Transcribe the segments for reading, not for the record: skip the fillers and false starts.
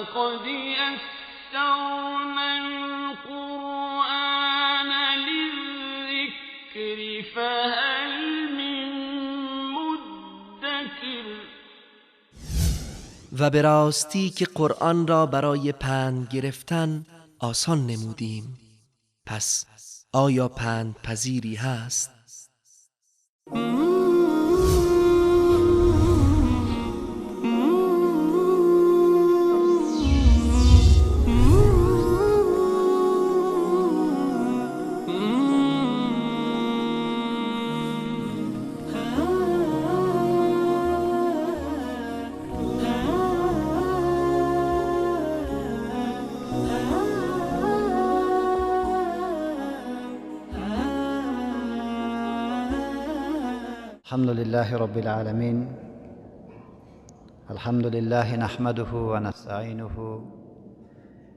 ولقد يسرنا القرآن للذكر فهل من مدکر. و به راستی که قرآن را برای پند گرفتن آسان نمودیم، پس آیا پند پذیری هست؟ الحمد لله رب العالمين. الحمد لله نحمده ونستعينه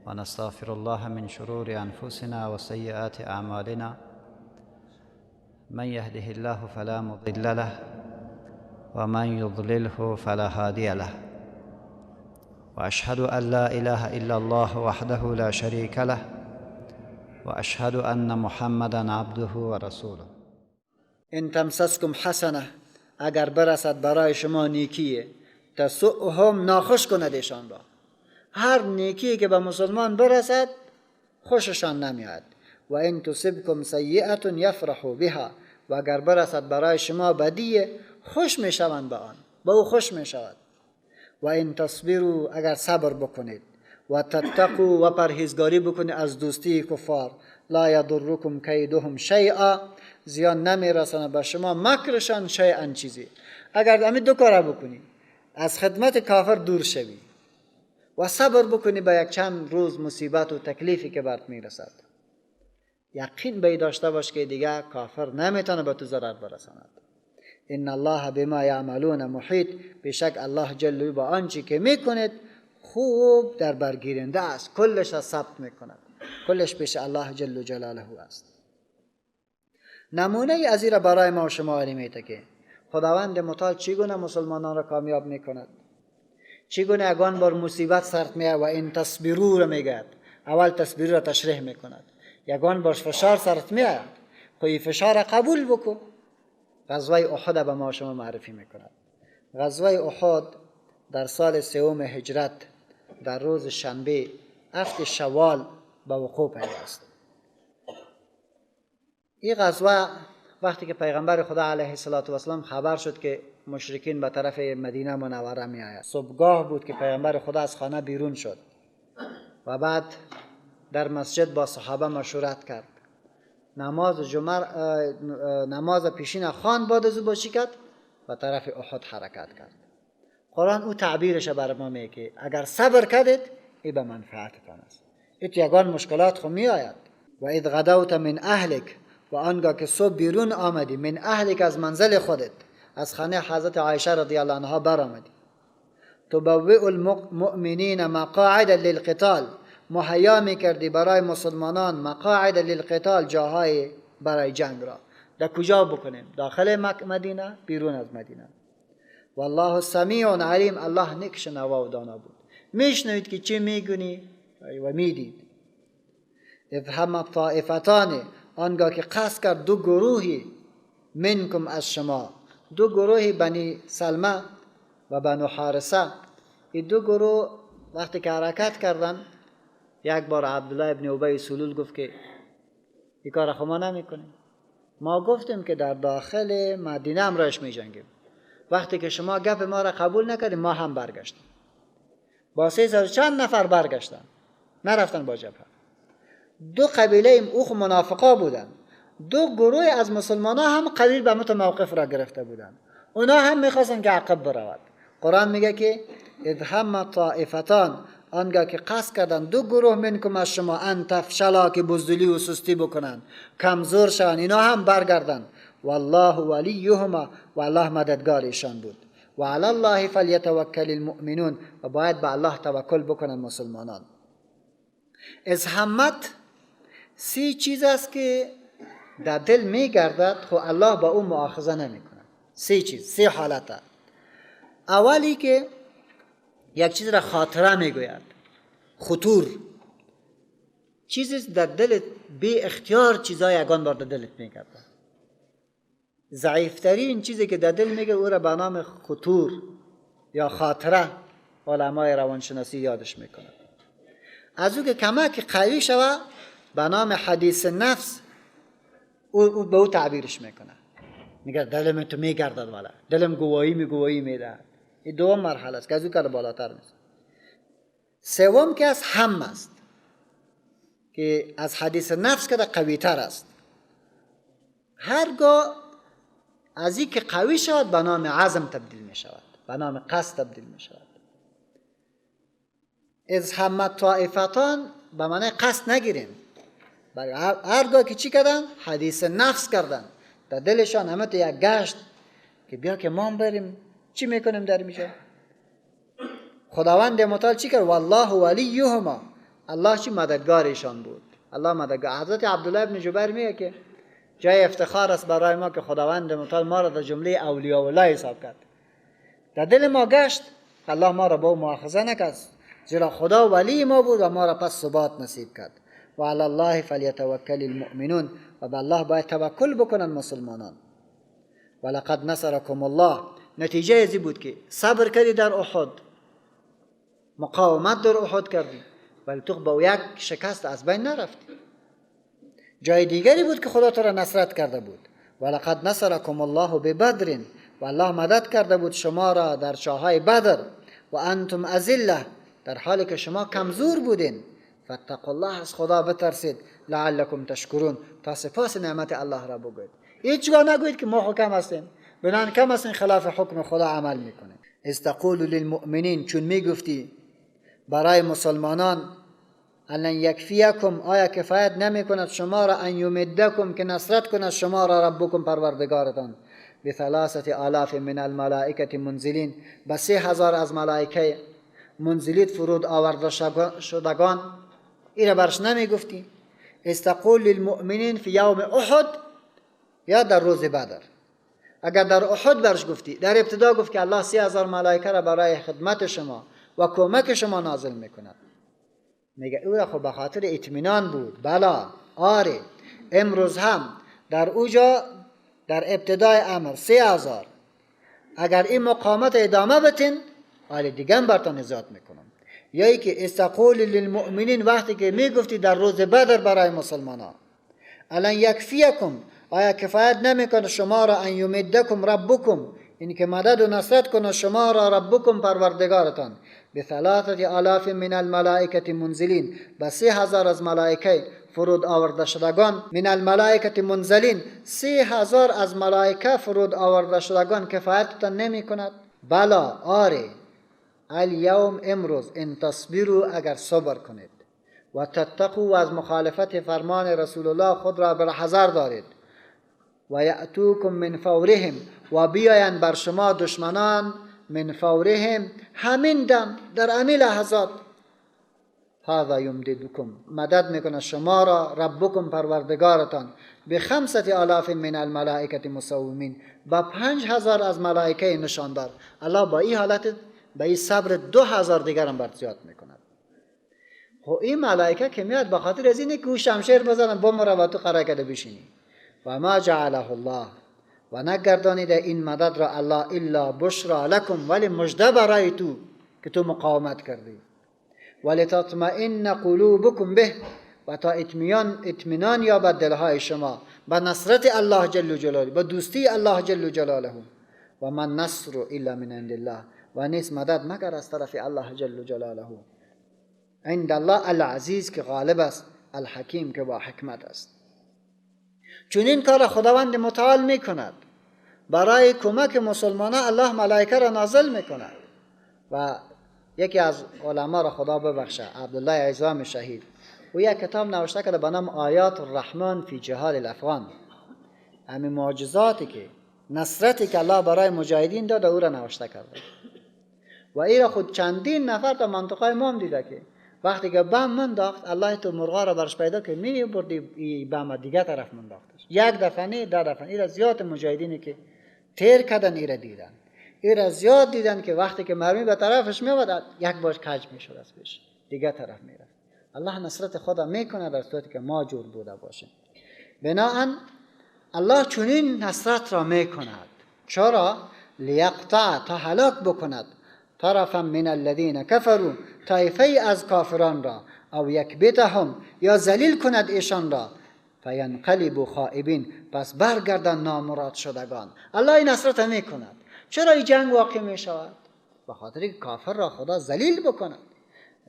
ونستغفر الله من شرور أنفسنا وسيئات أعمالنا. من يهده الله فلا مضل له ومن يضلله فلا هادي له. وأشهد أن لا إله إلا الله وحده لا شريك له وأشهد أن محمدا عبده ورسوله. ان تمسسکم حسنه، اگر برسد برای شما نیکیه، تسؤهم، ناخوش کندشان را. هر نیکی که به مسلمان برسد خوششان نمیاد. و ان تصبکم سیئه یفرحوا بها، و اگر برسد برای شما بدیه خوش میشوند به آن، به او خوش میشود. و ان تصبروا، اگر صبر بکنید، و تتقوا، و پرهیزگاری بکنید از دوستی کفار، لا یضرکم کیدهم شیئا، زیان نمیرسانه به شما مکرشان شیئا چیزی. اگر همین دو کار بکنی، از خدمت کافر دور شوی و صبر بکنی به یک چند روز مصیبت و تکلیفی که برات میرسد، یقین به داشته باش که دیگه کافر نمیتونه به تو ضرر برساند. ان الله بما یعملون محیط، بیشک الله جل با آنچه که میکنید خوب در برگیرنده است، کلش را ثبت میکند، کلش پیش الله جل جلاله است. نمونه از این را برای ما و شما علی میده که خداوند متعال چگونه مسلمانان را کامیاب میکند، چگونه اگان بار مصیبت سرت میاد و این تصبیرو را میگد، اول تصبیر را تشریح میکند. یگان بار فشار سرت میاد، خو فشار قبول بکن. غزوه احد به ما و شما معرفی میکند. غزوه احد در سال 3 هجرت در روز شنبه 7 شوال به وقوع پیوست. این غزوه وقتی که پیغمبر خدا علیه السلام خبر شد که مشرکین به طرف مدینه منوره می آید، صبحگاه بود که پیغمبر خدا از خانه بیرون شد و بعد در مسجد با صحابه مشورت کرد. نماز پیشین خواند، بعد از او با چی کرد؟ به طرف احد حرکت کرد. قرآن او تعبیرش بر ما میگه که اگر صبر کردید این به منفعتتان است. ایت یگان مشکلات خو می آید. و اذ غدوت من اهلک، و آنگاه که صبح بیرون آمدی، من اهلک، از منزل خودت، از خانه حضرت عایشه رضی الله عنها بر آمدی. تبوئ المؤمنین مقاعد للقتال، مهیا میکردی برای مسلمانان مقاعد للقتال، جاهای برای جنگ را. در کجا بکنیم؟ داخل مدینه، بیرون از مدینه. والله سمیع علیم، الله نیک شنوا و دانا بود، میشنوید که چی میگونی و میدید. اذ هم طائفتان، آنگاه که قصد کرد دو گروهی، منکم، از شما، دو گروهی بنی سلمه و بنو حارثه. این دو گروه وقتی که حرکت کردن، یک بار عبدالله ابن ابی سلول گفت که این کار خو ما نمی کنیم، ما گفتیم که در داخل مدینه امرایش می جنگیم، وقتی که شما گپ ما را قبول نکردیم ما هم برگشتیم. با 300 چند نفر برگشتن، نرفتن با جبهه. دو قبیله او منافقا بودن، دو گروه از مسلمان ها هم قریب به مت موقف را گرفته بودن، اونا هم میخواستن که عقب برود. قرآن میگه که اذ هم طائفتان، آنگاه که قصد کردن دو گروه منکم از شما، ان تفشلا، که بزدلی و سستی بکنن، کمزور شون، اینا هم برگردن. والله ولیهما، و الله مددگارشان بود. و علی الله فلیتوکل المؤمنون، و باید به الله توکل بکنن مسلمانان. از همت 3 چیز است که در دل میگردد، خو الله با اون مؤاخذه نمیکنه. 3 چیز، 3 حالت. اولی که یک چیز را خاطره میگوید، خطور چیزی در دلت بی اختیار چیزای یگان بار در دلت میگرده. ضعیفترین چیزی که در دل میگه او را به نام خطور یا خاطره علمای روانشناسی یادش میکنه. از او که کمک قوی شوه به نام حدیث نفس او به او تعبیرش میکنه. میگه دلم تو میگردد والا، دلم گواهی میده. این دوم مرحله است که از او کار بالاتر نیست. سوم که از هم است که از حدیث نفس که قوی تر است. هرگاه از این که قوی شود به نام عزم تبدیل می شود، به نام قصد تبدیل می شود. از همت طائفتان به معنی قصد نگیرین. هرگاه که چی کردن؟ حدیث نفس کردن. در دلشان همه تو یک گشت که بیا که ما بریم چی میکنیم در میشه. خداوند متعال چی کرد؟ والله ولیهما، الله چی مددگارشان بود. الله مددگار. حضرت عبدالله ابن جبیر میگه که جای افتخار است برای ما که خداوند متعال ما را در جمله اولیاء الله حساب کرد. در دل ما گشت، الله ما را با او مؤاخذه نکرد، زیرا خدا ولی ما بود و ما را پس ثبات نصیب کرد. و علی الله فلیتوکل المؤمنون، و به الله باید توکل بکنن مسلمانان. ولقد نصرکم الله، نتیجه ازی بود که صبر کردی در احد، مقاومت در احد کردی، ولی تو با یک شکست از بین نرفتی. جای دیگری بود که خدا تو را نصرت کرده بود. ولقد نصرکم الله ببدر، و الله مدد کرده بود شما را در چاهای بدر. و انتم اذله، در حالی که شما کمزور بودین. فاتقوا الله، از خدا بترسید. لعلکم تشکرون، تا سپاس نعمت الله را بگوید. هیچگاه نگوید که ما کم هستیم، بنان کم هستیم خلاف حکم خدا عمل میکنیم. استقول للمؤمنین، چون میگفتی برای مسلمانان، الان یکفیکم، آیا کفایت نمی کند شما را، ان یمدکم، که نصرت کند شما را ربکم پروردگارتان، بثلاثه آلاف من الملائکه منزلین، به 3000 از ملائکه منزلیت فرود آورده شدگان. این را برش نمی گفتی؟ استقول للمؤمنین فی یوم احد یا در روز بدر. اگر در احد برش گفتی، در ابتدا گفت که الله 3000 ملائکه را برای خدمت شما و کمک شما نازل میکند. میگه او را خب به خاطر اطمینان بود. بلا، آره، امروز هم در اوجا در ابتدای امر 3000، اگر این مقامت ادامه بتین، آره دیگه برتان نجات میکنم. یا ای که استقول للمؤمنین، وقتی که میگفتی در روز بدر برای مسلمانان، الان یکفیکم، آیا کفایت نمیکنه شما را، ان یمدکم ربکم، این که مدد و نصرت کنه شما را ربکم پروردگارتان، بثلاثه آلاف من الملائکه منزلین، به 3000 از ملائکه فرود آورده شدگان. من الملائکه منزلین، 3000 از ملائکه فرود آورده شدگان کفایتتان نمی کند؟ بلا، آره، الیوم، امروز، ان تصبروا، اگر صبر کنید، و تتقوا، از مخالفت فرمان رسول الله خود را بر حذر دارید، و یأتوکم من فورهم، و بیاین بر شما دشمنان، من فورهم، همین دم، در همین لحظات، هذا یمددکم، مدد میکنه شما را ربکم پروردگارتان، بخمسه آلاف من الملائکه مسومین، با 5000 از ملائکه نشاندار. الله با این حالت، با این صبر 2000 دیگر هم برات زیاد میکند. خب این ملائکه که میاد به خاطر از اینه که او شمشیر بزنن بم را و تو قرار کرده بشینی. و ما جعله الله، و نگردانیده این مدد را الله الا بشرا لکم، ولی مژده برای تو که تو مقاومت کردی، ولی تطمئن قلوبکم به، و تا اطمینان یابد دلهای شما به نصرت الله جل جلاله، به دوستی الله جل جلاله. و من نصر الا من عند الله، و نیست مدد مگر از طرف الله جل جلاله. عند الله العزیز که غالب است، الحکیم که با حکمت است. چون این کار خداوند متعال می کند برای کمک مسلمانان، الله ملائکه را نازل می کند. و یکی از علما را خدا ببخشه، عبدالله عظام شهید، او یک کتاب نوشته کرده به نام آیات الرحمن فی جهاد الافغان. همین معجزاتی که نصرتی که الله برای مجاهدین داد او را نوشته کرده. و این را خود چندین نفر در منطقه ما هم دیده که وقتی که بم منداخت، الله تو مرغا را برش پیدا که می بردی بم دیگه طرف منداختش. یک دفعه نه، 10 دفعه. این را زیاد مجاهدینی که تیر کردن این را دیدن. این را زیاد دیدن که وقتی که مرمی به طرفش می آمد یک بار کج می شد از پیش، دیگه طرف میرفت. الله نصرت خدا میکنه در صورتی که ما جور بوده باشیم. بناهن الله چنین نصرت را میکند. چرا؟ لیقطع، تا هلاک بکند، طرفا من الذین کفروا، طایفه از کافران را، او یکبتهم، یا ذلیل کند ایشان را، فینقلبوا خائبین، پس برگردن نامراد شدگان. الله این نصرت میکند. چرا این جنگ واقع میشود؟ به خاطر که کافر را خدا ذلیل بکند.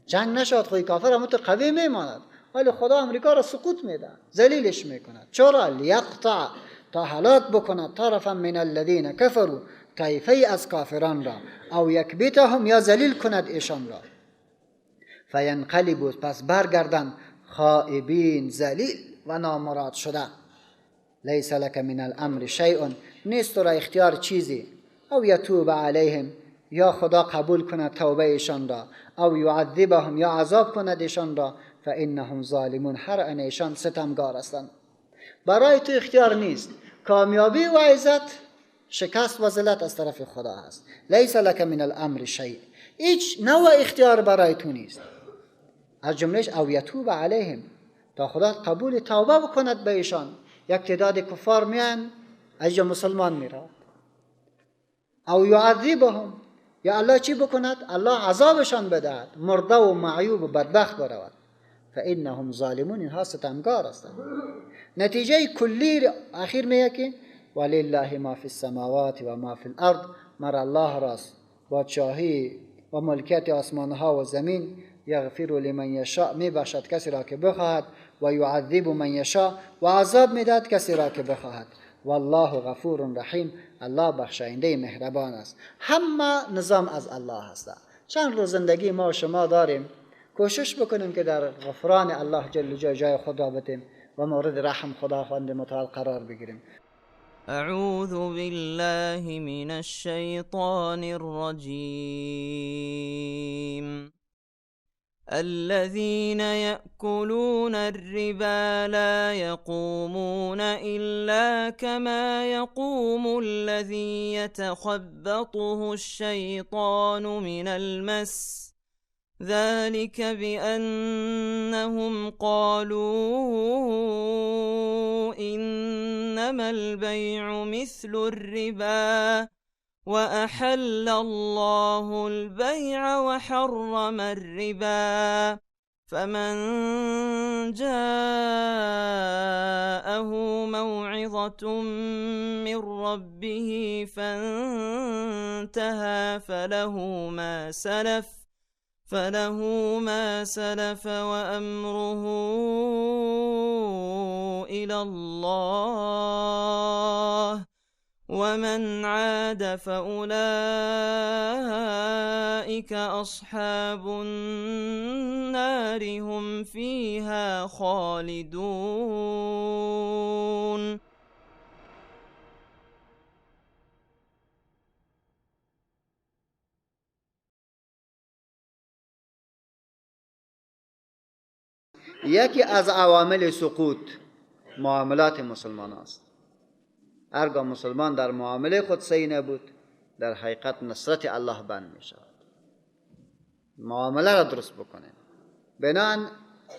جنگ نشود خود کافر هم تو قوی میماند، ولی خدا امریکا را سقوط میده، ذلیلش میکند. چرا؟ لیقطع، تا هلاک بکند، طرفا من الذین کفروا، طایفه از کافران را، او یکبتهم، یا ذلیل کند ایشان را، فینقلبوا، پس برگردن، خائبین، ذلیل و نامراد شده. لیس لک من الامر شیء، نیست تو را اختیار چیزی، او یتوب علیهم، یا خدا قبول کند توبه ایشان را، او یعذبهم، یا عذاب کند ایشان را، فانهم ظالمون، هر ان ایشان ستمگار هستند. برای تو اختیار نیست. کامیابی و عزت، شکست و ذلت از طرف خدا هست. لیس لک من الامر شیء، هیچ نوع اختیار برای تو نیست. از جملهش او یتوب علیهم، تا خدا قبول توبه بکند به ایشان. یک تعداد کفار میان از جا مسلمان میرود. او یعذبهم، یا الله چی بکند؟ الله عذابشان بدهد، مرده و معیوب و بدبخت برود. فانهم ظالمون، اینها ستمگار هستند. نتیجه کلی اخیر میگه که ولله ما فی السماوات و ما فی الارض، مر الله راست بادشاهی و ملکیت آسمان ها و زمین. یغفر لمن یشاء، میبخشد کسی را که بخواهد، و یعذب من یشاء، و عذاب میدهد کسی را که بخواهد. والله غفور رحیم، الله بخشاینده مهربان است. همه نظام از الله هست. چند روز زندگی ما و شما داریم، کوشش بکنیم که در غفران الله جل جای خود را بتیم و مورد رحم خداوند متعال قرار بگیریم. أعوذ بالله من الشيطان الرجيم. الذين يأكلون الربا لا يقومون إلا كما يقوم الذي يتخبطه الشيطان من المس، ذلك بأنهم قالوا إنما البيع مثل الربا وأحل الله البيع وحرم الربا، فمن جاءه موعظة من ربه فانتهى فله ما سلف وأمره إلى الله، ومن عاد فأولئك أصحاب النار هم فيها خالدون. یکی از عوامل سقوط معاملات مسلمان است. هرگاه مسلمان در معامله خود صحیح نبود، در حقیقت نصرت الله بند می شود. معامله را درست بکنه. بنان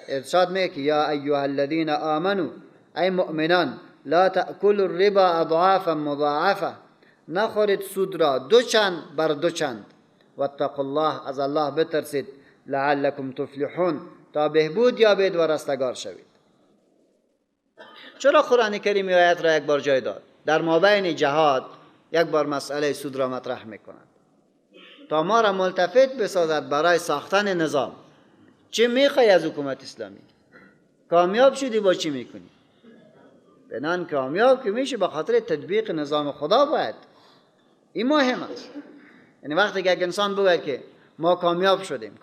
ارشاد میگه که یا ایها الذین آمنو، ای مؤمنان، لا تأکلوا الربا اضعافا مضاعفه، نخورید سود را دو چند بر دو چند. واتقوا الله، از الله بترسید، لعلکم تفلحون، تا بهبود یابید و رستگار شوید. چرا قرآن کریم آیت را یک بار جای داد؟ در مابین جهاد یک بار مسئله سود را مطرح میکند تا ما را ملتفت بسازد برای ساختن نظام. چه میخوای از حکومت اسلامی؟ کامیاب شدی با چی میکنی؟ بنان کامیاب که میشه به خاطر تطبیق نظام خدا باید. این مهم است. یعنی وقتی که یک انسان بگه که ما کامیاب شدیم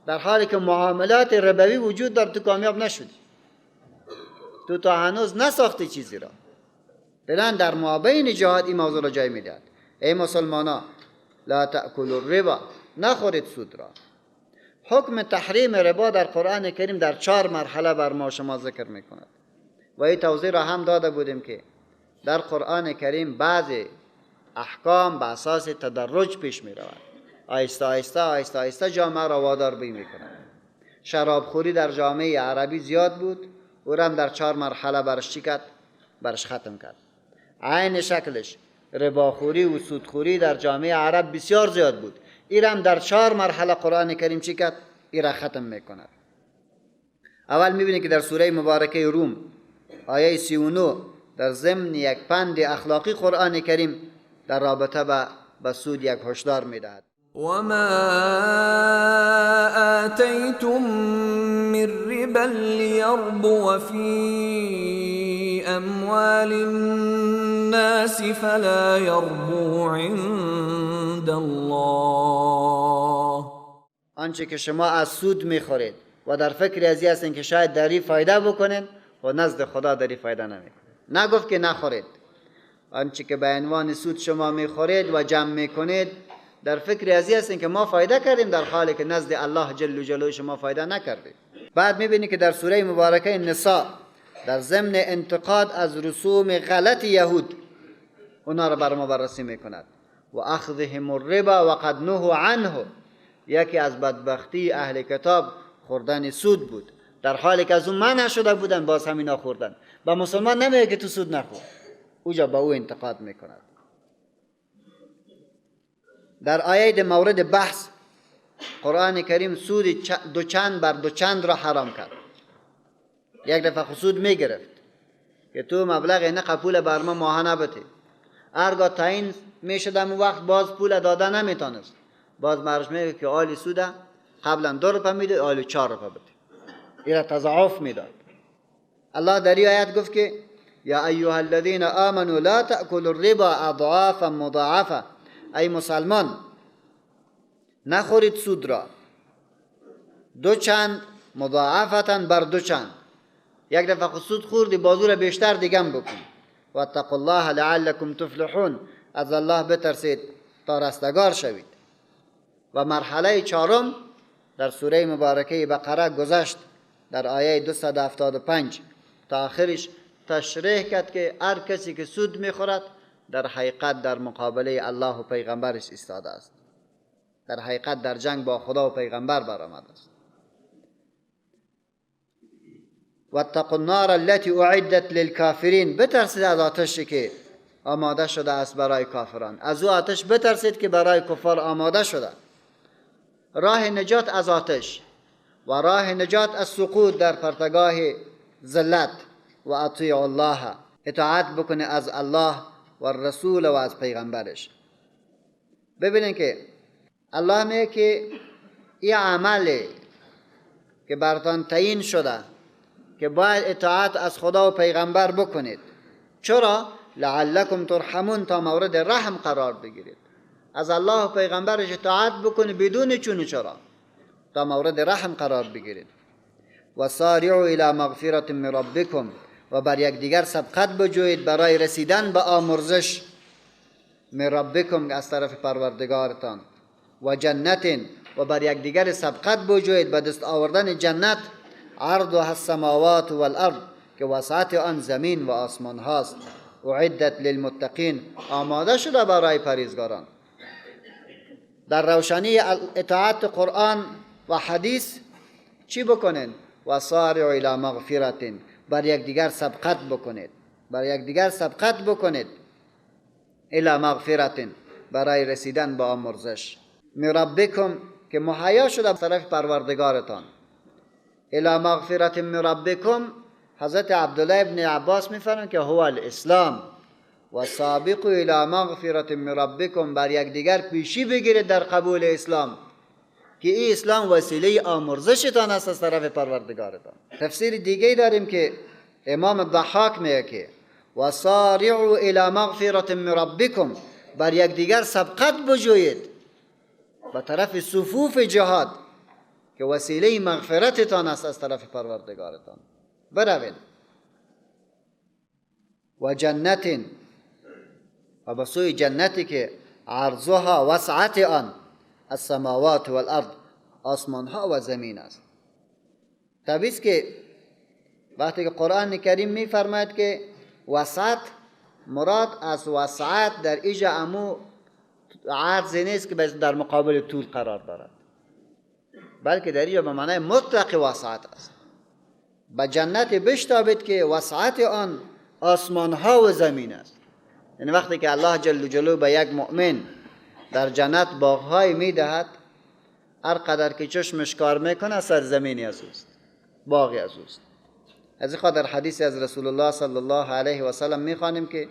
در حالی که معاملات ربوی وجود داره، تو کامیاب نشدی، تو تا هنوز نساختی چیزی را. بنان در مابین جهاد این موضوع را جای میدهد. ای مسلمانا، لا تأکلوا الربا، نخورید سود را. حکم تحریم ربا در قرآن کریم در 4 مرحله بر ما شما ذکر میکند و این توضیح را هم داده بودیم که در قرآن کریم بعضی احکام به اساس تدرج پیش می رود. آیسته آیسته آیسته آیسته جامعه را وادار بی میکند. شرابخوری در جامعه عربی زیاد بود، او را هم در 4 مرحله برش چی کرد؟ برش ختم کرد. عین شکلش رباخوری و سودخوری در جامعه عرب بسیار زیاد بود، این هم در 4 مرحله قرآن کریم چی کرد؟ این را ختم میکند. اول میبینید که در سوره مبارکه روم آیه 39 در ضمن یک پند اخلاقی قرآن کریم در رابطه با سود یک هشدار میدهد. وما آتيتم من ربا ليربو في أموال الناس فلا يربو عند الله. آنچه که شما از سود میخورید و در فکر ازی هستین که شاید داری فایده بکنین و نزد خدا داری فایده نمیکنید. نگفت که نخورید. آنچه که به عنوان سود شما میخورید و جمع میکنید در فکر ازی هستین که ما فایده کردیم، در حالی که نزد الله جل جلاله شما فایده نکردید. بعد میبینی که در سوره مبارکه نساء در ضمن انتقاد از رسوم غلط یهود اونا را بر ما بررسی میکند. و اخذهم الربا وقد نهوا عنه، یکی از بدبختی اهل کتاب خوردن سود بود، در حالی که از اون منع شده بودن باز همینا خوردن. با مسلمان نمیگه که تو سود نخور، اوجا با او انتقاد میکند. در آیه مورد بحث قرآن کریم سود دوچند بر دوچند را حرام کرد. یک دفعه سود میگرفت که تو مبلغ اینقدر پول بر ما ماهانه بده، هرگاه تعیین میشد اون وقت باز پول داده نمیتونست، باز مرش میگه که آلی سوده قبلا 2 روپه میده، آلی 4 روپه بده، این را تضاعف میداد. الله در این آیت گفت که یا ایها الذین آمنوا لا تأکلوا الربا اضعافا مضاعفه، ای مسلمان نخورید سود را 2 چند مضاعفتا بر 2 چند. یک دفعه سود خوردی بازو را بیشتر دیگم بکن. واتقوا الله لعلکم تفلحون، از الله بترسید تا رستگار شوید. و مرحله 4 در سوره مبارکه بقره گذشت در آیه 275 تا آخرش تشریح کرد که هر کسی که سود میخورد در حقیقت در مقابله الله و پیغمبرش ایستاده است، در حقیقت در جنگ با خدا و پیغمبر برآمده است. واتقوا النار التي اعدت للكافرین، بترسید از آتشی که آماده شده است برای کافران. از او آتش بترسید که برای کفار آماده شده. راه نجات از آتش و راه نجات از سقوط در پرتگاه ذلت و اطیع الله، اطاعت بکنه از الله و رسول و از پیغمبرش. ببینین که الله میگه که این عملی که برتان تعیین شده که باید اطاعت از خدا و پیغمبر بکنید. چرا؟ لعلکم ترحمون، تا مورد رحم قرار بگیرید. از الله و پیغمبرش اطاعت بکنید بدون چون چرا، تا مورد رحم قرار بگیرید. و سارعوا الی مغفرة من ربکم، و بر یکدیگر سبقت بجویید برای رسیدن به آمرزش من ربکم از طرف پروردگارتان. و جنت، و بر یکدیگر سبقت بجویید به دست آوردن جنت عرضها السماوات والارض، که وسعت آن زمین و آسمان هاست. اعدت للمتقین، آماده شده برای پرهیزگاران. در روشنی اطاعت قرآن و حدیث چی بکنین؟ و سارعوا الی مغفرة، بر یکدیگر سبقت بکنید، بر یکدیگر سبقت بکنید. الی مغفرة، برای رسیدن به آمرزش. من ربکم، که مهیا شده از طرف پروردگارتان. الی مغفرة من ربکم، حضرت عبدالله ابن عباس میفرمایند که هو الاسلام. و سابقوا الی مغفرة من ربکم، بر یکدیگر پیشی بگیرید در قبول اسلام، که این اسلام وسیله آمرزشتان است از طرف پروردگارتان. تفسیر دیگه داریم که امام الضحاک میگه که و سارعوا الی مغفرة من ربکم، بر یکدیگر سبقت بجویید به طرف صفوف جهاد، که وسیله مغفرتتان است از طرف پروردگارتان. بروید. و جنت، و بسوی جنتی که عرضها وسعت آن السماوات والارض، آسمان ها و زمین است. طبیعیست که وقتی که قرآن کریم می فرماید که وسعت، مراد از وسعت در ایجا امو عرضی نیست که در مقابل طول قرار دارد، بلکه در اینجا به معنای مطلق وسعت است. به جنت بشتابید که وسعت آن آسمان ها و زمین است. یعنی وقتی که الله جل جلاله به یک مؤمن در جنت باغ‌های میدهد، هر قدر که چشمش کار میکنه سرزمینی از اوست، باغی از اوست. از این خاطر حدیثی از رسول الله صلی الله علیه و سلم میخوانیم که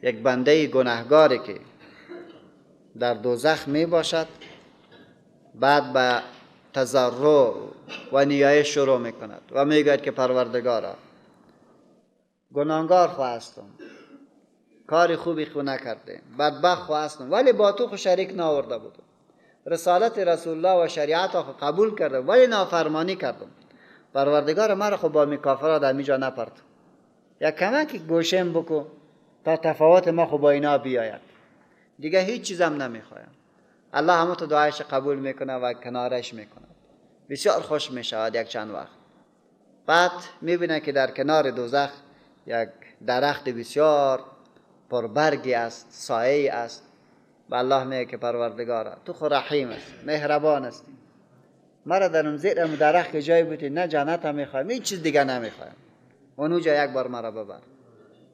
یک بنده گناهگاری که در دوزخ می باشد، بعد به تضرع و نیایش شروع می کند و می گوید که پروردگارا گناهگار خو هستم، کاری خوبی خو نکردم، بدبخت خو هستم، ولی با تو خو شریک نآورده بودم، رسالت رسول الله و شریعت خو قبول کردم ولی نافرمانی کردم، پروردگار مرا خو با کافرها در میجا نپرد، یا کمک گوشم بکو تا تفاوت ما خو با اینا بیاید، دیگه هیچ چیزم نمیخوایم. الله همون تو دعایش قبول میکنه و کنارش میکنه، بسیار خوش میشود یک چند وقت. بعد میبینه که در کنار دوزخ یک درخت بسیار پربرگی است، سایه است، و الله میگه که پروردگارا تو خود رحیم است، مهربان هستی، مرا در اون زیر درخت که جای بودی، نه جنت هم میخوایم هیچ چیز دیگه نمیخوایم، اونجا یک بار مرا ببر.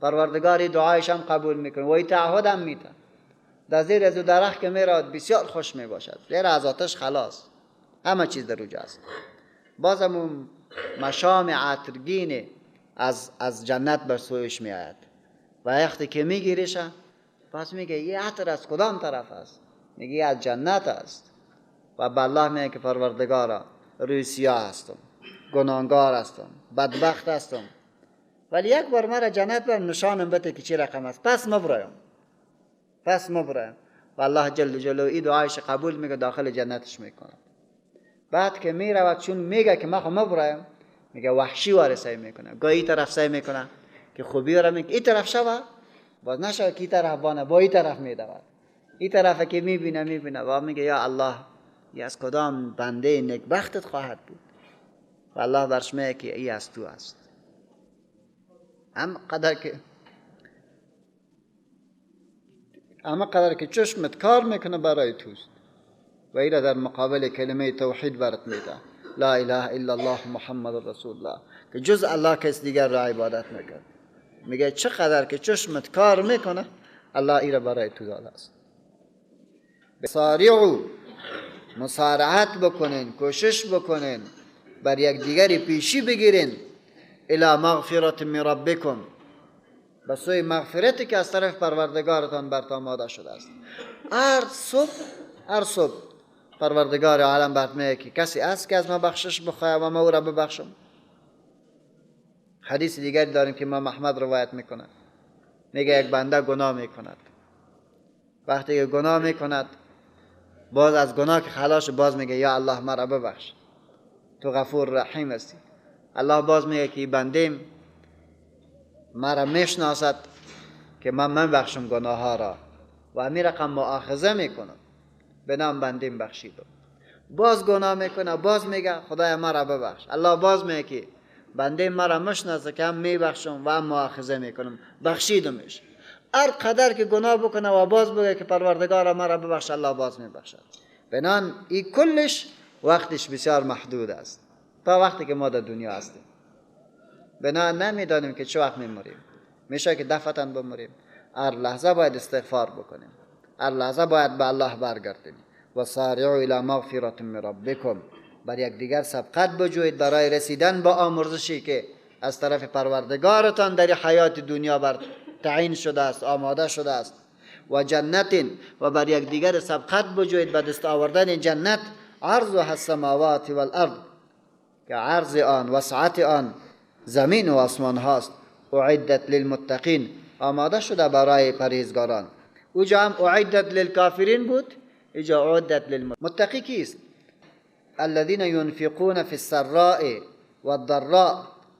پروردگاری دعایش هم قبول میکنه و این تعهد هم میده. در زیر از درخت که میراد بسیار خوش میباشد، زیر از آتش خلاص، همه چیز در اونجا است. بازم اون مشام عطرگین از جنت بر سویش میآید و وقتی که میگیریش پس میگه یه عطر از کدام طرف است؟ میگه از جنت است. و به الله میگه که پروردگارا روی سیاه هستم، گناهگار هستم، بدبخت هستم، ولی یک بار مرا جنت بر نشانم بده که چی رقم است، پس مبرایم. و الله جل جلاله این دعایش قبول میگه، داخل جنتش میکنه. بعد که میرود چون میگه که ما خو مبرایم، میگه وحشی واره سعی میکنه، گاهی طرف سعی میکنه که خوبی را میگه این طرف شوه، باز نشوه که این طرف بانه، با این طرف میدود، این طرف که میبینه و میگه یا الله ای از کدام بنده نکبختت خواهد بود؟ و الله برش میگه که ای از تو است. اما قدر که چشمت کار میکنه برای توست و ایره در مقابل کلمه توحید برات میده، لا اله الا الله محمد رسول الله، که جز الله کس دیگر را عبادت نکرد. میگه چقدر که چشمت کار میکنه الله ایره برای تو داده است. بسارعوا، مسارعت بکنین، کوشش بکنین، بر یک دیگری پیشی بگیرین، الی مغفرت من ربکم، به سوی مغفرتی که از طرف پروردگارتان برتان آماده شده است. هر صبح پروردگار عالم برات میگه که کسی است که از ما بخشش بخواه و ما او را ببخشم. حدیث دیگری داریم که امام احمد روایت میکنه، میگه یک بنده گناه میکند، وقتی که گناه میکند باز از گناه که خلاص باز میگه یا الله مرا ببخش، تو غفور رحیم هستی. الله باز میگه که بندیم مرا میشناسد که من بخشم گناه ها را و همین رقم مؤاخذه میکنم، به نام بندیم بخشیدم. باز گناه میکنه، باز میگه خدای مرا ببخش. الله باز میگه که بندیم مرا میشناسه که هم میبخشم و هم مؤاخذه میکنم، بخشیدمش. هر قدر که گناه بکنه و باز بگه که پروردگار مرا ببخش، الله باز میبخشد. بنان این کلش وقتش بسیار محدود است، تا وقتی که ما در دنیا هستیم. بنان نمیدانیم که چه وقت میمریم، میشه که دفعتاً بمریم. هر لحظه باید استغفار بکنیم، هر لحظه باید به الله برگردیم. و سارعوا الی مغفرة من ربکم، بر یک دیگر سبقت بجویید برای رسیدن به آمرزشی که از طرف پروردگارتان در حیات دنیا بر تعیین شده است، آماده شده است. و جنت، و بر یک دیگر سبقت بجویید به دست آوردن جنت، عرضها السماوات والارض، که عرض آن، وسعت آن زمین و آسمان هاست. اعدت للمتقین، آماده شده برای پرهیزگاران. اوجا هم اعدت للکافرین بود، اینجا اعدت للمتقین. کیست؟ الذين ينفقون في السراء والضراء،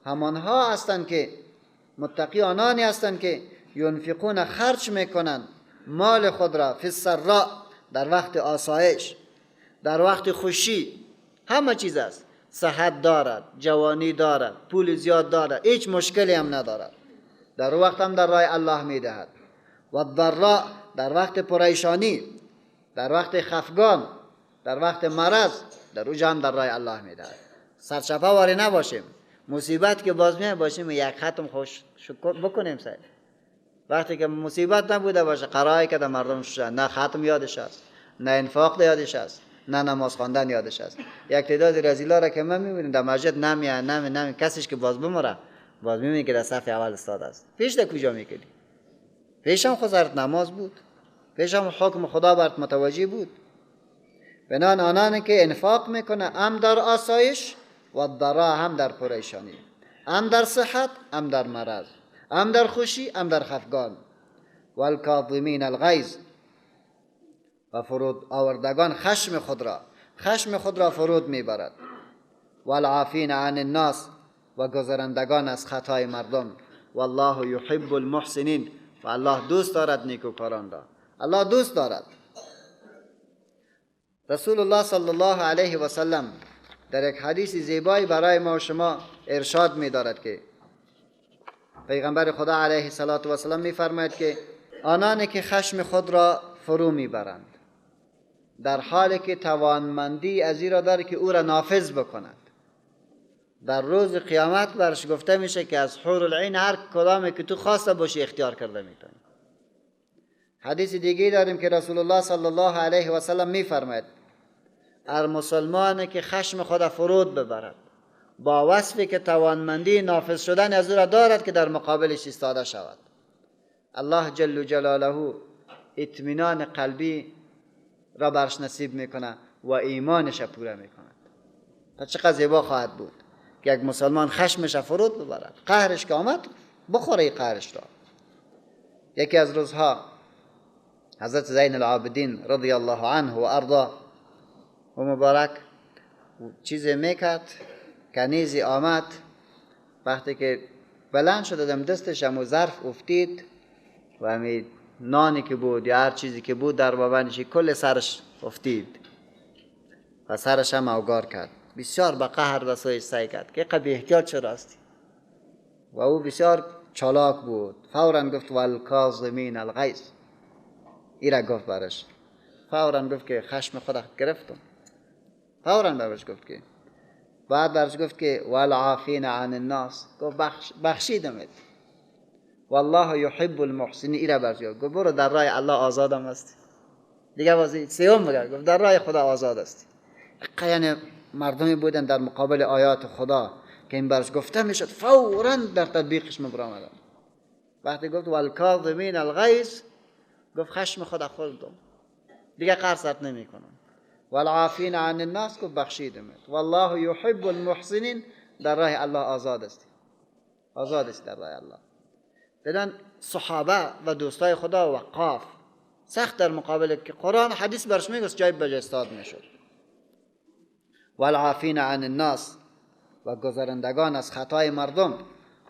همانها هستند که متقی آنانی هستند که ينفقون، خرج میکنند مال خود را، فی السراء، در وقت آسایش، در وقت خوشی، همه چیز است، صحت دارد، جوانی دارد، پول زیاد دارد، هیچ مشکلی هم ندارد، در وقت هم در راه الله میدهد. و الضراء، در وقت پریشانی، در وقت خفگان، در وقت مرض، در او جان در راه الله میدهد. سرچپه واری نباشیم. مصیبت که باز می باشیم یک ختم خوش بکنیم سعی. وقتی که مصیبت نبوده باشه قرایی که در مردم شد، نه ختم یادش است، نه انفاق یادش است، نه نماز خواندن یادش است. یک تعداد رزیلا را که من میبینم در مسجد نمی کسیش که باز بمره، باز میبینی که در صف اول استاد است. پیش در کجا میکردی؟ پیش هم خسارت نماز بود، پیش هم حکم خدا برات متوجه بود. بنان آنانی که انفاق میکنه هم در آسایش و ضرا، هم در پریشانی، هم در صحت، هم در مرض، هم در خوشی، هم در خفگان. والکاظمین الغیظ، و فرود آوردگان خشم خود را فرود میبرد. والعافین عن الناس، و گذرندگان از خطای مردم. والله یحب المحسنین، و الله دوست دارد نیکوکاران را. الله دوست دارد. رسول الله صلی الله علیه و سلم در یک حدیث زیبایی برای ما و شما ارشاد می دارد که پیغمبر خدا علیه الصلاة و سلام می فرماید که آنانی که خشم خود را فرو می برند در حالی که توانمندی از این را دارد که او را نافذ بکند، در روز قیامت برش گفته میشه که از حور العین هر کدامی که تو خواسته باشی اختیار کرده میتونی. حدیث دیگه داریم که رسول الله صلی الله علیه و سلم میفرماید هر مسلمانی که خشم خود فرود ببرد با وصفی که توانمندی نافذ شدن از او را دارد که در مقابلش ایستاده شود، الله جل جلاله اطمینان قلبی را برش نصیب میکنه و ایمانش پوره میکند. تا چقدر زیبا خواهد بود که یک مسلمان خشمش فرود ببرد، قهرش که آمد بخوره قهرش را. یکی از روزها حضرت زین العابدین رضی الله عنه و ارضا و مبارک چیزی میکرد، کنیزی آمد، وقتی که بلند شد دم دستش هم ظرف افتید و همین نانی که بود یا هر چیزی که بود در بابنشی کل سرش افتید و سرش هم اوگار کرد. بسیار به قهر رسویش سعی کرد که قبی احتیاط چرا هستی؟ و او بسیار چالاک بود، فوراً گفت والکاظمین الغیظ، ایرا گفت برش، فوراً گفت که خشم خود گرفتم، فوراً برش گفت که، بعد برش گفت که والعافین عن الناس، گفت بخشیدمت، والله یحب المحسنین، ایرا برش گفت برو در راه الله آزادم هستی. دیگه بازی سیوم بگرد، گفت در راه خدا آزاد هستی. یعنی مردمی بودن در مقابل آیات خدا که این برش گفته میشد فوراً در تطبیقش مبرآمدن. وقتی گفت والکاظمین الغیظ، گفت خشم خدا خوردم، دیگه قهر سرت نمی کنم. والعافین عن الناس، گفت بخشیدمت. والله یحب المحسنین، در راه الله آزاد است، آزاد است در راه الله. بدن صحابه و دوستای خدا وقاف سخت در مقابل که قرآن حدیث برش میگوست جای بجای استاد میشد. والعافین عن الناس، و گذرندگان از خطای مردم.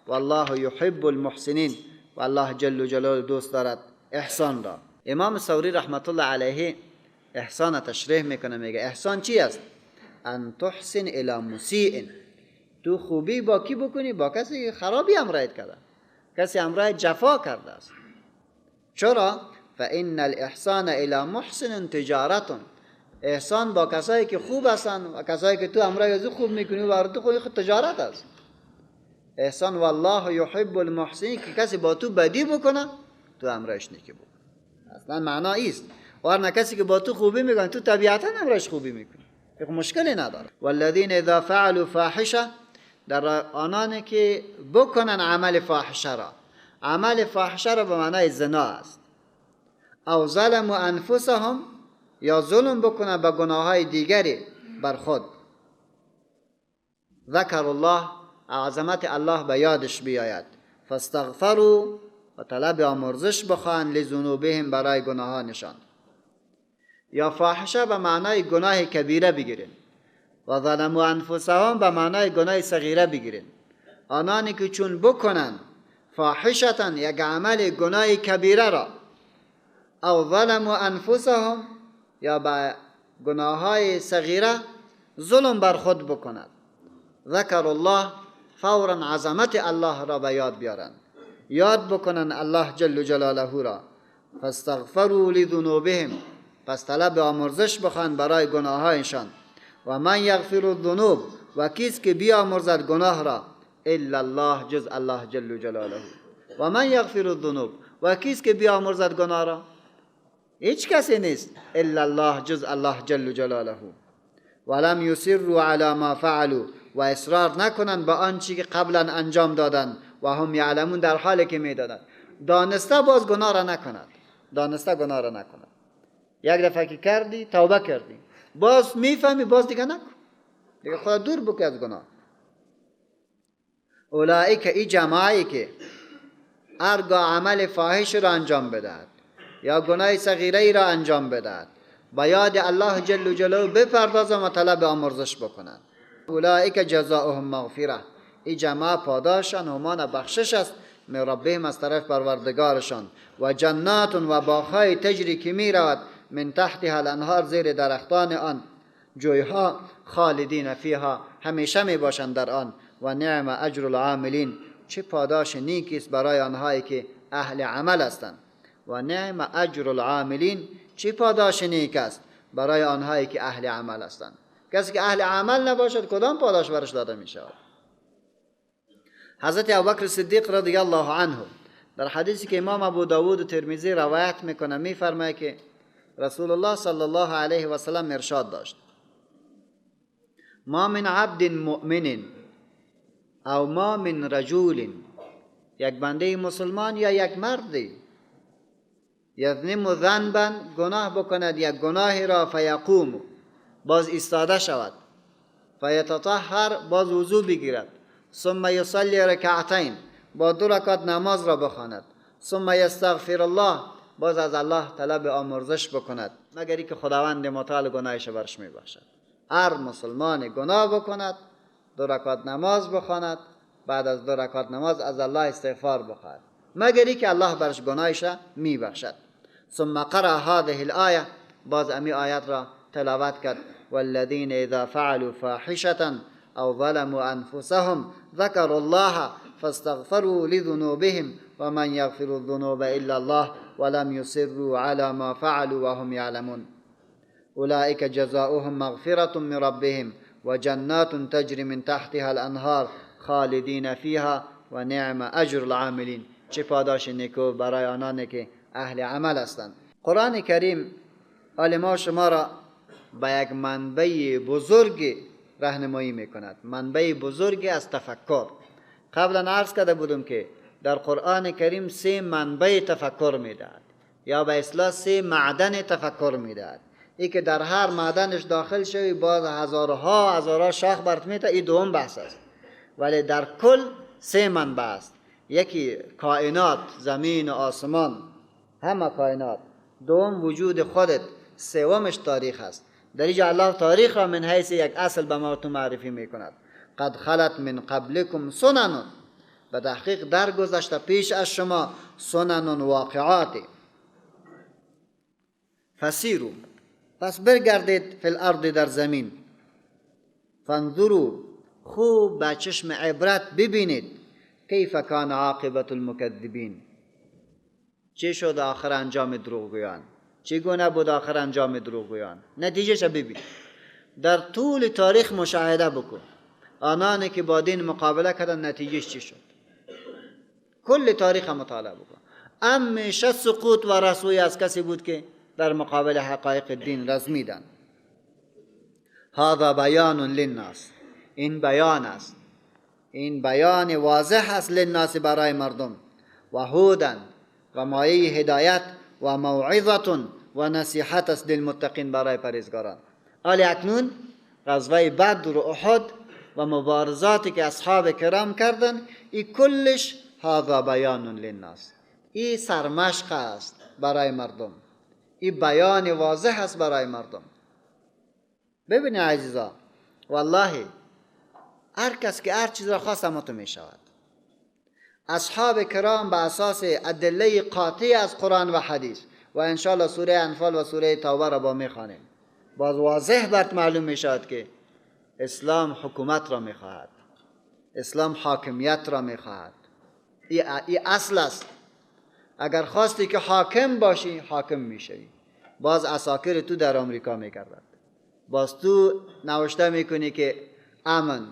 والله یحب المحسنین، و الله جل جلاله دوست دارد احسان را. امام ثوری رحمت الله علیه احسان تشریح میکنه، میگه احسان چی است؟ ان تحسن الی مسیء، تو خوبی با کی بکنی؟ با کسی خرابی همراهیت کرده، کسی همراه جفا کرده است. چرا؟ فان الاحسان الی محسن تجارت، احسان با کسایی که خوب هستن و کسایی که تو همراه از خوب میکنی و تو خود تجارت است. احسان والله یحب المحسنین، که کسی با تو بدی بکنه تو همراهش نیکی بکن، اصلا معنی است. ورنه کسی که با تو خوبی میکنه تو طبیعتا همراهش خوبی میکنی، یک مشکلی نداره. والذین اذا فعلوا فاحشه، در آنانی که بکنن عمل فاحشه را، عمل فاحشه را به معنای زنا است، او ظلموا انفسهم، یا ظلم بکنن به گناههای دیگری بر خود، ذکر الله، عظمت الله به یادش بیاید، فاستغفروا، و طلب آمرزش بخوان، لذنوبهم، برای گناهانشان. یا فاحشه به معنای گناه کبیره بگیرین، و ظلموا انفسهم به معنای گناه صغیره بگیرین. آنانی که چون بکنن فاحشتن، یک عمل گناه کبیره را، او ظلموا انفسهم، یا به گناه های صغیره ظلم بر خود بکند، ذکر الله، فورا عظمت الله را به یاد بیارن، یاد بکنن الله جل جلاله را، فاستغفروا لذنوبهم، پس طلب آمرزش بخوان برای گناهایشان. و من یغفر الذنوب، و کیست که بیامرزد گناه را، الا الله، جز الله جل جلاله. و من یغفر الذنوب، و کیست که بیامرزد گناه را؟ هیچ کسی نیست الا الله، جز الله جل جلاله. ولم یصروا علی ما فعلوا، و اصرار نکنند به آنچه که قبلا انجام دادند، و هم یعلمون، در حالی که میدادند. دانسته باز گناه را نکند، دانسته گناه را نکند. یک دفعه که کردی توبه کردی، باز میفهمی، باز دیگه نکن، دیگه خدا دور بکی از گناه. اولئک، ای جماعی که هرگاه عمل فاحش را انجام بدهد یا گناه صغیره ای را انجام بدهد، با یاد الله جل جلاله بپردازند و طلب آمرزش بکنند. اولئک جزاؤهم مغفره، ای جماعه پاداششان همان بخشش است من ربهم، از طرف پروردگارشان، و جنات، و باغ‌های تجری که می رود من تحتها الانهار، زیر درختان آن جویها، خالدین فیها، همیشه می باشند در آن. و نعم اجر العاملین، چه پاداش نیکی است برای آنهایی که اهل عمل هستند. و نعم اجر العاملین، چه پاداش نیک است برای آنهایی که اهل عمل هستند. کسی که اهل عمل نباشد کدام پاداش برش داده می شود؟ حضرت ابوبکر صدیق رضی الله عنه در حدیثی که امام ابو داود و ترمذی روایت میکنه میفرماید که رسول الله صلی الله علیه و سلم ارشاد داشت: ما من عبد مؤمن او ما من رجل، یک بنده مسلمان یا یک مردی، یذنب ذنبا، گناه بکند یک گناهی را، فیقوم، باز ایستاده شود، فیتطهر، باز وضو بگیرد، ثم یصلی رکعتین، با 2 رکعت نماز را بخواند، ثم یستغفر الله، باز از الله طلب آمرزش بکند، مگر اینکه خداوند متعال گناهش برش میبخشد. هر مسلمان گناه بکند 2 رکعت نماز بخواند، بعد از 2 رکعت نماز از الله استغفار بخواهد، مگر اینکه الله برش گناهش میبخشد. ثم قرأ هذه الآیه، باز امی آیت را تلاوت کرد: والذین اذا فعلوا فاحشة او ظلموا انفسهم ذكروا الله فاستغفروا لذنوبهم ومن يغفر الذنوب الا الله ولم يصروا على ما فعلوا وهم يعلمون. اولئك جزاؤهم مغفرة من ربهم وجنات تجري من تحتها الانهار خالدین فیها و نعم اجر العاملین، چه پاداش نیکو برای آنانی که اهل عمل هستند. قرآن کریم علما شما را به یک منبع بزرگ راهنمایی میکند، منبع بزرگی از تفکر. قبلا عرض کرده بودم که در قرآن کریم 3 منبع تفکر میدهد، یا به اصطلاح 3 معدن تفکر میدهد. ای که در هر معدنش داخل شوی باز هزارها شاخ برات میده، این دوم بحث است. ولی در کل 3 منبع است: یکی کائنات، زمین و آسمان، همه کائنات. دوم وجود خودت. سومش تاریخ است. در اینجا الله تاریخ را من حیث یک اصل به ما معرفی میکند: قد خلت من قبلکم سنن، به تحقیق در گذشته پیش از شما، سنن واقعات. فسیرو، پس برگردید، فی الارض، در زمین، فانظروا، خوب به چشم عبرت ببینید، کیف کان عاقبت المکذبین، چه شد آخر انجام دروغگویان، چگونه بود آخر انجام دروغگویان. نتیجهش ببین، در طول تاریخ مشاهده بکن، آنانی که با دین مقابله کردن نتیجهش چی شد. کل تاریخ مطالعه بکن. همیشه سقوط و رسوی از کسی بود که در مقابل حقایق دین رزمیدن. هذا بیان للناس، این بیان است، این بیان واضح است، للناس، برای مردم، و هودن، و مایه هدایت، و موعظه و نصیحت است للمتقین، برای پرهیزگاران. حال اکنون غزوه بدر و احد و مبارزاتی که اصحاب کرام کردن، این کلش هذا بیان للناس، این سرمشق است برای مردم، این بیان واضح است برای مردم. ببینید عزیزا، والله هر کس که هر چیز را خواست متو می شود. اصحاب کرام به اساس ادله قاطع از قرآن و حدیث، و انشاءالله سوره انفال و سوره توبه را با می خوانیم، باز واضح برات معلوم می شود که اسلام حکومت را می خواهد، اسلام حاکمیت را می خواهد. این اصل است. اگر خواستی که حاکم باشی حاکم میشوی. باز عساکر تو در آمریکا میکردند، باز تو نوشته میکنی که امن،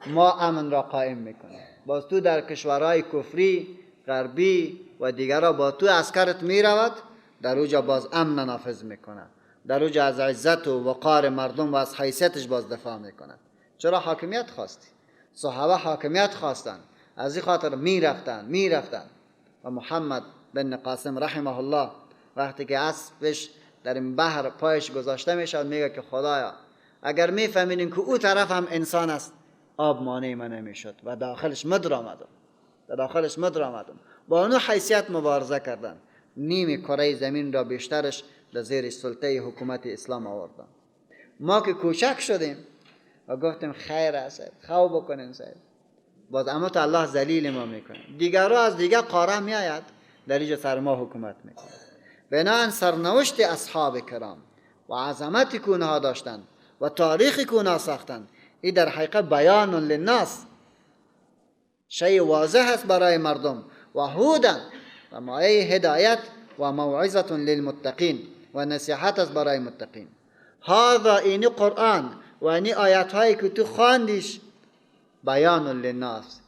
ما امن را قائم میکنیم. باز تو در کشورهای کفری غربی و دیگرها با تو عسکرت میرود، در اوجا باز امن نافذ میکنه، در اوجا از عزت و وقار مردم و از حیثیتش باز دفاع میکنه. چرا؟ حاکمیت خواستی. صحابه حاکمیت خواستن، از این خاطر میرفتن. و محمد بن قاسم رحمه الله وقتی که اسبش در این بحر پایش گذاشته میشد میگه که خدایا اگر میفهمیدین که او طرف هم انسان است آب مانع من نمیشد و داخلش مدر آمدم. با اونو حیثیت مبارزه کردن، نیم کره زمین را بیشترش در زیر سلطه حکومت اسلام آوردن. ما که کوچک شدیم و گفتیم خیر است خواب بکنیم سید، باز اما تا الله ذلیل ما میکنه. دیگرها از دیگر قاره میآید در اینجا سر ما حکومت میکنه. بناهن سرنوشت اصحاب کرام و عظمتی که اونها داشتن و تاریخی که اونها ساختن، این در حقیقت بیان للناس، شیء واضح است برای مردم و هودن و مایه هدایت و موعظه للمتقین و نصیحت است برای متقین. هذا این قرآن و این آیات هایی که تو خواندیش بیان للناس،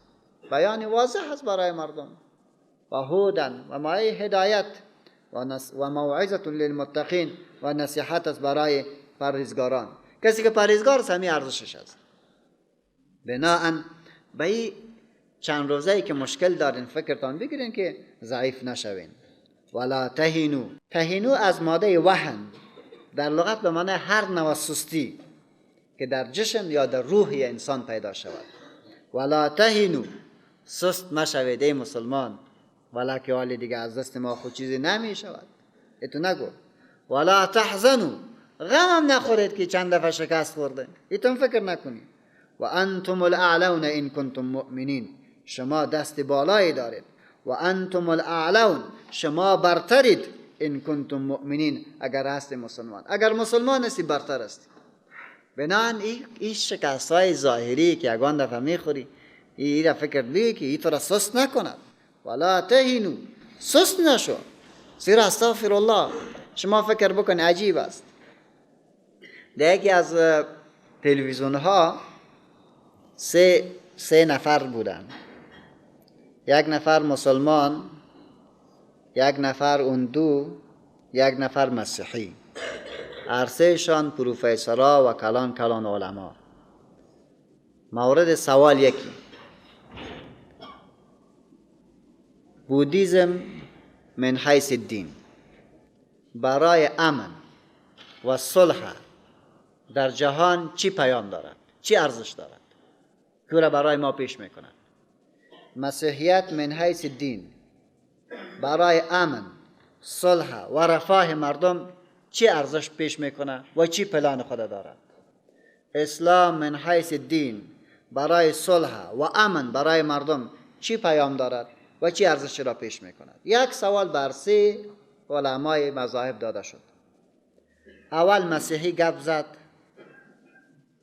بیان واضح است برای مردم و هودن و مایه هدایت و موعظه للمتقین و نصیحت است برای پرهیزگاران. کسی که پرهیزگار است همین ارزشش است. بناهن به این چند روزه‌ای که مشکل دارین فکرتان بگیرین که ضعیف نشوین. ولا تهینو از ماده وهن در لغت به معنی هر نوع سستی که در جسم یا در روح انسان پیدا شود. ولا تهینو، سست مشوید ای مسلمان، ولا که حال دیگه از دست ما خود چیزی نمی شود. ایتو نگو. ولا تحزنو، غمم نخورید که چند دفعه شکست خورده، ایتون فکر نکنید. و انتم الاعلون ان کنتم مؤمنین، شما دست بالایی دارید. و انتم الاعلون، شما برترید. ان کنتم مؤمنین، اگر هستی مسلمان. اگر مسلمان هستی برتر هستی. بنان این شکست های ظاهری که یگان دفعه میخوری، این را فکر بگی که این تو را سست نکند. ولا تهینو، سست نشو. زیرا استغفر الله، شما فکر بکن عجیب است. در یکی از تلویزیون ها سه نفر بودن، یک نفر مسلمان، یک نفر هندو، یک نفر مسیحی. هر سهشان پروفسورا و کلان علما. مورد سوال یکی، بودیزم من حیث الدین برای امن و صلح در جهان چی پیام دارد، چی ارزش دارد که را برای ما پیش میکنند؟ مسیحیت من حیث الدین برای امن، صلح و رفاه مردم چی ارزش پیش میکنه و چی پلان خود دارد؟ اسلام من حیث الدین برای صلح و امن برای مردم چی پیام دارد و چی ارزش را پیش میکند؟ یک سوال بر سه علمای مذاهب داده شد. اول مسیحی گپ زد،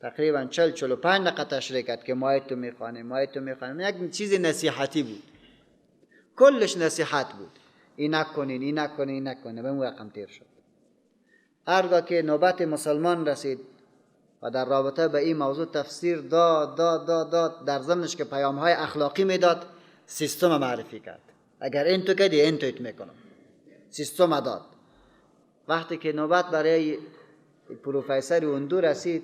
تقریبا 40-45 دقیقه تشریح کرد که ما تو میخوانیم. یک چیز نصیحتی بود، کلش نصیحت بود. این نکنین. به مو رقم تیر شد. هرگاه که نوبت مسلمان رسید و در رابطه به این موضوع تفسیر داد در ضمنش که پیام‌های اخلاقی میداد، سیستم معرفی کرد. اگر این تو کردی این تویت میکنم، سیستم داد. وقتی که نوبت برای پروفسور هندو رسید،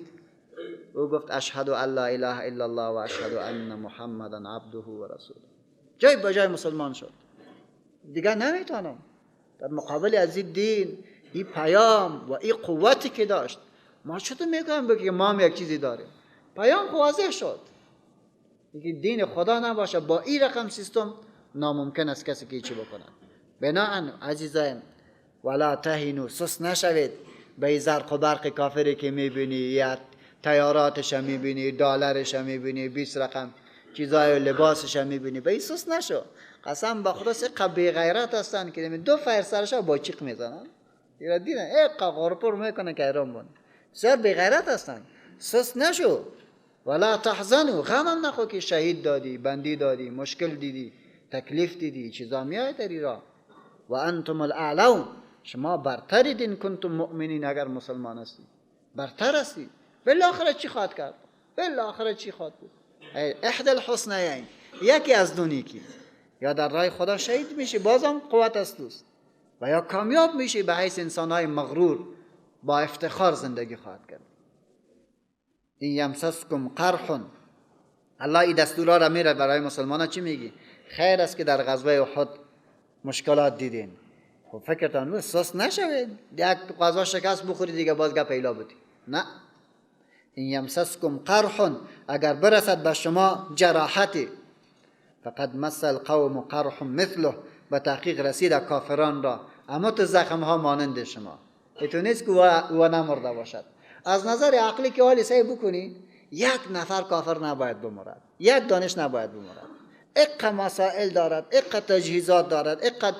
او گفت اشهد ان لا اله الا الله و اشهد ان محمدا عبده و رسوله. جای بجای مسلمان شد. دیگر نمیتونم در مقابل از این دین، این پیام و این قوتی که داشت، ما چطور میکنم بگیم ما هم یک چیزی داریم؟ پیام واضح شد. دیگه دین خدا نباشه با این رقم سیستم ناممکن است کسی که چی بکنه. بناهن عزیزان، ولا تهینو، سست نشوید به زرق و برق کافری که میبینی، یا تیاراتش هم میبینی، دلارش هم میبینی، 20 رقم چیزای لباسش هم میبینی، به این سست نشو. قسم به خدا سه بی غیرت هستن که 2 فیر سرش با چیق میزنن، ایرا دیدن غرپور میکنه که ایران بون. سر بی غیرت هستن. سست نشو. ولا تحزنو، غمم نخور که شهید دادی، بندی دادی، مشکل دیدی، تکلیف دیدی، چیزا میاد در ایران. و انتم الاعلون، شما برترید این کنتم مؤمنین، اگر مسلمان هستید برتر هستید. بالاخره چی خواهد کرد؟ بالاخره چی خواهد بود؟ احد الحسنیین، یکی از دو نیکی، یا در راه خدا شهید میشه بازم قوت است دوست، و یا کامیاب میشه به حیث انسانهای مغرور با افتخار زندگی خواهد کرد. این یمسسکم قرح، الله این دستورها را میره برای مسلمان ها. چی میگی؟ خیر است که در غزوه احد مشکلات دیدین، خب فکرتان سست نشوید، یک غذا شکست بخورید دیگه باز گپ پیدا بودی. نه، این یمسسکم قرح، اگر برسد به شما جراحتی، فقد مس القوم قرح مثله، به تحقیق رسید کافران را اما تو زخم ها مانند شما. تو نیست که او نمرده باشد. از نظر عقلی که حالی سعی بکنید، یک نفر کافر نباید بمرد، یک دانش نباید بمرد. اقا مسائل دارد، اقا تجهیزات دارد، اقا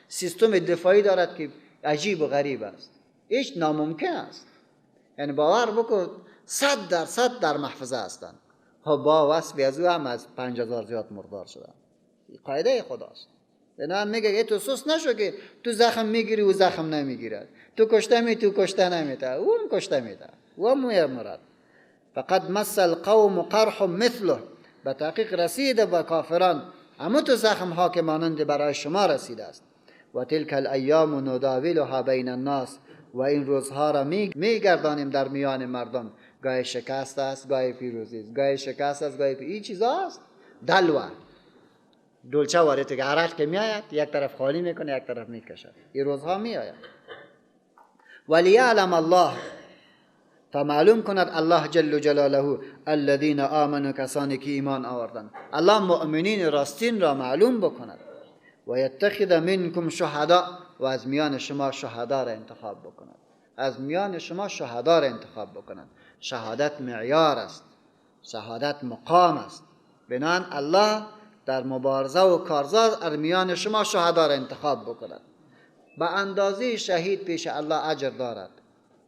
سیستم دفاعی دارد که عجیب و غریب است، هیچ ناممکن است. یعنی باور بکن 100% در محفظه هستند. ها با وصف از او هم از 5000 زیاد مردار شدن. قاعده خداست. بنابراین میگه تو سست نشو که تو زخم میگیری و زخم نمیگیرد، تو کشته می تو کشته نمیده، او هم کشته میده، او هم میمرد. فقد مس القوم قرح مثله، به تحقیق رسیده با کافران اما تو زخم ها که مانند برای شما رسیده است. و تلک الایام نداولها بین الناس، و این روزها را میگردانیم در میان مردم، گاهی شکست است گاهی پیروزی است، گاهی شکست است گاهی پیروزی. این چیزا است دلوه دلچه وارد که عرق که میآید یک طرف خالی میکنه یک طرف میکشد. این روزها میآید. ولیعلم الله، تا معلوم کند الله جل جلاله الذین آمنوا، کسانی که ایمان آوردند. الله مؤمنین راستین را معلوم بکند. و یتخذ منکم شهدا، و از میان شما شهدا را انتخاب بکند. از میان شما شهدا را انتخاب بکند. شهادت معیار است، شهادت مقام است. بنان الله در مبارزه و کارزار از میان شما شهدا را انتخاب بکند. به اندازه شهید پیش الله اجر دارد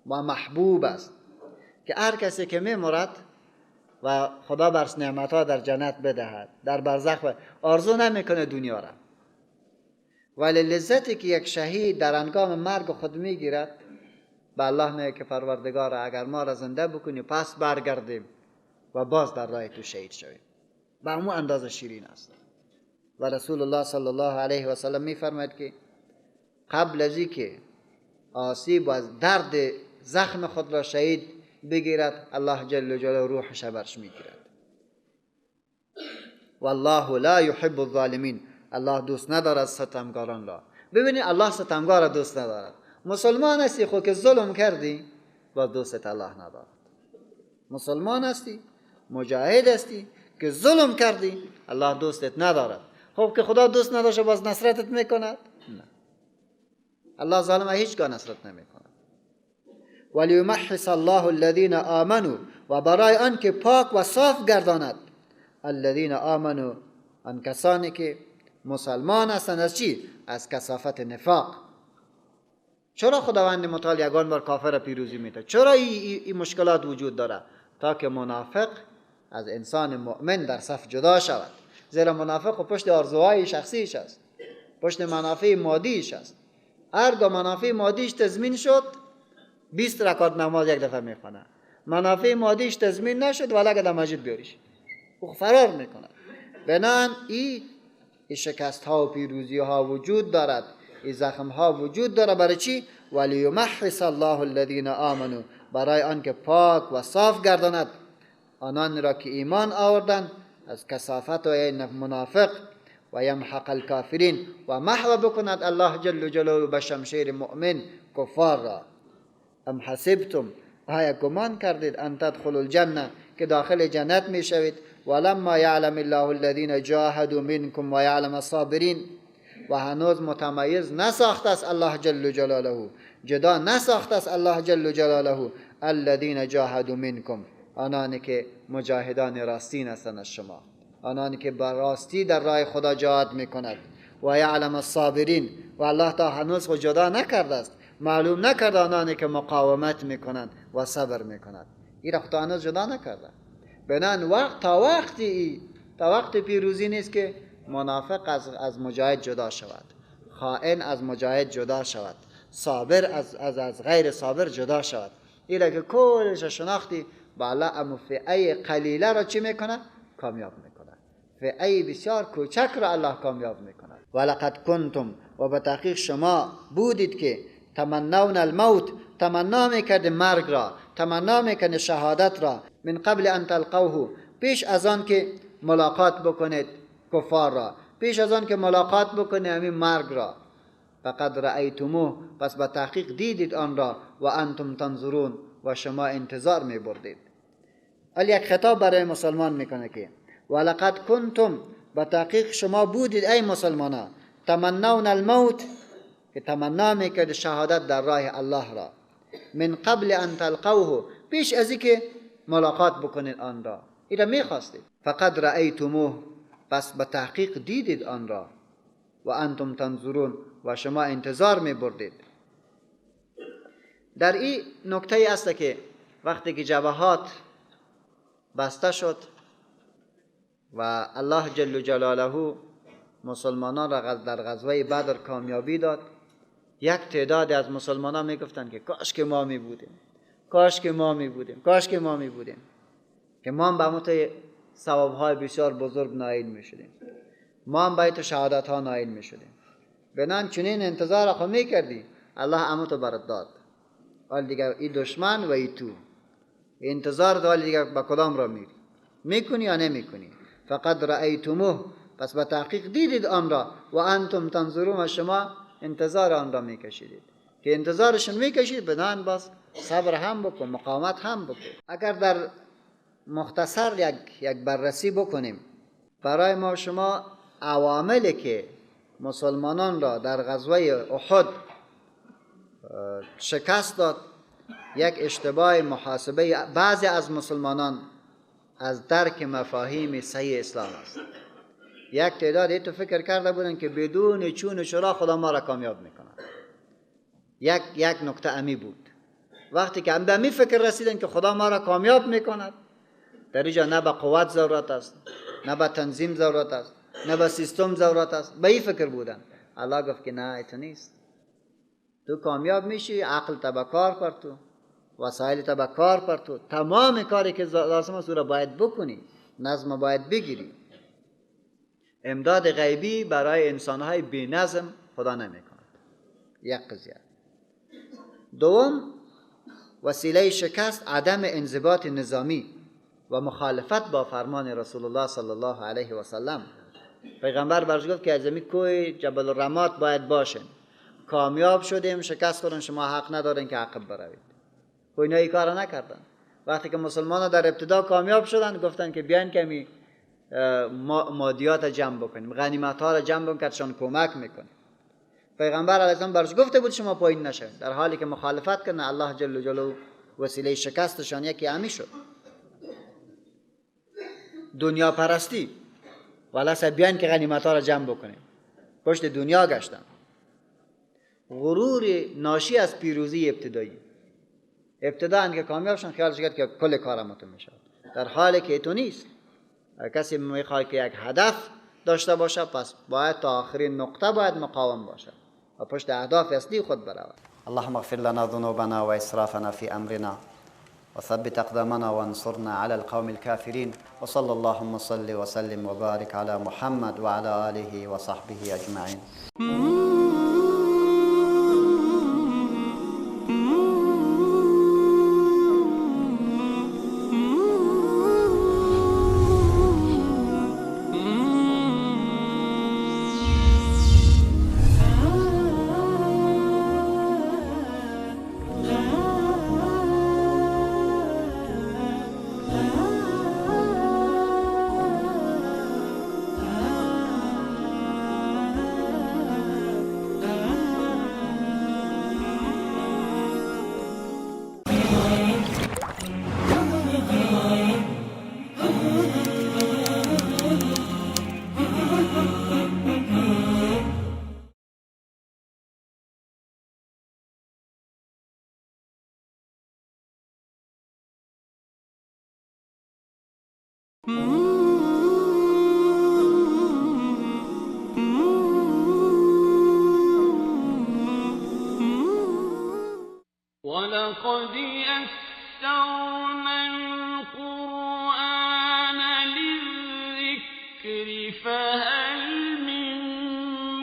و محبوب است، که هر کسی که میمرد و خدا برش نعمتها در جنت بدهد، در برزخ آرزو نمیکنه دنیا را، ولی لذتی که یک شهید در هنگام مرگ خود میگیرد، به الله میگه که پروردگار اگر ما را زنده بکنی پس برگردیم و باز در راه تو شهید شویم، به همون اندازه شیرین است. و رسول الله صلی الله علیه و سلم میفرماید که قبل از اینکه آسیب و از درد زخم خود را شهید بگیرد، الله جل جلاله روحش برش میگیرد. والله لا يحب الظالمین، الله دوست ندارد ستمگاران را. ببینید الله ستمگار را دوست ندارد. مسلمان هستی خود که ظلم کردی و دوست الله ندارد. مسلمان هستی مجاهد هستی که ظلم کردی، الله دوستت ندارد. خب که خدا دوست نداشته باز نصرتت میکند؟ نه، الله ظالم هیچگاه نصرت نمیکند. ولیمحص الله الذین آمنوا، و برای آن که پاک و صاف گرداند الذین آمنوا، آن کسانی که مسلمان هستند. از چی؟ از کثافت نفاق. چرا خداوند متعال یگان بار کافر پیروزی میده؟ چرا این مشکلات وجود داره؟ تا که منافق از انسان مؤمن در صف جدا شود. زیرا منافق پشت آرزوهای شخصیش است، پشت منافع مادیش است. هرگاه منافع مادیش تضمین شد 20 رکعت نماز یک دفعه میخونه، منافع مادیش تضمین نشد ولی اگه در مسجد بیاریش او فرار میکنه. بنان این شکست ها و پیروزی ها وجود دارد، این زخم ها وجود دارد. برای چی؟ ولیمحص الله الذین آمنوا، برای آنکه پاک و صاف گرداند آنان را که ایمان آوردند از کثافت و این منافق، و یمحق الکافرین، و محو بکند الله جل جلاله به شمشیر مؤمن کفار را. ام حسبتم، آیا گمان کردید ان تدخلوا الجنه، که داخل جنت می شوید، ولما یعلم الله الذین جاهدوا منکم و یعلم الصابرین، و هنوز متمایز نساخته است الله جل جلاله، جدا نساخته است الله جل جلاله الذین جاهدوا منکم، آنانی که مجاهدان راستین هستند از شما، آنانی که با راستی در راه خدا جهاد میکند. و یعلم الصابرین، و الله تا هنوز خود جدا نکرده است، معلوم نکرده آنانی که مقاومت میکنند و صبر میکنند. این را خدا هنوز جدا نکرده. بنان تا وقتی پیروزی نیست که منافق از مجاهد جدا شود، خائن از مجاهد جدا شود، صابر از غیر صابر جدا شود. اینا که کلش شناختی با الله اما فئه قلیله را چی میکنه؟ کامیاب میکنه. فئه بسیار کوچک را الله کامیاب میکنه. ولقد کنتم، و به تحقیق شما بودید که تمنون الموت، تمنا میکرد مرگ را، تمنا میکرد شهادت را، من قبل ان تلقوه، پیش از آن که ملاقات بکنید کفار را، پیش از آن که ملاقات بکنید همین مرگ را. فقد رأیتموه، پس به تحقیق دیدید آن را، و انتم تنظرون، و شما انتظار می بردید. ولی یک خطاب برای مسلمان میکنه که ولقد کنتم، به تحقیق شما بودید ای مسلمانان، تمنون الموت، که تمنا میکرد شهادت در راه الله را، من قبل ان تلقوه، پیش از اینکه ملاقات بکنید آن را، این را میخواستید. فقد رأیتموه، پس به تحقیق دیدید آن را، و انتم تنظرون، و شما انتظار می بردید. در این نکته ای است که وقتی که جبهات بسته شد و الله جل جلاله مسلمانان را در غزوه بدر کامیابی داد، یک تعداد از مسلمانان می گفتند که کاش که ما می بودیم، کاش که ما می بودیم، کاش که ما می بودیم، که ما هم به مت ثواب‌های بسیار بزرگ نائل می شدیم، ما هم باید شهادت ها نائل می شدیم. بنان چنین انتظار خود می کردی، الله امتو برات داد. حال دیگر ای دشمن و ای تو انتظار داری، دیگر با کدام را میری، میکنی یا نمیکنی. فقد رأیتموه، پس به تحقیق دیدید آن را، و انتم تنظرون، و شما انتظار آن را میکشیدید. که انتظارشون میکشید، بنان باز صبر هم بکن، مقاومت هم بکن. اگر در مختصر یک بررسی بکنیم برای ما شما عواملی که مسلمانان را در غزوه احد شکست داد، یک اشتباه محاسبه بعضی از مسلمانان از درک مفاهیم صحیح اسلام است. یک تعداد تو فکر کرده بودن که بدون چون و چرا خدا ما را کامیاب میکنه. یک نکته امی بود. وقتی که به می فکر رسیدن که خدا ما را کامیاب میکند، در اینجا نه به قوت ضرورت است، نه به تنظیم ضرورت است، نه به سیستم ضرورت است، به این فکر بودن. الله گفت که نه، ایت نیست. تو کامیاب میشی، عقل تا به کار پر، تو وسایل تا به کار پر، تو تمام کاری که لازم است او را باید بکنی، نظم باید بگیری. امداد غیبی برای انسانهای بی نظم خدا نمیکند. یک قضیه. دوم، وسیله شکست عدم انضباط نظامی و مخالفت با فرمان رسول الله صلی الله علیه و سلم. پیغمبر برش گفت که از زمین کوه جبل الرمات باید باشین. کامیاب شدیم، شکست خوردن، شما حق ندارین که عقب بروید. و اینا این کار نکردن. وقتی که مسلمانان در ابتدا کامیاب شدن، گفتن که بیاین کمی مادیات جمع بکنیم، غنیمت ها را جمع بکنیم که شان کمک میکنیم. پیغمبر علیه السلام برش گفته بود شما پایین نشوید، در حالی که مخالفت کردن، الله جل جلاله وسیله شکستشان یکی همی شد. دنیا پرستی، ولی بیان که غنیمت ها را جمع بکنیم، پشت دنیا گشتن. غرور ناشی از پیروزی ابتدایی. ابتدا که کامیاب شدن خیالش کرد که کل کارمتون میشه، در حالی که تو نیست. کسی میخواد که یک هدف داشته باشه، پس باید تا آخرین نقطه باید مقاوم باشه و پشت اهداف اصلی خود برود. اللهم اغفر لنا ذنوبنا وإسرافنا في أمرنا وثبت أقدامنا وانصرنا على القوم الكافرين وصلى اللهم وصل وسلم وبارك على محمد وعلى آله وصحبه أجمعين. ولقد يسرنا القرآن للذكر فهل من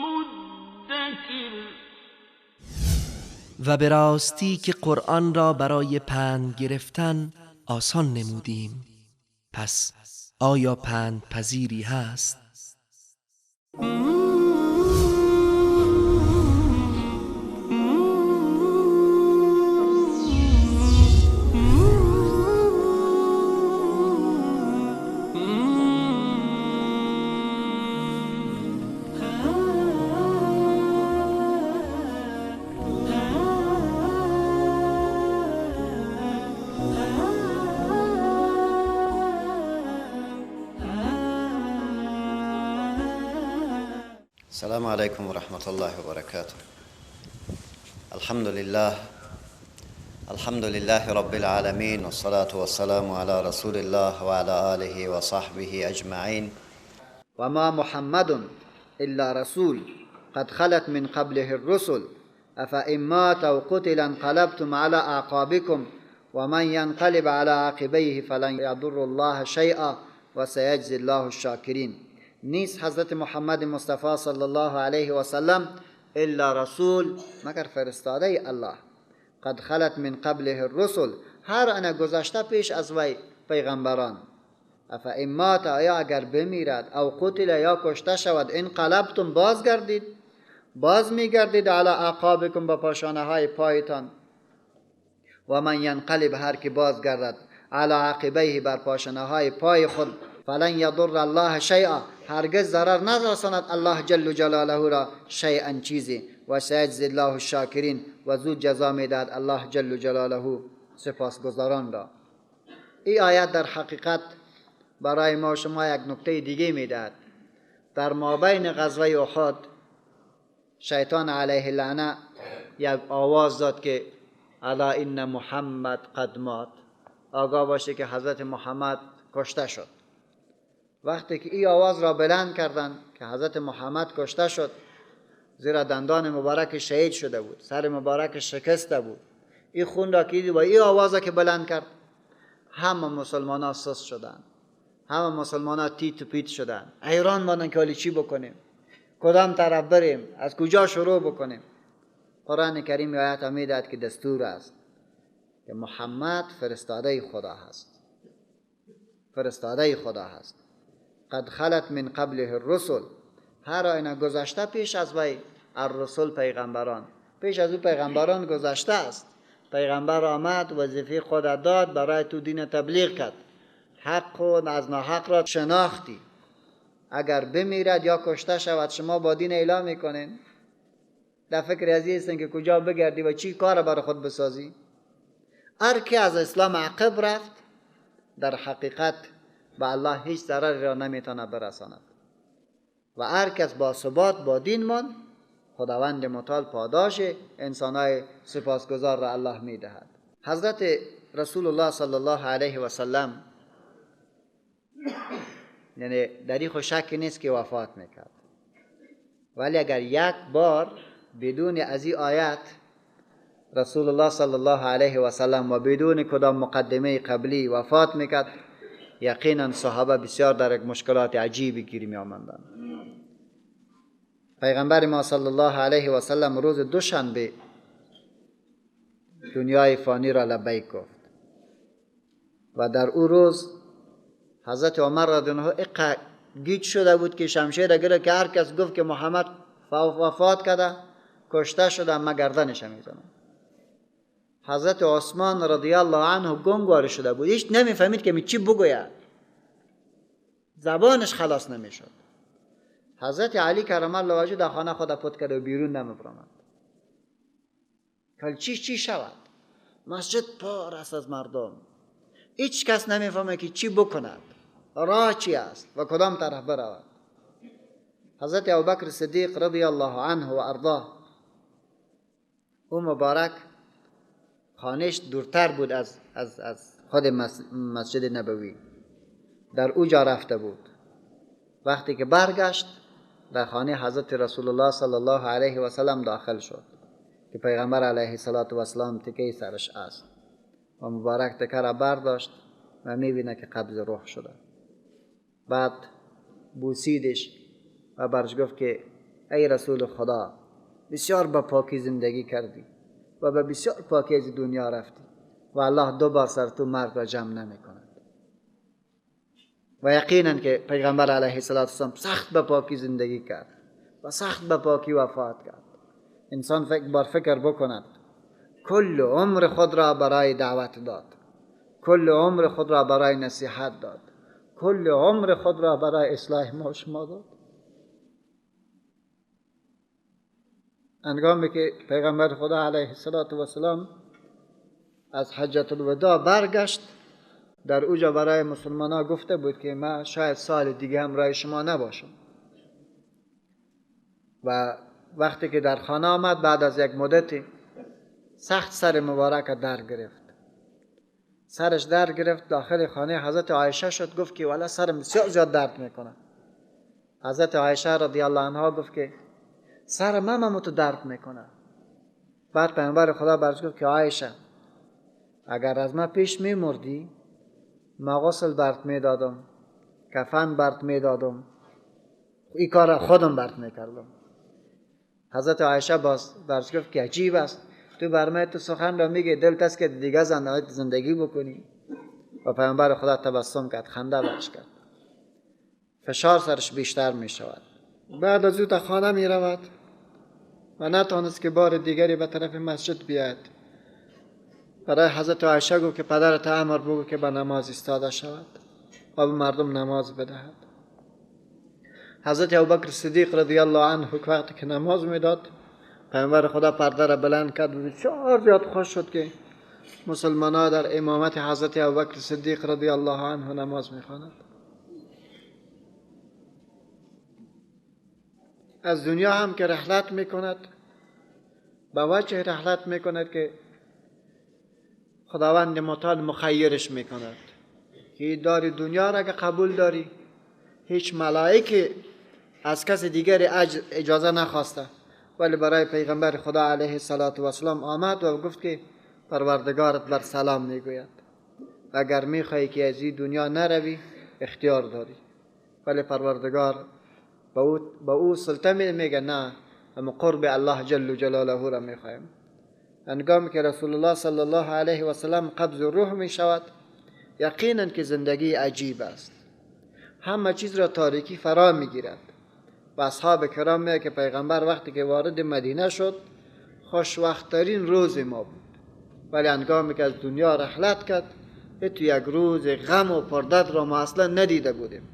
مدكر. و به راستی که قرآن را برای پند گرفتن آسان نمودیم، پس آیا پند پذیری هست؟ السلام عليكم ورحمة الله وبركاته. الحمد لله رب العالمين، والصلاة والسلام على رسول الله وعلى آله وصحبه أجمعين. وما محمد إلا رسول قد خلت من قبله الرسل أفإن مات أو قتل انقلبتم على أعقابكم ومن ينقلب على عقبيه فلن يضر الله شيئا وسيجزي الله الشاكرين. نیست حضرت محمد مصطفی صلی الله علیه و سلم الا رسول مگر فرستاده الله. قد خلت من قبله الرسل، هر آن گذشته پیش از وی پیغمبران. افإن مات، آیا اگر بمیرد، او قتل یا کشته شود، انقلبتم باز میگردید علی اعقابکم با پاشانه های پایتان. و من ینقلب، هر کی باز گردد، علی عقبیه بر پاشانه های پای خود، فلن یضر الله شیئا، هرگز ضرر نرساند الله جل جلاله را شیئا چیزی، و سیجزی الله الشاکرین، و زود جزا میدهد الله جل جلاله سپاسگزاران را. این آیت در حقیقت برای ما شما یک نکته دیگه میدهد. در مابین غزوه احد شیطان علیه اللعنه یک آواز داد که الا ان محمد قد مات، آگاه باشه که حضرت محمد کشته شد. وقتی که این آواز را بلند کردند که حضرت محمد کشته شد، زیرا دندان مبارک شهید شده بود، سر مبارک شکسته بود، این خون را که و این آواز را که بلند کرد، همه مسلمان ها سست شدند، همه مسلمان ها تیت و پیت شدند، حیران ماندند که حالی چی بکنیم، کدام طرف بریم، از کجا شروع بکنیم. قرآن کریم آیت میدهد که دستور است که محمد فرستاده خدا هست. قد خلت من قبله الرسل، هر آینه گذشته پیش از وی الرسل پیغمبران، پیش از او پیغمبران گذشته است. پیغمبر آمد، وظیفه خود داد، برای تو دین تبلیغ کرد، حق و از ناحق را شناختی. اگر بمیرد یا کشته شود شما با دین اعلام میکنین؟ در فکر ازی هستین که کجا بگردی و چی کار برای خود بسازی؟ هر کی از اسلام عقب رفت در حقیقت به الله هیچ ضرری را نمیتونه برساند، و هر کس با ثبات با دین ماند، خداوند متعال پاداش انسانای سپاسگزار را الله میدهد. حضرت رسول الله صلی الله علیه و سلم یعنی در این شک نیست که وفات میکرد، ولی اگر یک بار بدون از این آیت رسول الله صلی الله علیه و سلم و بدون کدام مقدمه قبلی وفات میکرد، یقینا صحابه بسیار در یک مشکلات عجیبی گیر می آمدند. پیغمبر ما صلی الله علیه و سلم روز دوشنبه دنیای فانی را لبیک گفت، و در او روز حضرت عمر رضی الله عنه اقا گیج شده بود که شمشیر گرفت که هر کس گفت که محمد وفات کرده، کشته شده، اما گردنش میزنه. حضرت عثمان رضی الله عنه گنگوار شده بود، هیچ نمیفهمید که چی بگوید، زبانش خلاص نمیشد. حضرت علی کرم الله وجهه در خانه خود پت کرد و بیرون نمی‌آمد. کل چی شود؟ مسجد پر است از مردم، هیچ کس نمیفهمه که چی بکند، راه چی است و کدام طرف برود. حضرت ابوبکر صدیق رضی الله عنه و ارضاه، او مبارک خانهش دورتر بود از خود مسجد نبوی، در او جا رفته بود. وقتی که برگشت در خانه حضرت رسول الله صلی الله علیه و سلم داخل شد، که پیغمبر علیه السلام تکه سرش است و مبارک تکه را برداشت و میبینه که قبض روح شده. بعد بوسیدش و برش گفت که ای رسول خدا، بسیار با پاکی زندگی کردی و به بسیار پاکی از دنیا رفتی و الله 2 بار سر تو مرگ را جمع نمی کند. و یقینا که پیغمبر علیه السلام سخت به پاکی زندگی کرد و سخت به پاکی وفات کرد. انسان فکر بکند، کل عمر خود را برای دعوت داد، کل عمر خود را برای نصیحت داد، کل عمر خود را برای اصلاح ما شما داد. هنگامی که پیغمبر خدا علیه السلام از حجت الوداع برگشت، در اوجا برای مسلمانان گفته بود که من شاید سال دیگه همراه شما نباشم. و وقتی که در خانه آمد، بعد از یک مدتی سخت سر مبارک در گرفت. سرش در گرفت، داخل خانه حضرت عایشه شد، گفت که والا سرم بسیار زیاد درد میکنه. حضرت عایشه رضی الله عنها گفت که سر من تو درد میکنه. بعد پیامبر خدا برش گفت که عایشه، اگر از من پیش میمردی، ما غسل برات میدادم، کفن برات میدادم، این کار خودم برات میکردم. حضرت عایشه باز برش گفت که عجیب است، تو برمه تو سخن را میگی، دلت است که دیگه زندگی بکنی. و پیامبر خدا تبسم کرد، خنده برش کرد. فشار سرش بیشتر میشود. بعد از او تا خانه میرود و نتوانست که بار دیگری به طرف مسجد بیاید. برای حضرت عایشه گفت که پدرت امر بگو که به نماز ایستاده شود و به مردم نماز بدهد. حضرت ابوبکر صدیق رضی الله عنه وقتی که نماز میداد، پیامبر خدا پرده را بلند کرد و بسیار زیاد خوش شد که مسلمانان در امامت حضرت ابوبکر صدیق رضی الله عنه نماز میخواند. از دنیا هم که رحلت میکند، به وجه رحلت میکند که خداوند متعال مخیرش میکند که داری دنیا را که قبول داری. هیچ ملائکه از کس دیگری اجازه نخواسته، ولی برای پیغمبر خدا علیه السلام آمد و گفت که پروردگارت بر سلام میگوید، اگر میخوایی که از این دنیا نروی اختیار داری. ولی پروردگار با او سلطه میگه نه، اما قرب الله جل جلاله را میخوایم. هنگامی که رسول الله صلی الله علیه و سلم قبض روح می شود، یقینا که زندگی عجیب است. همه چیز را تاریکی فرا می گیرد. و اصحاب کرام میگه که پیغمبر وقتی که وارد مدینه شد، خوشوقترین روز ما بود. ولی هنگامی که از دنیا رحلت کرد، تو یک روز غم و پردرد را ما اصلا ندیده بودیم.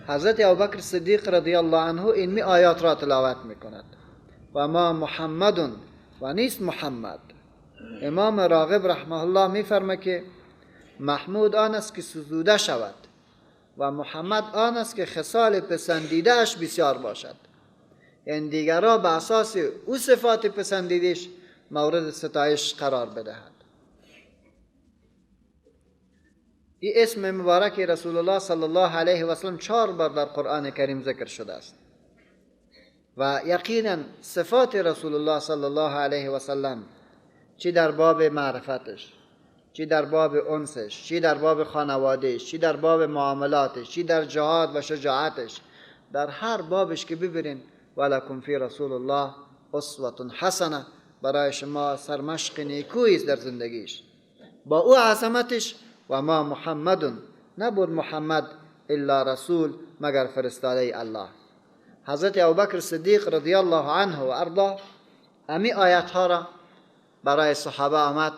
حضرت ابوبکر صدیق رضی الله عنه این آیات را تلاوت می کند. و ما محمد و نیست محمد. امام راغب رحمه الله می فرمه که محمود آن است که سزوده شود و محمد آن است که خصال پسندیده اش بسیار باشد. این دیگرها به اساس او صفات پسندیدش مورد ستایش قرار بدهد. این اسم مبارک رسول الله صلی الله علیه و سلم 4 بار در قرآن کریم ذکر شده است. و یقینا صفات رسول الله صلی الله علیه و سلم، چی در باب معرفتش، چی در باب انسش، چی در باب خانوادهش، چی در باب معاملاتش، چی در جهاد و شجاعتش، در هر بابش که ببینین ولکم فی رسول الله اسوة حسنه، برای شما سرمشق نیکویی است در زندگیش. با او عظمتش و ما محمد، نبود محمد الا رسول مگر فرستاده الله. حضرت ابوبکر صدیق رضی الله عنه و ارضاه امی آیات ها را برای صحابه آمد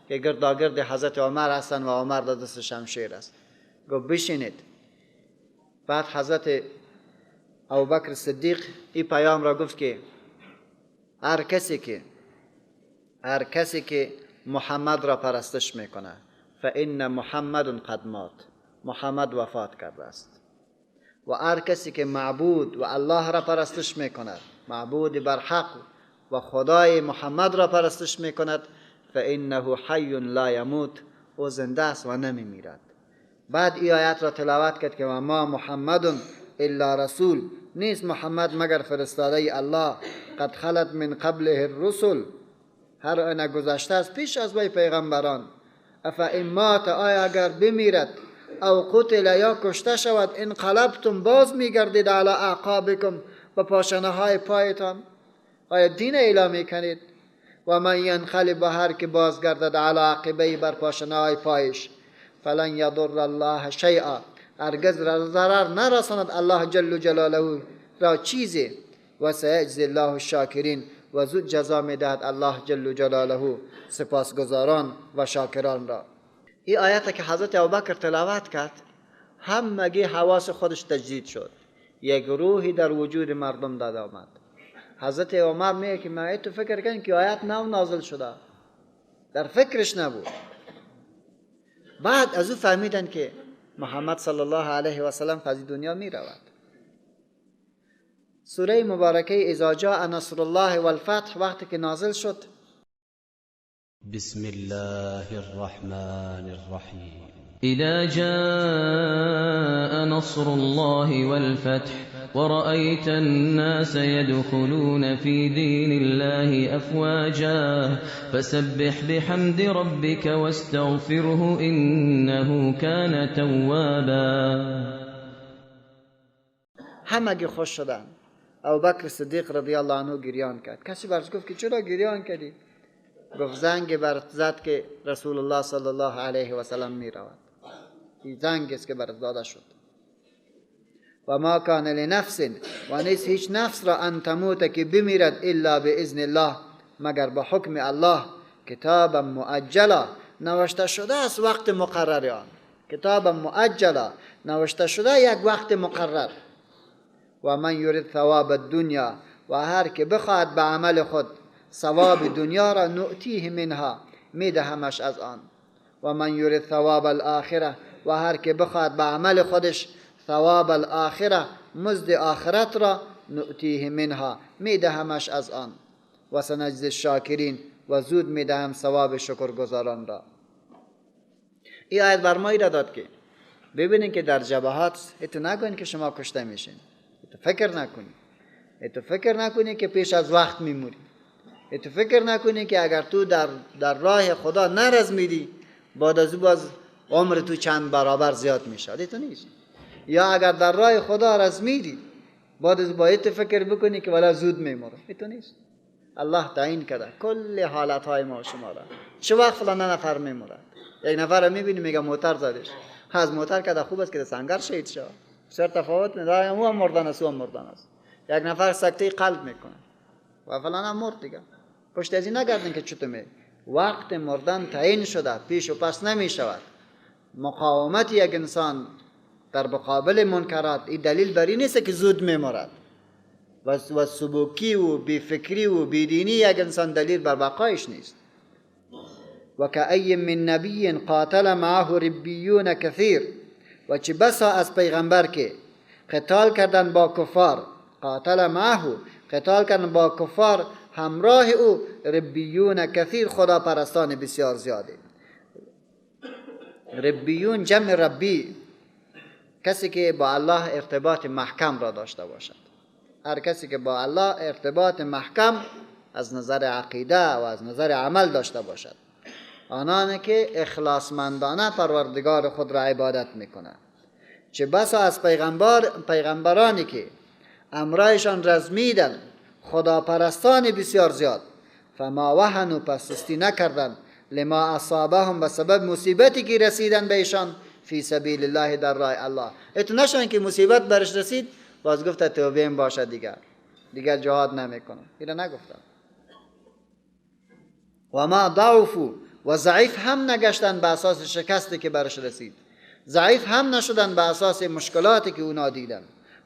که گرداگرد حضرت عمر هستند و عمر در دست شمشیر است، گفت بشینید. بعد حضرت ابوبکر صدیق این پیام را گفت که هر کسی که محمد را پرستش میکنه فإن محمد قد مات، محمد وفات کرده است. و هر کسی که معبود و الله را پرستش میکند، معبود بر حق و خدای محمد را پرستش میکند، فإنه حی لا یموت، او زنده است و نمی میرد. بعد این آیت را تلاوت کرد که ما محمد الا رسول نیست محمد مگر فرستاده الله، قد خلت من قبله الرسل، هر آنه گذشته از پیش از وی پیغمبران. افا این مات، آیا اگر بمیرد، او قتل یا کشته شود، انقلبتم باز میگردید علی اعقابکم به پاشنه های پایتان، آیا دین اعلام میکنید؟ و من ینقلب، هر که بازگردد علی عقبه بر پاشنه های پایش، فلن یضر الله شیئا، هرگز ضرر نرساند الله جل جلاله را چیزی. و سیجزی الله الشاکرین، و زود جزا میدهد الله جل جلاله سپاسگزاران و شاکران را. این آیت که حضرت ابوبکر تلاوت کرد، همگی حواس خودش تجدید شد، یک روحی در وجود مردم داد آمد. حضرت عمر میگه که من تو فکر کن که آیت نو نازل شده، در فکرش نبود. بعد از او فهمیدن که محمد صلی الله علیه و سلم از دنیا می رود. سوره مبارکه اذا جاء نصر الله والفتح وقتی که نازل شد، بسم الله الرحمن الرحیم إذا جاء نصر الله والفتح ورأيت الناس يدخلون في دين الله أفواجا فسبح بحمد ربك واستغفره إنه كان توابا. همگی خوش شدن. ابوبکر صدیق رضی الله عنه گریان کرد. کسی برش گفت که چرا گریان کردی؟ گفت زنگ بر زد که رسول الله صلی الله علیه و سلم می رود. این زنگ است که بر داده شد. و ما کان لنفس، و نیست هیچ نفس را ان تموت که بمیرد الا باذن الله، مگر به حکم الله. کتابا مؤجلا، نوشته شده است وقت مقرر آن. کتابا مؤجلا، نوشته شده یک وقت مقرر. و من یرید ثواب الدنیا، و هر که بخواهد به عمل خود ثواب دنیا را نؤتیه منها، میدهمش از آن. و من یرید ثواب الاخره، و هر که بخواهد به عمل خودش ثواب الاخره، مزد آخرت را نؤتیه منها، میدهمش از آن. و سنجزی الشاکرین، و زود میدهم ثواب شکرگزاران را. این آیت بر ما ایره داد که ببینید که در جبهات اتو نکنید که شما کشته میشین، اتو فکر نکنید که پیش از وقت میموری، اتو فکر نکنید که اگر تو در راه خدا نرزمیدی بعد از باز عمر تو چند برابر زیاد میشد. اتو نیست. یا اگر در راه خدا رزمیدی بعد از باید فکر بکنی که ولی زود میمورم. اتو نیست. الله تعیین کرده کل حالت های ما شما را. چه وقت فلان نفر میمورد؟ یک نفر میبینی میگه موتر زدش، از موتر کده خوب است که سنگر شهید شد، سر تفاوت نداره، او هم مردن است او هم مردن است. یک نفر سکته قلب میکنه و فلان هم مرد دیگه. پشت از این نگردن که چطور می وقت مردن تعیین شده، پیش و پس نمی شود. مقاومت یک انسان در مقابل منکرات این دلیل بر این نیست که زود میمرد. و سبوکی و بیفکری و بیدینی یک انسان دلیل بر بقایش نیست. و کأی من نبی قاتل معه ربیون کثیر، و چه بسا از پیغمبر که قتال کردن با کفار، قاتل معه قتال کردن با کفار همراه او، ربیون کثیر خدا پرستان بسیار زیاده. ربیون جمع ربی، کسی که با الله ارتباط محکم را داشته باشد. هر کسی که با الله ارتباط محکم از نظر عقیده و از نظر عمل داشته باشد، آنانی که اخلاصمندانه پروردگار خود را عبادت میکنند. چه بسا از پیغمبرانی که امرایشان رزمیدن، خدا پرستان بسیار زیاد، فما وهنوا، پس سستی نکردن، لما اصابهم، به سبب مصیبتی که رسیدن به ایشان، فی سبیل الله، در راه الله. اتو نشون که مصیبت برش رسید باز گفت توبیم باشه دیگر جهاد نمیکنم. اینا نگفتم. و ما ضعفوا، و ضعیف هم نگشتن به اساس شکستی که برش رسید، ضعیف هم نشدن به اساس مشکلاتی که اونا دیدن.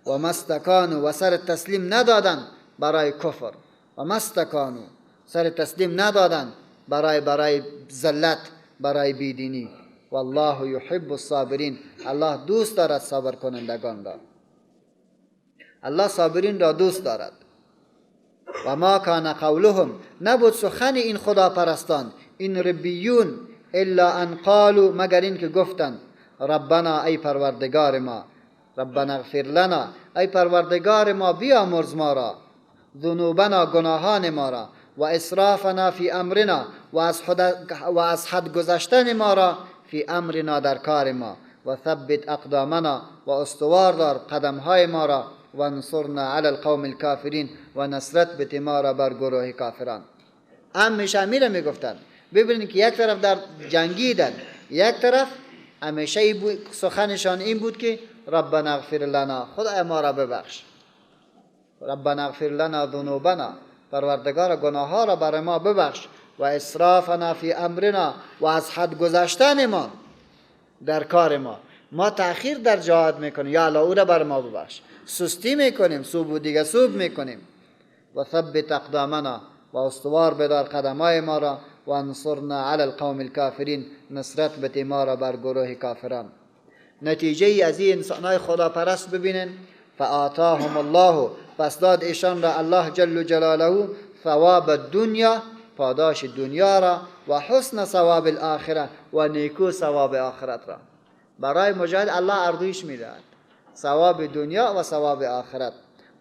و مستکانو، و سر تسلیم ندادن برای کفر. و مستکانو، سر تسلیم ندادن برای ذلت، برای بیدینی. والله یحب الصابرین، الله دوست دارد صبر کنندگان را. الله صابرین را دوست دارد. و ما کان قولهم، نبود سخن این خدا پرستان، این ربیون، الا ان قالوا، مگر این که گفتند ربنا، ای پروردگار ما، ربنا اغفر لنا، ای پروردگار ما بیامرز ما را، ذنوبنا گناهان ما را، و اسرافنا فی امرنا، و از حد گذشتن ما را فی امرنا در کار ما، و ثبت اقدامنا و استوار دار قدمهای ما را، و انصرنا علی القوم الکافرین و نصرت بده ما را بر گروه کافران. همیشه میره میگفتن ببینید که یک طرف در جنگیدن، یک طرف همیشه سخنشان این بود که ربنا اغفر لنا، خدای ما را ببخش، ربنا اغفر لنا ذنوبنا، پروردگار گناه ها را برای ما ببخش، و اسرافنا فی امرنا، و از حد گذشتن ما در کار ما تأخیر در جهاد میکنیم، یا الله او را برای ما ببخش، سستی میکنیم، سوب و دیگه سوب میکنیم، و ثبت اقدامنا، و استوار بدار قدمای ما را، و انصرنا علی القوم الکافرین، نصرت بده ما را بر گروه کافران. نتیجه از این انسانای خداپرست ببینن، فآتاهم الله، پس داد ایشان را الله جل جلاله ثواب الدنیا، پاداش دنیا را، و حسن ثواب الاخره، و نیکو ثواب آخرت را. برای مجاهد الله اردویش میدهد، ثواب دنیا و ثواب آخرت.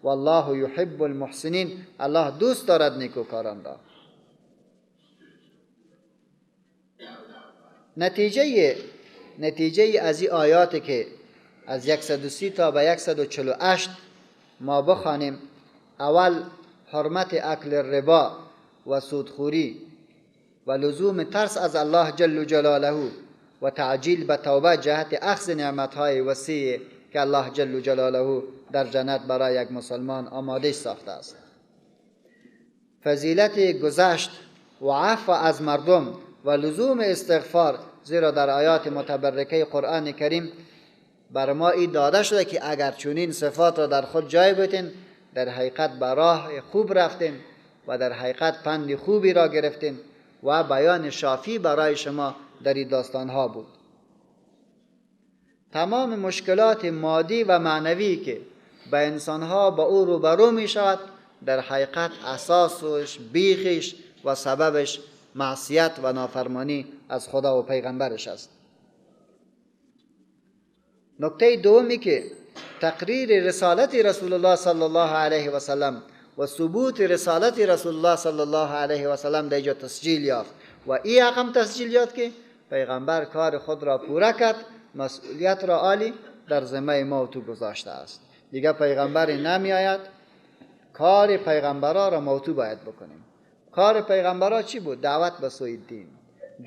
والله یحب المحسنین، الله دوست دارد نیکوکاران را. نتیجه از این آیاتی که از 130 تا به 148 ما بخوانیم، اول حرمت اکل ربا و سودخوری و لزوم ترس از الله جل جلاله و تعجیل به توبه جهت اخذ نعمتهای وسیع که الله جل جلاله در جنت برای یک مسلمان آماده ساخته است. فضیلت گذشت و عفو از مردم و لزوم استغفار، زیرا در آیات متبرکه قرآن کریم بر ما این داده شده که اگر چنین صفات را در خود جای بتین، در حقیقت به راه خوب رفتین و در حقیقت پند خوبی را گرفتین و بیان شافی برای شما در این داستان ها بود. تمام مشکلات مادی و معنوی که به انسان ها با او روبرو می شود، در حقیقت اساسش، بیخش و سببش معصیت و نافرمانی از خدا و پیغمبرش است. نکته دومی که تقریر رسالت رسول الله صلی الله علیه و سلم و ثبوت رسالت رسول الله صلی الله علیه و سلم در اینجا تسجیل یافت، و این رقم تسجیل یافت که پیغمبر کار خود را پورا کرد، مسئولیت را عالی در ذمه ما و تو گذاشته است. دیگه پیغمبری نمی آید، کار پیغمبرا را ما و تو باید بکنیم. کار پیغمبرا چی بود؟ دعوت به سوی دین،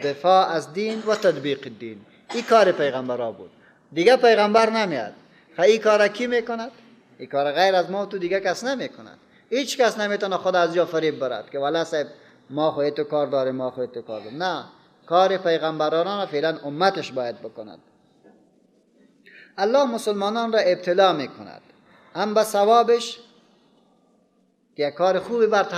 دفاع از دین و تطبیق دین. این کار پیغمبرا بود. دیگه پیغمبر نمیاد، این کار کی میکند؟ این کار غیر از ما و تو دیگه کس نمیکند. هیچ کس نمیتونه خود از جا فریب برد که والا صاحب ما خواهی تو کار داریم، ما خواهی تو کار داریم. نه، کار پیغمبران فعلا امتش باید بکند. الله مسلمانان را ابتلا میکند، هم به ثوابش که کار خوبی برد،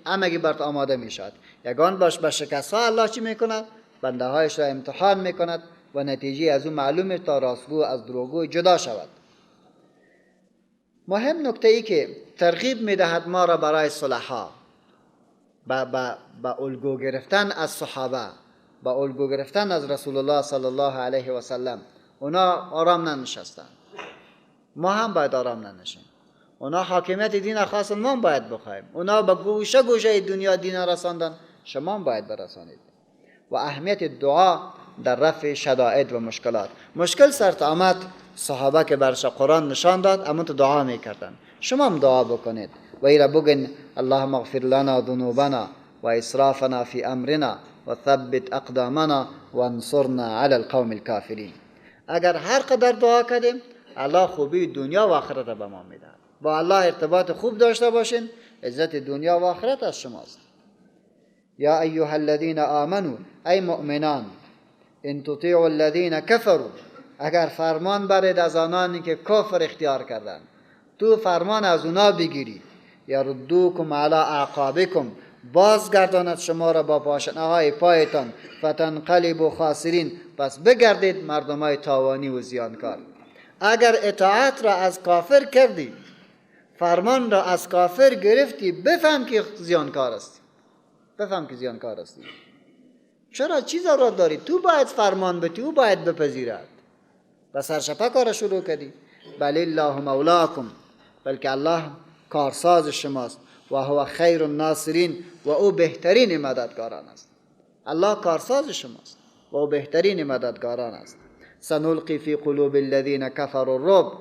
همگی برد آماده میشد. یگان باش به شکست ها الله چی میکند؟ بنده هایش را امتحان میکند و نتیجه از او معلومه تا راستگو از دروغگو جدا شود. مهم نکته ای که ترغیب میدهد ما را برای صلحا، با الگو گرفتن از صحابه، با الگو گرفتن از رسول الله صلی الله علیه و سلم. اونا آرام ننشستن، ما هم باید آرام ننشیم. اونا حاکمیت دین خاص ما باید بخوایم. اونا به گوشه گوشه دنیا دین رساندن، شما هم باید برسانید. و اهمیت دعا در رفع شدائد و مشکلات. مشکل سرت آمد، صحابه که برش قرآن نشان داد، اما تو دعا میکردن. شما هم دعا بکنید و ایرا بگن اللهم اغفر لنا ذنوبنا و اسرافنا فی امرنا و ثبت اقدامنا و انصرنا علی القوم الکافرین. اگر هر قدر دعا کردیم، الله خوبی دنیا و آخرت به ما میده. با الله ارتباط خوب داشته باشین، عزت دنیا و آخرت از شماست. یا ایها الذین آمنوا، ای مؤمنان، ان تطیعوا الذین کفروا، اگر فرمان برید از آنانی که کفر اختیار کردن، تو فرمان از اونا بگیری، یردوکم علی اعقابکم، بازگرداند شما را با پاشنه‌های پایتان، فتنقلبوا خاسرین، پس بگردید مردمای تاوانی و زیانکار. اگر اطاعت را از کافر کردی، فرمان را از کافر گرفتی، بفهم که زیانکار است. بفهم که زیانکار است. چرا؟ چی ضرورت داری؟ تو باید فرمان بدی، او باید بپذیرد. و سرشپه کار شروع کردی. بل الله مولاکم، بلکه الله کارساز شماست. و هو خیر الناصرین، و او بهترین مددگاران است. الله کارساز شماست و او بهترین مددگاران است. سنلقی فی قلوب الذین کفروا الرعب،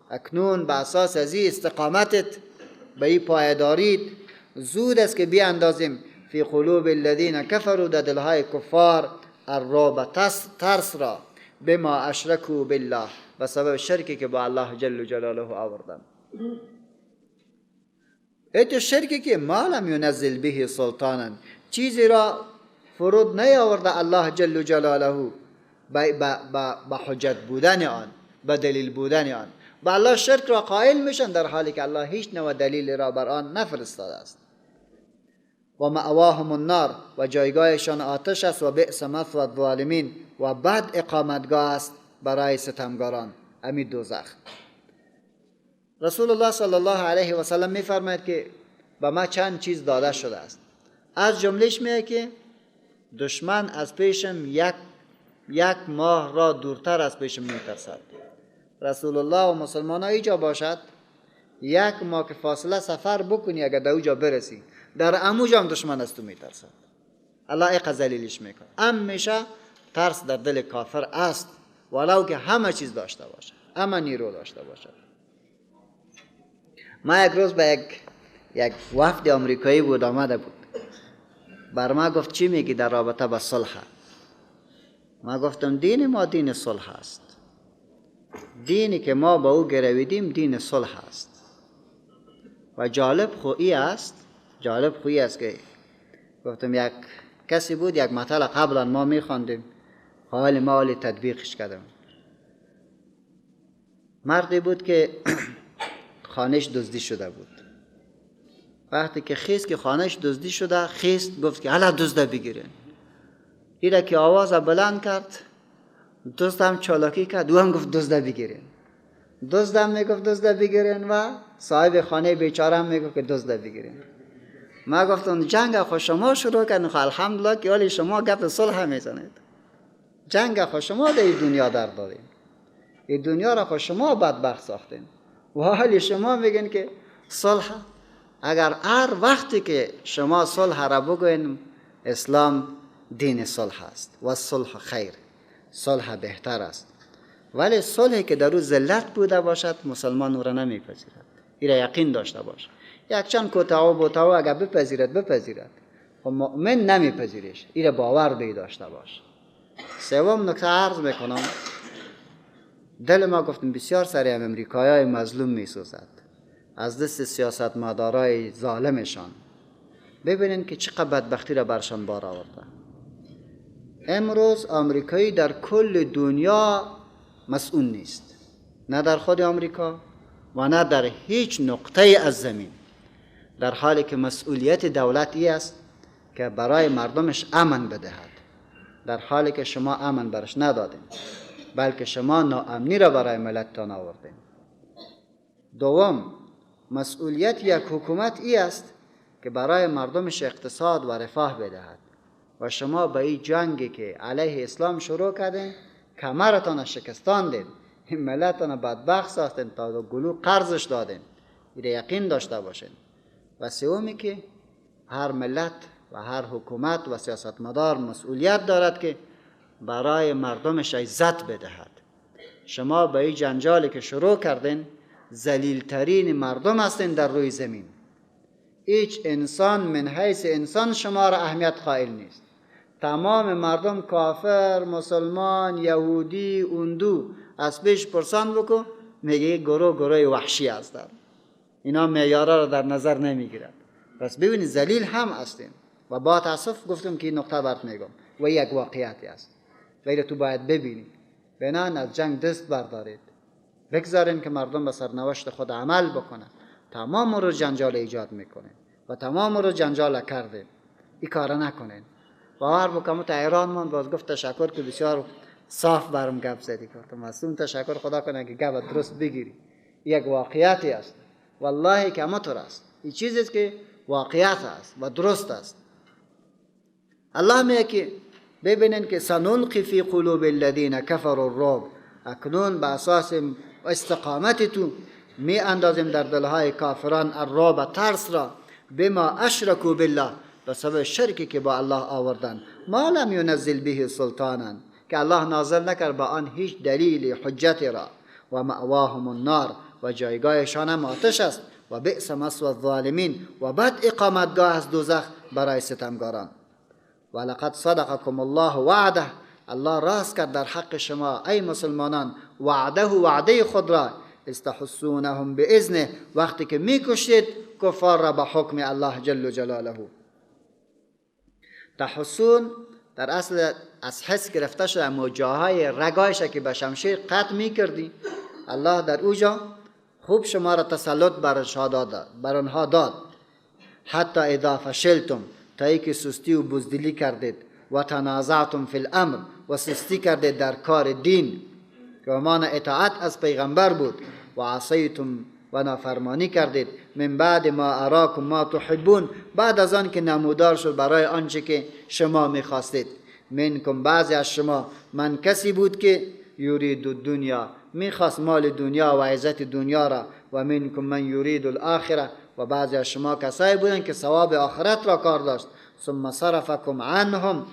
اکنون به اساس از این استقامتت، به این پایداریت، زود است که بیاندازیم فی قلوب الذین کفروا، در دلهای کفار، الرعب ترس را، بما اشرکوا بالله، به سبب شرکی که با الله جل جلاله آوردن. ایتو شرکی که ما لم ینزل به سلطانا، چیزی را فرود نیاورده الله جل جلاله با حجت بودن آن، با دلیل بودن آن. با الله شرک را قائل میشن در حالی که الله هیچ نوع دلیل را بر آن نفرستاده است. و مأواهم النار، و جایگاهشان آتش است، و بئس مثوى الظالمین، و بد اقامتگاه است برای ستمگاران، امی دوزخ. رسول الله صلی الله علیه و سلم میفرماید که به ما چند چیز داده شده است. از جملهش میگه که دشمن از پیشم یک ماه را دورتر از پیشم میترسد. رسول الله و مسلمان ها ایجا باشد، یک ماه که فاصله سفر بکنی، اگر در اوجا برسی، در اموجا هم دشمن از تو میترسد. الله ایقا ذلیلش میکنه. همیشه ترس در دل کافر است، ولو که همه چیز داشته باشه، همه نیرو داشته باشه. ما یک روز به یک وفد آمریکایی بود، آمده بود، بر ما گفت چی میگی در رابطه با صلح؟ ما گفتم دین ما دین صلح است، دینی که ما با او گرویدیم دین صلح است. و جالب خویی است که گفتم یک کسی بود، یک مطلب قبلا ما میخواندیم، حال ما حالی تطبیقش کردم. مردی بود که خانهش دزدی شده بود. وقتی که خیست که خانهش دزدی شده، خیست گفت که حالا دزده بگیرین. ایره که آواز بلند کرد، دزدم چالاکی کرد، او هم گفت دزده بگیرین. دزدم میگفت دزده بگیرین و صاحب خانه بیچاره هم میگفت که دزده بگیرین. ما گفتم جنگ خود شما شروع کردین، خب الحمدلله که ولی شما گپ صلح میزنید. جنگ خود شما در این دنیا در دارین، این دنیا را خود شما بدبخت ساختین، و حالی شما میگین که صلح. اگر هر وقتی که شما صلح را بگوین، اسلام دین صلح است و صلح خیر، صلح بهتر است. ولی صلحی که در او ذلت بوده باشد، مسلمان او را نمیپذیرد. این را یقین داشته باش. یک چند کوتاه و بوتاه اگر بپذیرد، و مؤمن نمیپذیرش. این را باور بی داشته باش. سوم نکته عرض میکنم، دل ما گفتم بسیار سری هم امریکایای مظلوم میسوزد از دست سیاستمدارای ظالمشان. ببینین که چقدر بدبختی را برشان بار آورده. امروز آمریکایی در کل دنیا مسئول نیست، نه در خود آمریکا و نه در هیچ نقطه از زمین، در حالی که مسئولیت دولتی است که برای مردمش امن بدهد، در حالی که شما امن برش ندادین، بلکه شما ناامنی را برای ملتتان آوردین. دوم، مسئولیت یک حکومت ای است که برای مردمش اقتصاد و رفاه بدهد، و شما به این جنگی که علیه اسلام شروع کردین کمرتان شکستاندین، این ملتتان بدبخت ساختین، تا گلو قرضش دادین. این یقین داشته باشین. و سومی که هر ملت و هر حکومت و سیاستمدار مسئولیت دارد که برای مردمش عزت بدهد. شما به این جنجالی که شروع کردین ذلیل‌ترین مردم هستین در روی زمین. هیچ انسان من حیث انسان شما را اهمیت قائل نیست. تمام مردم کافر، مسلمان، یهودی، هندو از پیش پرسان بکن، میگه گروه وحشی هستند. اینا معیارا را در نظر نمیگیرند. پس ببینید ذلیل هم هستین. و با تاسف گفتم که این نقطه برات میگم و یک واقعیتی است. ولی تو باید ببینید. بنان از جنگ دست بردارید. بگذارین که مردم به سرنوشت خود عمل بکنن. تمام رو جنجال ایجاد میکنه و تمام رو جنجال کرده. این کار نکنین. باور بکنم تا ایران من باز گفت تشکر که بسیار صاف برام گپ زدی. گفتم مصوم تشکر خدا کنه که گپ درست بگیری. یک واقعیتی است. والله که همطور است. این چیزی است که واقعیت است و درست است. الله میگه که ببینین که سنلقی فی قلوب الذین کفروا الرعب، اکنون به اساس و استقامت تو می اندازیم در دلهای کافران الرعب ترس را بما اشرکوا بالله به سبب شرکی که با الله آوردن ما لم ینزل به سلطانا که الله نازل نکرد با آن هیچ دلیل حجت را و مأواهم النار و جایگاهشان هم آتش است و بئس مثوى الظالمین و بد اقامتگاه از دوزخ برای ستمگاران. ولقد صدقكم الله وعده الله راست کرد در حق شما ای مسلمانان وعده خود را استحسونهم باذنه وقتی که میکشید کفار را به حکم الله جل جلاله. تحسون در اصل از حس گرفته شده اما جاهای رگایش که به شمشیر قطع میکردی الله در اوجا خوب شما را تسلط بر آنها داد. حتی اذا فشلتم تا ای که سستی و بزدلی کردید و تنازعتم فی الامر و سستی کردید در کار دین که امان اطاعت از پیغمبر بود و عصیتم و نافرمانی کردید من بعد ما اراکم ما تحبون بعد از آن که نمودار شد برای آنچه که شما میخواستید. منکم بعضی از شما من کسی بود که یرید الدنیا میخواست مال دنیا و عزت دنیا را و منکم من یرید الاخره و بعضی از شما کسایی بودن که ثواب آخرت را کار داشت. ثم صرفکم عنهم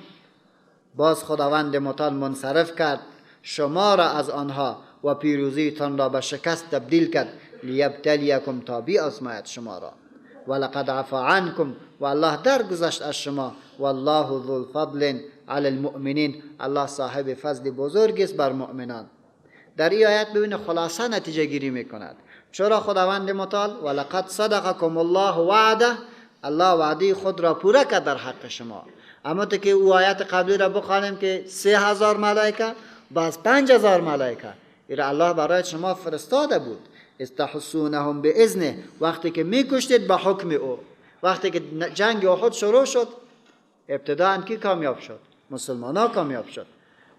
باز خداوند متعال منصرف کرد شما را از آنها و پیروزی تان را به شکست تبدیل کرد لیبتلیکم تا بیازماید شما را. ولقد عفا عنکم و الله درگذشت از شما والله ذو الفضل علی المؤمنین الله صاحب فضل بزرگ است بر مؤمنان. در این آیت ببین خلاصه نتیجه گیری میکند چرا خداوند متعال ولقد صدقكم الله وعده الله وعده خود را پورا کرد در حق شما. اما تو که او آیت قبلی را بخوانیم که 3000 ملائکه باز 5000 ملائکه ایره الله برای شما فرستاده بود. استحسونهم باذنه وقتی که میکشتید به حکم او. وقتی که جنگ احد شروع شد ابتداء کی کامیاب شد؟ مسلمان‌ها کامیاب شد.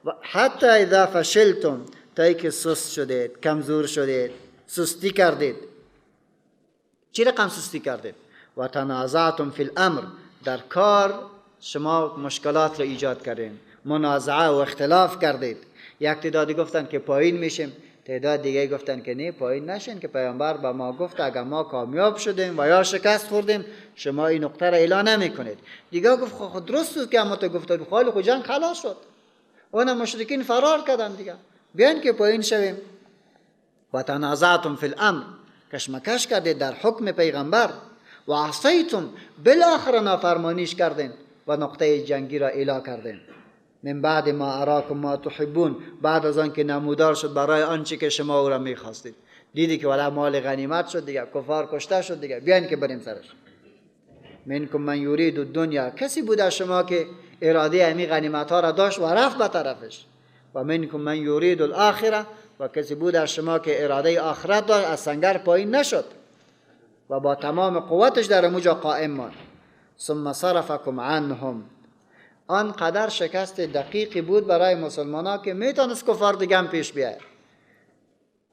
و حتی اذا فشلتم تا ای که سست شدید کمزور شدید سستی کردید. چی رقم سستی کردید؟ و تنازعتم فی الامر در کار شما مشکلات را ایجاد کردید منازعه و اختلاف کردید. یک تعدادی گفتن که پایین میشیم تعداد دیگه گفتن که نه پایین نشین که پیامبر به ما گفت اگر ما کامیاب شدیم و یا شکست خوردیم شما این نقطه را اعلان نمیکنید. دیگه گفت خود درست بود که اما تو گفت خالی خود جنگ خلاص شد اون مشرکین فرار کردن دیگه بیان که پایین شویم. و تنازعتم فی الامر کشمکش کردید در حکم پیغمبر و عصیتم بالاخره نافرمانیش کردین و نقطه جنگی را اعلان کردین. من بعد ما اراکم ما تحبون بعد از آن که نمودار شد برای آنچه که شما او را میخواستید دیدی که والا مال غنیمت شد دیگه کفار کشته شد دیگه بیاین که بریم سرش. منکم من یرید الدنیا کسی بود از شما که اراده امی غنیمت ها را داشت و رفت به طرفش. و منکم من یرید الاخره و کسی بود از شما که اراده آخرت داشت از سنگر پایین نشد و با تمام قوتش در موجا قائم ماند. ثم صرفکم عنهم آنقدر شکست دقیقی بود برای مسلمانان که میتونست کفار دیگه هم پیش بیاید.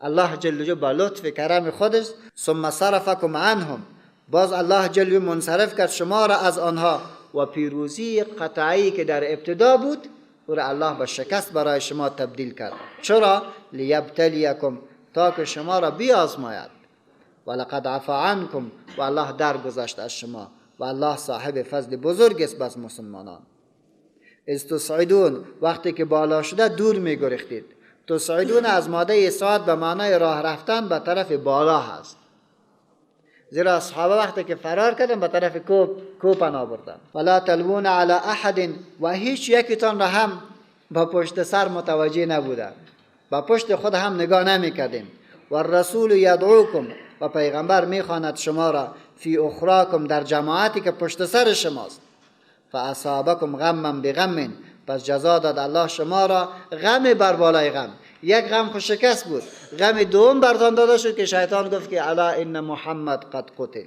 الله جل جلاله با لطف کرم خودش ثم صرفکم عنهم باز الله جل جلاله منصرف کرد شما را از آنها و پیروزی قطعی که در ابتدا بود او را الله با شکست برای شما تبدیل کرد. چرا؟ لیبتلیکم تا که شما را بیازماید. ولقد عفا عنکم و الله درگذشت از شما و الله صاحب فضل بزرگ است بس مسلمانان. استصعدون وقتی که بالا شده دور می گریختید. تصعدون از ماده صاد به معنای راه رفتن به طرف بالا هست. زیرا اصحابه وقتی که فرار کردن به طرف کوه پناه بردن. ولا تلوون علی احد و هیچ یکیتان را هم با پشت سر متوجه نبودن با پشت خود هم نگاه نمی کردین. و الرسول یدعوکم و پیغمبر می خواند شما را فی اخراکم در جماعتی که پشت سر شماست. فاصابکم غما بغم پس جزا داد الله شما را غم بر بالای غم. یک غم خود شکست بود غم دوم برتان داده شد که شیطان گفت که الا ان محمد قد قتل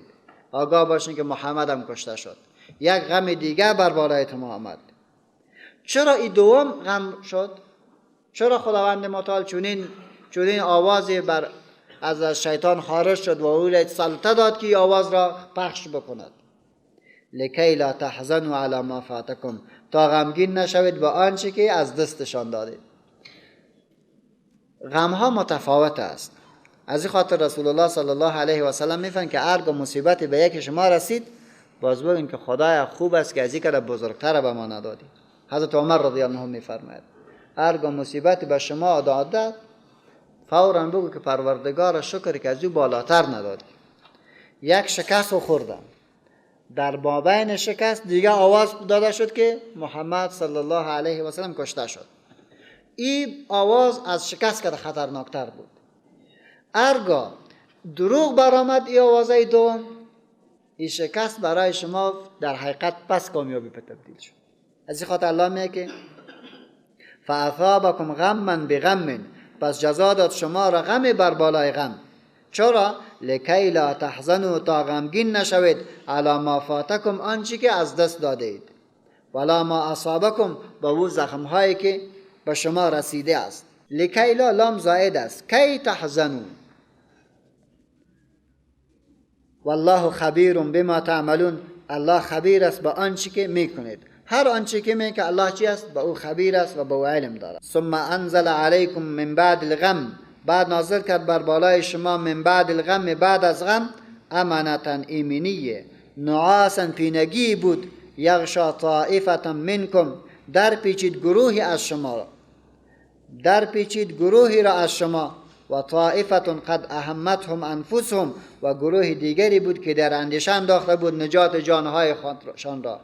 آگاه باشین که محمد هم کشته شد. یک غم دیگه بر بالای شما آمد. چرا این دوم غم شد؟ چرا خداوند متعال چونین آوازی از شیطان خارج شد و او را سلطه داد که آواز را پخش بکند؟ لکی لا تحزنوا علی ما فاتکم تا غمگین نشوید با آنچه که از دستشان دادید. غم ها متفاوت است. از این خاطر رسول الله صلی الله علیه و سلم میفرمایند که هرگاه مصیبتی به یک شما رسید باز بگین که خدایا خوب است که از این بزرگتر به ما ندادی. حضرت عمر رضی الله عنه میفرماید هرگاه مصیبتی به شما داد فوراً بگو که پروردگار شکر که از او بالاتر ندادی. یک شکست خوردم، در بابین شکست دیگه آواز داده شد که محمد صلی الله علیه و سلم کشته شد. این آواز از شکست که خطرناکتر بود. هرگاه دروغ برآمد این آوازه دوم، این شکست برای شما در حقیقت پس کامیابی به تبدیل شد. از این خاطر الله میگه که فاثابکم غما بغم، پس جزا داد شما را غم بر بالای غم. چرا؟ لکی لا تحزنوا، تا غمگین نشوید، علی ما فاتکم، آنچه که از دست دادید، ولا ما اصابکم، با او زخم هایی که به شما رسیده است. لکی لا لام زائد است، کی تحزنوا، والله خبیر بما تعملون، الله خبیر است با آنچه که میکنید. هر آنچه که میگه الله چی است؟ با او خبیر است و با او علم دارد. ثم انزل علیکم من بعد الغم، بعد نازل کرد بر بالای شما من بعد الغم، بعد از غم، امانتا ایمنیه، نعاسا پینگی بود، یغشا طائفتا منکم، در پیچید گروهی از شما، در پیچید گروهی را از شما، و طائفتون قد اهمتهم انفسهم، و گروه دیگری بود که در اندیشه انداخته بود نجات جانهایشان را،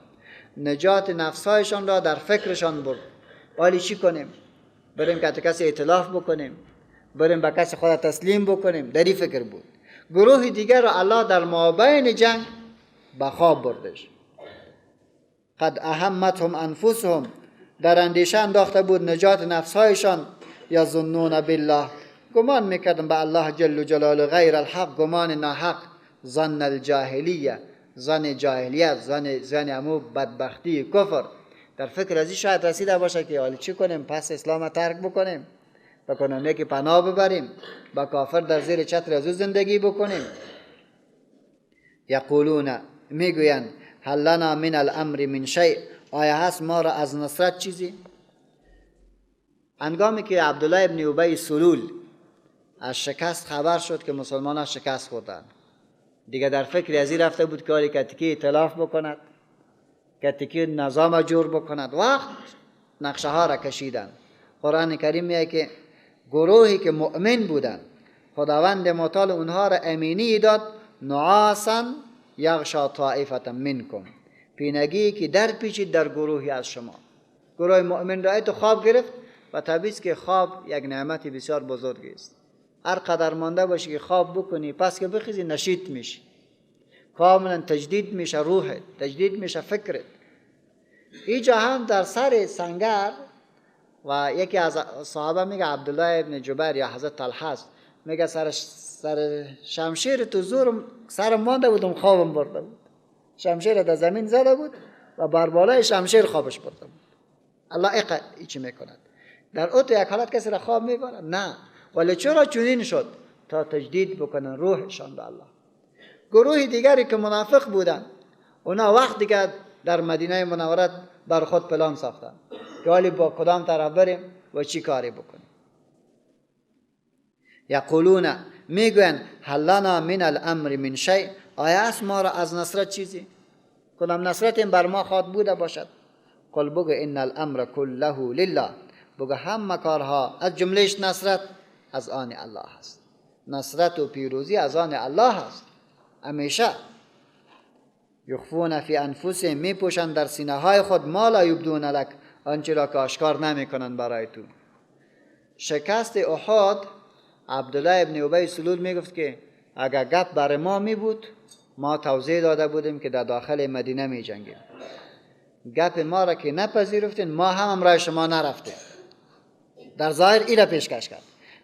نجات نفسهایشان را در فکرشان بود. ولی چی کنیم؟ بریم که کسی ائتلاف بکنیم، بریم به کسی خود تسلیم بکنیم؟ در این فکر بود. گروه دیگر را الله در مابین جنگ به خواب بردش. قد اهمتهم انفسهم، در اندیشه انداخته بود نجات نفسهایشان. یظنون بالله، گمان میکردن به الله جل جلاله غیر الحق، گمان ناحق، ظن الجاهلیه، زن جاهلیت، زن امو بدبختی کفر. در فکر ازی شاید رسیده باشه که حالا چی کنیم؟ پس اسلام ترک بکنیم، با کنونه که پناه ببریم، با کافر در زیر چتر ازو زندگی بکنیم. یقولون، میگویند هل لنا من الامر من شیء، آیا هست ما را از نصرت چیزی؟ هنگامی که عبدالله ابن ابی سلول از شکست خبر شد که مسلمان ها شکست خوردن، دیگه در فکر ازی رفته بود که حالی کتکی ائتلاف بکند، کتکی نظام جور بکند. وقت نقشه ها را کشیدن. قرآن کریم میگه که گروهی که مؤمن بودن خداوند متعال اونها را امینی داد، نعاسا یغشا طائفة منکم، پینگی که در پیچید در گروهی از شما. گروه مؤمن را تو خواب گرفت و طبیعی است که خواب یک نعمت بسیار بزرگی است. هر قدر مانده باشی که خواب بکنی، پس که بخیزی نشیط میشی، کاملا تجدید میشه روحت، تجدید میشه فکرت. اینجا هم در سر سنگر و یکی از صحابه میگه عبدالله ابن جبیر یا حضرت طلحه است، میگه سر شمشیر تو زور سرم مانده بودم، خوابم برده بود. شمشیر در زمین زده بود و بر بالای شمشیر خوابش برده بود. الله ایچی میکند؟ در اوت یک حالت کسی را خواب میبرد؟ نه. ولی چرا چنین شد؟ تا تجدید بکنن روحشان به الله. گروه دیگری که منافق بودن، اونا وقتی که در مدینه منوره بر خود پلان ساختن که ولی با کدام طرف بریم و چی کاری بکنیم. یقولون، میگوین هل لنا من الامر من شیء، آیا است ما را از نصرت چیزی؟ کدام نصرت این بر ما خواد بوده باشد؟ قل بگو ان الامر كله لله، بگو همه کارها از جملهش نصرت از آن الله هست. نصرت و پیروزی از آن الله هست همیشه. یخفون فی انفسهم، میپوشند در سینه های خود، ما لا یبدون لک، آنچه را که آشکار نمیکنند برای تو. شکست احد، عبدالله ابن ابی سلول میگفت که اگر گپ برای ما می بود ما توضیح داده بودیم که در داخل مدینه می جنگیم. گپ ما را که نپذیرفتین ما هم امرای شما نرفتیم. در ظاهر این را پیشکش کرد.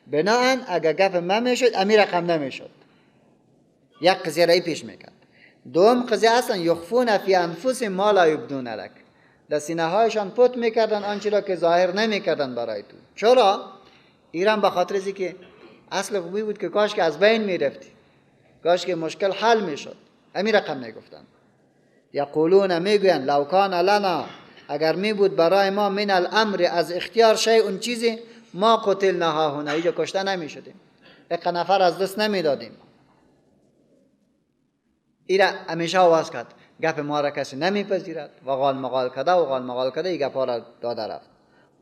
بناهن اگر گپ ما می شد امیر رقم نمی شد. یک قضیه را پیش می کرد. دوم قضیه اصلا یخفون فی انفسهم ما لا یبدون لک، در سینه هایشان پت می کردن آنچه را که ظاهر نمی کردن برای تو. چرا؟ ایران به خاطر ازی که اصل خوبی بود که کاش که از بین می رفتی، کاش که مشکل حل می شد. همین رقم می گفتن. یقولون، میگوین لو کان لنا، اگر می بود برای ما من الامر از اختیار شیء، اون چیزی ما قتلنا ها هنا، اینجا کشته نمی شدیم. یک نفر از دست نمیدادیم. ایره همیشه آواز کرد گپ ما را کسی نمیپذیرد و قال مقال کده و قال مقال کده ای گپ ها را داده رفت.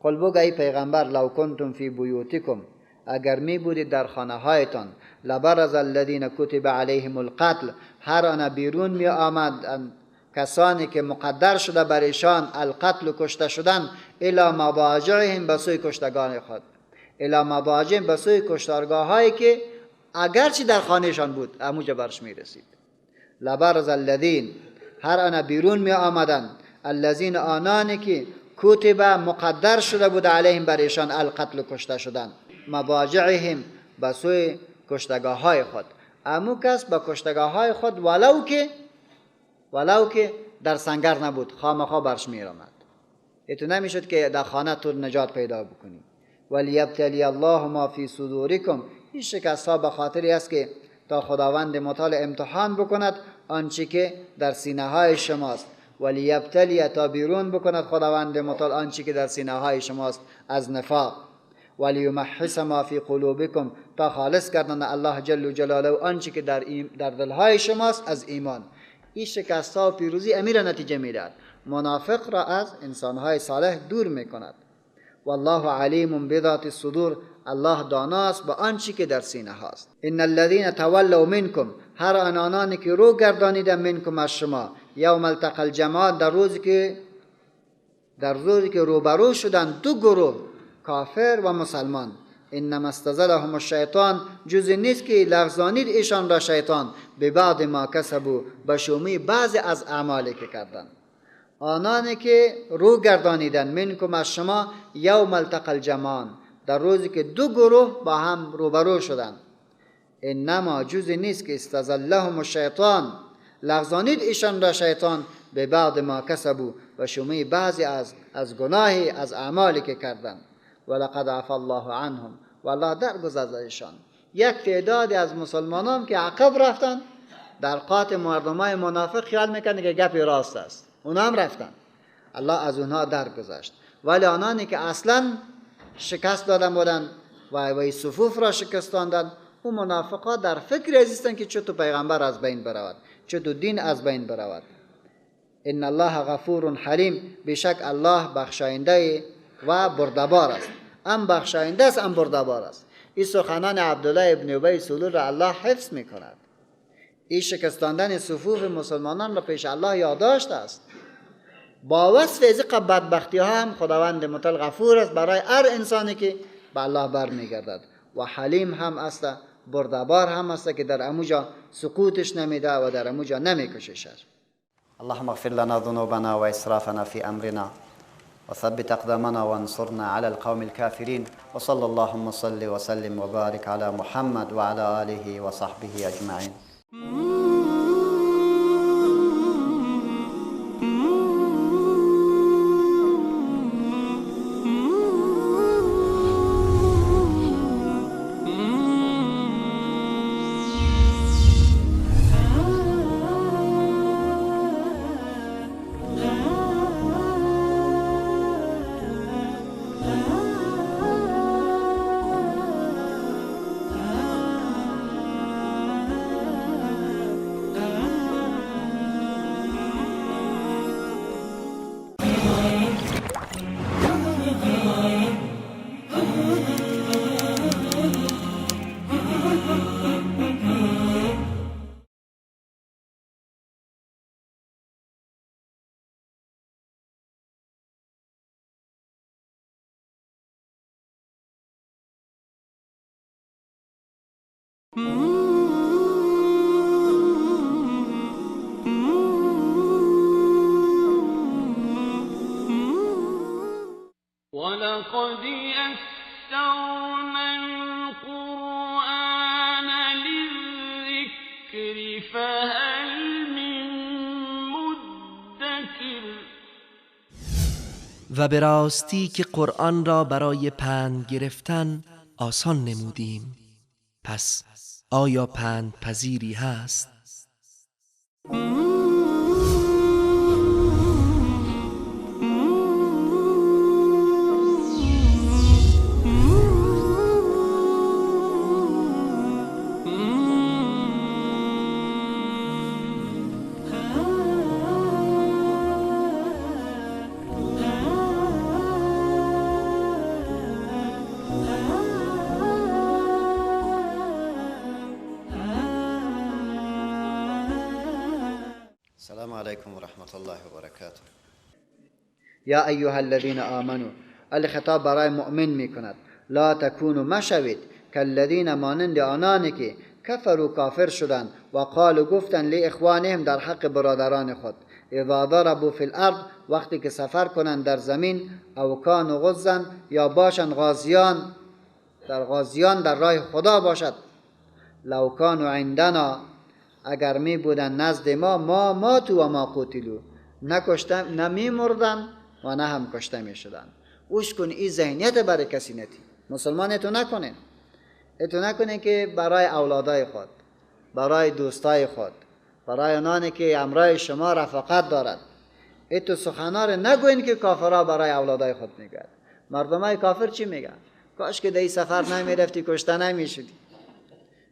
قل بگو ای پیغمبر لو کنتم فی بیوتکم، اگر می بودید در خانه هایتان، لبرز الذین کتب علیهم القتل، هر آن بیرون می آمد کسانی که مقدر شده بر ایشان القتل کشته شدن، الی مضاجعهم، به سوی کشتگان خود، الی مضاجعهم، به سوی کشتارگاه هایی که اگرچه در خانهشان بود اموجه برش می رسید. لبرز الذین، هر آن بیرون می آمدند، الذین آنانی که کتب مقدر شده بود علیهم بر ایشان القتل کشته شدن، مضاجعهم، به سوی کشتگاه های خود. امو کس به کشتگاه های خود ولو که در سنگر نبود خامخا برش می آمد. ایتو نمیشد که در خانه تو نجات پیدا بکنی. ولیبتلی الله ما فی صدورکم، این شکست ها به خاطری است که تا خداوند متعال امتحان بکند آنچه که در سینه های شماست. ولیبتلی، تا بیرون بکند خداوند متعال آنچه که در سینه های شماست از نفاق. ولیمحص ما فی قلوبکم، تا خالص کردن الله جل جلاله آنچه که در دلهای شماست از ایمان. این شکست ها و پیروزی امیر نتیجه میدهد. منافق را از انسانهای صالح دور میکند. والله علیم بذات الصدور، الله داناست با آنچه که در سینه هاست. ان الذين تولوا منکم، هر آنانی که رو گردانیدند منکم از شما، یوم التقى الجمعان، در روزی که روبرو شدند دو گروه، کافر و مسلمان. انما استزلهم الشیطان، جزی نیست که لغزانید ایشان را شیطان، به بعد ما کسبوا، به شومی بعضی از اعمالی که کردند. آنانی که رو گردانیدن منکم از شما، یوم التقى الجمعان، در روزی که دو گروه با هم روبرو شدند. انما جزی نیست که استزلهم الشیطان، لغزانید ایشان را شیطان، به بعد ما کسبوا، و شومی بعضی از گناهی از اعمالی که کردند. ولقد عفا الله عنهم، والله درگذشت ایشان. یک تعدادی از مسلمانان که عقب رفتن در قاط مردمای منافق خیال میکنن که گپی راست است، اونا هم رفتن، الله از اونها درگذشت. ولی آنانی که اصلا شکست دادن بودن و صفوف را شکستاندن، اون منافقا در فکر ازیستن که چطور پیغمبر از بین برود، چطور دین از بین برود. ان الله غفور حلیم، بشک الله بخشاینده و بردبار است. ام بخشاینده است ام بردبار است. این سخنان عبدالله ابن ابی سلول را الله حفظ می کند. این شکستاندن صفوف مسلمانان را پیش الله یادداشت است. با وصف از بدبختی ها هم خداوند متعال غفور است برای هر انسانی که به الله بر می گردد، و حلیم هم است، بردبار هم است که در اموجا سقوطش نمیده و در اموجا نمیکشش. اللهم اغفر لنا ذنوبنا وإسرافنا في أمرنا وثبت أقدامنا وانصرنا على القوم الكافرين، وصلى اللهم صل وسلم وبارك على محمد وعلى آله وصحبه أجمعين. ولقد يسرنا القرآن للذكر فهل من مدكر. و به راستی که قرآن را برای پند گرفتن آسان نمودیم، پس آیا پند پذیری هست؟ علیکم و رحمت الله و برکاته. یا ایها الذین آمنو، الخطاب برای مؤمن میکند. لا تکونوا مشوید کالذین، مانند آنانی که کفروا کافر شدند و قالوا گفتند لاخوانهم در حق برادران خود، اذا ضربوا فی الارض، وقتی که سفر کنند در زمین، او کانوا غزا، یا باشند غازیان در راه خدا باشد، لو کانوا عندنا، اگر می بودن نزد ما ماتوا و ما قتلوا، نمی مردن و نه هم کشته می شدن. اوش کن این ذهنیت برای کسی نتی. مسلمان اتو نکنین. اتو نکنین که برای اولادای خود، برای دوستای خود، برای آنانی که همراه شما رفاقت دارد، اتو سخنا رو نگوین که کافرها برای اولادای خود میگن. مردمای کافر چی میگن؟ کاش که در این سفر نمی رفتی، کشته نمی شدی.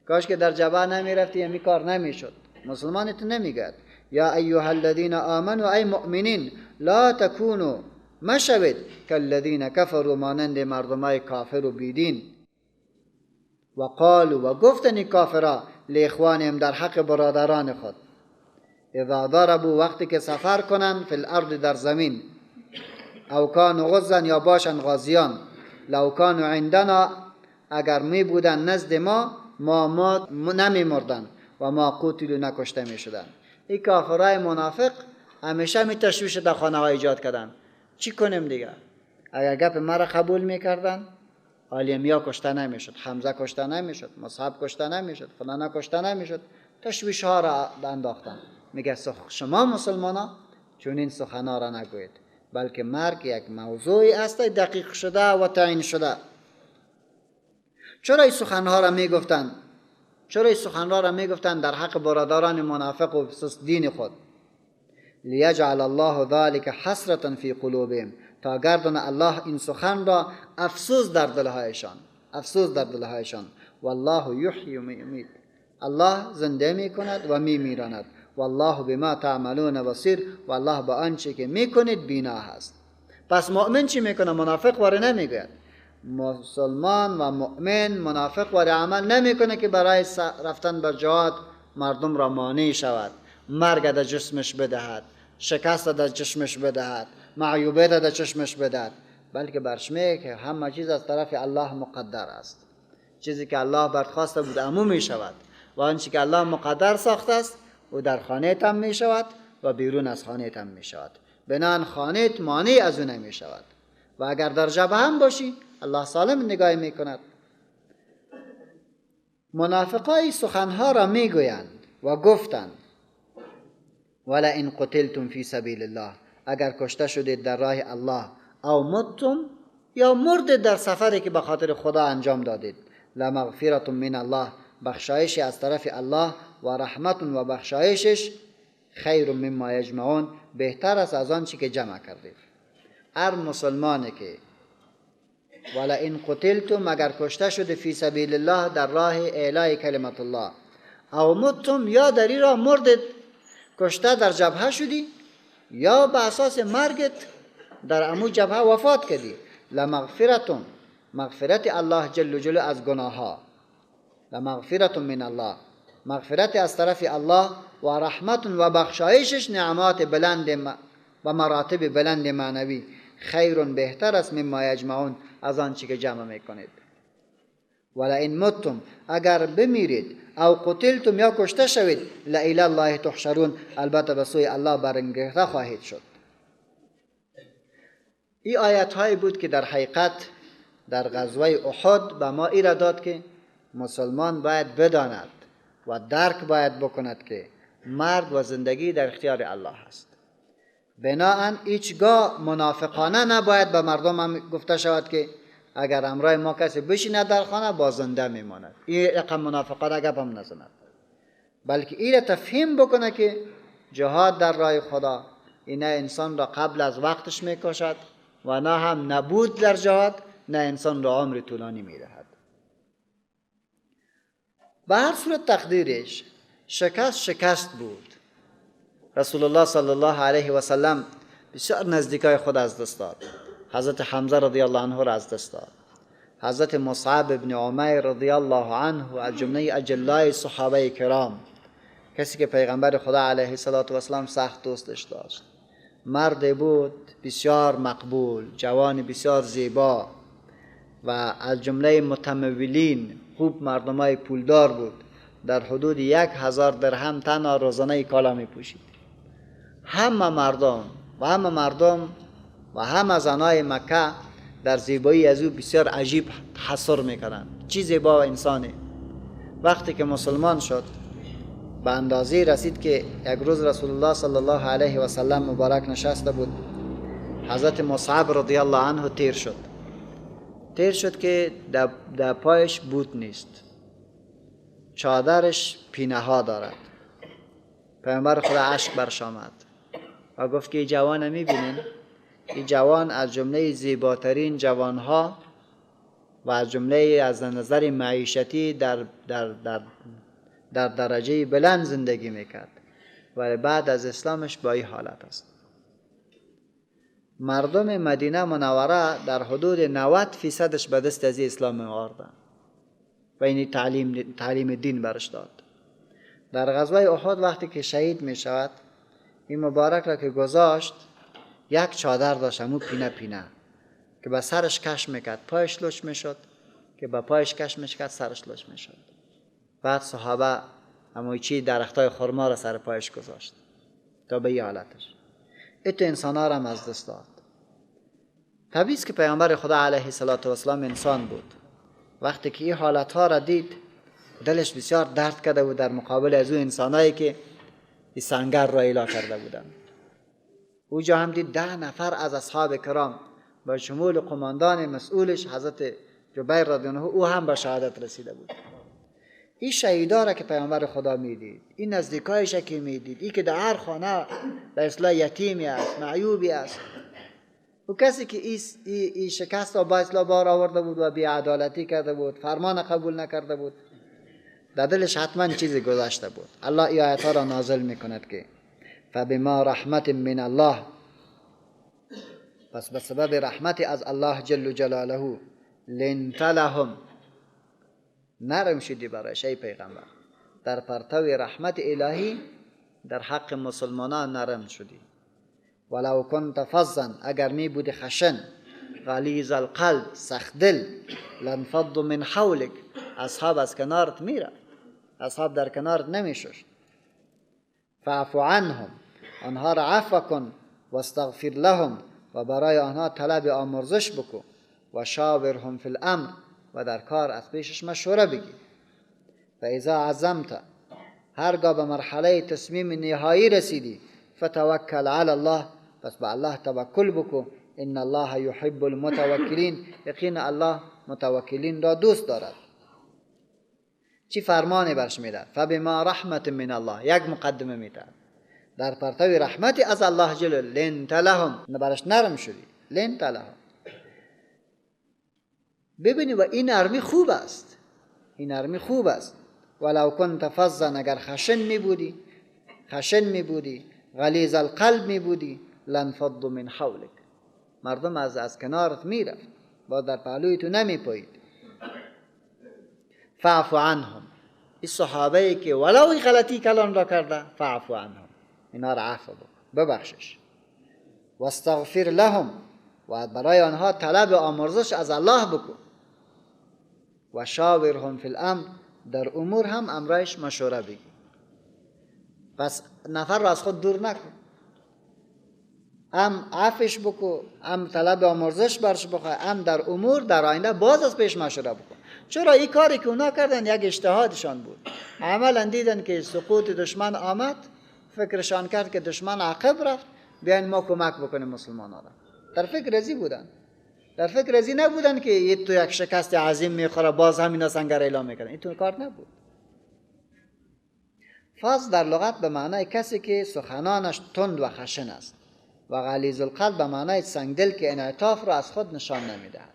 کاش که در جبهه نمی رفتی، همی کار نمی شد. مسلمان اتو نمیگد. یا ایها الذین آمنوا، ای مؤمنین، لا تکونوا مشوید کالذین کفروا، مانند مردمای کافر و بیدین، و قالوا و گفتن کافرها لاخوانهم در حق برادران خود، اذا ضربوا وقتی که سفر کنند فی الارض در زمین، او کانوا غزا یا باشند غازیان، لو کانوا عندنا اگر می بودن نزد ما نمی مردن و ما قتلوا نکشته می شدن. این کافرای منافق همیشه می تشویش در خانه ها ایجاد کردن. چی کنیم دیگه؟ اگر گپ مرا قبول میکردن، عالیمیا کشته نمیشد، حمزه کشته نمیشد، مصعب کشته نمیشد، فلانه کشته نمیشد. تشویش ها را انداختن. میگه شما مسلمان ها چون این سخنا را نگوید، بلکه مرگ یک موضوعی است دقیق شده و تعیین شده. چرا این سخنها را میگفتند؟ چرا این سخنها را میگفتند در حق برادران منافق و دین خود؟ لیجعل الله ذلك حسرة فی قلوبهم، تا گردن الله این سخن را افسوس در دلهایشان. والله یحیی و میمیت، الله زنده می کند و می میراند. والله بما تعملون بصیر، و الله با آنچه که میکنید بینا هست. پس مؤمن چی میکنه؟ منافق واره نمیگوید. مسلمان و مؤمن منافق واره عمل نمیکنه که برای رفتن بر جهاد مردم را مانع شود، مرگ در جسمش بدهد، شکست در چشمش بدهد، معیوبیت در چشمش بدهد، بلکه برشمه که همه چیز از طرف الله مقدر است. چیزی که الله برخواسته بود عموم می شود و آنچه که الله مقدر ساخته است او در خانه تم می شود و بیرون از خانه تم می شود. بنان خانه مانع از او نمی شود. و اگر در جبهه هم باشی الله سالم نگاه می کند. منافقای سخنها را می گویند و گفتند ولئن قتلتم فی سبیل الله، اگر کشته شدید در راه الله، او متم یا مردید در سفری که به خاطر خدا انجام دادید، لمغفرة من الله، بخشایش از طرف الله، و رحمت و بخشایشش خیر مما یجمعون، بهتر است از آنچه که جمع کردید. هر مسلمانی که ولئن قتلتم، اگر کشته شده فی سبیل الله در راه اعلای کلمت الله، او متم یا در این راه مردید، کشته در جبهه شدی یا به اساس مرگت در امو جبهه وفات کردی، لمغفرتون، مغفرت الله جل جلاله از گناه ها، لمغفرت من الله، مغفرت از طرف الله، و رحمت و بخشایشش نعمات بلند و مراتب بلند معنوی، خیر بهتر است مما یجمعون، از آنچه که جمع میکنید. ولئن متم، اگر بمیرید، او قتلتم یا کشته شوید، الی الله تحشرون، البته به سوی الله برانگیخته خواهید شد. این آیت هایی بود که در حقیقت در غزوه احد به ما ایراد داد که مسلمان باید بداند و درک باید بکند که مرگ و زندگی در اختیار الله است. بناهن هیچگاه منافقانه نباید به مردم هم گفته شود که اگر همراه ما کسی بشیند در خانه با زنده میماند. این رقم منافقانه گپ هم نزند، بلکه این را تفهیم بکنه که جهاد در راه خدا این انسان را قبل از وقتش میکشد و نه هم نبود در جهاد نه انسان را عمر طولانی میدهد. به هر صورت تقدیرش شکست بود. رسول الله صلی الله علیه و سلم بسیار نزدیکای خود از دست داد. حضرت حمزه رضی الله عنه را از دست داد. حضرت مصعب ابن عمیر رضی الله عنه از جمله اجلای صحابه کرام کسی که پیغمبر خدا علیه السلام سخت دوستش داشت. مرد بود بسیار مقبول، جوان بسیار زیبا و از جمله متمولین، خوب مردمای پولدار بود. در حدود 1000 درهم تنها روزانه کالا می پوشید. همه مردم و همه زنای مکه در زیبایی از او بسیار عجیب حصر میکنند. چی زیبا انسانه. وقتی که مسلمان شد به اندازه رسید که یک روز رسول الله صلی الله علیه و سلم مبارک نشسته بود، حضرت مصعب رضی الله عنه تیر شد که در پایش بوت نیست، چادرش پینه ها دارد. پیامبر خدا اشک برش آمد و گفت که این جوان میبینین، این جوان از جمله زیباترین جوانها و از جمله از نظر معیشتی در درجه بلند زندگی میکرد ولی بعد از اسلامش با این حالت است. مردم مدینه منوره در حدود 90% به دست از اسلام آوردن و این تعلیم دین برش داد. در غزوه احد وقتی که شهید می شود، این مبارک را که گذاشت، یک چادر داشت، همون پینه که به سرش کش میکرد، پایش لش میشد، که به پایش کش میکرد سرش لش میشد. بعد صحابه همون چی درختای خرما را سر پایش گذاشت تا به این حالتش. ایتو انسان ها را هم از دست داد. طبیعی است که پیامبر خدا علیه السلام انسان بود. وقتی که این حالت ها را دید دلش بسیار درد کرده بود در مقابل از اون انسانایی که این سنگر را ایلا کرده بودند. او جا هم دید 10 نفر از اصحاب کرام با شمول قماندان مسئولش حضرت جبیر رضی الله عنه او هم به شهادت رسیده بود. این شهیدا را که پیامبر خدا میدید، این نزدیکایش که میدید، این که در هر خانه در اصلاح یتیمی است، معیوبی است، و کسی که این شکست را با اصلاح بار آورده بود و بی‌عدالتی کرده بود، فرمان قبول نکرده بود، در دلش حتما چیزی گذاشته بود. الله این آیت ها را نازل میکند که فبما رحمت من الله، پس به سبب رحمت از الله جل جلاله، لنت لهم، نرم شدی برایش ای پیغمبر، در پرتو رحمت الهی در حق مسلمانان نرم شدی. ولو کنت فظا، اگر می بودی خشن، غلیظ القلب، سخت دل، لانفض من حولک، اصحاب از کنارت میره، اصحاب در کنارت نمیشوش. فاعف عنهم، آنها را عفو کن، واستغفر لهم، و برای آنها طلب آمرزش بکن، و شاورهم فی الامر، و در کار از پیشش مشوره بگیر. و اذا عزمت، هرگاه به مرحله تصمیم نهایی رسیدی، فتوکل علی الله، پس به الله توکل بکن. ان الله یحب المتوکلین، یقینا الله متوکلین را دوست دارد. چی فرمانی برش میداد؟ فبما رحمت من الله، یک مقدمه میداد، در پرتو رحمتی از الله جل، لنت لهم، برش نرم شدی، لنت لهم. ببینی و این نرمی خوب است، این نرمی خوب است. ولو کنت فظا، اگر خشن می بودی، غلیظ القلب می بودی، لانفضوا من حولک، مردم از کنارت می رفت، با در پهلوی تو نمی پایید. فاعف عنهم، این صحابه‌ای که ولو این غلطی کلان را کرده، فاعف عنهم، اینا را عفو ببخشش. واستغفر لهم، و برای آنها طلب آمرزش از الله بکن. و شاورهم فی الامر، در امور هم امرایش مشوره بگی. پس نفر را از خود دور نکن، هم عفوش بکن، هم طلب آمرزش برش بخواه، هم در امور در آینده باز از پیش مشوره بکن. چرا این کاری که اونا کردن یک اجتهادشان بود، عملا دیدن که سقوط دشمن آمد، فکرشان کرد که دشمن عقب رفت، بیاین ما کمک بکنیم مسلمانان را. در فکر ازی بودن، در فکر ازی نبودن که یه تو یک شکست عظیم میخوره باز همینا سنگر اعلام میکنن. این تو کار نبود. فاز در لغت به معنای کسی که سخنانش تند و خشن است، و غلیظ القلب به معنای سنگدل که انعطاف را از خود نشان نمیدهد.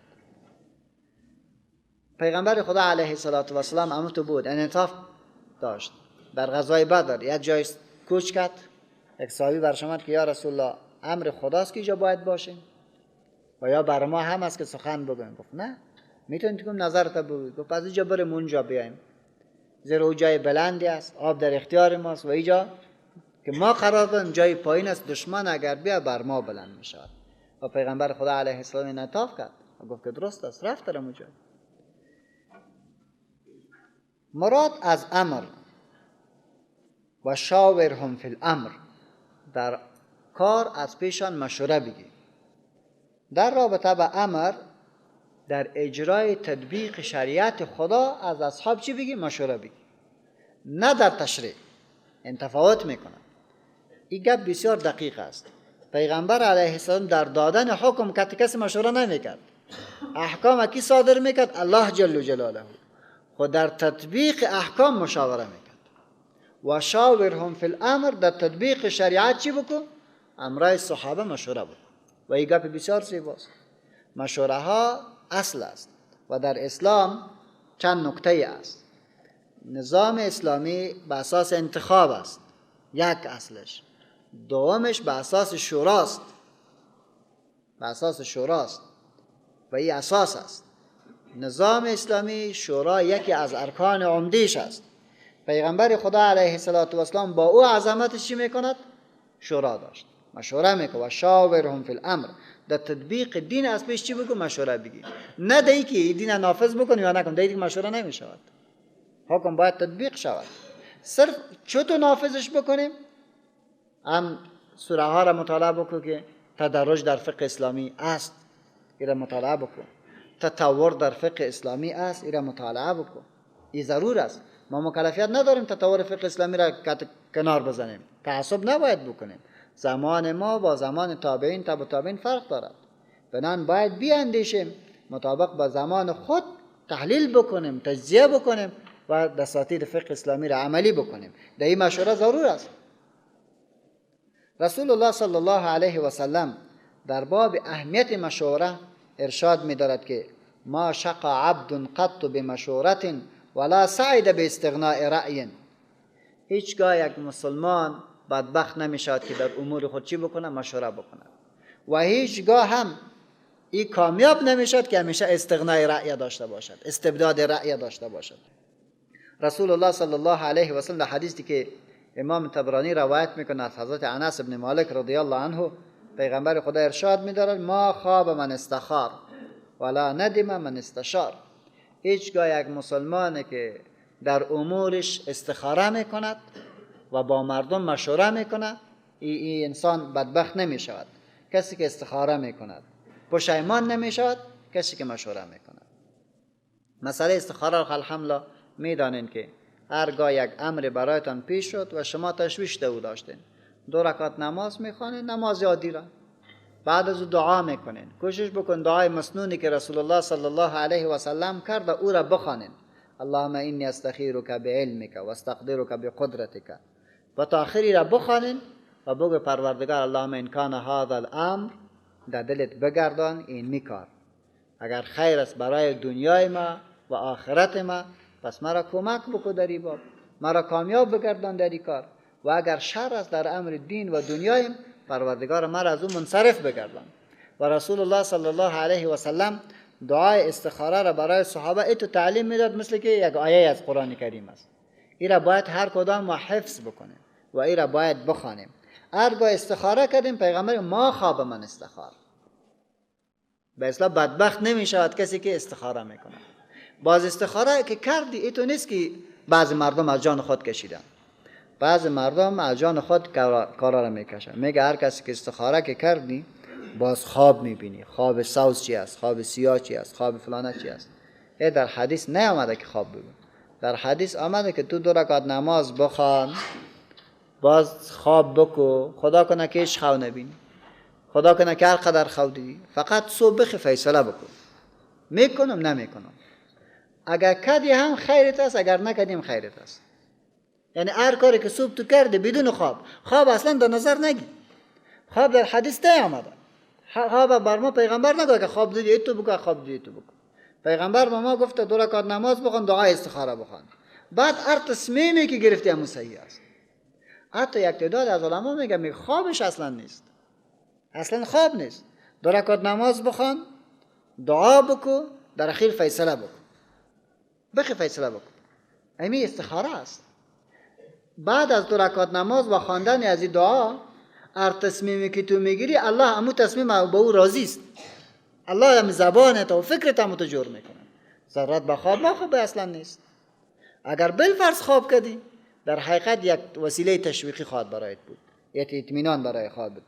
پیغمبر خدا علیه السلام امروز بود، انعطاف داشت. در غزوه بدر یک جای کوچ کرد، یک صحابی برش آمد که یا رسول الله، امر خداست که اینجا باید باشیم و یا بر ما هم است که سخن بگویم؟ گفت نه، میتونید که نظرت بگوید. گفت از اینجا بریم اونجا بیایم. زیرا او جای بلندی است، آب در اختیار ماست و اینجا که ما قرار داریم جای پایین است، دشمن اگر بیا بر ما بلند می شود. و پیغمبر خدا علیه السلام انعطاف کرد و گفت که درست است، رفت در اون جای. مراد از امر و شاورهم فی الامر، در کار از پیشان مشوره بگی. در رابطه به امر، در اجرای تطبیق شریعت خدا از اصحاب چی بگی؟ مشوره بگی، نه در تشریع. این تفاوت میکنه. این گپ بسیار دقیق است. پیغمبر علیه السلام در دادن حکم کسی مشوره نمیکرد. احکام کی صادر میکرد؟ الله جل جلاله. خود در تطبیق احکام مشاوره میکرد. و شاورهم فی الامر، در تطبیق شریعت چی بکن؟ امرای صحابه مشوره بکن. و این گپ بسیار زیباست. مشوره ها اصل است و در اسلام چند نکته است. نظام اسلامی به اساس انتخاب است، یک اصلش. دومش به اساس شوراست، به اساس شوراست و این اساس است. نظام اسلامی شورا یکی از ارکان عمدیش است. پیغمبر خدا علیه السلام با او عظمتش چی میکند؟ شورا داشت، مشوره میکنه. و شاورهم فی الامر، در تطبیق دین از پیش چی بگو؟ مشوره بگی. نه دیگه که دین نافذ بکنی یا نکن، دیگه مشوره نمیشود. حکم باید تطبیق شود. صرف چطور نافذش بکنیم؟ هم سوره ها را مطالعه بکن که تدرج در فقه اسلامی است، این را مطالعه بکن. تطور در فقه اسلامی است، این را مطالعه بکن. این ضرور است. ما مکلفیت نداریم تطور فقه اسلامی را کنار بزنیم. تعصب نباید بکنیم. زمان ما با زمان تابعین تبع تابعین فرق دارد. بنابراین باید بیاندیشیم، مطابق با زمان خود تحلیل بکنیم، تجزیه بکنیم و اساتید فقه اسلامی را عملی بکنیم. در این مشوره ضرور است. رسول الله صلی الله علیه و سلم در باب اهمیت مشوره ارشاد می دارد که ما شقى عبد قط بمشورة ولا سعید باستغناء رأی. هیچگاه یک مسلمان بدبخت نمی شود که در امور خود چی بکنه؟ مشوره بکنه. و هیچگاه هم این کامیاب نمی شود که همیشه استغنای رأی داشته باشد، استبداد رأی داشته باشد. رسول الله صلی الله علیه و سلم در حدیثی که امام طبرانی روایت میکنه از حضرت انس بن مالک رضی الله عنه، پیغمبر خدا ارشاد می‌دارد ما خواب من استخار ولا ندم من استشار. هیچگاه یک مسلمانی که در امورش استخاره میکند و با مردم مشوره میکند، این انسان بدبخت نمیشود. کسی که استخاره میکند پشیمان نمیشود، کسی که مشوره میکند. مسئله استخاره رو الحمدلله میدانین که هرگاه یک امر برایتان پیش شد و شما تشویش او داشتین، 2 رکعت نماز میخوانین، نماز یادی را بعد از دعا میکنین. کوشش بکن دعای مسنونی که رسول الله صلی الله علیه و سلم کرد او را بخوانین. اللهم انی استخیرک بعلمک و استقدرک بقدرتک، و تا آخری را بخوانین و بگو پروردگار اللهم ان کان هذا الامر، در دلت بگردان این میکار اگر خیر است برای دنیای ما و آخرت ما، پس مرا کمک بکن در این باب، مرا کامیاب بگردان در این کار. و اگر شر است در امر دین و دنیایم، پروردگار مرا از اون منصرف بگردان. و رسول الله صلی الله علیه و سلم دعای استخاره را برای صحابه ایتو تعلیم میداد، مثل که یک آیه از قرآن کریم است. این را باید هر کدام ما حفظ بکنیم و این را باید بخوانیم. هرگاه استخاره کردیم پیغمبر ما خواب من استخار. به اصلا بدبخت نمی شود کسی که استخاره میکنه. باز استخاره که کردی ایتو نیست که بعضی مردم از جان خود کشیدن. بعضی مردم از جان خود کارا را میکشن. میگه هر کسی که استخاره که کردی باز خواب میبینی. خواب سوز چی است، خواب سیاه چی است، خواب فلانه چی است. این در حدیث نیامده که خواب ببین. در حدیث آمده که تو 2 رکعت نماز بخوان، باز خواب بکو، خدا کنه که هیچ خواب نبینی، خدا کنه که هر قدر خواب دیدی، فقط صبح فیصله بکن میکنم نمیکنم. اگر کردی هم خیرت است، اگر نکردیم خیرت است. یعنی هر کاری که صبح تو کرده بدون خواب اصلا در نظر نگی. خواب در حدیث نیامده. خواب بر ما پیغمبر نگه که خواب دیدی تو بگو، خواب دیدی تو بگو. پیغمبر به ما گفته 2 رکعت نماز بخوان، دعای استخاره بخوان. بعد هر تصمیمی که گرفتی همون صحیح است. حتی یک تعداد از علما میگه خوابش اصلا نیست، اصلا خواب نیست. 2 رکعت نماز بخوان، دعا بکو، در اخیر فیصله بکن، بخی فیصله بکن. امی استخاره است. بعد از 2 رکعت نماز و خواندن از این دعا، هر تصمیمی که تو میگیری الله امو تصمیم با او راضی است. الله هم زبانت و فکرت هم جور میکنه. ضرورت به خواب اصلا نیست. اگر بالفرض خواب کردی، در حقیقت یک وسیله تشویقی خواهد برایت بود، یک اطمینان برای خواب بود.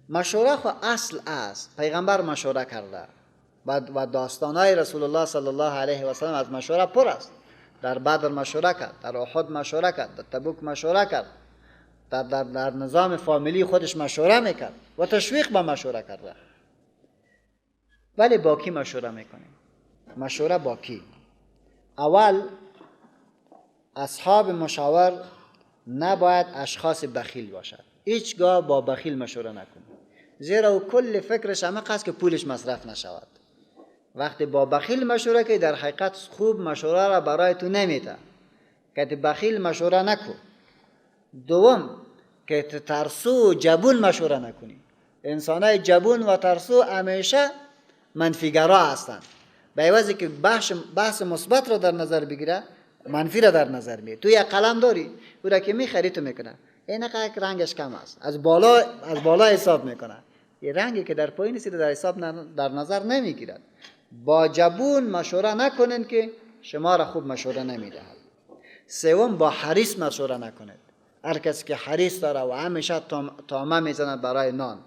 مشوره خو اصل است. پیغمبر مشوره کرده و داستانهای رسول الله صلی الله علیه و سلم از مشوره پر است. در بدر مشوره کرد، در احد مشوره کرد، در تبوک مشوره کرد، در نظام فامیلی خودش مشوره میکرد و تشویق به مشوره کرده. ولی با کی مشوره میکنیم؟ مشوره با کی؟ اول اصحاب مشاور نباید اشخاص بخیل باشد. هیچگاه با بخیل مشوره نکنید، زیرا او کل فکرش همه قصد که پولش مصرف نشود. وقتی با بخیل مشوره که در حقیقت خوب مشوره را برای تو نمیده. که بخیل مشوره نکن. دوم که ترسو و جبون مشوره نکنی. انسانای جبون و ترسو همیشه منفیگرا هستند. به عوضی که بحث مثبت را در نظر بگیره، منفی را در نظر میگیره. تو یک قلم داری، او را که میخری تو میکنه این رنگش کم است، از بالا حساب میکنه. یه رنگی که در پایین است در حساب در نظر نمیگیرد. با جبون مشوره نکنین که شما را خوب مشوره نمیدهد. سوم با حریص مشوره نکنید. هر کسی که حریص داره و همیشه طامه میزند برای نان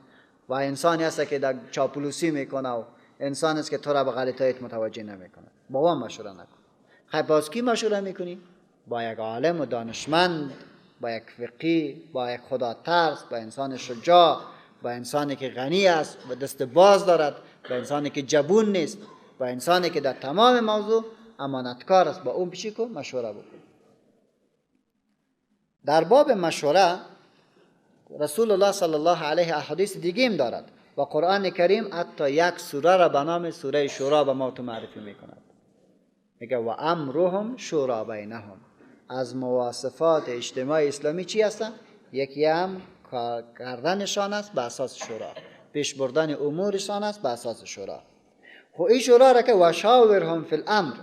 و انسانی هست که در چاپلوسی میکنه و انسانی است که تو را به غلطیت متوجه نمیکنه، با اون مشوره نکن. خب باز کی مشوره میکنی؟ با یک عالم و دانشمند، با یک فقیه، با یک خدا ترس، با انسان شجاع، با انسانی که غنی است و دست باز دارد، با انسانی که جبون نیست، با انسانی که در تمام موضوع امانتکار است. با اون پیشی کو مشوره بکن. در باب مشوره رسول الله صلی الله علیه و حدیث دیگه هم دارد و قرآن کریم حتی یک سوره را به نام سوره شورا به ما معرفی میکند. میگه و امرهم شورا بینهم. از مواصفات اجتماع اسلامی چی هستن؟ یکی هم کار کردنشان است به اساس شورا، پیش بردن امورشان است به اساس شورا. خب این شورا را که و شاورهم فی الامر،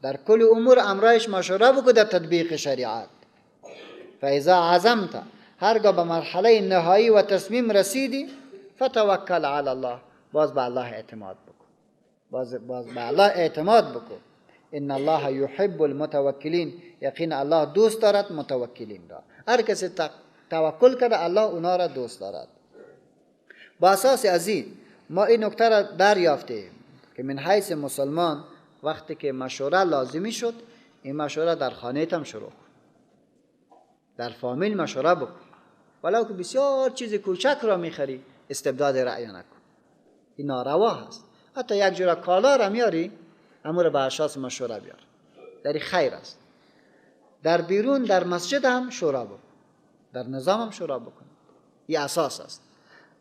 در کل امور امرایش مشوره بکن در تطبیق شریعت. فاذا عزمت، هرگاه به مرحله نهایی و تصمیم رسیدی، فتوکل علی الله، باز به الله اعتماد بکن. باز به الله اعتماد بکن. ان الله یحب المتوکلین، یقین الله دوست دارد متوکلین را. هر کسی توکل کرده الله اونا را دوست دارد. با اساس از این ما این نکته را دریافتیم که من حیث مسلمان وقتی که مشوره لازمی شد، این مشوره در خانه هم شروع، در فامیل مشوره بکن. ولو که بسیار چیز کوچک را میخری استبداد رأی نکن، این ناروا هست. حتی یک جور کالا را میاری امور به اشخاص مشوره بیار، در خیر است. در بیرون در مسجد هم شورا بکن، در نظام هم شورا بکن. این اساس است.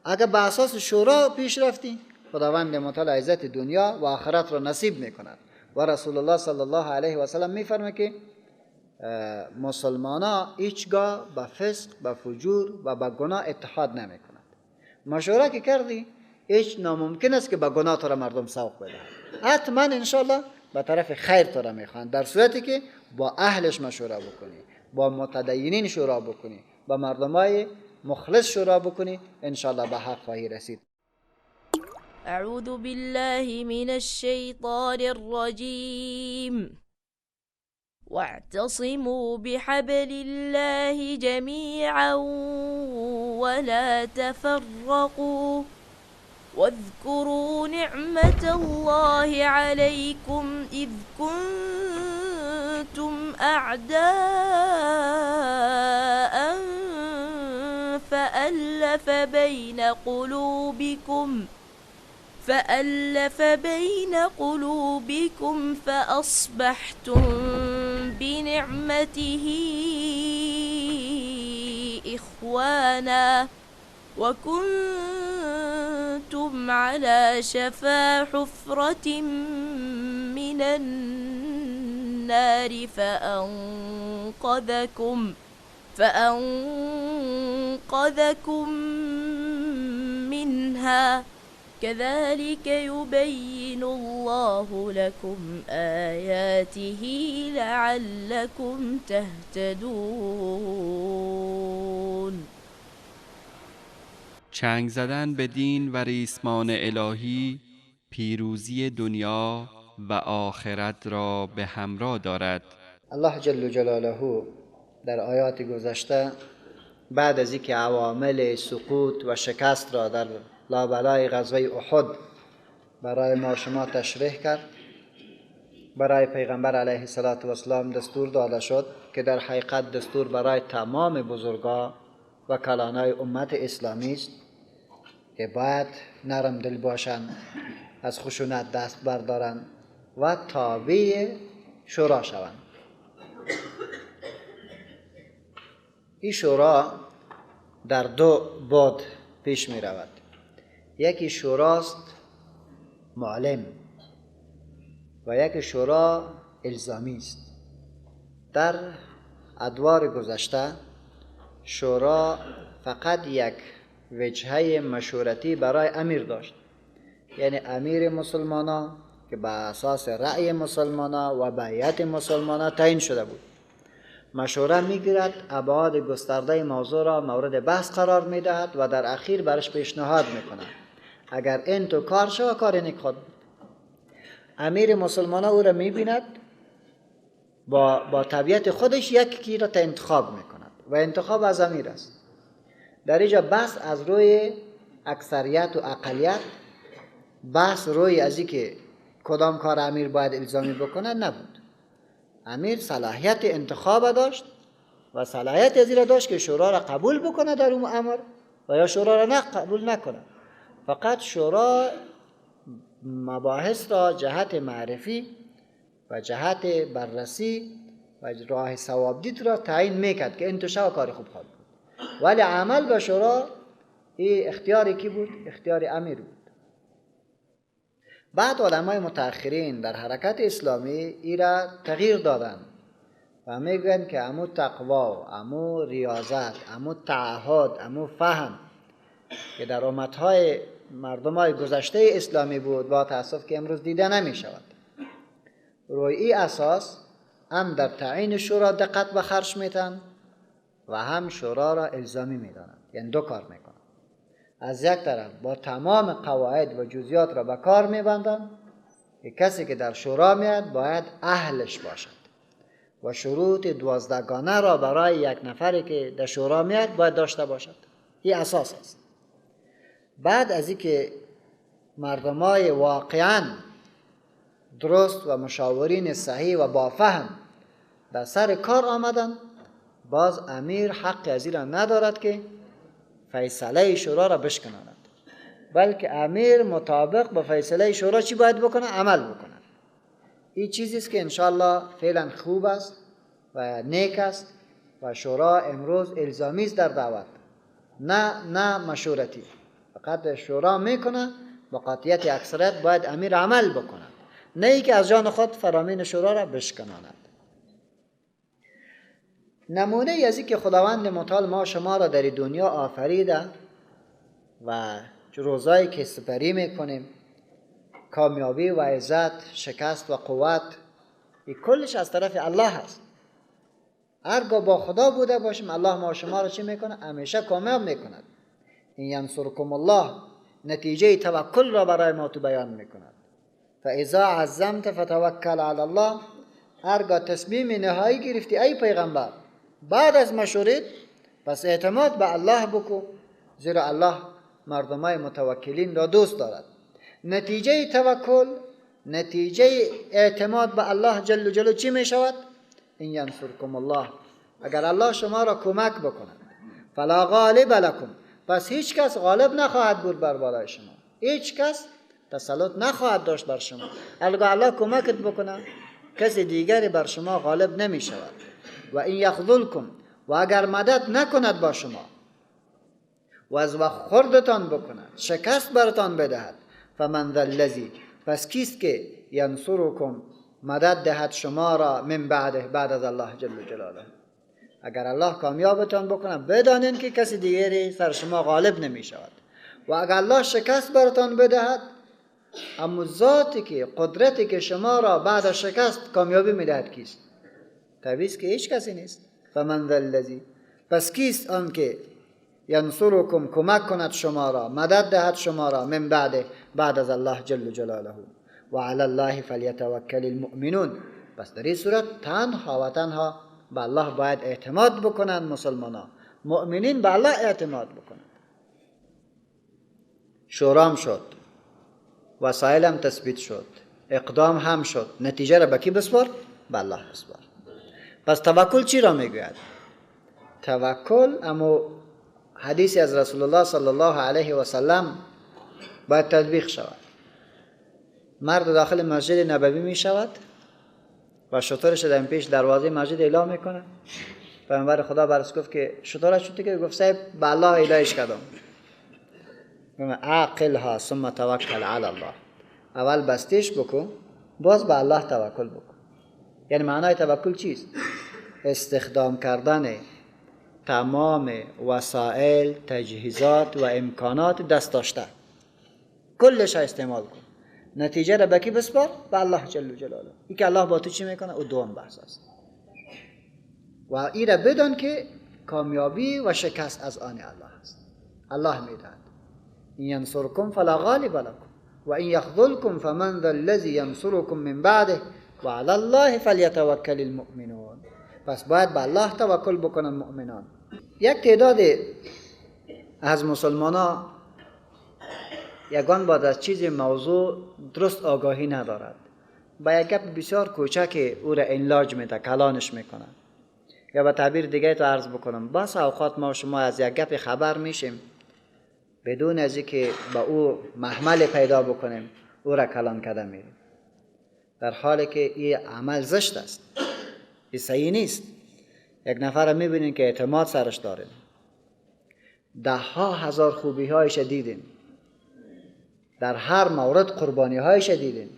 اگر به اساس شورا پیش رفتی خداوند متعال عزت دنیا و آخرت را نصیب میکند. و رسول الله صلی الله علیه و سلم میفرمه که مسلمانا هیچگاه به فسق، به فجور و به گناه اتحاد نمی کند. مشوره که کردی هیچ ناممکن است که به گناه تو را مردم سوق بدهند. حتما انشالله به طرف خیر تو را میخواهند، در صورتی که با اهلش مشوره بکنی، با متدینین شورا بکنی، با مردمای مخلص شورا بکنی، انشالله به حق خواهی رسید. اعوذ بالله من الشیطان الرجیم. واعتصموا بحبل الله جميعا ولا تفرقوا واذكروا نعمة الله عليكم إذ كنتم أعداء فألف بين قلوبكم فأصبحتم بنعمته إخوانا وكنتم على شفا حفرة من النار فأنقذكم منها كذلك يبين الله لكم آياته لعلكم تهتدون. چنگ زدن به دین و ریسمان الهی پیروزی دنیا و آخرت را به همراه دارد. الله جل جلاله در آیات گذشته بعد از اینکه عوامل سقوط و شکست را در لابلای غزوه احد برای ما شما تشریح کرد، برای پیغمبر علیه السلام دستور داده شد که در حقیقت دستور برای تمام بزرگان و کلانای امت اسلامی است که باید نرم دل باشند، از خشونت دست بردارند و تابع شورا شوند. این شورا در دو بعد پیش می رود. یکی شوراست معلم و یک شورا الزامی است. در ادوار گذشته شورا فقط یک وجهه مشورتی برای امیر داشت، یعنی امیر مسلمانان که به اساس رأی مسلمانان و بیعت مسلمانان تعیین شده بود، مشوره میگیرد، ابعاد گسترده موضوع را مورد بحث قرار میدهد و در اخیر برش پیشنهاد میکند. اگر این تو کار شود کار نیک خود. امیر مسلمانان او را میبیند، با طبیعت خودش یکی را انتخاب میکند و انتخاب از امیر است. در اینجا بحث از روی اکثریت و اقلیت، بحث روی از این که کدام کار امیر باید الزامی بکنه نبود. امیر صلاحیت انتخاب داشت و صلاحیت از این را داشت که شورا را قبول بکنه در اون امر و یا شورا را قبول نکنه. فقط شورا مباحث را جهت معرفی و جهت بررسی و راه ثوابدید را تعیین میکرد که این تو شو کار خوب خواهد بود، ولی عمل به شورا این اختیاری کی بود؟ اختیار امیر بود. بعد علمای متأخرین در حرکت اسلامی ای را تغییر دادن و میگن که امو تقوا، امو ریاضت، امو تعهد، امو فهم که در امتهای مردمای گذشته اسلامی بود با تأسف که امروز دیده نمی شود، روی این اساس هم در تعیین شورا دقت به خرج میتن و هم شورا را الزامی میدانند. یعنی دو کار میکنند. از یک طرف با تمام قواعد و جزئیات را به کار میبندند که کسی که در شورا میاد باید اهلش باشد و شروط 12 گانه را برای یک نفری که در شورا میاد باید داشته باشد. این اساس است. بعد از اینکه مردمای واقعاً درست و مشاورین صحیح و با فهم در سر کار آمدن، باز امیر حق از این را ندارد که فیصله شورا را بشکناند، بلکه امیر مطابق با فیصله شورا چی باید بکنه؟ عمل بکنه. این چیزی است که انشاءالله فعلا خوب است و نیک است و شورا امروز الزامی است در دعوت، نه مشورتی. فقط شورا میکنه، با قاطعیت اکثریت باید امیر عمل بکنه، نه ای که از جان خود فرامین شورا را بشکناند. نمونه از این که خداوند متعال ما شما را در دنیا آفریده و روزایی که سپری میکنیم، کامیابی و عزت، شکست و قوت، این کلش از طرف الله است. هرگاه با خدا بوده باشیم الله ما شما را چی میکنه؟ همیشه کامیاب میکند. این ینصرکم الله نتیجه توکل را برای ما تو بیان میکند. فاذا عزمت فتوکل علی الله، هرگاه تصمیم نهایی گرفتی ای پیغمبر بعد از مشورت، پس اعتماد به الله بکو، زیرا الله مردمای متوکلین را دوست دارد. نتیجه توکل، نتیجه اعتماد به الله جل جلاله چی می شود؟ این ینصرکم الله، اگر الله شما را کمک بکند، فلا غالب لکم، پس هیچ کس غالب نخواهد بود بر بالای شما، هیچ کس تسلط نخواهد داشت بر شما. اگر الله کمکت بکنه کسی دیگری بر شما غالب نمی شود. و این یخذلکم، و اگر مدد نکند با شما و از وقت خوردتان بکند، شکست برتان بدهد، فمن ذا الذی، پس کیست که ینصرکم مدد دهد شما را من بعده، بعد از الله جل جلاله. اگر الله کامیابتان بکنه بدانین که کسی دیگری سر شما غالب نمی شود. و اگر الله شکست براتان بدهد، اما ذاتی که قدرتی که شما را بعد از شکست کامیابی میدهد کیست؟ طبیعی است که هیچ کسی نیست. فمن ذا الذی، پس کیست آن که ینصرکم، کمک کند شما را، مدد دهد شما را، من بعد از الله جل جلاله. و علی الله فلیتوکل المؤمنون. پس در این صورت تنها و تنها به الله باید اعتماد بکنند مسلمانان، مؤمنین به الله اعتماد بکنند. شورام شد، وسایل هم تثبیت شد، اقدام هم شد، نتیجه را به کی بسپار؟ به الله بسپار. پس توکل چی را میگوید؟ توکل اما حدیثی از رسول الله صلی الله علیه و سلم باید تطبیق شود. مرد داخل مسجد نبوی می شود و شطورش در پیش دروازه مسجد اعلام میکنه. پیامبر خدا برش گفت که شطورش شد که گفت صاحب به الله الهش کردم. عاقلها ثم توکل علی الله. اول بستیش بکن، باز به الله توکل بکن. یعنی معنای توکل چیست؟ استخدام کردن تمام وسایل، تجهیزات و امکانات دست داشته، کلش استعمال کن. نتیجه را به کی بسپار؟ به الله جل جلاله. این که الله با تو چی میکنه او دوم بحث است. و این را بدان که کامیابی و شکست از آن الله است. الله میدهد این ینصرکم فلا غالب لکم و این یخذلکم فمن ذا الذی ینصرکم من بعده و علی الله فلیتوکل المؤمنون. پس باید به الله توکل بکنن مؤمنان. یک تعداد از مسلمانان یگان بعد از چیز موضوع درست آگاهی ندارد، با یک گپ بسیار کوچک او را انلاج میده، کلانش میکنه. یا به تعبیر دیگه تو عرض بکنم، بس اوقات ما شما از یک گپ خبر میشیم بدون از اینکه با او محمل پیدا بکنیم او را کلان کرده میریم، در حالی که این عمل زشت است، این صحیح نیست. یک نفر را میبینین که اعتماد سرش داریم، 10,000 خوبی هایش دیدین، در هر مورد قربانی هایش دیدین.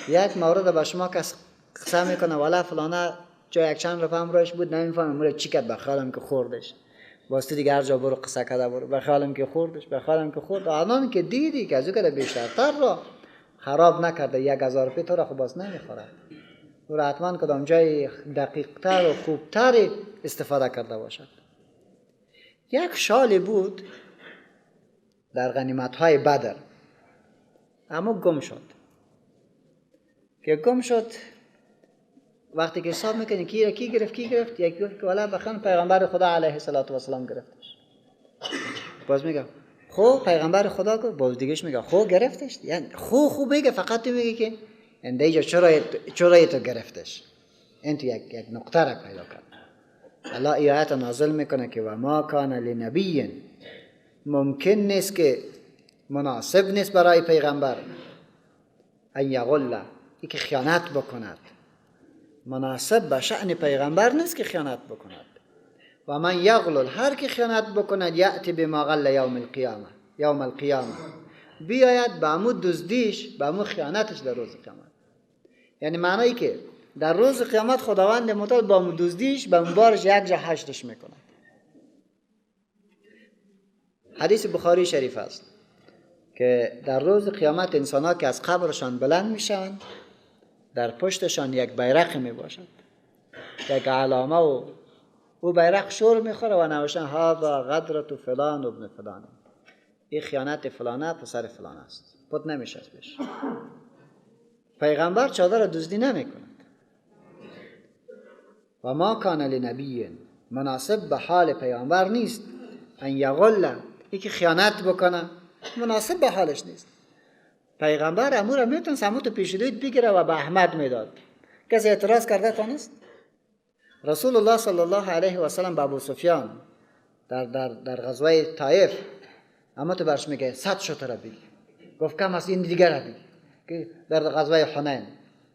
یک مورد به شما کس قصه میکنه والا فلانه جای یک چند رفع همراهش بود نمیفهمم مورد چی کرد، بخیالم که خوردش، واسطه دیگه هر جا برو قصه کرده برو، بخیالم که خوردش، بخیالم که خورد. آنان که دیدی که از او که بیشترتر را خراب نکرده، 1,000 روپیه تو را خب باز نمیخورد، او را حتما کدام جای دقیقتر و خوبتر استفاده کرده باشد. یک شالی بود در غنیمت های بدر، اما گم شد. که گم شد وقتی که حساب میکنی کی گرفت، یک گفت که والا بخن پیغمبر خدا علیه السلام گرفتش. باز میگم خب پیغمبر خدا گفت، باز دیگهش میگه خب گرفتش. یعنی خوب میگه، فقط تو میگی که اینجا چرا تو گرفتش. این تو یک نقطه را پیدا کرد. الله آیات نازل میکنه که و ما کان لنبی، ممکن نیست که مناسب نیست برای پیغمبر ان یغل، ای که خیانت بکند. مناسب به شأن پیغمبر نیست که خیانت بکند. و من یغلل، هر که خیانت بکند یأتی بما غل یوم القیامه، بیاید به عمود دزدیش، به عمود خیانتش در روز قیامت. یعنی معنی که در روز قیامت خداوند متعال با عمود دزدیش به بارش یک جا حشرش میکند. حدیث بخاری شریف است که در روز قیامت انسان‌ها که از قبرشان بلند میشن، در پشتشان یک بیرق می باشد، یک علامه، و او بیرق شور میخوره و نوشتن هذا غدرة فلان ابن فلان، این خیانت فلانه پسر فلان است، پت نمیشه بهش. پیغمبر چادر دزدی نمیکند. و ما کان لنبی، مناسب به حال پیغمبر نیست ان یغل، این که خیانت بکنه مناسب به حالش نیست. پیغمبر امور میتونه سموت پیشیدویت بگیره و به احمد میداد. کسی اعتراض کرده تانست؟ رسول الله صلی الله علیه و سلم به ابو سفیان در غزوه طائف اما تو برش میگه 100 شتر بگی، گفت کم از این دیگر بگی، که در غزوه حنین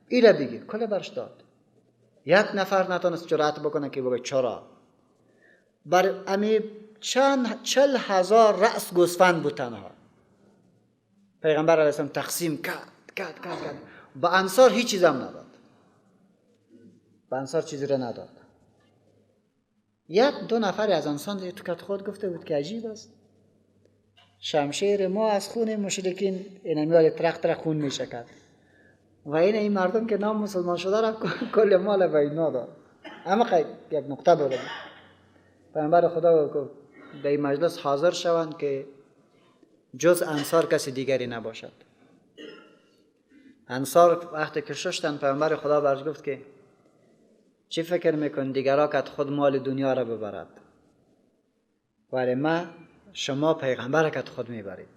این را بگی، کل برش داد. یک نفر نتونست جرأت بکنه که بگه چرا. بر امی 40,000 رأس گوسفند بود تنها. پیغمبر علیه السلام تقسیم کرد. با انصار هیچ چیز هم نداد. با انصار چیزی را نداد. یک دو نفر از انصار تو کت خود گفته بود که عجیب است، شمشیر ما از خون مشرکین اینمیال ترخ خون میشکد و این مردم که نام مسلمان شده را کل مال به اینا داد. اما یک نقطه بودم پیامبر خدا گفت در این مجلس حاضر شوند که جز انصار کسی دیگری نباشد. انصار وقتی که ششتن پیامبر خدا برش گفت که چی فکر میکن دیگرها که خود مال دنیا را ببرد ولی ما شما پیغمبر که خود میبرید.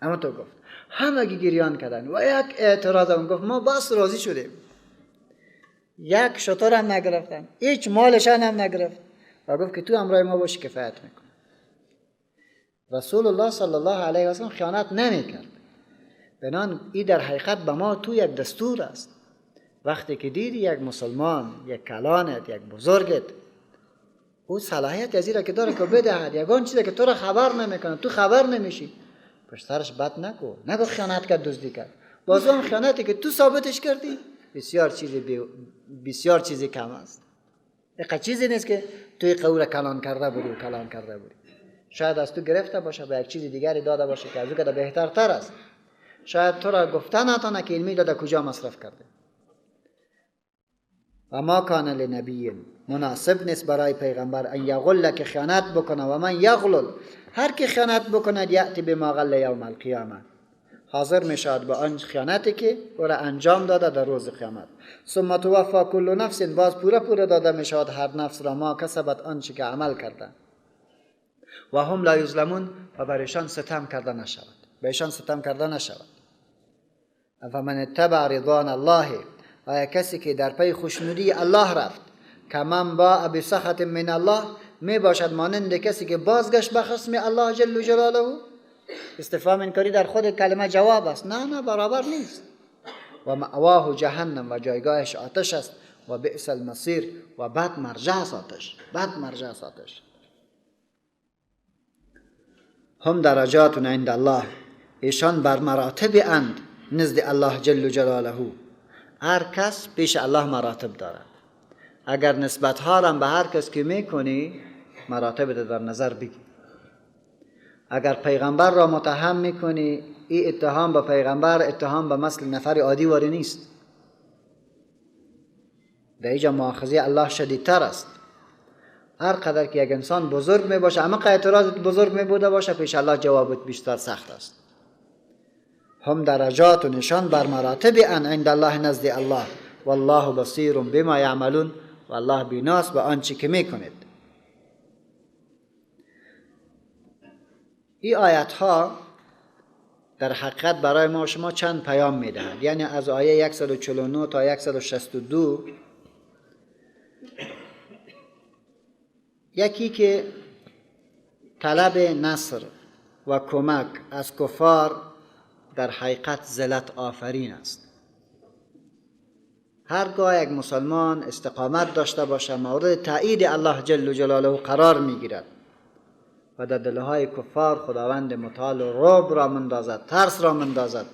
اما تو گفت همه گریان کردن و یک اعتراض هم گفت ما بس راضی شدیم. یک شتر هم نگرفتن، هیچ مالشان هم نگرفت و گفت که تو همراه ما باشی کفایت میکن. رسول الله صلی الله علیه و سلم خیانت نمیکرد. بنان این در حقیقت به ما تو یک دستور است. وقتی که دیدی یک مسلمان، یک کلانت، یک بزرگت او صلاحیت از این را که داره که بدهد یگان چیزی که تو را خبر نمیکنه تو خبر نمیشی پشت سرش بد نگو خیانت کرد دزدی کرد. بازم هم خیانتی که تو ثابتش کردی بسیار چیزی کم است. یک چیزی نیست که توی قول کلان کرده بودی شاید از تو گرفته باشه به یک چیز دیگری داده باشه که از او که بهترتر است. شاید تو را گفته نتانه که علمی داده کجا مصرف کرده. و ما کان لنبی مناسب نیست برای پیغمبر ان یغل که خیانت بکنه و من یغلل هر که خیانت بکند یأتی بما غل یوم القیامه حاضر میشود به آن خیانتی که او را انجام داده در روز قیامت. ثم توفی کل نفس باز پوره داده میشود هر نفس را ما کسبت آنچه که عمل کرده و هم لا یظلمون و برایشان ستم کرده نشود. فمن اتبع رضوان الله آیا کسی که در پی خوشنودی الله رفت کمن باء بسخط من الله می باشد مانند کسی که بازگشت به خصم الله جل جلاله. استفهام انکاری در خود کلمه جواب است. نه برابر نیست. و مأواه جهنم و جایگاهش آتش است و بئس المصیر و بد مرجع است آتش. هم درجات عند الله ایشان بر مراتب اند نزد الله جل جلاله. هر کس پیش الله مراتب دارد. اگر نسبت ها را به هر کس که میکنی مراتب در نظر بگی. اگر پیغمبر را متهم میکنی این اتهام به پیغمبر اتهام به مثل نفر عادی واری نیست. در اینجا مؤاخذه الله شدیدتر است. هر قدر که یک انسان بزرگ می باشه اما اعتراض بزرگ می بوده باشه پیش الله جوابت بیشتر سخت است. هم درجات و نشان بر مراتب ان عند الله نزد الله والله بصیر بما یعملون و الله بیناست به آنچه که میکنید. این آیت ها در حقیقت برای ما شما چند پیام میدهند. یعنی از آیه 149 تا 162 یکی که طلب نصر و کمک از کفار در حقیقت ذلت آفرین است. هرگاه یک مسلمان استقامت داشته باشه مورد تایید الله جل جلاله قرار میگیرد و در دلهای کفار خداوند متعال رعب را مندازد، ترس را مندازد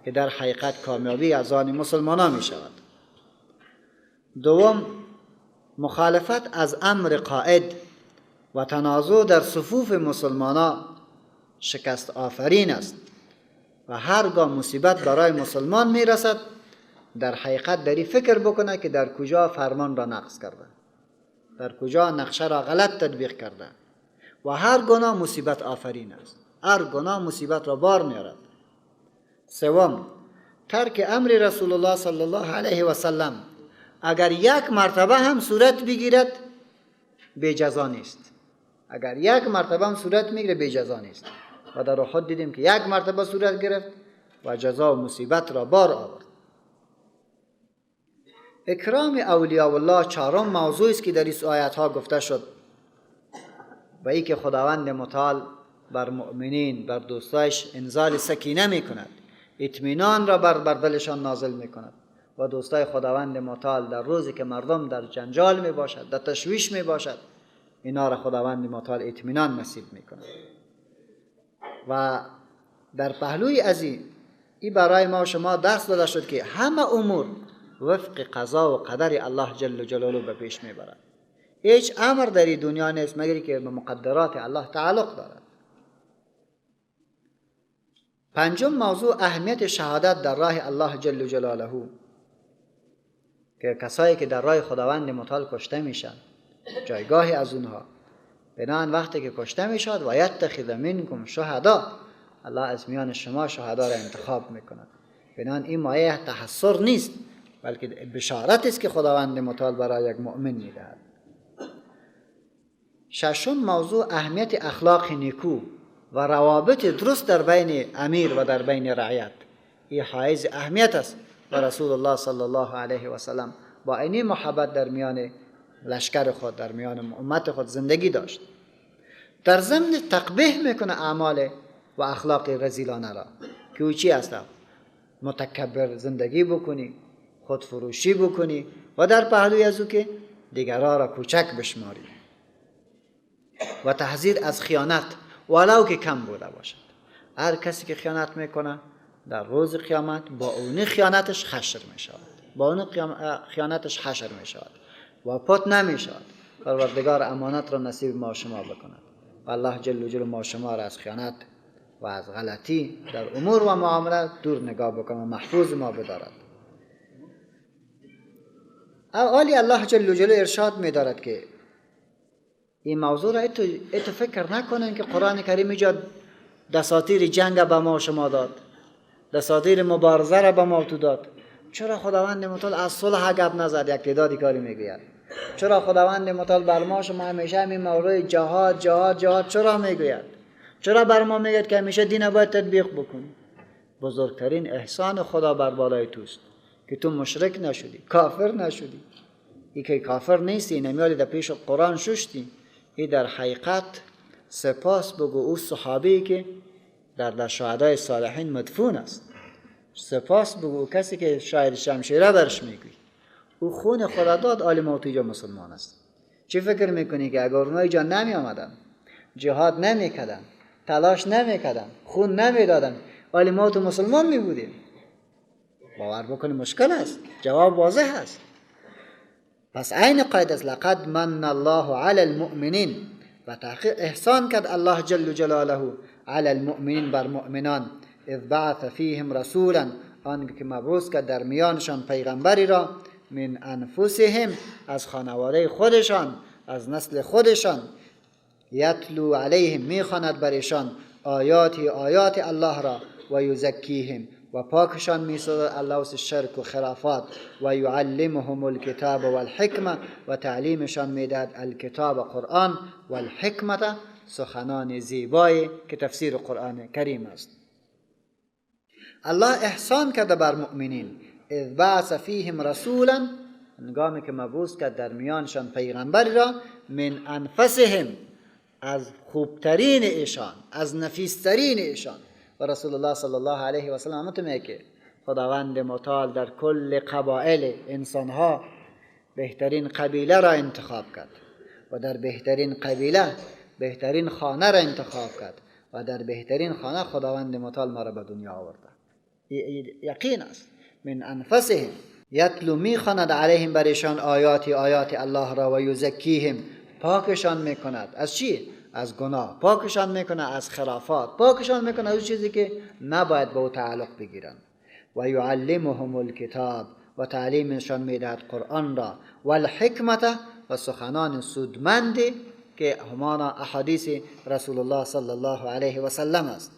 که در حقیقت کامیابی از آن مسلمانان می شود. دوم مخالفت از امر قائد و تنازع در صفوف مسلمانان شکست آفرین است و هرگاه مصیبت برای مسلمان می رسد در حقیقت داری فکر بکنه که در کجا فرمان را نقض کرده، در کجا نقشه را غلط تطبیق کرده و هر گناه مصیبت آفرین است. هر گناه مصیبت را بار میارد. سوم ترک امر رسول الله صلی الله علیه و سلم اگر یک مرتبه هم صورت بگیرد بی جزا نیست. اگر یک مرتبه هم صورت میگیره بی جزا نیست. و در احد دیدیم که یک مرتبه صورت گرفت و جزا و مصیبت را بار آورد. اکرام اولیاء الله چهارم موضوعی است که در این آیات ها گفته شد و ای که خداوند متعال بر مؤمنین بر دوستایش انزال سکینه می کند، اطمینان را بر دلشان نازل می کند و دوستای خداوند متعال در روزی که مردم در جنجال می باشد، در تشویش می باشد، اینا را خداوند متعال اطمینان نصیب می کند. و در پهلوی از این برای ما و شما درس داده شد که همه امور وفق قضا و قدر الله جل جلاله به پیش می برد. هیچ امر در این دنیا نیست مگر که به مقدرات الله تعلق دارد. پنجم موضوع اهمیت شهادت در راه الله جل جلاله، که کسایی که در راه خداوند متعال کشته میشن جایگاهی از اونها، بنابراین وقتی که کشته میشد و یتخذ منکم شهدا، الله از میان شما شهدا را انتخاب میکند. بنابراین این مایه تحسر نیست بلکه بشارت است که خداوند متعال برای یک مؤمن میدهد. ششم موضوع اهمیت اخلاق نیکو و روابط درست در بین امیر و در بین رعیت. این حائز اهمیت است و رسول الله صلی الله علیه و سلم با این محبت در میان لشکر خود، در میان امت خود زندگی داشت. در ضمن تقبیح میکنه اعمال و اخلاق رذیلانه را که او چی است؟ متکبر زندگی بکنی، خودفروشی بکنی و در پهلوی از او که دیگران را کوچک بشماری و تحذیر از خیانت ولو که کم بوده باشد. هر کسی که خیانت میکنه در روز قیامت با اون خیانتش حشر میشود، با اون خیانتش حشر میشود و پات نمیشود. پروردگار امانت را نصیب ما شما بکند و الله جل جلاله ما شما را از خیانت و از غلطی در امور و معاملات دور نگاه بکند و محفوظ ما بدارد. اولی الله جل جلاله ارشاد می‌دارد که این موضوع را اتو فکر نکنن که قرآن کریم اینجا دساتیر جنگ به ما شما داد، دساتیر مبارزه را به ما تو داد. چرا خداوند متعال از صلح گپ نزد؟ یک تعدادی کاری میگوید. چرا خداوند متعال بر ما شما همیشه همین موضوع جهاد جهاد جهاد چرا میگوید؟ چرا بر ما میگه که همیشه دین باید تطبیق بکنی؟ بزرگترین احسان خدا بر بالای توست که تو مشرک نشدی، کافر نشدی. ای که کافر نیستی، نمیالی در پیش قرآن ششتی. ای در حقیقت سپاس بگو او صحابی که در شهدای صالحین مدفون است. سپاس بگو کسی که شاید شمشیره برش میگوی. او خون خدا داد، آل موت اینجا مسلمان است. چی فکر میکنی که اگر اونها اینجا نمی آمدن، جهاد نمی کردن، تلاش نمی کردن، خون نمی دادن، آل موت مسلمان می بودیم؟ باور بکنی مشکل است. جواب واضح است. پس عین قاعده است لقد من الله علی المؤمنین، و تحقیق احسان کرد الله جل جلاله علی المؤمنین بر مؤمنان، اذ بعث فیهم رسولا، آن که مبعوث کرد در میانشان پیغمبری را، من انفسهم، از خانواده خودشان، از نسل خودشان، یتلو علیهم، میخواند برشان آیات الله را، و یزکیهم، و پاکشان می‌سازد الله از شرک و خرافات، و یعلمهم الکتاب و الحکمه، و تعلیمشان میدهد الکتاب قرآن و الحکمت، سخنان زیبایی که تفسیر قرآن کریم است. الله احسان کرده بر مؤمنین، اذ بعث فیهم رسولا، هنگامی که مبعوث کرد در میانشان پیغمبری را، من انفسهم، از خوبترین ایشان، از نفیسترین ایشان. و رسول الله صلی الله علیه و سلم همتون که خداوند متعال در کل قبایل انسانها بهترین قبیله را انتخاب کرد و در بهترین قبیله بهترین خانه را انتخاب کرد و در بهترین خانه خداوند متعال ما را به دنیا آورده. یقین است. من انفسهم، یتلو میخواند علیهم برشان آیات الله را، و یزکیهم، پاکشان میکند از چی؟ از گناه، پاکشان میکنه از خرافات، پاکشان میکنه از چیزی که نباید به او تعلق بگیرن. و یعلمهم الکتاب، و تعلیمشان میدهد قرآن را، و الحکمت، و سخنان سودمندی که همان احادیث رسول الله صلی الله علیه و سلم است.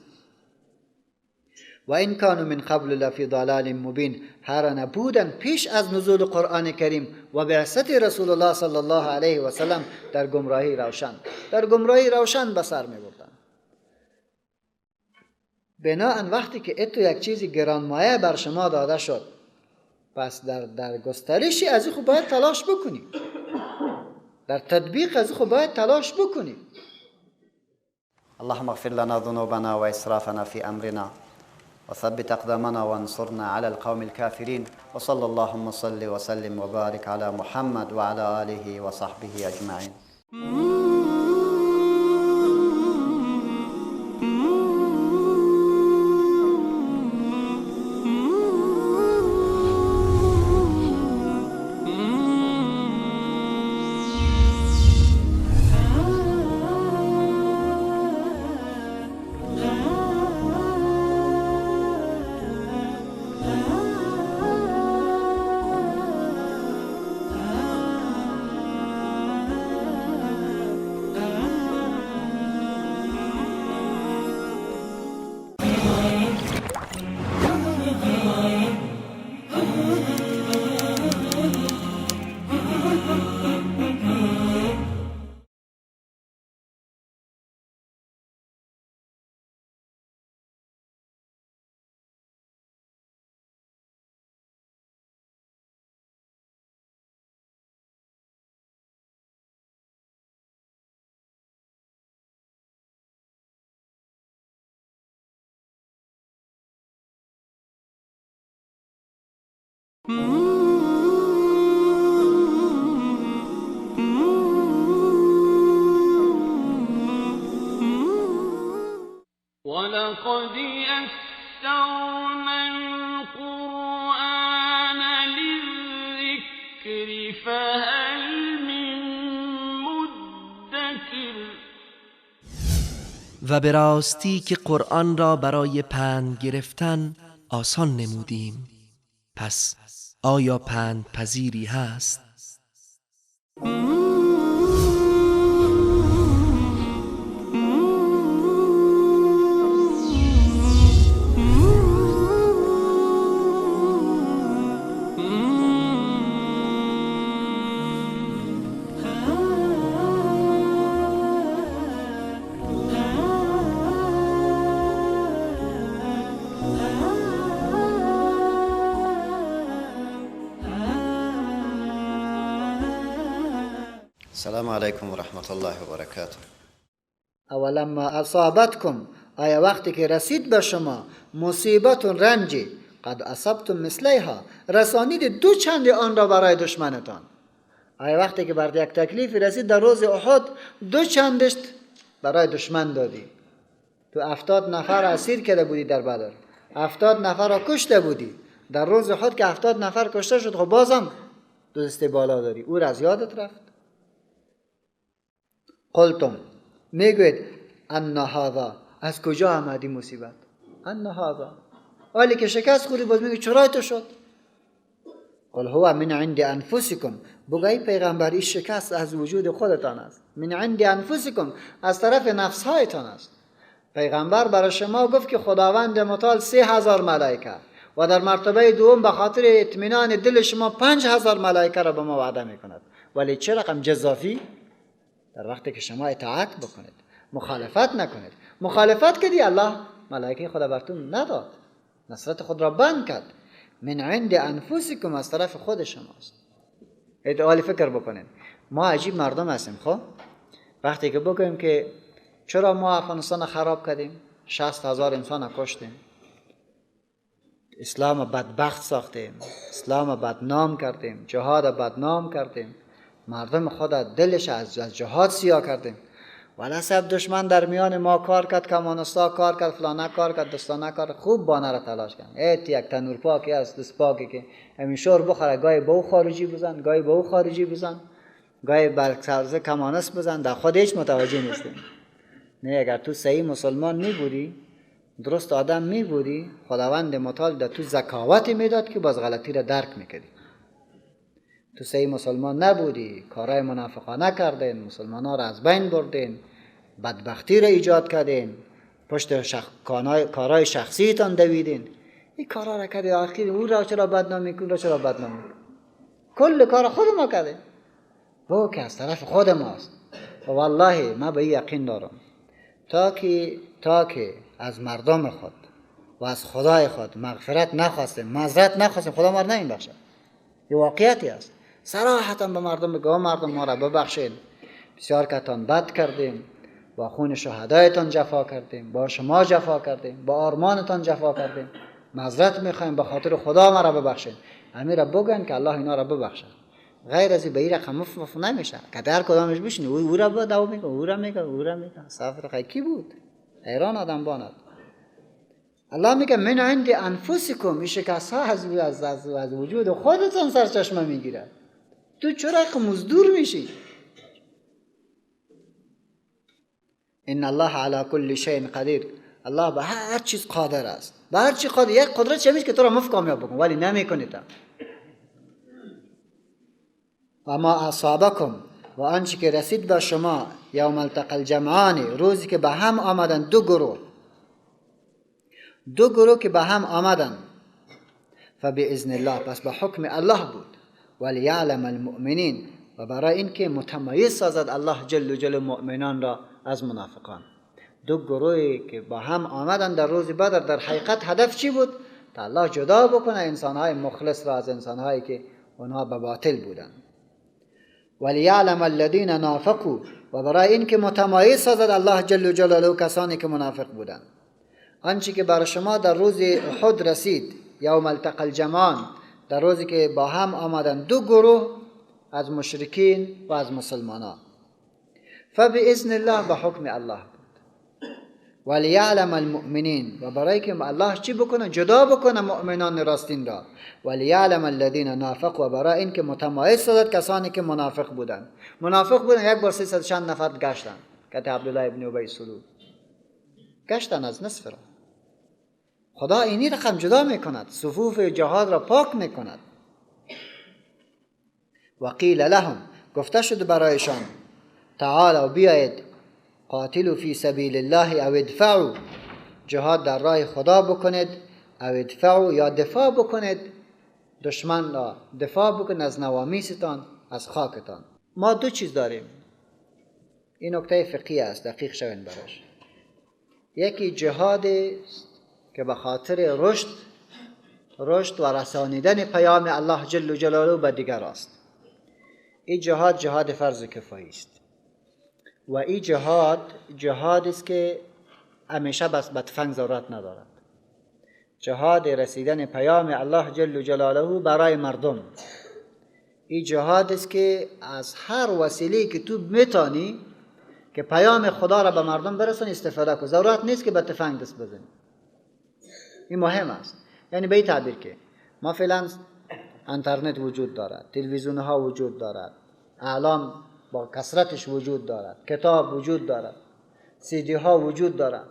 و این کانوا من قبل لفی ضلال مبین، هر نبودن پیش از نزول قرآن کریم و بعثت رسول الله صلی الله علیه و سلم در گمراهی روشن به سر می بردن. بناهن وقتی که اتو یک چیزی گرانمایه بر شما داده شد، پس در گسترشی از این خود باید تلاش بکنی، در تطبیق از این خود باید تلاش بکنی. اللهم اغفر لنا ذنوبنا وإسرافنا في أمرنا وثبت أقدامنا وانصرنا على القوم الكافرين وصلى اللهم صل وسلم وبارك على محمد وعلى آله وصحبه أجمعين. ولقد يسرنا القرآن للذكر فهل من مدكر. و به راستی که قرآن را برای پند گرفتن آسان نمودیم، پس آیا پند پذیری هست؟ السلام علیکم و رحمت الله و برکاته. اولما اصابتکم، آیا وقتی که رسید به شما مصیبت رنجی قد اصبتم مثلیها، رسانید دو چند آن را برای دشمنتان. آیا وقتی که بر یک تکلیفی رسید در روز احد دو چندش برای دشمن دادی؟ تو 70 نفر اسیر کرده بودی در بدر، 70 نفر را کشته بودی. در روز احد که 70 نفر کشته شد، خب بازم دو دسته بالا داری، او را از یادت رفت. قلتم، میگوید ان هذا، از کجا آمدی مصیبت؟ ان هذا، حالی که شکست خوردی باز میگی چرا تو شد؟ قل هو من عند انفسکم، بگوی پیغمبری شکست از وجود خودتان است. من عند انفسکم، از طرف نفسهایتان است. پیغمبر برای شما گفت که خداوند متعال 3000 ملائکه و در مرتبه دوم به خاطر اطمینان دل شما 5000 ملائکه را به ما وعده میکند. ولی چه رقم جزافی؟ در وقتی که شما اطاعت بکنید، مخالفت نکنید. مخالفت کردی، الله ملائکه خدا براتون نداد، نصرت خود را بند کرد. من عند انفسکم، از طرف خود شماست. ادعالی فکر بکنید، ما عجیب مردم هستیم. خب وقتی که بگوییم که چرا ما افغانستان خراب کردیم، 60,000 انسان کشتیم، اسلام بدبخت ساختیم، اسلام بدنام کردیم، جهاد بدنام کردیم، مردم خدا دلش از جهاد سیاه کردیم، ولی سب دشمن در میان ما کار کرد، کمانستا کار کرد، فلانه کار کرد، دستانه کار، خوب بانه را تلاش کرد. یک تنور پاکی است، دست پاکی که همین شور بخوره، گاهی به او خارجی بزن، گاهی به او خارجی بزن، گاهی بر سرزه کمانست بزن، در خود هیچ متوجه نیستیم. نه، اگر تو صحیح مسلمان می بودی، درست آدم می بودی، خداوند متعال در تو ذکاوتی میداد که باز غلطی را درک میکردی. تو صحیح مسلمان نبودی، کارهای منافقانه کردین، مسلمان ها را از بین بردین، بدبختی را ایجاد کردین، پشت کارهای شخصیتان دویدین. این کارها را کردی، آخر او را چرا بدنام میکنی، را چرا بدنام میکنی؟ کل کار خود ما کردیم، او که از طرف خود ماست. و والله ما به این یقین دارم تا که از مردم خود و از خدای خود مغفرت نخواستیم، معذرت نخواستیم، خدا ما را نمیبخشد. این واقعیتی است. صراحتا به مردم بگو، مردم ما را ببخشید، بسیار کتان بد کردیم، با خون شهدایتان جفا کردیم، با شما جفا کردیم، با آرمانتان جفا کردیم، معذرت میخوایم، به خاطر خدا ما را ببخشید. همین را بگن که الله اینا را ببخشد. غیر از این به این رقم مفت نمیشه که در کدامش بشینی او را دعوا میکنه، او را میگه سفر خیلی کی بود؟ حیران آدم باند. الله میگه من عند انفسکم، این شکست ها از وجود خودتان سرچشمه میگیره. تو چرا مزدور میشی؟ ان الله علی کل شیء قدیر، الله به هر چیز قادر است. به هر چی قادر. یک قدرت چمیست که تو را مفت کامیاب بکن، ولی نمیکنی تا. و ما اصابکم، و آنچه که رسید به شما یوم التقى الجمعان، روزی که به هم آمدن دو گروه که به هم آمدن، فباذن الله، پس به حکم الله بود. ولیعلم المؤمنین، و برای اینکه متمایز سازد الله جل جل مؤمنان را از منافقان. دو گروهی که با هم آمدن در روز بدر، در حقیقت هدف چی بود؟ تا الله جدا بکنه انسانهای مخلص را از انسانهایی که اونها به باطل بودن. ولیعلم الذین نافقوا، و برای اینکه متمایز سازد الله جل جلاله کسانی که منافق بودند. آنچه که بر شما در روز احد رسید، یوم التقى الجمعان، در روزی که با هم آمدن دو گروه از مشرکین و از مسلمانان. فباذن الله، به حکم الله بود. ولیعلم المؤمنین، و برای که الله چی بکنه؟ جدا بکنه مؤمنان راستین را. ولیعلم الذین نافقوا، و برای این که متمایز سازد کسانی که منافق بودن. منافق بودن، یک بار 300 چند نفر گشتن که عبدالله ابن ابی سلول گشتن از نصف را. خدا اینی رقم جدا میکند، صفوف جهاد را پاک میکند. و قیل لهم، گفته شد برایشان، تعالوا بیایید، قاتلوا فی سبیل الله او ادفعوا، جهاد در راه خدا بکنید، او ادفعوا، یا دفاع بکنید، دشمن را دفاع بکنید از نوامیستان، از خاکتان. ما دو چیز داریم، این نکته فقهی است، دقیق شوین براش. یکی جهاد است که به خاطر رشد و رسانیدن پیام الله جل جلاله به دیگر است. این جهاد فرض کفایی است. و این جهاد است که همیشه بس به تفنگ ضرورت ندارد. جهاد رسیدن پیام الله جل جلاله برای مردم. این جهاد است که از هر وسیله که تو میتونی که پیام خدا را به مردم برسانی استفاده کن. ضرورت نیست که به تفنگ دست بزنی. این مهم است. یعنی به این تعبیر که ما فعلا اینترنت وجود دارد، تلویزیون ها وجود دارد، اعلام با کثرتش وجود دارد، کتاب وجود دارد، سی دی ها وجود دارد.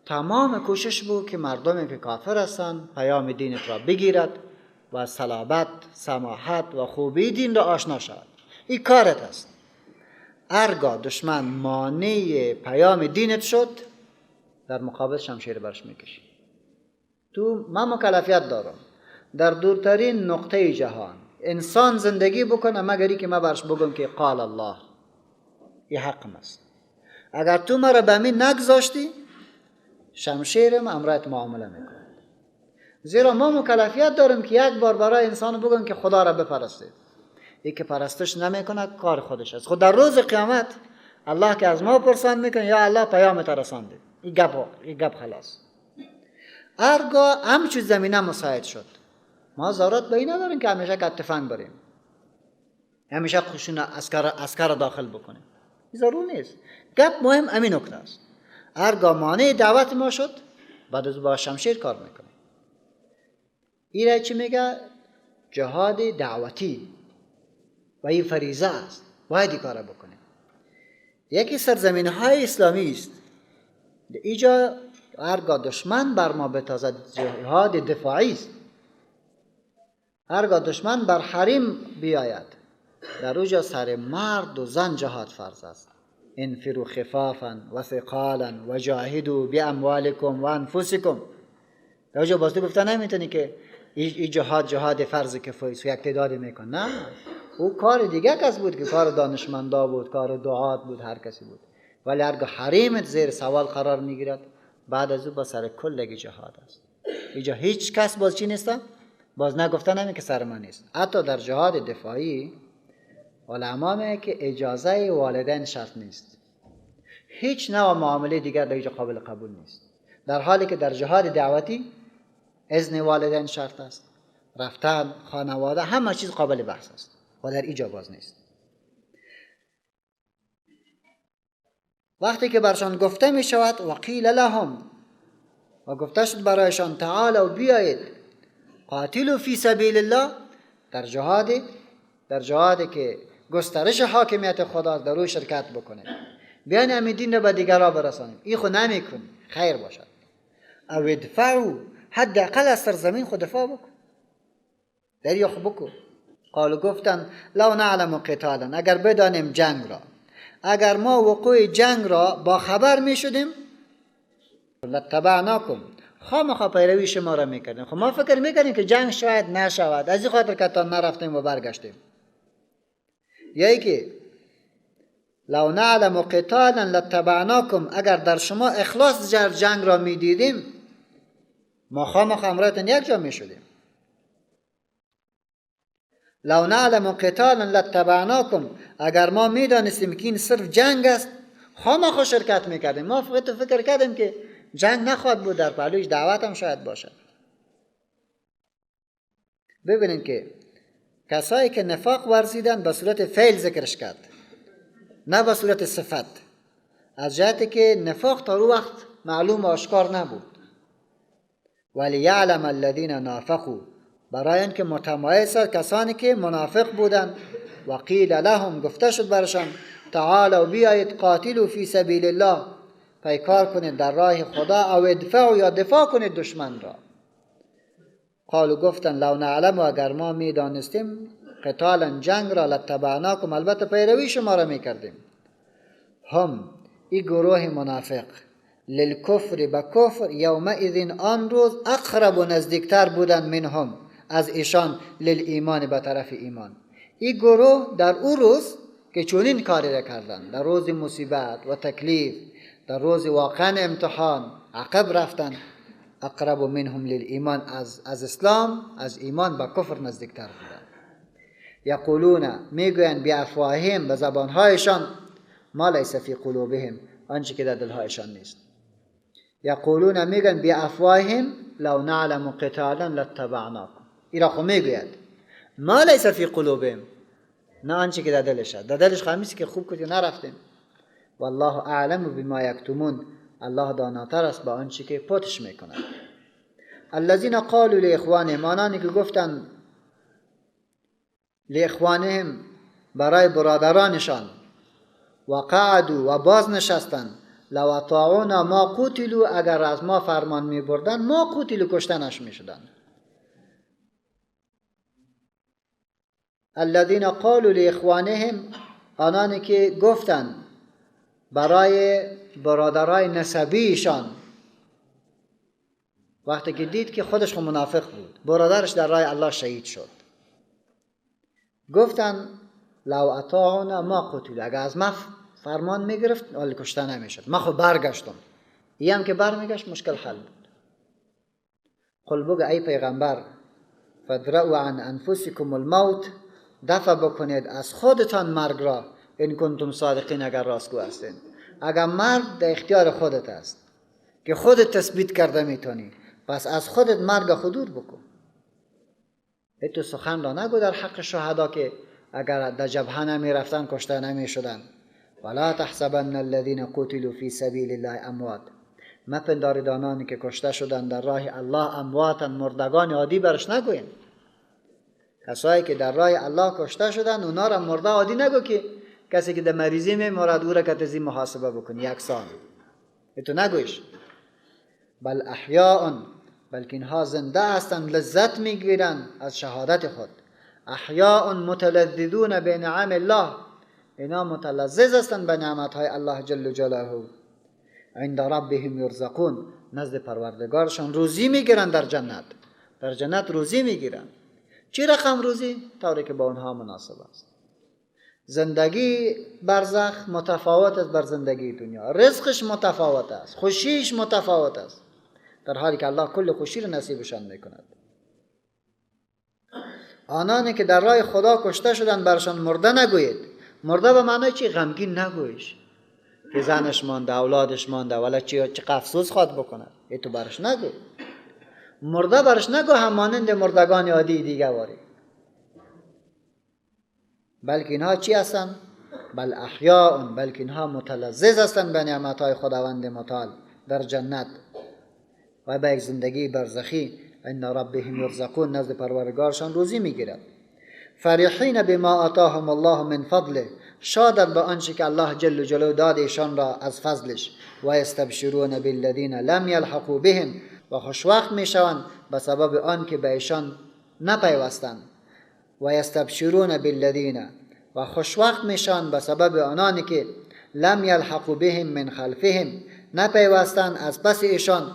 تمام کوشش بود که مردمی که کافر هستند پیام دینت را بگیرد و صلابت، سماحت و خوبی دین را آشنا شود. این کارت است. هرگاه دشمن مانع پیام دینت شد، در مقابل شمشیر برش میکشی. من مکلفیت دارم در دورترین نقطه جهان انسان زندگی بکنه مگری که من برش بگم که قال الله، این حقم است. اگر تو مرا به من نگذاشتی، شمشیرم امرت معامله میکنه. زیرا ما مکلفیت داریم که یک بار برای انسان بگم که خدا را بپرسته. این که پرستش نمیکنه کار خودش است. خود در روز قیامت الله که از ما پرسان میکنه یا الله پیامت رسانده. این گپ خلاص. هرگاه همچون زمینه مساعد شد، ما ضرورت به این نداریم که همیشه که تفنگ بریم، همیشه خوشون اسکر داخل بکنیم. این ضرور نیست. گپ مهم همین نکته است. هرگاه مانع دعوت ما شد، بعد از با شمشیر کار میکنیم. این را چی میگه؟ جهاد دعوتی و این فریضه است، باید این کار بکنیم. یکی سرزمین های اسلامی است، اینجا هرگاه دشمن بر ما بتازد جهاد دفاعی است. هرگاه دشمن بر حریم بیاید، در اوجا سر مرد و زن جهاد فرض است. انفروا خفافا و ثقالا و جاهدوا باموالکم و انفسکم. در اوجا بازده گفته نمیتونی که این جهاد فرض کفایی است و یک تعدادی میکن. نه، او کار دیگه کس بود که کار دانشمندا بود، کار دعات بود، هر کسی بود. ولی هرگاه حریمت زیر سوال قرار میگیرد، بعد از او با سر کلگی جهاد است. اینجا هیچ کس باز چی نیست؟ باز نگفته نمی که سر من نیست. حتی در جهاد دفاعی علما میگه که اجازه والدین شرط نیست. هیچ نوع معامله دیگر در اینجا قابل قبول نیست. در حالی که در جهاد دعوتی اذن والدین شرط است. رفتن، خانواده، همه چیز قابل بحث است. و در اینجا باز نیست. وقتی که برشان گفته می شود و قیل لهم، و گفته شد برایشان تعالوا بیایید، قاتلوا فی سبیل الله، در جهادی که گسترش حاکمیت خدا در او شرکت بکنید. بیان همین دین را به دیگرها برسانید. این خود نمی کنید، خیر باشد. او ادفعوا، حداقل از سرزمین خود دفاع بکن، در یخ بکن. قالوا گفتن لو نعلم قتالا، اگر بدانیم جنگ را، اگر ما وقوع جنگ را با خبر می شدیم، لاتبعناکم، خامخا پیروی شما را میکردیم. خب ما فکر میکردیم که جنگ شاید نشود، از این خاطر که تا نرفتیم و برگشتیم. یکی که لو نعلم قتالا لاتبعناکم، اگر در شما اخلاص جنگ را میدیدیم، ما خامخا امرایتان یک جا میشدیم. لو نعلم قتالا لاتبعناکم، اگر ما میدانستیم که این صرف جنگ است، خامخا شرکت میکردیم. ما فکر کردیم که جنگ نخواهد بود، در پهلوش دعوت هم شاید باشد. ببینید که کسایی که نفاق ورزیدن به صورت فعل ذکرش کرد، نه به صورت صفت، از جهتی که نفاق تا رو وقت معلوم و آشکار نبود. ولی یعلم الذین نافقوا، برای اینکه متمایز کسانی که منافق بودن. و قیل لهم، گفته شد برشان، تعالوا بیایید قاتلوا فی سبیل الله، پیکار کنید در راه خدا، او ادفعوا، یا دفاع کنید دشمن را. قالوا، گفتن، لو نعلم، اگر ما می دانستیم قتالا، جنگ را، لاتبعناکم، البته پیروی شما را می کردیم. هم، این گروه منافق، للکفر، به کفر، یومئذ، آن روز، اقرب و نزدیکتر بودن منهم، از ایشان، للایمان، به طرف ایمان. این گروه در او روز که چونین کاری را کردن، در روز مصیبت و تکلیف، در روز واقعا امتحان، عقب رفتن، اقرب منهم للایمان، از اسلام، از ایمان به کفر نزدیکتر بودن. یقولون، میگوین، بافواههم، به زبانهایشان، ما لیس فی قلوبهم، آنچه که در دلهایشان نیست. یقولون، میگن، بافواههم لو نعلم قتالا لاتبعناکم، ایرا خو میگوید ما لیس فی قلوبهم، نه آنچه که در دلش است. در دلش خمیسی که خوب کردی نرفتیم. والله اعلم بما یکتمون، الله داناتر است با آنچه که پوتش میکنند. الذین قالوا لاخوانهم، آنانی که گفتند لاخوانهم، برای برادرانشان، و قعدوا، و باز نشستند، لو اطاعونا ما قتلوا، اگر از ما فرمان می بردن، ما قتلوا، کشتنش می شدن. الذين قالوا لاخوانهم، آنانی که گفتند برای برادرای نسبیشان، وقتی که دید که خودش منافق بود، برادرش در راه الله شهید شد، گفتند لو اطاعونا ما قتلوا، اگر از ما فرمان میگرفت ولی کشته نمیشد. ما خود برگشتم. این هم که برمیگشت مشکل حل بود. قل بگو ای پیغمبر، فادرؤوا عن انفسکم الموت، دفع بکنید از خودتان مرگ را، ان کنتم صادقین، اگر راستگو هستین. اگر مرگ در اختیار خودت است که خودت تثبیت کرده میتونی، پس از خودت مرگ خودور بکن. تو سخن را نگو در حق شهدا که اگر در جبهه نمی رفتن کشته نمی شدن. ولا تحسبن الذين قتلوا في سبيل الله اموات، مپندارید آنانی که کشته شدند در راه الله امواتن، مردگان عادی برش نگوین. کسایی که در راه الله کشته شدند اونا را مرده عادی نگو که کسی که در مریضی میمرد او را که تزی محاسبه بکنی یکسان، تو نگویش. بل احیاء، بلکه اینها زنده هستند، لذت میگیرند از شهادت خود. احیاء متلذذون بنعم الله، اینا متلذذ هستند به نعمتهای الله جل جلاله. عند ربهم یرزقون، نزد پروردگارشان روزی میگیرند در جنت. در جنت روزی میگیرند. چی رقم روزی؟ طوری که با اونها مناسب است. زندگی برزخ متفاوت است بر زندگی دنیا، رزقش متفاوت است، خوشیش متفاوت است، در حالی که الله کل خوشی را نصیبشان میکند. آنانی که در راه خدا کشته شدند برشان مرده نگویید. مرده به معنی چی؟ غمگین نگویش که زنش مانده، اولادش مانده، ولی چه افسوس خواد بکند، تو برش نگو. مرده برش نگو همانند مردگان عادی دیگه واری. بلکه اینها چی هستن؟ بل احیاء، بلکه اینها متلذذ هستند به نعمتهای خداوند متعال در جنت و به یک زندگی برزخی. ان ربهم یرزقون، نزد پروردگارشان روزی میگیرد. فرحین بما آتاهم الله من فضله، شادند به آنچه که الله جل جلاله داد ایشان را از فضلش. و استبشرون بالذین لم یلحقوا بهم، و خوشوقت میشوند به سبب آن که به ایشان نپیوستند. و استبشرون بالذین، و خوشوقت میشوند به سبب آنانی که لم یلحقوا بهم من خلفهم، نپیوستند از پس ایشان.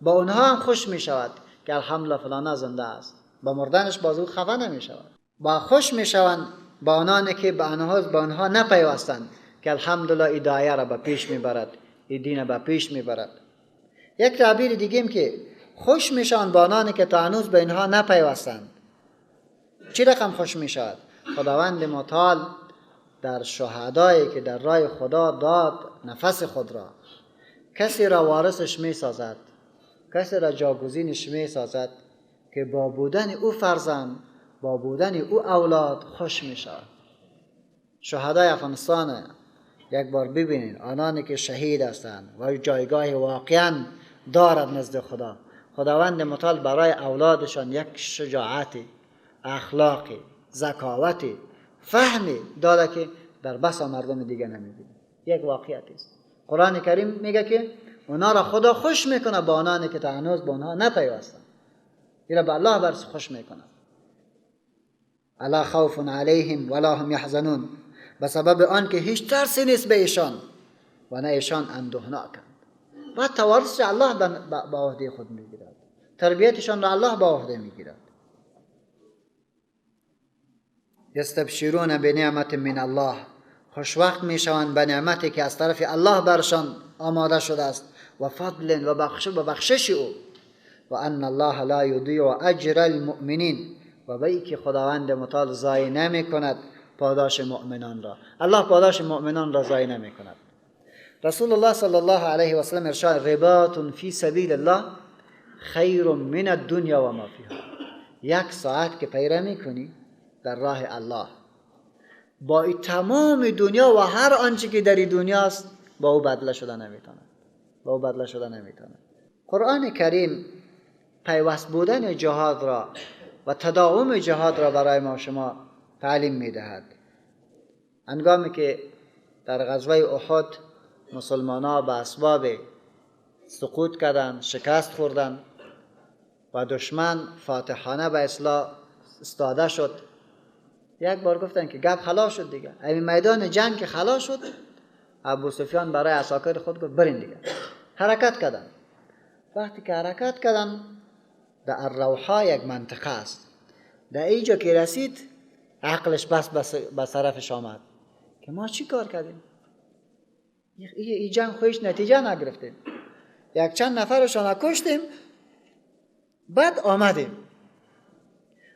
با اونها هم خوش میشود که الحمدلله فلان زنده است، با مردنش بازو خفه نمیشود. با خوش میشوند با آنانی که به آنها نپیوستند که الحمدلله این دایره را به پیش میبرد، این دین به پیش میبرد. یک تعبیر دیگه که خوش میشوند با آنانی که تا هنوز به اینها نپیوستند. چی رقم خوش میشود؟ خداوند متعال در شهدایی که در راه خدا داد نفس خود را، کسی را وارثش میسازد، کسی را جاگزینش میسازد که با بودن او فرزند، با بودن او اولاد خوش می شود. شهدای افغانستان یک بار ببینید، آنانی که شهید هستند و جایگاه واقعا دارد نزد خدا، خداوند متعال برای اولادشان یک شجاعتی، اخلاقی، ذکاوتی، فهمی داده که در بسا مردم دیگه نمی‌بینید. یک واقعیت است. قرآن کریم میگه که اونا را خدا خوش میکنه با آنانی که تا هنوز با اونها نپیوستند. اینا به الله برس خوش میکنه. الا خوف علیهم ولا هم یحزنون، به سبب آن که هیچ ترسی نیست به ایشان و نه ایشان اندوهناکند. و توارث الله به عهده خود میگیرد، تربیتشان را الله به عهده میگیرد. یستبشرون بنعمت من الله، خوشوقت میشوند به نعمتی که از طرف الله برشان آماده شده است و فضل و بخشش او. و ان الله لا یضیع اجر المؤمنین، و به ای که خداوند متعال ضایع نمی کند پاداش مؤمنان را. الله پاداش مؤمنان را ضایع نمی کند. رسول الله صلی الله علیه و سلم ارشاد: رباط فی سبیل الله خیر من الدنیا و ما فیها. یک ساعت که پیره میکنی در راه الله، با این تمام دنیا و هر آنچه که در این دنیا است با او بدله شده نمیتونه، با او بدله شده نمیتونه. قرآن کریم پیوست بودن جهاد را و تداوم جهاد را برای ما شما تعلیم میدهد. هنگامی که در غزوه احد مسلمانان به اسباب سقوط کردند، شکست خوردند و دشمن فاتحانه به اصلاح استاده شد، یک بار گفتن که گپ خلاص شد دیگه، این میدان جنگ که خلاص شد، ابو سفیان برای عساکر خود گفت برین دیگه. حرکت کردن. وقتی که حرکت کردن در الروحا یک منطقه است، در اینجا که رسید عقلش بس به طرفش آمد که ما چی کار کردیم؟ این جنگ خودش نتیجه نگرفتیم، یک چند نفرشان کشتیم بعد آمدیم.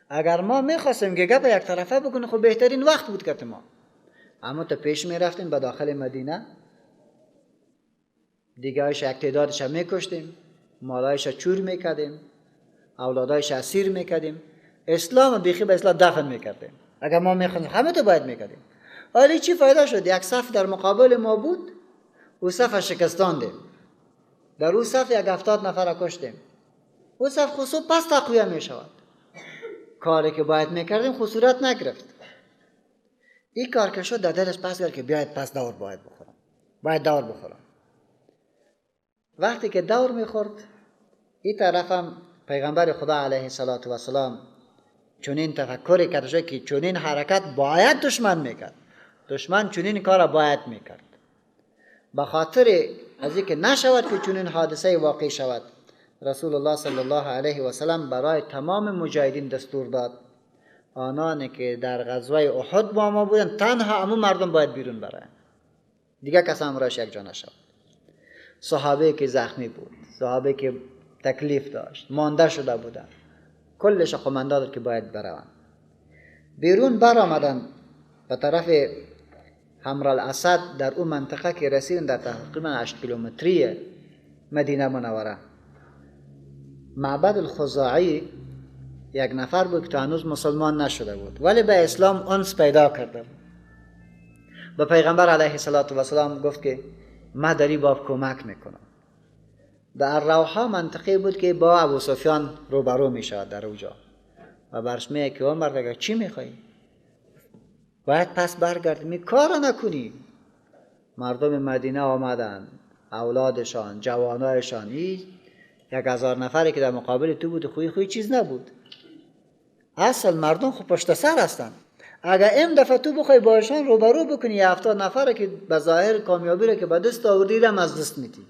اگر ما میخواستیم که گپ یک طرفه بکنیم خب بهترین وقت بود که ما اما تا پیش میرفتیم به داخل مدینه، دیگه هایش یک تعدادش میکشتیم، مالایش چور میکردیم، اولادایش اسیر میکردیم، اسلام بیخی به اسلام دفن میکردیم. اگر ما میخواستیم همه تو باید میکردیم. ولی چی فایده شد؟ یک صف در مقابل ما بود، او صف شکستاندیم، در او صف یک 70 نفر کشتیم، او صف خصوص پس تقویه میشود. کاری که باید میکردیم خصورت نگرفت. این کار که شد در دلش پس کرد که بیاید پس دور باید دور بخورم. وقتی که دور میخورد، این طرف هم پیغمبر خدا علیه السلام چنین تفکری کرد که چنین حرکت باید دشمن میکرد، دشمن چنین کار باید میکرد. به خاطر از اینکه نشود که چنین حادثه واقع شود، رسول الله صلی الله علیه و سلم برای تمام مجاهدین دستور داد آنانی که در غزوه احد با ما بودن تنها همون مردم باید بیرون برن، دیگه کس همراهش یک جا نشود. صحابه که زخمی بود، صحابه که تکلیف داشت، مانده شده بودن، کلش قماندان داد که باید برون. بیرون برآمدن به طرف حمر الاسد. در اون منطقه که رسیدن در تقریبا 8 کیلومتری مدینه منوره، معبد الخزاعی یک نفر بود که تا هنوز مسلمان نشده بود ولی به اسلام انس پیدا کرده بود. به پیغمبر علیه السلام گفت که من در این باب کمک میکنم. در روحا منطقه بود که با ابو سفیان روبرو میشد در اونجا و برش میگه که عمر دیگه چی میخوای؟ باید پس برگردی، کار نکنی. مردم مدینه آمدن، اولادشان، جوانایشان، 1000 نفری که در مقابل تو بود، خوی چیز نبود. اصل مردم خب پشت سر هستن. اگر این دفعه تو بخوای باشان روبرو بکنی 70 نفر که به ظاهر کامیابی را که به دست آوردی را از دست میدی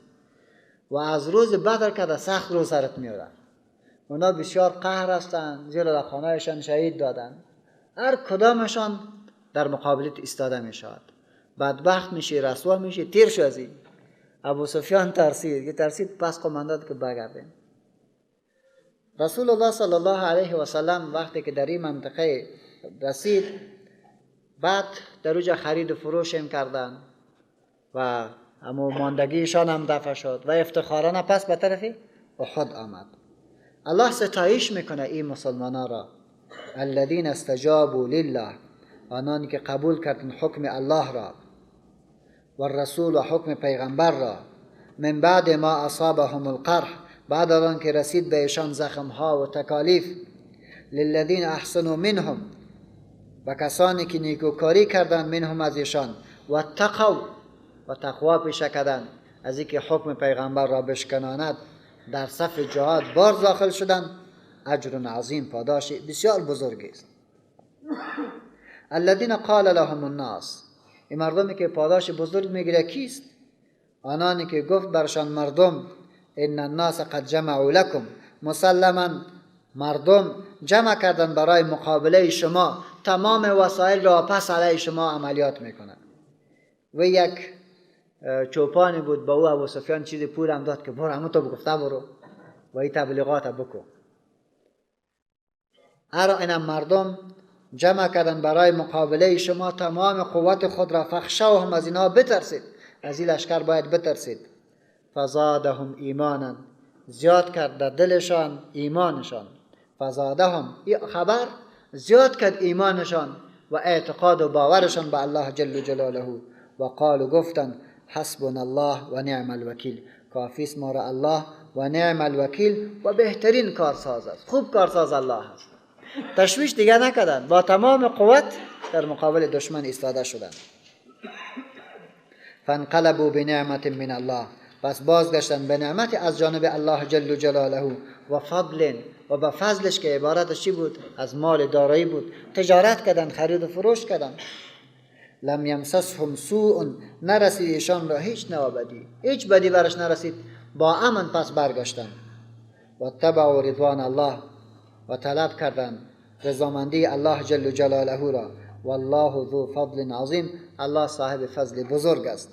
و از روز بدر که سخت رو سرت میارن. اونا بسیار قهر هستن، زیرا در خانهشان شهید دادن، هر کدامشان در مقابلت ایستاده میشود. بدبخت میشی، رسوا میشی، تیر شو از این. ابو سفیان ترسید پس قماندان که برگردیم. رسول الله صلی الله علیه و سلم وقتی که در این منطقه رسید، بعد در اونجا خرید و فروش کردن و اما ماندگیشان هم دفع شد و افتخارانه پس به طرف احد آمد. الله ستایش میکنه این مسلمانان را. الذین استجابوا لله، آنانی که قبول کردن حکم الله را و الرسول و حکم پیغمبر را، من بعد ما اصابهم القرح، بعد از آن که رسید به ایشان زخم ها و تکالیف، للذین احسنوا منهم، و کسانی که نیکوکاری کردند منهم از ایشان، و اتقوا، و تقوا پیشه کردند از اینکه حکم پیغمبر را بشکناند، در صف جهاد باز داخل شدند، اجر عظیم، پاداش بسیار بزرگی است. الذین قال لهم الناس، این مردمی که پاداش بزرگ میگیره کیست؟ آنانی که گفت برشان مردم ان الناس قد جمعوا لكم، مسلما مردم جمع کردن برای مقابله شما، تمام وسایل را پس علیه شما عملیات میکنند. و یک چوپانی بود، با او ابو سفیان چیز پول هم داد که برو همون تو بگفته برو و این تبلیغات بکن. این مردم جمع کردن برای مقابله شما تمام قوت خود را، فخشوهم، از اینها بترسید، از این لشکر باید بترسید. فزادهم ایمانا، زیاد کرد در دلشان ایمانشان. فزادهم، این خبر زیاد کرد ایمانشان و اعتقاد و باورشان به الله جل جلاله. و قالوا، گفتن حسبنا الله و نعم الوکیل، کافی است ما را الله و نعم الوکیل، و بهترین کارساز است، خوب کارساز الله است. تشویش دیگه نکردند، با تمام قوت در مقابل دشمن ایستاده شدند. فانقلبوا بنعمت من الله، پس بازگشتن به نعمت از جانب الله جل جلاله، و فضل، و به فضلش که عبارتش چی بود؟ از مال دارایی بود. تجارت کردن، خرید و فروش کردن. لم یمسسهم سوء، نرسید ایشان را هیچ نوبدی، هیچ بدی برش نرسید، با امن پس برگشتن. و تبعوا رضوان الله، و طلب کردن رضامندی الله جل جلاله را. والله ذو فضل عظیم، الله صاحب فضل بزرگ است.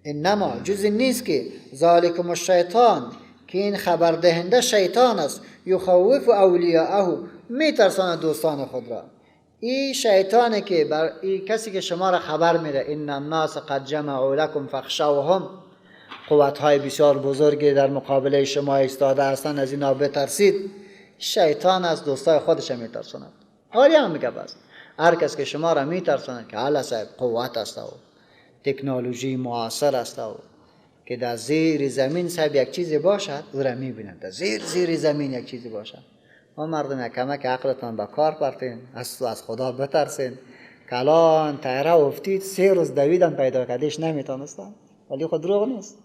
انما، جز نیست که ذالکم الشیطان، که این خبر دهنده شیطان است، یخوف اولیاءه، میترساند دوستان خود را. این شیطانه که بر این کسی که شما را خبر میده ان الناس قد جمعوا لكم فاخشوهم، قوت‌های بسیار بزرگی در مقابله شما ایستاده هستند، از اینا بترسید. شیطان از دوستای خودش میترساند. حالی هم میگه بس هر کس که شما را میترساند که الله صاحب قوت است و تکنولوژی معاصر است و که در زیر زمین صاحب یک چیزی باشد، او را میبینند. در زیر زمین یک چیزی باشد. ما مردم کمک عقلتان به کار برتین، از خدا بترسین. کلان تیره افتید، 3 روز دویدن پیدا کردیش نمیتونستن، ولی خود دروغ نیست.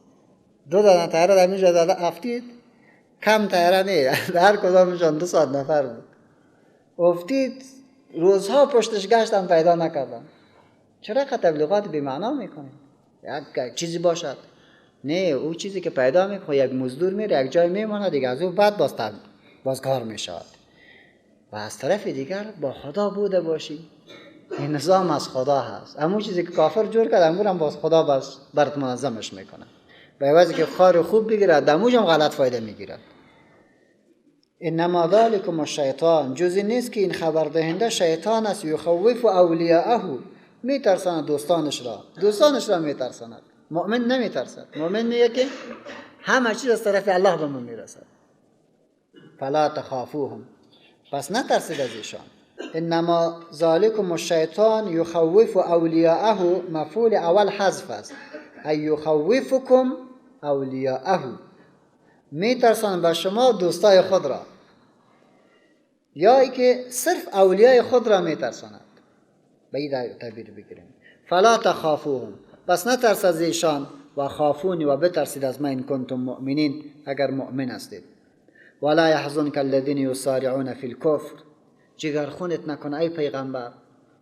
2 دانه تیره در میجا داده افتید، کم تیره نه، در کدامشان 200 نفر بود. افتید، روزها پشتش گشتن پیدا نکردن. چرا تبلیغات بی‌معنا میکنید؟ یک چیزی باشد. نه، او چیزی که پیدا میکنه یک مزدور میره یک جای میمونه دیگه، از او بعد باز کار میشود. و از طرف دیگر با خدا بوده باشی. این نظام از خدا هست. همون چیزی که کافر جور کرد امور هم باز خدا برات منظمش میکنه. به عوضی که خار خوب بگیره دموج هم غلط فایده میگیره. انما ذالکم الشیطان، جزی نیست که این خبر دهنده شیطان است، یخوف اولیاءه، میترساند دوستانش را میترساند. مؤمن نمیترسد. مؤمن میگه که همه چیز از طرف الله به من میرسد. فلا تخافوهم، پس نترسید از ایشان. انما ذالکم الشیطان یخوف اولیاءه، مفعول اول حذف است. ای یخوفکم اولیاءه، میترساند به شما دوستای خود را، یا ای که صرف اولیای خود را میترساند. به این تعبیر بگیریم. فلا تخافوهم، پس نترس از ایشان، و خافونی، و بترسید از من ان کنتم مؤمنین، اگر مؤمن هستید. ولا يحزنك الذين يسارعون في الكفر، جگر خونت نکنه ای پیغمبر،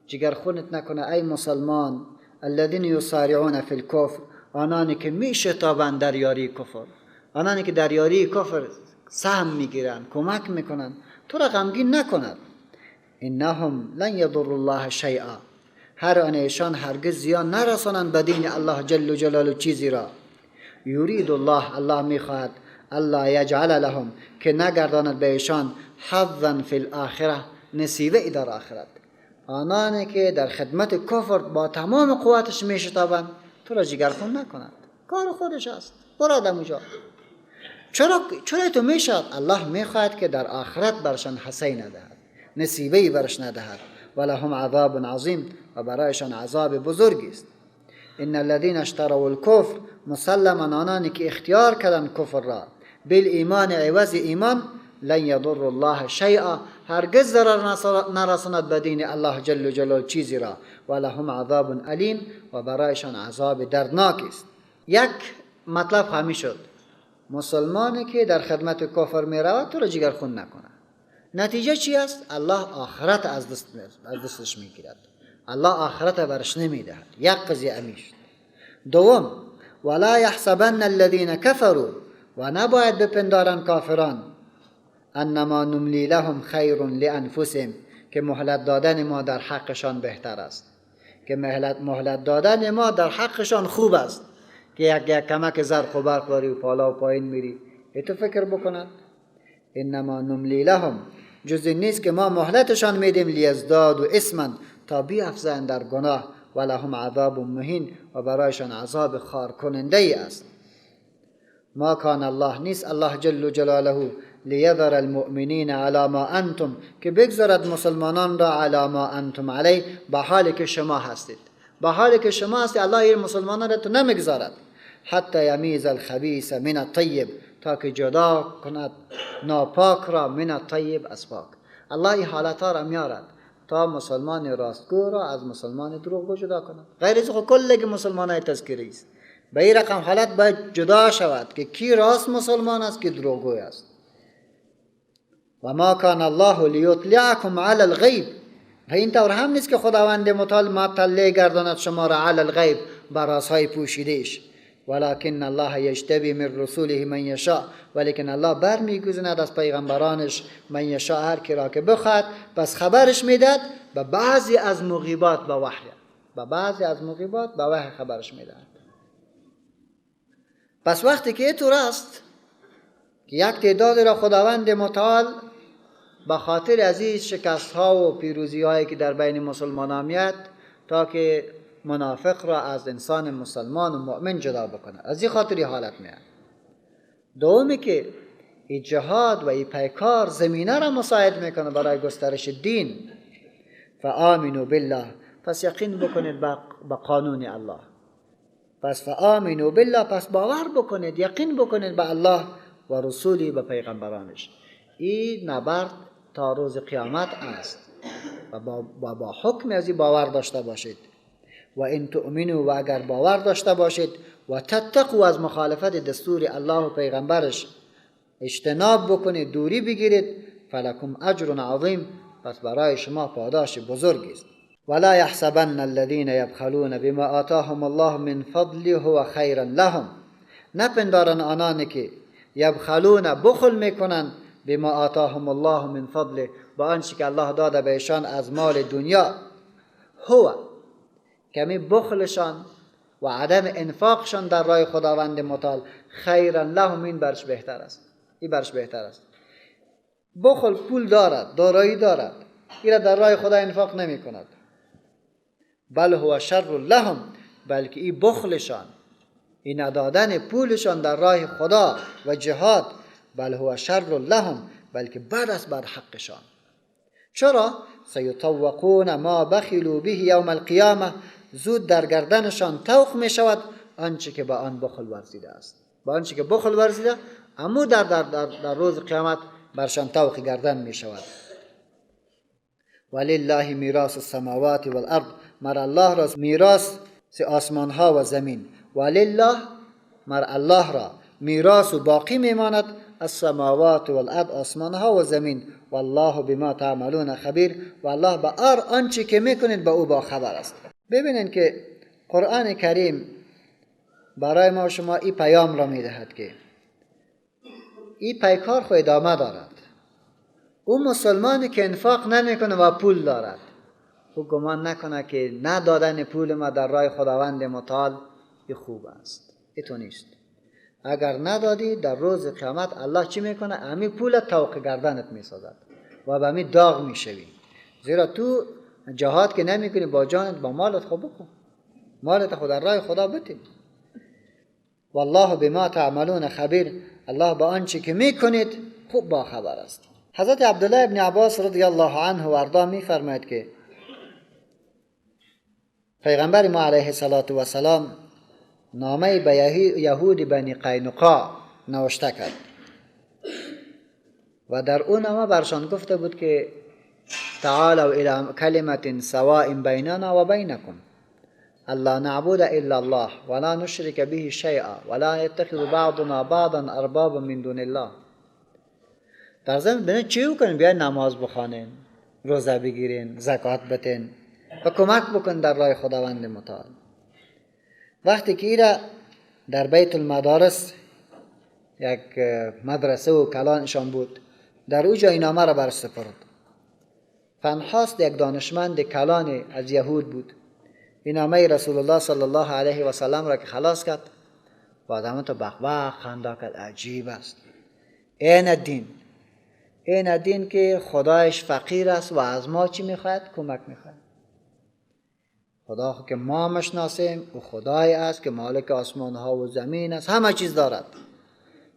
جگر خونت نکنه ای مسلمان. الذين يسارعون في الكفر، آنانی که میشتابند در یاری کفر، آنانی که در یاری کفر سهم میگیرند، کمک میکنند، تو را غمگین نکند. انهم لن يضر الله شيئا، هر آن ایشان هرگز زیان نرسانند به دین الله جل جلاله چیزی را. یرید الله میخواهد الله یجعل لهم، که نگرداند به ایشان حظا فی الاخره، نصیبه در آخرت. آنانی که در خدمت کفر با تمام قوتش میشتابند، تو را جگرخون نکند، کار خودش است، برو دموجا. چرا تو میشد؟ الله میخواهد که در آخرت برشان حسی ندهد، نصیبه‌ای برش ندهد. ولهم عذاب عظیم، و برایشان عذاب بزرگی است. ان الذين اشتروا الكفر، مسلما آنانی که اختیار کردن کفر را بالایمان عوض ایمان، لن یضر الله شیئا، هرگز ضرر نرساند به دین الله جل جلاله چیزی را. ولهم عذاب علیم، و برایشان عذاب دردناک است. یک مطلب همین شد، مسلمانی که در خدمت کفر می رود تو را جگر خون نکنه. نتیجه چی است؟ الله آخرت از دستش می گیرد، الله آخرت برش نمی دهد. یک قضیه امیش. دوم، ولا یحسبن الذین کفروا، و نباید بپندارن کافران، انما نملی لهم خیر لانفسهم، که مهلت دادن ما در حقشان بهتر است، که مهلت دادن ما در حقشان خوب است. که یک کمک زرق و برق داری و بالا و پایین میری، تو فکر بکنند. انما نملی لهم، جز این نیست که ما مهلتشان میدیم، لیزدادوا اثما، تا بیافزایند در گناه. ولهم عذاب مهین، و برایشان عذاب خار کننده ای است. ما کان الله، نیست الله جل جلاله، لیذر المؤمنین علی ما انتم، که بگذارد مسلمانان را علی ما انتم علی، به حالی که شما هستید. به حالی که شما هستید الله این مسلمانان را تو نمیگذارد. حتی یمیز الخبیث من الطیب، تا که جدا کند ناپاک را من الطیب از پاک. الله این حالتها را میارد تا مسلمان راستگو را از مسلمان دروغگو جدا کند. غیر از خود کل مسلمانای تذکری است. به این رقم حالت باید جدا شود که کی راست مسلمان است، کی دروغگو است. و ما کان الله لیطلعکم علی الغیب، و این طور هم نیست که خداوند متعال مطلع گرداند شما را علی الغیب، بر رازهای پوشیده‌اش. ولکن الله یجتبی من رسوله من یشاء، ولیکن الله برمیگزیند از پیغمبرانش من یشاء، هر کی را که بخواد. پس خبرش میداد به بعضی از مغیبات به وحی، به بعضی از مغیبات به وحی خبرش میداد. پس وقتی که تو راست که یک تعداد را خداوند متعال به خاطر از این شکست ها و پیروزی هایی که در بین مسلمانان میاد، تا که منافق را از انسان مسلمان و مؤمن جدا بکنه، از این خاطری حالت میاد. دومی که این جهاد و این پیکار زمینه را مساعد میکنه برای گسترش دین. فآمنوا بالله، پس یقین بکنید به قانون الله. پس فآمنوا بالله، پس باور بکنید، یقین بکنید به الله و رسولی، به پیغمبرانش. این نبرد تا روز قیامت است و با حکم از این باور داشته باشید. و ان تؤمنوا، و اگر باور داشته باشید، و تتقوا، از مخالفت دستور الله و پیغمبرش اجتناب بکنید، دوری بگیرید، فلکم اجر عظیم، پس برای شما پاداش بزرگی است. ولا يحسبن الذين يبخلون بما آتاهم الله من فضله هو خيرا لهم، نپندارن آنانی که یبخلون، بخل میکنن، بما آتاهم الله من فضله، با آنچه که الله داده بهشان از مال دنیا، هو، کمی بخلشان و عدم انفاقشان در راه خداوند متعال، خیرا لهم، این برش بهتر است. این برش بهتر است. بخل پول دارد، دارایی دارد، این در راه خدا انفاق نمی کند. بل هو شر لهم، بلکه این بخلشان، این ندادن پولشان در راه خدا و جهاد، بل هو شر لهم، بلکه بد است بر حقشان. چرا؟ سیطوقون ما بخلوا به یوم القیامه، زود در گردنشان طوق می شود آنچه که با آن بخل ورزیده است. با آنچه که بخل ورزیده، اما در روز قیامت برشان طوق گردن می شود. ولله میراث السماوات والارض، مر الله را میراث آسمان ها و زمین. ولله، مر الله را میراث و باقی میماند السماوات والارض، آسمان ها و زمین. والله بما تعملون خبیر، و الله به آنچه که میکنید به او با خبر است. ببینید که قرآن کریم برای ما شما این پیام را میدهد که این پیکار خود ادامه دارد. او مسلمانی که انفاق نمیکنه و پول دارد، او گمان نکنه که ندادن پول ما در راه خداوند متعال خوب است. ایتو نیست. اگر ندادی در روز قیامت الله چی میکنه؟ امی پول طوق گردنت میسازد و به امی داغ میشوی. زیرا تو جهاد که نمیکنی با جانت، با مالت خود بکن، مالت خود در راه خدا بده. والله بما تعملون خبیر، الله با آنچه که میکنید خوب با خبر است. حضرت عبدالله ابن عباس رضی الله عنه و ارضاه میفرماید که پیغمبر ما علیه السلام نامه به یهود بنی قینقاع نوشته کرد و در اون نامه برشان گفته بود که تعالوا الی کلمة سواء بیننا و بینکم الا نعبد الا الله ولا نشرك به شیئا ولا يتخذ بعضنا بعضا اربابا من دون الله. در ضمن ببینید چی کنین؟ بیاین نماز بخوانین، روزه بگیرین، زکات بدین و کمک بکن در راه خداوند متعال. وقتی که ایرا در بیت المدارس یک مدرسه و کلانشان بود، در اوجا این نامه را برش سپرد. فنحاست یک دانشمند کلان از یهود بود. این نامه رسول الله صلی الله علیه و سلم را که خلاص کرد و آدم تو بخ خنده کرد. عجیب است. این دین که خدایش فقیر است و از ما چی میخواهد؟ کمک میخواهد. خدا که ما مشناسیم او خدای است که مالک آسمان ها و زمین است، همه چیز دارد.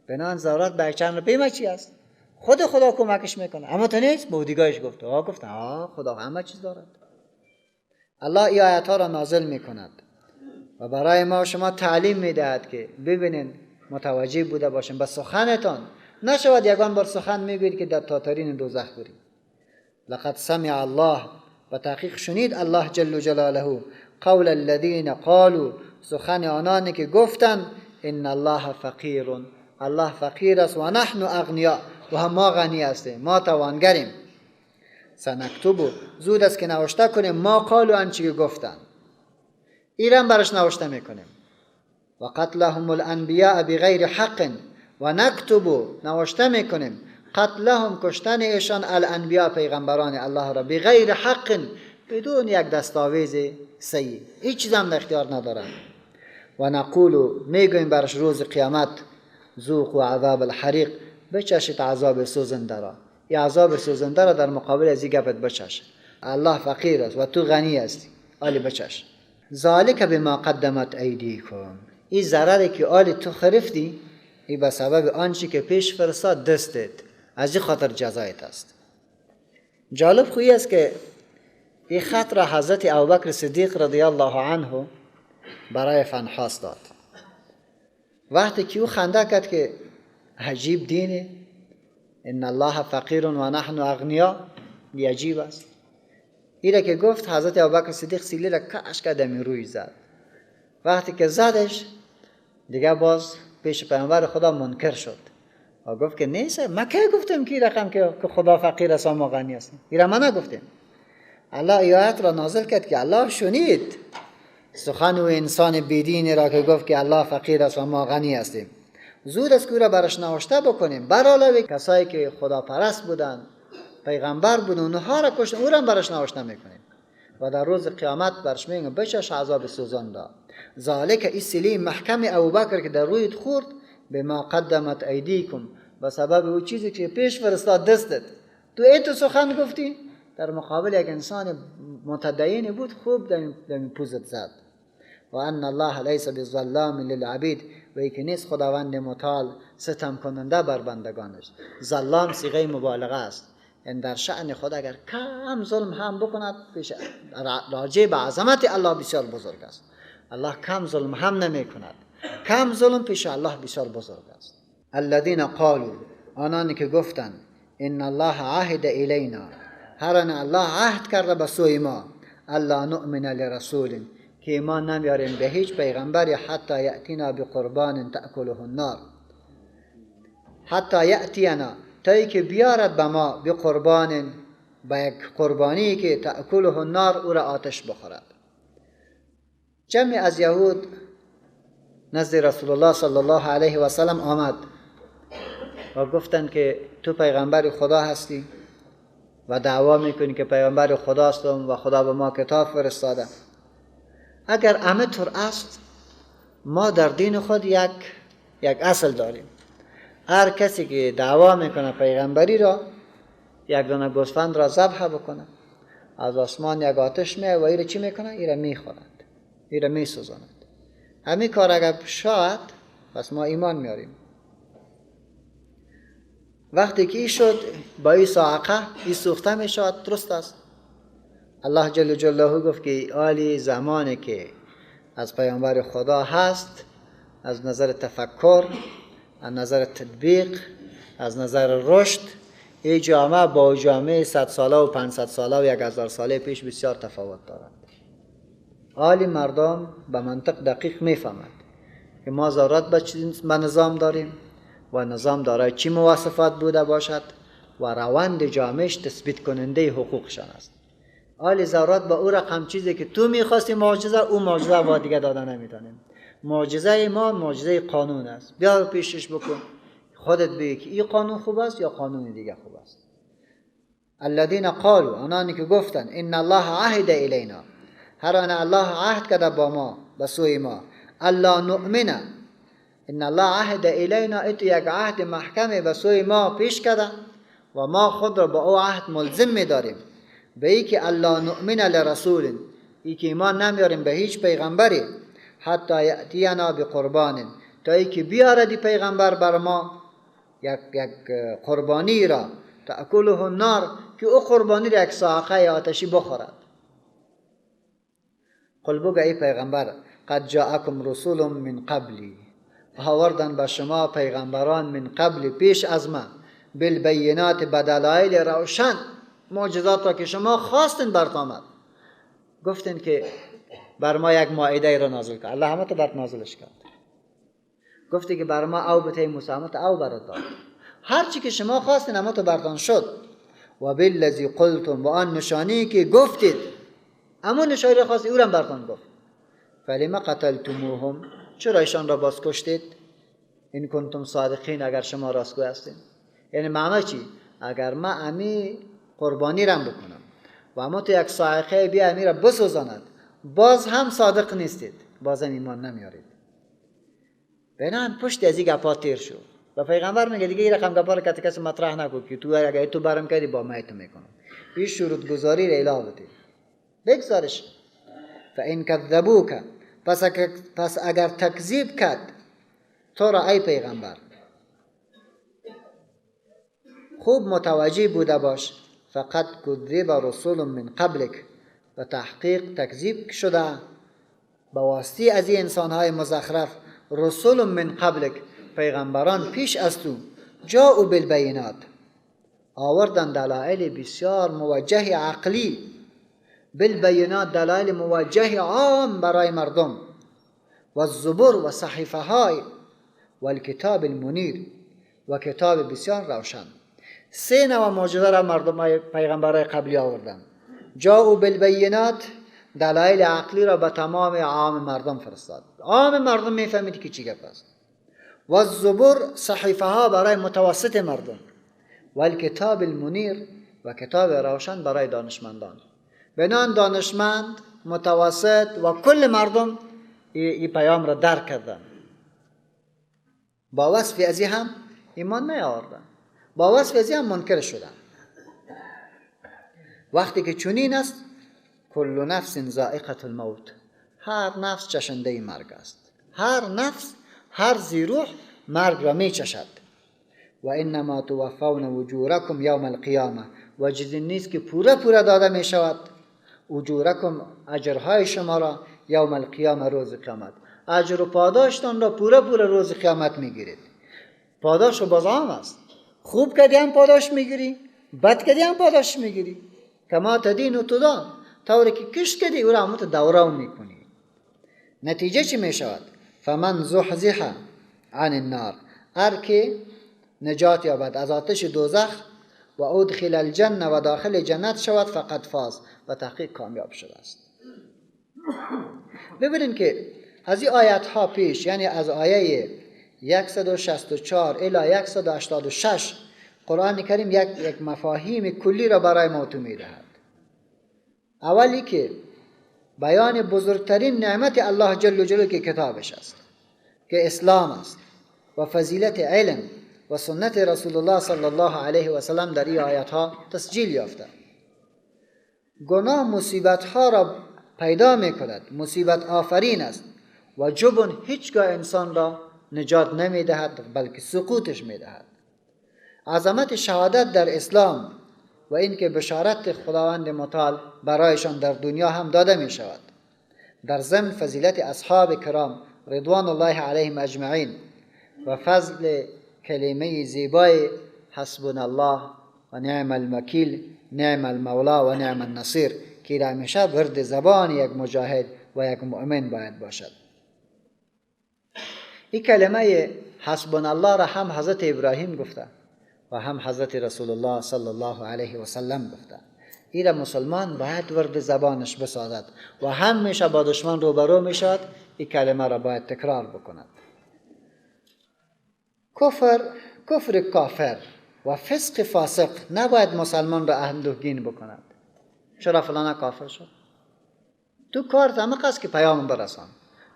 بنان ضرورت به چند پیمه چی است؟ خدا کمکش میکنه. اما تو نیست؟ بودیگاهش گفت خدا همه چیز دارد. الله ای آیت ها را نازل میکند و برای ما شما تعلیم میدهد که ببینین، متوجه بوده باشین به سخنتان نشود یگان بار سخن میگوید که در تاترین دوزخ برید. لقد سمع الله، و تحقیق شنید الله جل جلاله، قول الذین قالوا، سخن آنانی که گفتند ان الله فقیر، الله فقیر است و نحن اغنیا، و هم ما غنی هستیم، ما توانگریم. سنکتب، زود است که نوشته کنیم ما قالوا، آنچه که گفتند ایران برش نوشته میکنیم. و قتلهم الانبیاء بغیر حق، و نکتب، نوشته میکنیم قتلهم، کشتن ایشان، الانبیاء، پیغمبران الله را، بغیر حق، بدون یک دستاویز صحیح، هیچ چیز هم اختیار ندارند. و نقول، میگویم برش روز قیامت ذوقوا عذاب الحریق، بچشید عذاب سوزنده را. این عذاب سوزنده را در مقابل از این گپت بچش. الله فقیر است و تو غنی هستی، آلی بچش. ذالک بما قدمت ایدیکم، این ضرری که آلی تو خرفتی، این به سبب آنچه که پیش فرستاد دستت، از این خاطر جزایت است. جالب خویی است که این خط را حضرت ابوبکر صدیق رضی الله عنه برای فنحاس داد. وقتی که او خنده کرد که عجیب دینه، ان الله فقیر و نحن اغنیا، این عجیب است. این که گفت حضرت ابوبکر صدیق سیلی را کش کردم روی زد. وقتی که زدش دیگه باز پیش پیامبر خدا منکر شد و گفت که نیست، ما کی گفتم که رقم که خدا فقیر است و ما غنی هستیم؟ این ما نگفتیم. الله آیات را نازل کرد که الله شنید سخن و انسان بیدین را که گفت که الله فقیر است و ما غنی هستیم. زود است که را برش نوشته بکنیم، بر علاوه کسایی که خدا پرست بودن، پیغمبر بودن، اونها را کشتن، او را برش نوشته میکنیم و در روز قیامت برش میگن بچش عذاب سوزنده. ذالک، این سلی محکم ابوبکر که در رویت خورد، به ما قدمت ایدیکم، به سبب او چیزی که پیش فرستاد دستت. تو ایتو سخن گفتی، در مقابل یک انسان متدین بود، خوب در پوزت زد. و ان الله لیس بظلام للعبید، و ای که نیست خداوند متعال ستم کننده بر بندگانش. ظلام صیغه مبالغه است، این در شأن خود اگر کم ظلم هم بکند، راجع به عظمت الله بسیار بزرگ است. الله کم ظلم هم نمی کند، کم ظلم پیش الله بسیار بزرگ است. الذين قالوا، آنانی که گفتند ان الله عهد الینا، هران الله عهد کرده به سوی ما، الا نؤمن لرسول، که ایمان نمیاریم به هیچ پیغمبری، حتی یأتینا بقربان تأکله النار، حتی یأتینا، تایی که بیارد به ما، بقربان، به یک قربانی که تأکله النار، او را آتش بخورد. جمعی از یهود نزد رسول الله صلی الله علیه و سلم آمد و گفتند که تو پیغمبر خدا هستی و دعوا میکنی که پیغمبر خدا هستم و خدا به ما کتاب فرستاده. اگر همه طور است، ما در دین خود یک اصل داریم. هر کسی که دعوا میکنه پیغمبری را، یک دانه گوسفند را ذبح بکنه، از آسمان یک آتش میاد و این را چی میکنه؟ این را میخورد، این را میسوزاند. همین کار اگر شاید، پس ما ایمان میاریم. وقتی که این شد با این صاعقه این سوخته می شود، درست است. الله جل جلاله گفت که آلی زمانی که از پیامبر خدا هست، از نظر تفکر، از نظر تطبیق، از نظر رشد، این جامعه با جامعه 100 ساله و 500 ساله و 1000 ساله پیش بسیار تفاوت دارد. آلی مردم به منطق دقیق میفهمد که ما ضرورت به نظام داریم و نظام دارای چی مواصفات بوده باشد و روند جامعهش تثبیت کننده حقوقشان است. آلی ضرورت به او رقم چیزی که تو میخواستی معجزه، او معجزه با دیگه داده نمیتونیم. معجزه ما معجزه قانون است. بیا پیشش بکن، خودت بگی که این قانون خوب است یا قانون دیگه خوب است. الذين قالوا، آنانی که گفتن ان الله عهد الینا، هر آن الله عهد کرده با ما، به سوی ما، الله نؤمن، ان الله عهد الینا، ات یک عهد محکم به سوی ما پیش کرده و ما خود را با او عهد ملزم می‌داریم. به ای که الله نؤمن لرسول، ای که ایمان نمیاریم به هیچ پیغمبری، حتی یأتینا بقربان، تا ای که بیاره دی پیغمبر بر ما یک قربانی را، تأکله النار، که او قربانی را یک صاعقه آتشی بخورد. قل بگو ای پیغمبر قد جاءکم رسول من قبلی، آوردن به شما پیغمبران من قبل، پیش از من، بالبینات، بدلایل روشن، معجزات را که شما خواستین برات آمد. گفتین که بر ما یک مائده را نازل کرد، الله همه تو برات نازلش کرد. گفتی که بر ما او بته موسی، همه تو او برات داد. هر چی که شما خواستین همه تو براتان شد. و بالذی قلتم، و آن نشانی که گفتید، اما نشانی را خواستید او را براتان گفت. فلما قتلتموهم، چرا ایشان را باز کشتید؟ این کنتم صادقین، اگر شما راستگو هستین. یعنی معنی چی؟ اگر ما امی قربانی را بکنم و اما تو یک صاعقه بیا امی را بسوزاند، باز هم صادق نیستید، باز هم ایمان نمیارید. بنان پشت از این گپا تیر شو. و پیغمبر میگه دیگه این رقم گپا را کسی مطرح نکن که تو اگر تو برم کردی با ما تو میکنم. این شروط گذاری را اله بدید، بگذارش. فان کذبوک، پس اگر تکذیب کرد تو را ای پیغمبر، خوب متوجه بوده باش، فقط کذب رسول من قبلک، و تحقیق تکذیب شده با واسطه از این انسانهای مزخرف، رسول من قبلک، پیغمبران پیش از تو، جاءوا بالبینات، آوردن دلائل بسیار موجه عقلی، بالبینات دلائل موجه عام برای مردم، و الزبور و صحیفه های، و الکتاب المنیر، و کتاب بسیار روشن. سه نوع معجزه را مردم پیغمبرای قبلی آوردن. جاءوا بالبینات، دلایل عقلی را به تمام عام مردم فرستاد، عام مردم میفهمید که چی گپ است. و الزبور، صحیفه ها برای متوسط مردم، و الکتاب المنیر، و کتاب روشن برای دانشمندان. بنان دانشمند، متوسط و کل مردم این پیام را درک کردن. با وصف از این هم ایمان نیاوردن، با وصف از این هم منکر شدن. وقتی که چنین است، کل نفس ذائقة الموت، هر نفس چشنده مرگ است. هر نفس، هر ذی روح مرگ را می چشد. و انما توفون اجورکم یوم القیامه، و چیزی نیست که پوره داده می شود. اجورکم، اجرهای شما را، یوم القیامه، روز قیامت. اجر و پاداشتان را پوره روز قیامت می گیرید. پاداش و بازام است. خوب کردی هم پاداش می گیری، بد کردی هم پاداش می گیری. کما تدین و تدان، طوری که کش کردی او را همون دوران می کنی. نتیجه چی می شود؟ فمن زحزح عن النار، هر که نجات یابد از آتش دوزخ، و ادخل الجنه، و داخل جنت شود، فقط فاز، و تحقیق کامیاب شده است. ببینید که از این آیت ها پیش، یعنی از آیه 164 الی 186 قرآن کریم یک مفاهیم کلی را برای ما تو می‌دهد. اولی که بیان بزرگترین نعمت الله جل جلاله که کتابش است، که اسلام است، و فضیلت علم و سنت رسول الله صلی الله علیه و سلم در این آیات ها تسجیل یافته. گناه مصیبت ها را پیدا می کند، مصیبت آفرین است، و جبن هیچگاه انسان را نجات نمی دهد، بلکه سقوطش می دهد. عظمت شهادت در اسلام و اینکه بشارت خداوند متعال برایشان در دنیا هم داده می شود. در ضمن فضیلت اصحاب کرام رضوان الله علیهم اجمعین و فضل کلمه زیبای حسبنا الله و نعم الوکیل، نعم المولا و نعم النصیر که همیشه ورد زبان یک مجاهد و یک مؤمن باید باشد. این کلمه حسبنا الله را هم حضرت ابراهیم گفته و هم حضرت رسول الله صلی الله علیه و سلم گفته. این را مسلمان باید ورد زبانش بسازد و همیشه با دشمن روبرو می شود این کلمه را باید تکرار بکند. کفر کافر و فسق فاسق نباید مسلمان را اندوهگین بکند. چرا فلان کافر شد؟ تو کار تمام است که پیام برسان.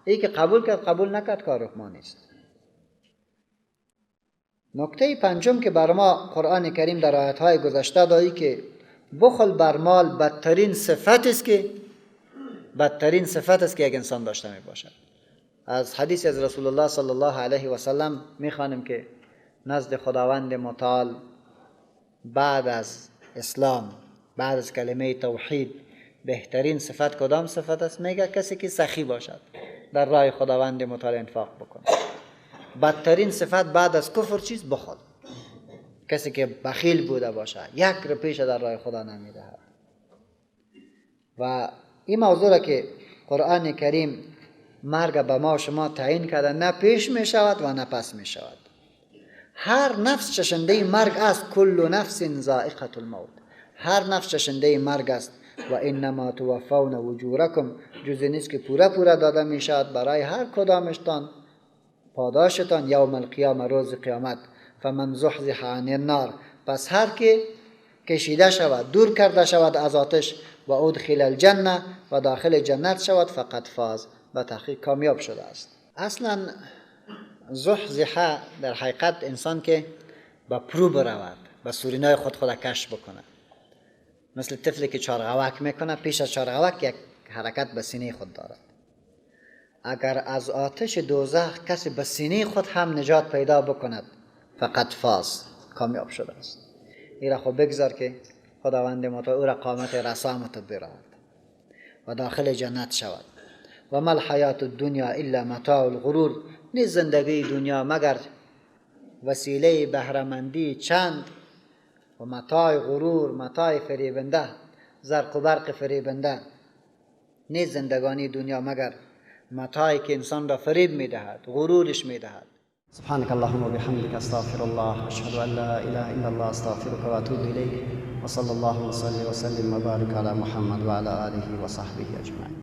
ای که قبول کرد قبول نکرد کار ما نیست. نکته پنجم که بر ما قرآن کریم در آیات‌های گذشته دادی که بخل بر مال بدترین صفت است که یک انسان داشته می باشد. از حدیث از رسول الله صلی الله علیه و سلم می خوانیم که نزد خداوند متعال بعد از اسلام، بعد از کلمه توحید، بهترین صفت کدام صفت است؟ میگه کسی که سخی باشد، در راه خداوند متعال انفاق بکنه. بدترین صفت بعد از کفر چیز؟ بخل. کسی که بخیل بوده باشه، یک روپیش در راه خدا نمیدهد. و این موضوع را که قرآن کریم مرگ به ما شما تعیین کرده، نه پیش می شود و نه پس می شود. هر نفس چشنده مرگ است. کل نفس ذائقة الموت. هر نفس چشنده مرگ است. و انما توفون اجورکم، جزی نیست که پورا داده می شود برای هر کدامشتان پاداشتان یوم القیامه، روز قیامت. فمن زحزح عن النار، پس هر که کشیده شود، دور کرده شود از آتش، و ادخل الجنه، و داخل جنت شود، فقط فاز، به تحقیق کامیاب شده است. اصلا زحزح در حقیقت انسان که با پرو برود، با سورینای خود کش بکنه. مثل طفلی که چارغوک میکنه، پیش از چارغوک یک حرکت به سینه خود دارد. اگر از آتش دوزخ کسی به سینه خود هم نجات پیدا بکند، فقط فاز، کامیاب شده است. این را خب بگذار که خداوند متعال او را قامت رسامت برود و داخل جنت شود. و ما الحیات الدنیا الا متاع الغرور، نیست زندگی دنیا مگر وسیله بهره‌مندی چند و متاع غرور، متاع فریبنده، زرق و برق فریبنده. نیست زندگانی دنیا مگر متاعی که انسان را فریب میدهد، غرورش میدهد. سبحانك اللهم وبحمدك استغفر الله اشهد ان لا اله الا الله استغفرك واتوب اليك وصلى الله وسلم وبارك على محمد وعلى اله وصحبه اجمعين.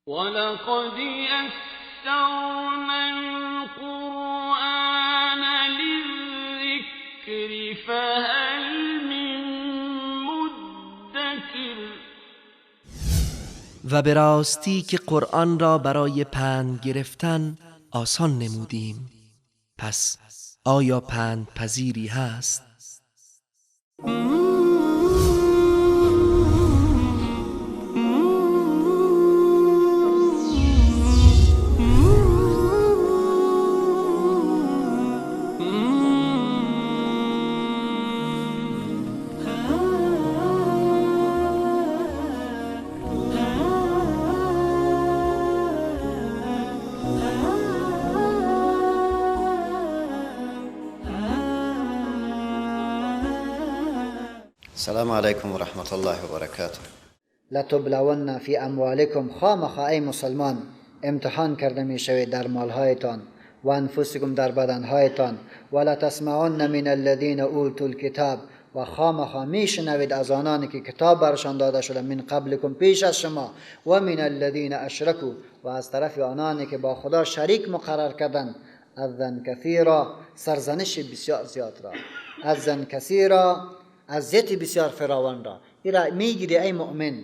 ولقد يسرنا القرآن للذكر فهل من مدكر. و به راستی که قرآن را برای پند گرفتن آسان نمودیم، پس آیا پند پذیری هست؟ السلام علیکم و رحمت الله و برکاته. لتبلون فی اموالکم، خامخا ای مسلمان امتحان کرده می شوید در مالهایتان و انفسکم در بدنهایتان. ولا تسمعن من الذین اوتوا الکتاب، و خامخا می شنوید از آنانی که کتاب برشان داده شده من قبلکم پیش از شما، و من الذین اشرکوا، و از طرف آنانی که با خدا شریک مقرر کردن، اذن کثیرا، سرزنش بسیار زیاد را، اذن کثیرا، اذیت بسیار فراوان را. این را میگیری ای مؤمن.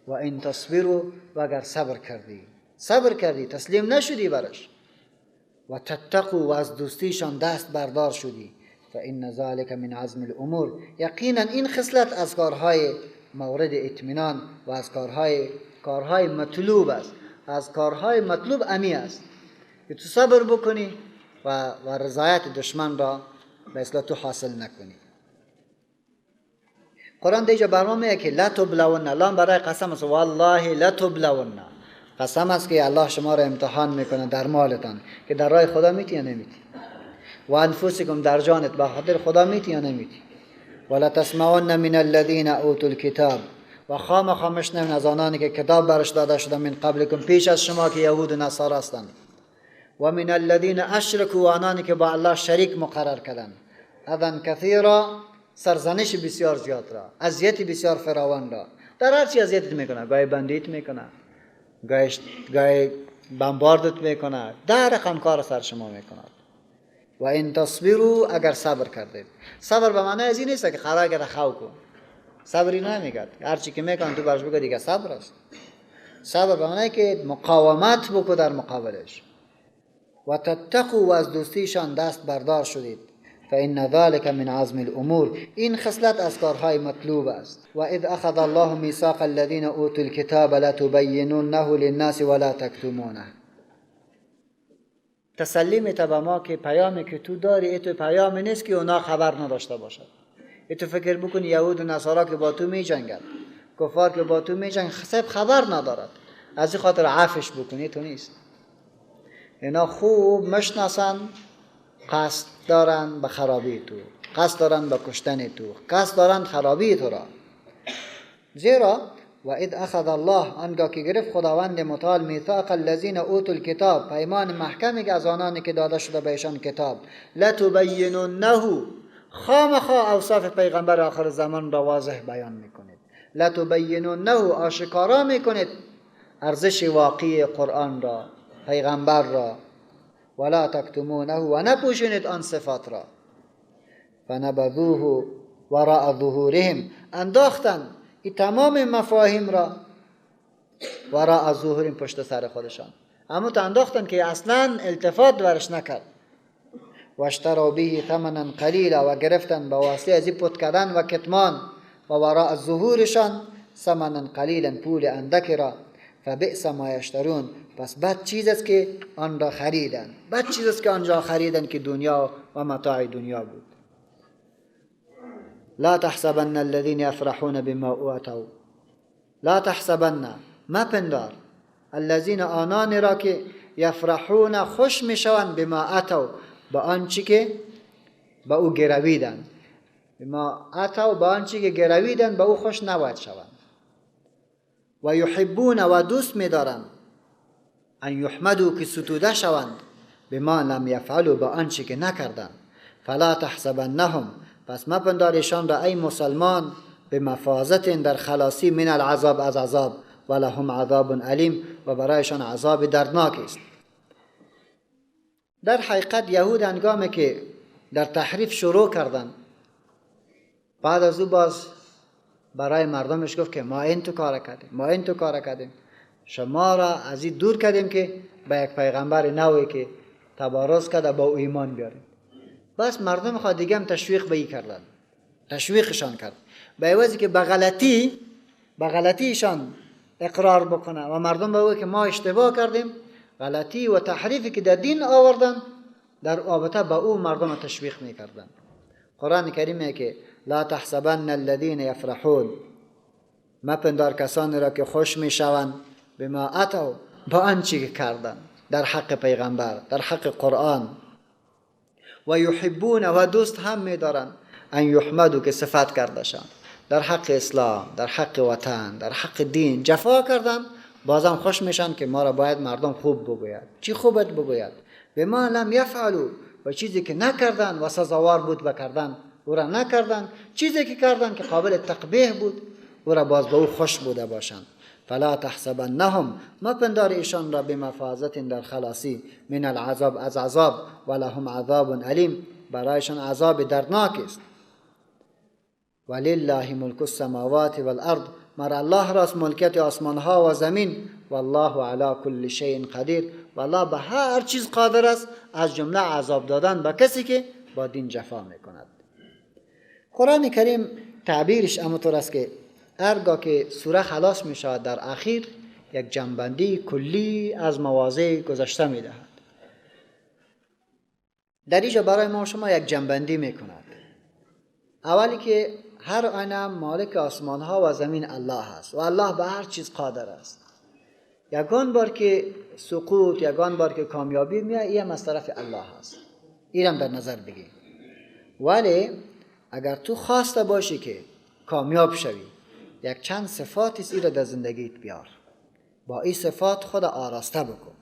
و این تصبروا، و اگر صبر کردی تسلیم نشدی برش، و تتقوا، و از دوستیشان دست بردار شدی، فإن ذلك من عزم الامور، یقینا این خصلت از کارهای مورد اطمینان و از کارهای مطلوب است. از کارهای مطلوب امی است که تو صبر بکنی و رضایت دشمن را به اصطلاح تو حاصل نکنی. قرآن دیجا برنامه که لتبلون، لام برای قسم است، والله لتبلون، قسم است که الله شما را امتحان میکنه در مالتان که در راه خدا میتی یا نمیتی، و انفسکم، در جانت به خاطر خدا میتی یا نمیتی. ولا تسمعن من الذین اوتوا الکتاب، و خامخا مشنون از آنانی که کتاب برش داده شده من قبلکم پیش از شما که یهود و نصارا هستند، و من الذین اشرکوا، و آنانی که با الله شریک مقرر کردند، اذن کثیرا، سرزنش بسیار زیاد را، اذیت بسیار فراوان را. در هر چی اذیتت میکنه، گاهی بندیت میکنه، گاهی بمباردت میکنه، در رقم کار سر شما میکنه. و این تصبروا، اگر صبر کردید. صبر به معنی از این نیست که خرای کرده خو کن، صبری نمیگد. هر چی که میکنه تو برش بگه دیگه صبر است. صبر به معنی که مقاومت بکو در مقابلش. و تتقوا، و از دوستیشان دست بردار شدید، فإن ذلك من عزم الامور، این خصلت از کارهای مطلوب است. و اذ اخذ الله میثاق الذین اوتوا الکتاب لتبیننه للناس ولا تکتمونه. تسلی میده به ما که پیامی که تو داری ایتو پیامی نیست که اونا خبر نداشته باشد. ایتو فکر بکن یهود و نصارا که با تو می جنگند، کفار که با تو می جنگند، خبر ندارد، از این خاطر عفش بکنی تو نیست. اینا خوب مشناسن قصد دارن به خرابی تو، قصد دارن به کشتن تو، قصد دارن خرابی تو را. زیرا و اذ اخذ الله، آنگاه که گرفت خداوند متعال میثاق الذین اوتوا الکتاب، پیمان محکمی که از آنانی که داده شده بهشان کتاب، لتبیننه، خامخا اوصاف پیغمبر آخر زمان را واضح بیان میکنید، لتبیننه، آشکارا میکنید ارزش واقعی قرآن را، پیغمبر را، ولا تکتمونه، و نپوشونید آن صفات را. فنبذوه وراء ظهورهم، انداختن این تمام مفاهیم را وراء ظهورهم، پشت سر خودشان، اما تا انداختن که اصلا التفات برش نکرد. و اشتروا به ثمنا قلیلا، و گرفتن با واسطه از این پت کردن و کتمان و وراء ظهورشان ثمنا قلیلا، پول اندکی را. فبئس ما یشترون، پس بد چیز است که آن را خریدن، بد چیز است که آنجا خریدن که دنیا و متاع دنیا بود. لا تحسبن الذين يفرحون بما اوتوا، لا تحسبن، مپندار، الذين، آنان را که یفرحون، خوش میشوند، بما اتوا، با آنچه که با او گرویدن، بما اتوا، با آنچه که گرویدن با او خوش نباید شوند. و یحبون، و دوست می‌دارند، ان یحمدوا، که ستوده شوند، بما لم یفعلوا، با آنچه که نکردند. فلا تحسبنهم، پس مپندارشان را ای مسلمان، به مفازت، در خلاصی، من العذاب، از عذاب، ولهم عذاب علیم، و برایشان عذاب دردناک است. در حقیقت یهود هنگامی که در تحریف شروع کردند، بعد از او باز برای مردمش گفت که ما این تو کار کردیم، شما را از این دور کردیم که به یک پیغمبر نوی که تبارز کرده با او ایمان بیاریم. بس مردم خود دیگه هم تشویق به این کردن، تشویقشان کرد به عوضی که به غلطیشان اقرار بکنه و مردم به او که ما اشتباه کردیم، غلطی و تحریفی که در دین آوردن، در رابطه با او مردم تشویق میکردن. قرآن کریم میگه که لا تحسبن الذين يفرحون، مپندار کسانی را که خوش میشوند، بما اتوا، با آنچه که کردن در حق پیغمبر، در حق قرآن. و یحبون، و دوست هم میدارن، ان یحمدوا، که صفت کرده شان، در حق اسلام، در حق وطن، در حق دین جفا کردن، بازم خوش میشن که ما را باید مردم خوب بگوید. چی خوبت بگوید؟ به ما لم یفعلوا، و چیزی که نکردن و سزاوار بود بکردن او را نکردن، چیزی که کردن که قابل تقبیح بود او را باز به او خوش بوده باشند. فلا تحسبنهم، ما پندار ایشان را بمفازت در خلاصی من العذاب از عذاب، ولهم عذاب علیم، برایشان عذاب دردناک است. ولله ملک السماوات والارض، مر الله راست ملکیت آسمان ها و زمین، والله علی کل شیء قدیر، والله به هر چیز قادر است، از جمله عذاب دادن به کسی که با دین جفا میکند. قرآن کریم تعبیرش همونطور است که هرگاه که سوره خلاص می شود در اخیر یک جنبندی کلی از مواضع گذشته می دهد. در اینجا برای ما شما یک جنبندی می کند. اولی که هر آینه مالک آسمان ها و زمین الله است و الله به هر چیز قادر است. یگان بار که سقوط، یگان بار که کامیابی میاد، این از طرف الله است. اینم در نظر بگیر. ولی اگر تو خواسته باشی که کامیاب شوی، یک چند صفاتی است، این را در زندگیت بیار. با این صفات خود آراسته بکن.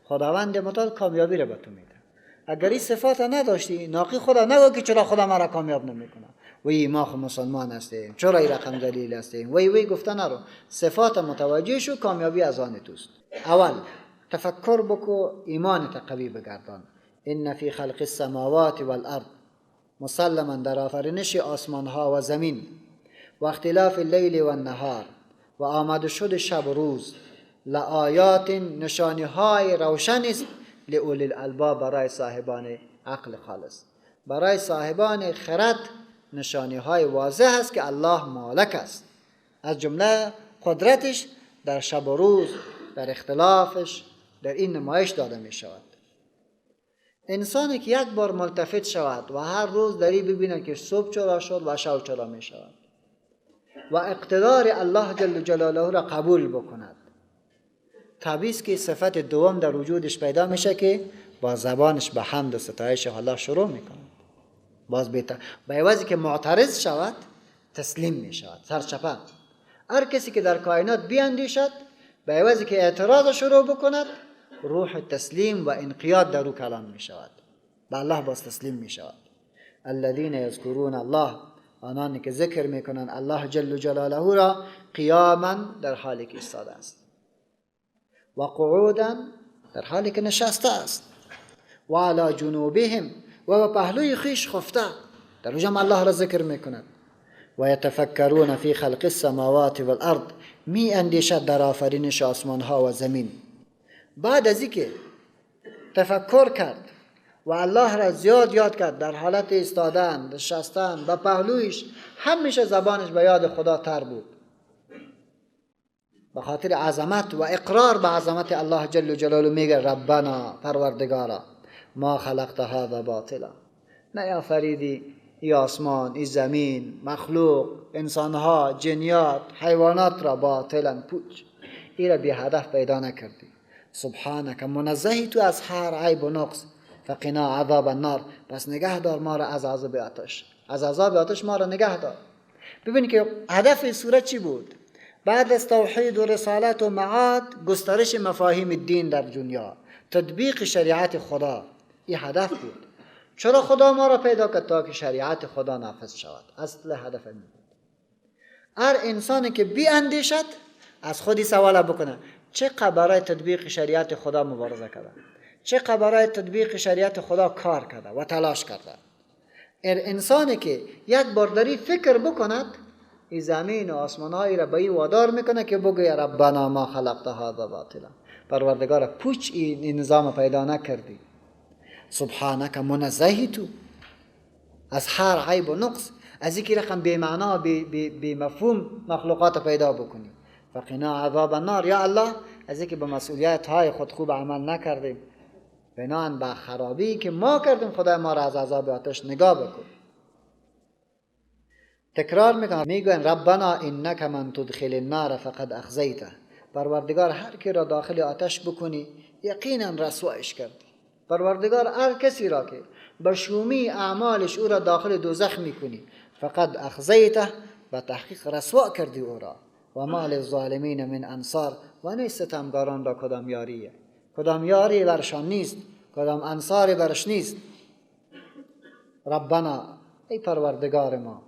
خداوند متعال کامیابی را به تو میده. اگر این صفات نداشتی، ناقی خدا نگو که چرا خدا ما را کامیاب نمیکنه. وی ما خو مسلمان هستیم، چرا این رقم دلیل هستیم، وی گفته نرو. صفات متوجه شو، کامیابی از آن توست. اول تفکر بکو، ایمانت قوی بگردان. ان فی خلق السماوات والارض، مسلما در آفرینش آسمان ها و زمین، و اختلاف اللیل و النهار، و آمده شد شب و روز، لآیات، نشانی های روشن است، لأولی الالباب، برای صاحبان عقل خالص، برای صاحبان خرد نشانی های واضح است که الله مالک است. از جمله قدرتش در شب و روز، در اختلافش، در این نمایش داده می شود. انسانی که یک بار ملتفت شود و هر روز داری ببینه که صبح چرا شد و شب چرا می شود و اقتدار الله جل جلاله را قبول بکند، طبیعی که صفت دوم در وجودش پیدا میشه که با زبانش به حمد و ستایش الله شروع میکنه. باز به عوضی که معترض شود تسلیم میشود، سرچپه. هر کسی که در کائنات بیاندیشد، به عوضی که اعتراض شروع بکند، روح تسلیم و انقیاد در او کلام میشود، به الله باز تسلیم میشود. الذين يذكرون الله، آنانی که ذکر میکنن الله جل جلاله را قیاما، در حالی که ایستاده است، و قعودا، در حالی که نشسته است، و علی جنوبهم، و به پهلوی خویش خفته، در اونجا الله را ذکر میکنند. و یتفکرون فی خلق السماوات والارض، می اندیشد در آفرینش آسمان ها و زمین. بعد از اینکه تفکر کرد و الله را زیاد یاد کرد، در حالت ایستادن، نشستن، به پهلویش همیشه زبانش به یاد خدا تر بود، به خاطر عظمت و اقرار به عظمت الله جل جلاله میگه ربنا، پروردگارا، ما خلقت هذا باطلا، نیافریدی ای آسمان، ای زمین، مخلوق، انسانها، جنیات، حیوانات را باطلا، پوچ، ای را بی هدف پیدا نکردی. سبحانک، منزهی تو از هر عیب و نقص، فقنا عذاب النار، پس نگه دار ما را از عذاب آتش، از عذاب آتش ما را نگه دار. ببینید که هدف سوره چی بود؟ بعد از توحید و رسالت و معاد، گسترش مفاهیم دین در دنیا، تطبیق شریعت خدا، این هدف بود. چرا خدا ما را پیدا کرد؟ تا که شریعت خدا نافذ شود. اصل هدف این بود. هر انسانی که بی اندیشد، از خودی سوال بکنه چقدر برای تطبیق شریعت خدا مبارزه کرده، چقدر برای تطبیق شریعت خدا کار کرده و تلاش کرده. انسانی که یک بار داری فکر بکند، این زمین و آسمانهایی را به این وادار میکنه که بگوی ربنا ما خلقت هذا باطلا، پروردگار پوچ این نظام پیدا نکردی. سبحانک، منزهی تو از هر عیب و نقص، از اینکه رقم بی معنا بی مفهوم مخلوقات پیدا بکنی. فقنا عذاب النار، یا الله از اینکه به مسئولیت های خود خوب عمل نکردیم، بنان به خرابی که ما کردیم، خدای ما را از عذاب آتش نگاه بکن. تکرار میکنم، میگوین ربنا انک من تدخل النار فقد اخزیته، پروردگار هر کی را داخل آتش بکنی یقینا رسوایش کردی. پروردگار هر کسی را که به شومی اعمالش او را داخل دوزخ میکنی، فقد اخزیته، و تحقیق رسوا کردی او را. و ما للظالمین من انصار، و نیست ستمگاران را کدام یاریه، کدام یاری برشان نیست، کدام انصاری برش نیست. ربنا، ای پروردگار ما،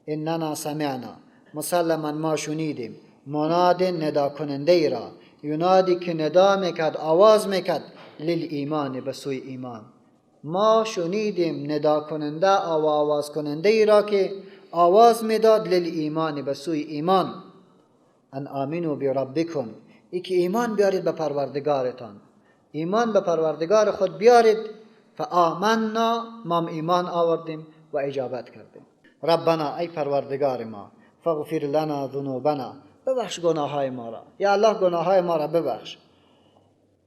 اننا سمعنا، مسلما ما شنیدیم، مناد ندا کننده ای را، ینادی که ندا میکرد، آواز میکرد، للایمان، به سوی ایمان. ما شنیدیم ندا کننده و آواز کننده ای را که آواز میداد للایمان، به سوی ایمان. ان آمنوا بربکم، ای که ایمان بیارید به پروردگارتان، ایمان به پروردگار خود بیارید. فآمنا، ما ایمان آوردیم و اجابت کردیم. ربنا، ای پروردگار ما، فاغفر لنا ذنوبنا، ببخش گناه های ما را، یا الله گناه های ما را ببخش.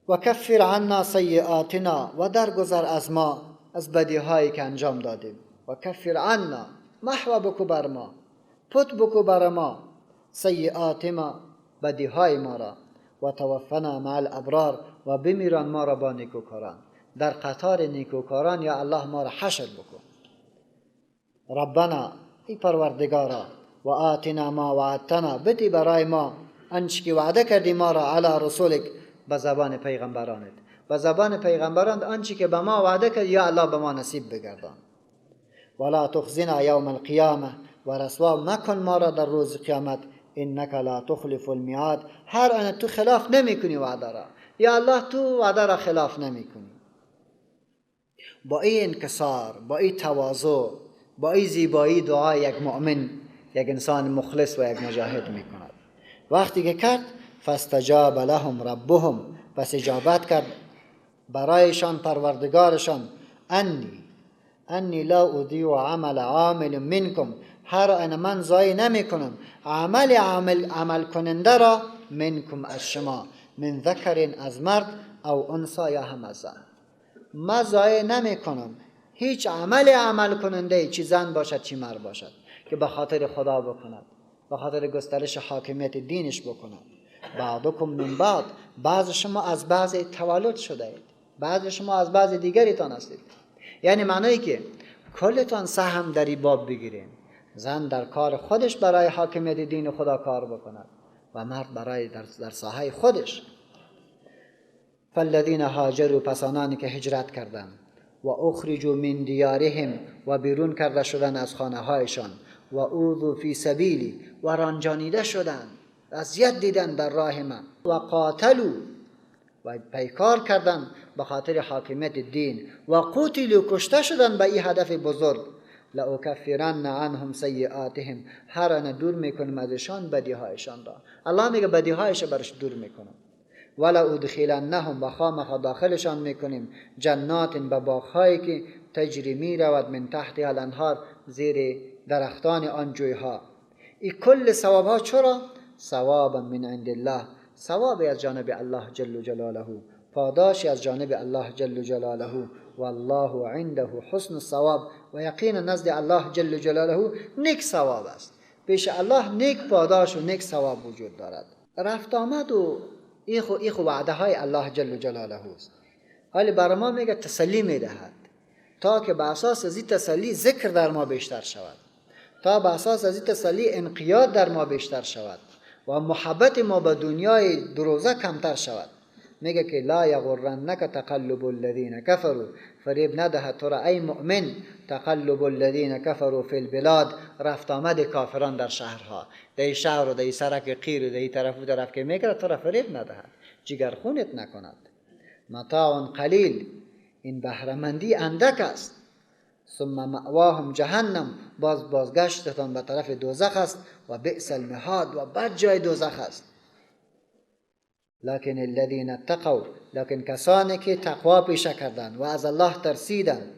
و کفر عنا سیئاتنا، و درگذر از ما از بدی هایی که انجام دادیم. و کفر عنا، محو بکو بر ما، پت بکو بر ما، سیئات ما، بدی های ما را. و توفنا مع الابرار، و بمیران ما را با نیکوکاران، در قطار نیکوکاران یا الله ما را حشر بکن. ربنا، ای پروردگارا، و آتنا ما وعدتنا، بدی برای ما آنچه که وعده کردی ما را، علی رسولک، به زبان پیغمبرانت، به زبان پیغمبران آنچه که به ما وعده کردی یا الله به ما نصیب بگردان. ولا تخزنا یوم القیامه، و رسوا مکن ما را در روز قیامت. انک لا تخلف الميعاد، هر آن تو خلاف نمی کنی وعده را، یا الله تو وعده را خلاف نمی کنی. با این انکسار، با این تواضع، با این زیبایی دعا یک مؤمن، یک انسان مخلص و یک مجاهد می کند. وقتی که کرد، فاستجاب لهم ربهم، پس اجابت کرد برایشان پروردگارشان. انی لا اضیع عمل عامل منکم، هر آن من ضایع نمی کنم عمل کننده را، منکم از شما، من ذکر از مرد، او انثی یا هم از زن. ما ضایع نمی کنم هیچ عمل کننده، چی زن باشد چی مرد باشد، که به خاطر خدا بکند، به خاطر گسترش حاکمیت دینش بکند. بعضکم من بعض، بعض شما از بعض تولد شده اید، بعض شما از بعض دیگریتان هستید. یعنی معنی که کلتان سهم در این باب بگیرین، زن در کار خودش برای حاکمیت دین خدا کار بکند و مرد برای در ساحه خودش. فالذین هاجروا، پسانانی که هجرت کردند، و اخرجوا من دیارهم، و بیرون کرده شدند از خانه هایشان، و اوذوا فی سبیلی، و رنجانیده شدند، اذیت دیدند در راه من، و قاتلوا، و پیکار کردند به خاطر حاکمیت دین، و قتلوا، کشته شدند به این هدف بزرگ. لأکفرن عنهم سیئاتهم، هر آن دور میکنم ازشان بدیهایشان را. الله میگه بدیهایش برش دور میکنم. ولا ادخلنهم، و خامخا داخلشان میکنیم جنات، به باغهایی که تجری میرود من تحتها الانهار، زیر درختان آن جویها. این کل ثواب ها چرا؟ ثوابا من عند الله، ثوابی از جانب الله جل جلاله، پاداشی از جانب الله جل جلاله. والله عنده حسن الثواب، و یقینا نزد الله جل جلاله نیک ثواب است. پیش الله نیک پاداش و نیک ثواب وجود دارد. رفت آمد و ایخو وعده های الله جل جلاله است. حالی برای ما میگه تسلی میدهد، تا که به اساس از این تسلی ذکر در ما بیشتر شود، تا به اساس از این تسلی انقیاد در ما بیشتر شود و محبت ما به دنیای دروزه کمتر شود. میگه که لا یغرنک تقلب الذین کفروا، فریب ندهد تو را ای مؤمن تقلب الذین کفروا فی البلاد، رفت آمد کافران در شهرها، در شهر و در سرک قیر و در طرف و طرف که میگه تو را فریب ندهد، جگر خونت نکند. متاع قلیل، این بهره‌مندی اندک است. ثم مأواهم جهنم، بازگشتتان به طرف دوزخ است. و بئس المهاد، و بد جای دوزخ است. لکن الذین اتقوا، لکن کسانی که تقوا پیشه کردند و از الله ترسیدند،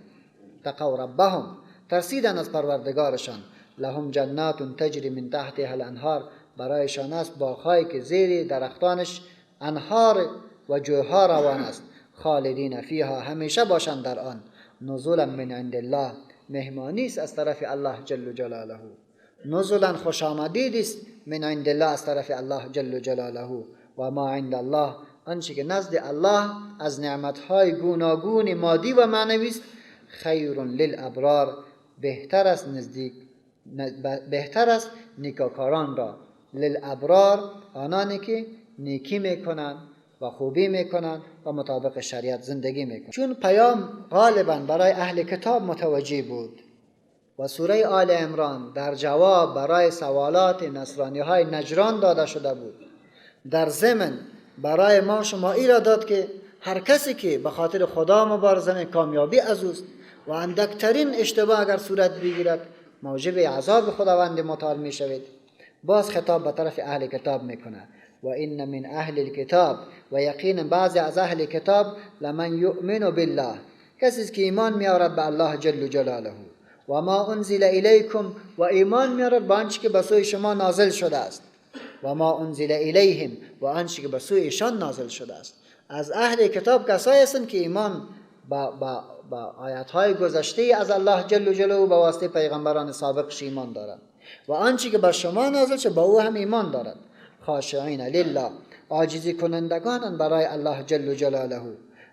تقوا ربهم، ترسیدند از پروردگارشان، لهم جنات تجری من تحتها الانهار، برایشان است باغ‌هایی که زیر درختانش انهار و جوی‌ها روان است. خالدین فیها، همیشه باشند در آن. نزولا من عند الله، مهمانی است از طرف الله جل جلاله. نزولا خوش آمدید است من عند الله، از طرف الله جل جلاله. و ما عند الله، آنچه که نزد الله از نعمتهای گوناگون مادی و معنوی است، خیر للابرار، بهتر است نیکوکاران را، للابرار آنانی که نیکی میکنند و خوبی میکنند و مطابق شریعت زندگی میکنند. چون پیام غالبا برای اهل کتاب متوجه بود و سوره آل عمران در جواب برای سوالات نصرانی های نجران داده شده بود، در ضمن برای ما شما را داد که هر کسی که به خاطر خدا مبارزه می کامیابی از اوست و اندکترین اشتباه اگر صورت بگیرد موجب عذاب خداوند متعال می شود. باز خطاب به طرف اهل کتاب میکنه و این من اهل الکتاب، و یقینا بعضی از اهل کتاب لمن یؤمن بالله، کسی که ایمان میارد به الله جل جلاله و ما انزل الیکم، و ایمان میارد به آنچه که به سوی شما نازل شده است، و ما انزل الیهم، و آنچه که به سوی ایشان نازل شده است. از اهل کتاب کسایی هستند که ایمان با آیات‌های گذشته از الله جل جلاله به واسطه پیغمبران سابقش ایمان دارند و آنچه که بر شما نازل شده با او هم ایمان دارند. خاشعین لله، عاجزی کنندگان برای الله جل جلاله.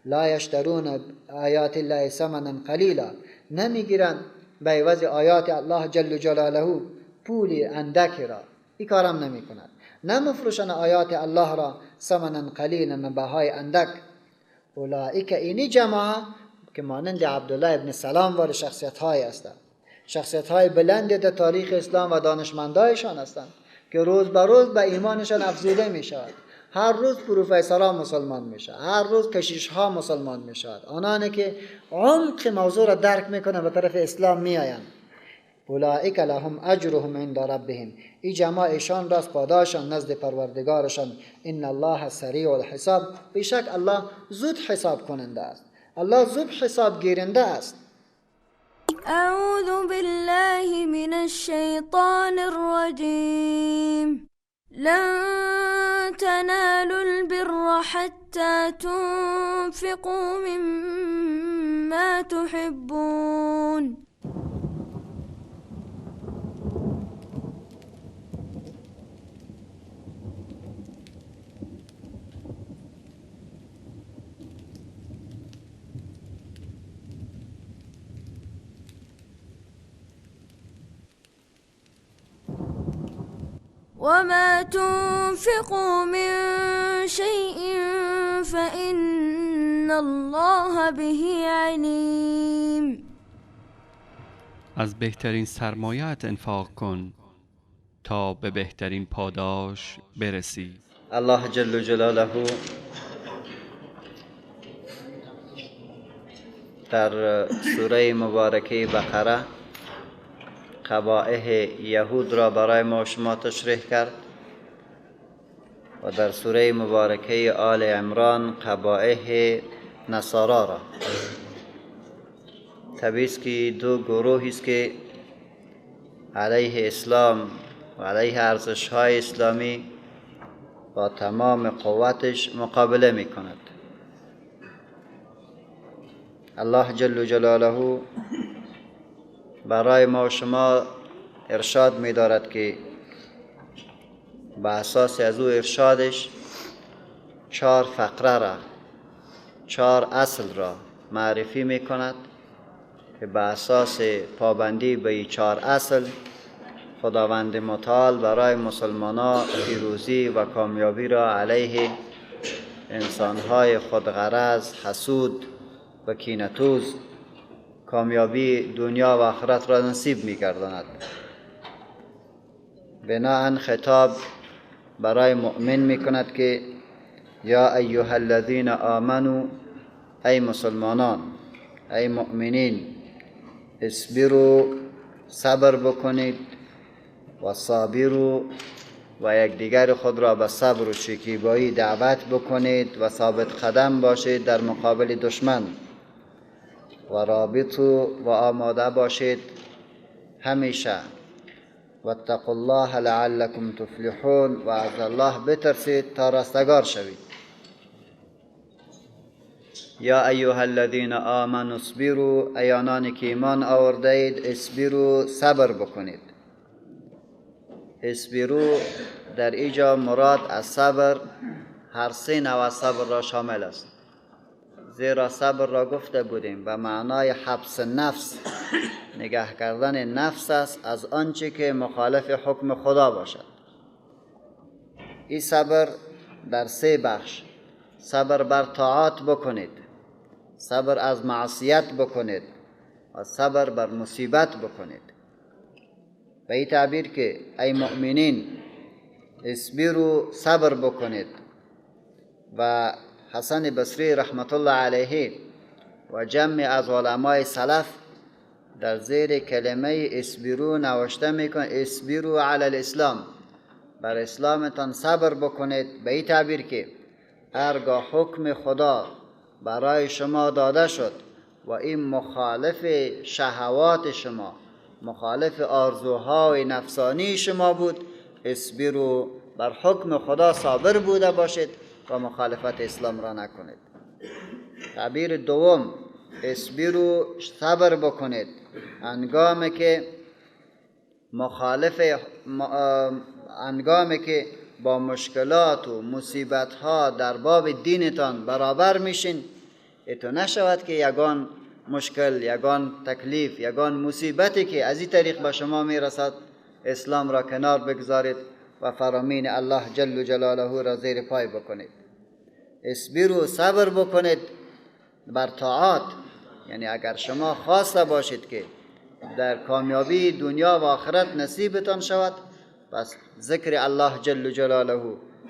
لا یشترون آیات الله ثمنا قلیلا، نمیگیرند به عوض آیات الله جل جلاله پولی اندک را، این کارم نمی کند. نمیفروشند آیات الله را ثمنا قلیلا، به بهای اندک. اولئک، اینی جماعه که مانند عبدالله ابن سلام وارد شخصیت های هستند، شخصیت های بلند در تاریخ اسلام و دانشمندایشان هستند که روز به روز به ایمانشان افزوده می شود. هر روز پروفسورها مسلمان می شود، هر روز کشیش ها مسلمان می شود، آنانی که عمق موضوع را درک می کنند به طرف اسلام می آیند. اولئک لهم اجرهم عند ربهم، این جماعه ایشان راست پاداشان نزد پروردگارشان. ان الله سریع الحساب، بیشک الله زود حساب کننده است، الله زود حساب گیرنده است. اعوذ بالله من الشیطان الرجیم. لن تنالوا البر حتى تنفقوا مما تحبون. وما تنفقوا من شيء فإن الله به عليم. از بهترین سرمایه‌ات انفاق کن تا به بهترین پاداش برسی. الله جل جلاله در سوره مبارکه بقره قبائح یهود را برای ما و شما تشریح کرد و در سوره مبارکه آل عمران قبائح نصارا را. طبیعی است که دو گروهی است که علیه اسلام و علیه ارزش‌های اسلامی با تمام قوتش مقابله می کند. الله جل جلاله برای ما و شما ارشاد می دارد که به اساس از او ارشادش 4 فقره را، 4 اصل را معرفی می کند که به اساس پابندی به این 4 اصل خداوند متعال برای مسلمانان پیروزی و کامیابی را علیه انسانهای خودغرض، حسود و کینه‌توز کامیابی دنیا و آخرت را نصیب می‌گرداند. بناهن خطاب برای مؤمن می‌کند که یا ایها الذین آمنو، ای مسلمانان، ای مؤمنین، اصبروا، صبر بکنید، و صابروا، و یکدیگر خود را به صبر و شکیبایی دعوت بکنید و ثابت قدم باشید در مقابل دشمن، و رابطوا، و آماده باشید همیشه، واتقوا الله لعلکم تفلحون، و از الله بترسید تا رستگار شوید. یا ایها الذین آمنوا اصبروا، ای آنانی که ایمان آورده اید، اصبروا، صبر بکنید. اصبروا در اینجا مراد از صبر هر 3 نوع صبر را شامل است. زیرا صبر را گفته بودیم و معنای حبس نفس نگه کردن نفس است از آنچه که مخالف حکم خدا باشد. این صبر در 3 بخش: صبر بر طاعات بکنید، صبر از معصیت بکنید و صبر بر مصیبت بکنید. به این تعبیر که ای مؤمنین اصبروا، صبر بکنید. و حسن بصری رحمت الله علیه و جمع از علمای سلف در زیر کلمه اصبروا نوشته میکن اصبروا علی الاسلام، بر اسلامتان صبر بکنید. به این تعبیر که هرگاه حکم خدا برای شما داده شد و این مخالف شهوات شما، مخالف آرزوهای نفسانی شما بود، اصبروا، بر حکم خدا صابر بوده باشید و مخالفت اسلام را نکنید. تعبیر دوم اصبروا، صبر بکنید هنگامی که با مشکلات و مصیبت ها در باب دینتان برابر میشین. تو نشود که یگان مشکل، یگان تکلیف، یگان مصیبتی که از این طریق به شما میرسد اسلام را کنار بگذارید و فرامین الله جل جلاله را زیر پای بکنید. اصبروا، صبر بکنید بر طاعات. یعنی اگر شما خواسته باشید که در کامیابی دنیا و آخرت نصیبتان شود، پس ذکر الله جل جلاله،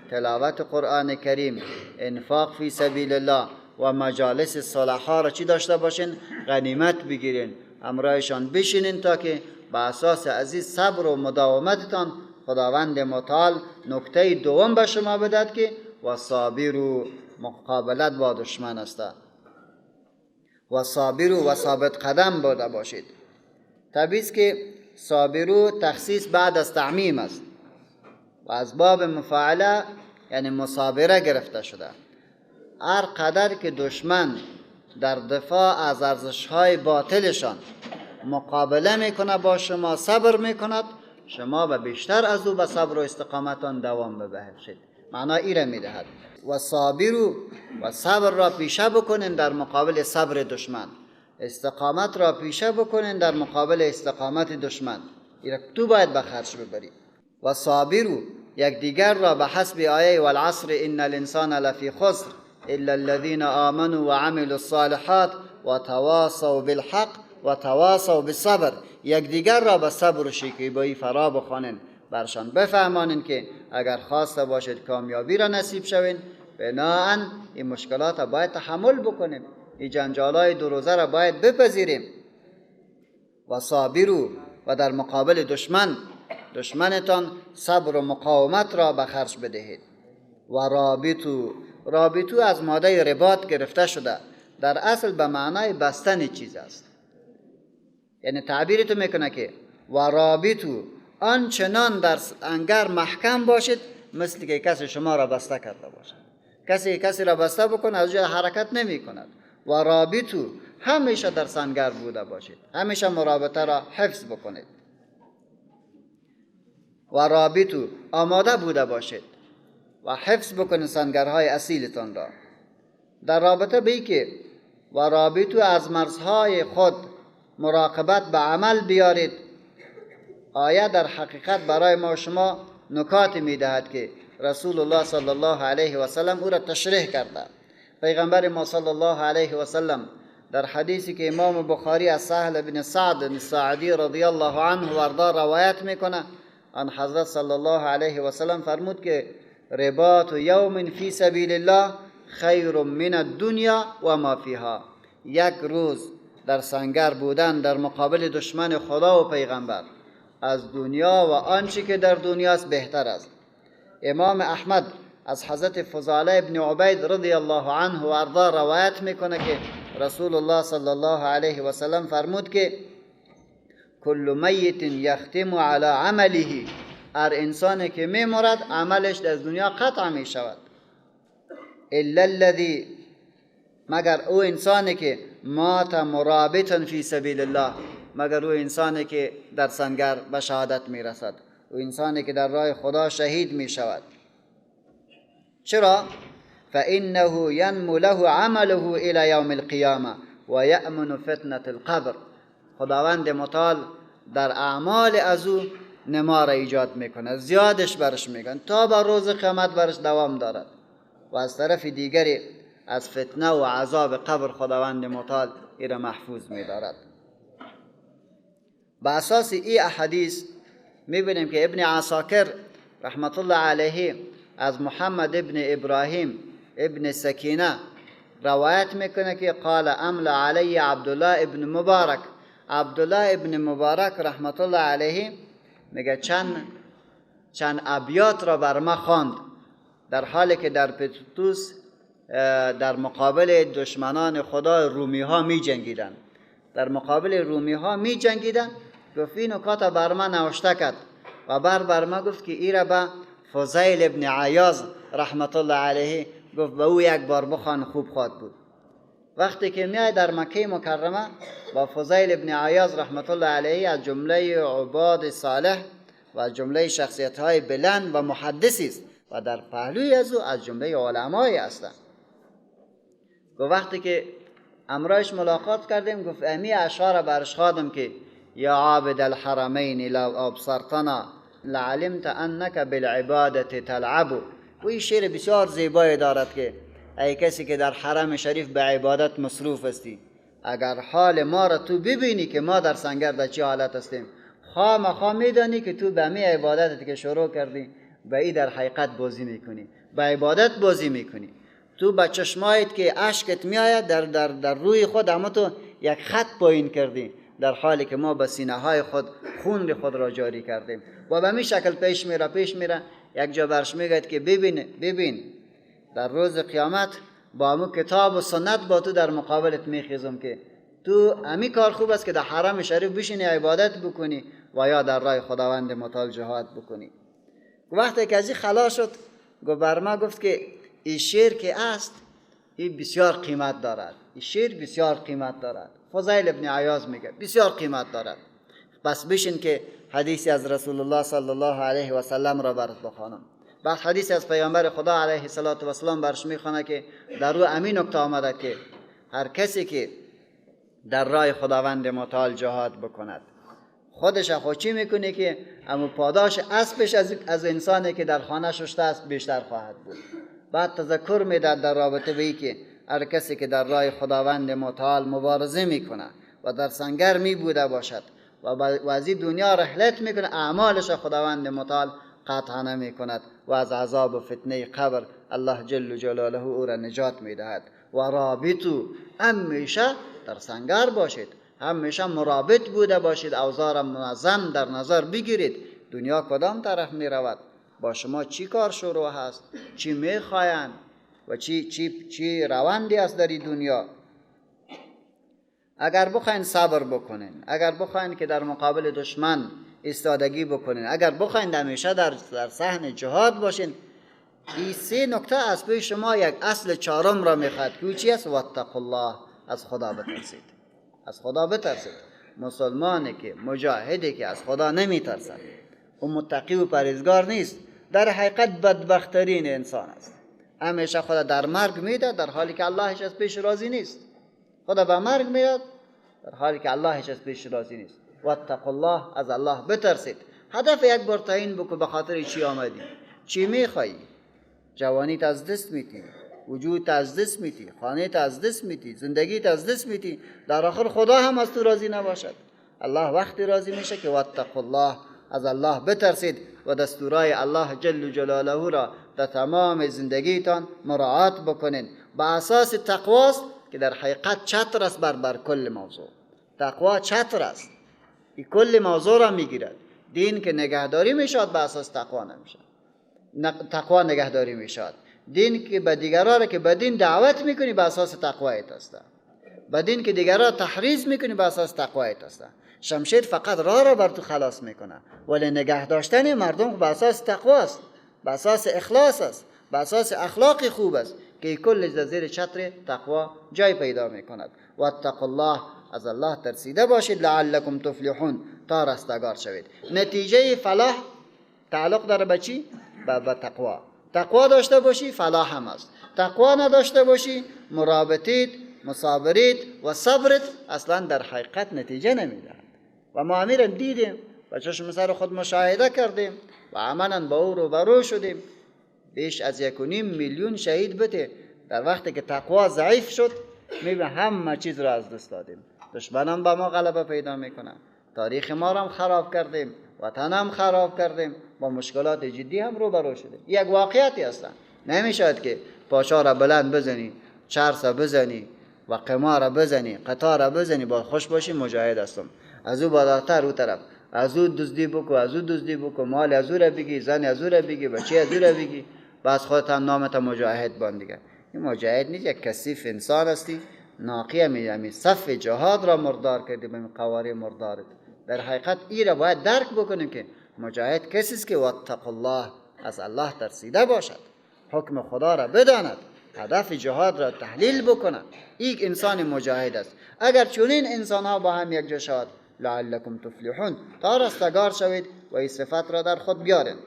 تلاوت قرآن کریم، انفاق فی سبیل الله و مجالس صالحا را چی داشته باشین؟ غنیمت بگیرین، همراهشان بشینین تا که با اساس عزیز صبر و مداومتتان خداوند متعال نکته دوم به شما بدهد که و صابروا، مقابلت با دشمن است. و صابروا، و ثابت قدم بوده باشید. طبیعی که صابروا تخصیص بعد از تعمیم است و از باب مفاعله یعنی مصابره گرفته شده. هر قدر که دشمن در دفاع از ارزش‌های باطلشان مقابله میکنه با شما، صبر میکند، شما به بیشتر از او به صبر و استقامتان دوام ببخشید. معنا ای را میدهد و صابروا، و صبر را پیشه بکنین در مقابل صبر دشمن، استقامت را پیشه بکنین در مقابل استقامت دشمن. این تو باید به خرج ببری. و صابروا، یک دیگر را به حسب آیه والعصر ان الانسان لفی خسر الا الذين آمنوا وعملوا الصالحات وتواصوا بالحق وتواصوا بالصبر، یک دیگر را به صبر و شکیبایی فرا بخوانین، برشان بفهمانین که اگر خواسته باشید کامیابی را نصیب شوین، بناهن این مشکلات را باید تحمل بکنیم، این جنجالای 2 روزه را باید بپذیریم. و صابروا، و در مقابل دشمنتان صبر و مقاومت را به خرج بدهید. و رابطو از ماده رباط گرفته شده، در اصل به معنای بستن چیز است. یعنی تعبیر تو میکنه که و رابطو، آنچنان در انگر محکم باشید مثل که کسی شما را بسته کرده باشد. کسی را بسته بکنه از جای حرکت نمی کند. و رابطو، همیشه در سنگر بوده باشید، همیشه مرابطه را حفظ بکنید. و رابطو، آماده بوده باشید و حفظ بکنید سنگرهای اصیلتان را. در رابطه به که و رابطو از مرزهای خود مراقبت به عمل بیارید، آیه در حقیقت برای ما شما نکات میدهد که رسول الله صلی الله علیه و سلم او را تشریح کرده. پیغمبر ما صلی الله علیه و سلم در حدیثی که امام بخاری از سهل بن سعد الساعدی رضی الله عنه و ارضا روایت میکنه، آن حضرت صلی الله علیه و سلم فرمود که رباط یوم فی سبیل الله خیر من الدنیا و ما فیها، یک روز در سنگر بودن در مقابل دشمن خدا و پیغمبر از دنیا و آنچه که در دنیاست بهتر است. امام احمد از حضرت فضاله ابن عبید رضی الله عنه و ارضا روایت میکنه که رسول الله صلی الله علیه و سلم فرمود که کل میت یختم علی عمله، هر انسانی که میمرد عملش در دنیا قطع می شود، الا الذی، مگر او انسانی که مات مرابطا فی سبیل الله، مگر او انسانی که در سنگر به شهادت می رسد، او انسانی که در راه خدا شهید می شود. چرا؟ فإنه ينمو له عمله إلى يوم القيامة ويأمن فتنة القبر. خداوند متعال در اعمال از او نما را ایجاد میکنه، زیادش برش میکنه تا به روز قیامت برش دوام دارد. و از طرف دیگری از فتنه و عذاب قبر خداوند متعال ای را محفوظ می‌دارد. با اساس این احادیث می‌بینیم که ابن عساکر رحمت الله علیه از محمد ابن ابراهیم ابن سکینه روایت میکنه که قال املا علی عبدالله ابن مبارک. عبدالله ابن مبارک رحمت الله علیه میگه چند ابیات را بر ما خواند در حالی که در پتروس در مقابل دشمنان خدا رومی ها می جنگیدن. در مقابل رومی ها می جنگیدن. گفت این نکات بر ما نوشته کرد و بر ما گفت که این را به فضیل ابن عیاض رحمت الله علیه گفت به او یک بار بخوان خوب خواهد بود. وقتی که میای در مکه مکرمه با فضیل ابن عیاض رحمت الله علیه از جمله عباد صالح و از جمله شخصیت های بلند و محدثی است و در پهلوی از او از جمله علمای است. گفت وقتی که امرایش ملاقات کردیم گفت امی اشعار برش خواندم که یا عابد الحرمین لو ابصرتنا لعلمت انک بالعبادت تلعب. و این شعر بسیار زیبایی دارد که ای کسی که در حرم شریف به عبادت مصروف هستی، اگر حال ما را تو ببینی که ما در سنگر در چه حالت هستیم، خواهم میدانی که تو به می عبادتی که شروع کردی به ای در حقیقت بازی میکنی، به عبادت بازی میکنی. تو با چشمایت که اشکت میآید در روی خود اما تو یک خط پایین کردی، در حالی که ما به سینه های خود خون خود را جاری کردیم. و به می شکل پیش میره یک جا برش میگه که ببین در روز قیامت با همون کتاب و سنت با تو در مقابلت میخیزم که تو امی کار خوب است که در حرم شریف بشینی عبادت بکنی و یا در راه خداوند متعال جهاد بکنی. وقتی که از این خلاص شد بر ما گفت که این شعر که است این بسیار قیمت دارد، این شعر بسیار قیمت دارد. فضیل ابن عیاض میگه بسیار قیمت دارد. بس بشین که حدیثی از رسول الله صلی الله علیه و سلم را برات بخوانم. بعد حدیثی از پیامبر خدا علیه السلام برش میخونه که در رو امین نکته آمده که هر کسی که در راه خداوند متعال جهاد بکند خودش خوشی میکنه که اما پاداش اسبش از انسانی که در خانه شسته است بیشتر خواهد بود. بعد تذکر میداد در رابطه به که هر کسی که در راه خداوند متعال مبارزه میکنه و در سنگر میبوده باشد و از این دنیا رحلت میکنه، اعمالش خداوند متعال قطع نمیکند و از عذاب و فتنه قبر الله جل جلاله او را نجات میدهد. و رابطو همیشه در سنگر باشید، همیشه مرابط بوده باشید، اوضاع را منظم در نظر بگیرید. دنیا کدام طرف می رود، با شما چی کار شروع هست، چی می خواهند و چی روندی است در این دنیا. اگر بخواین صبر بکنین، اگر بخواین که در مقابل دشمن ایستادگی بکنین، اگر بخواین همیشه در صحن جهاد باشین، این سه نکته از پیش شما یک اصل چهارم را میخواد که چی است؟ واتقوا الله، از خدا بترسید، از خدا بترسید. مسلمانی که مجاهدی که از خدا نمیترسد و متقی و پرهیزگار نیست در حقیقت بدبخترین انسان است. همیشه خدا در مرگ میده در حالی که اللهش از پیش راضی نیست. خدا به مرگ میاد در حالی که اللهش از پیش راضی نیست. واتقوا الله، از الله بترسید. هدف یک بار تعیین بکن به خاطر چی آمدی، چی میخوایی. جوانیت از دست میتی، وجودت از دست میتی، خانهت از دست میتی، زندگیت از دست میتی، در آخر خدا هم از تو راضی نباشد. الله وقتی راضی میشه که واتقوا الله، از الله بترسید و دستورای الله جل جلاله را در تمام زندگیتان مراعات بکنین. با اساس تقواست که در حقیقت چتر است بر کل موضوع. تقوا چتر است، این کل موضوع را میگیرد. دین که نگهداری میشد با اساس تقوا نمیشه، تقوا نگهداری میشد. دین که به دیگران که به دین دعوت میکنی به اساس تقوایت است، به دین که دیگران تحریض میکنی به اساس تقوایت است. شمشیر فقط راه را بر تو خلاص میکنه، ولی نگه داشتن مردم به اساس تقوا است، به اساس اخلاص است، به اساس اخلاق خوب است که کل زیر چتر تقوا جای پیدا میکند. واتقوا الله، از الله ترسیده باشید لعلکم تفلحون، تا رستگار شوید. نتیجه فلاح تعلق داره به چی؟ به تقوا. تقوا داشته باشی فلاح هم است، تقوا نداشته باشی مرابطیت، مصابریت و صبرت اصلا در حقیقت نتیجه نمیدهد. و ما امیر دیدیم و چشم سر خود مشاهده کردیم و عملا با او روبرو شدیم. بیش از 1.5 میلیون شهید بده در وقتی که تقوا ضعیف شد میبینیم همه چیز را از دست دادیم. دشمنان با ما غلبه پیدا میکنن، تاریخ ما را هم خراب کردیم، وطن هم خراب کردیم، با مشکلات جدی هم روبرو شدیم. یک واقعیتی هستن. نمیشد که پاشا را بلند بزنی، چرس بزنی و قمار بزنی، قطار بزنی با خوش باشی مجاهد هستم. از او بالاتر او طرف از او دزدی بکو، از او دزدی بکو، مال از او را بگی، زن از او را بگی، بچه از او را بگی، بس خودت هم نامت مجاهد باند دیگه. این مجاهد نیست، یک کثیف انسان هستی، ناقیه میدمی صف جهاد را مردار کردی به قواره مردارت. در حقیقت این را باید درک بکنیم که مجاهد کسی است که واتقوا الله، از الله ترسیده باشد، حکم خدا را بداند، هدف جهاد را تحلیل بکند. این انسان مجاهد است. اگر چنین انسان ها با هم یک جا شود لعلکم تفلحون، تا رستگار شوید و این صفت را در خود بیارید.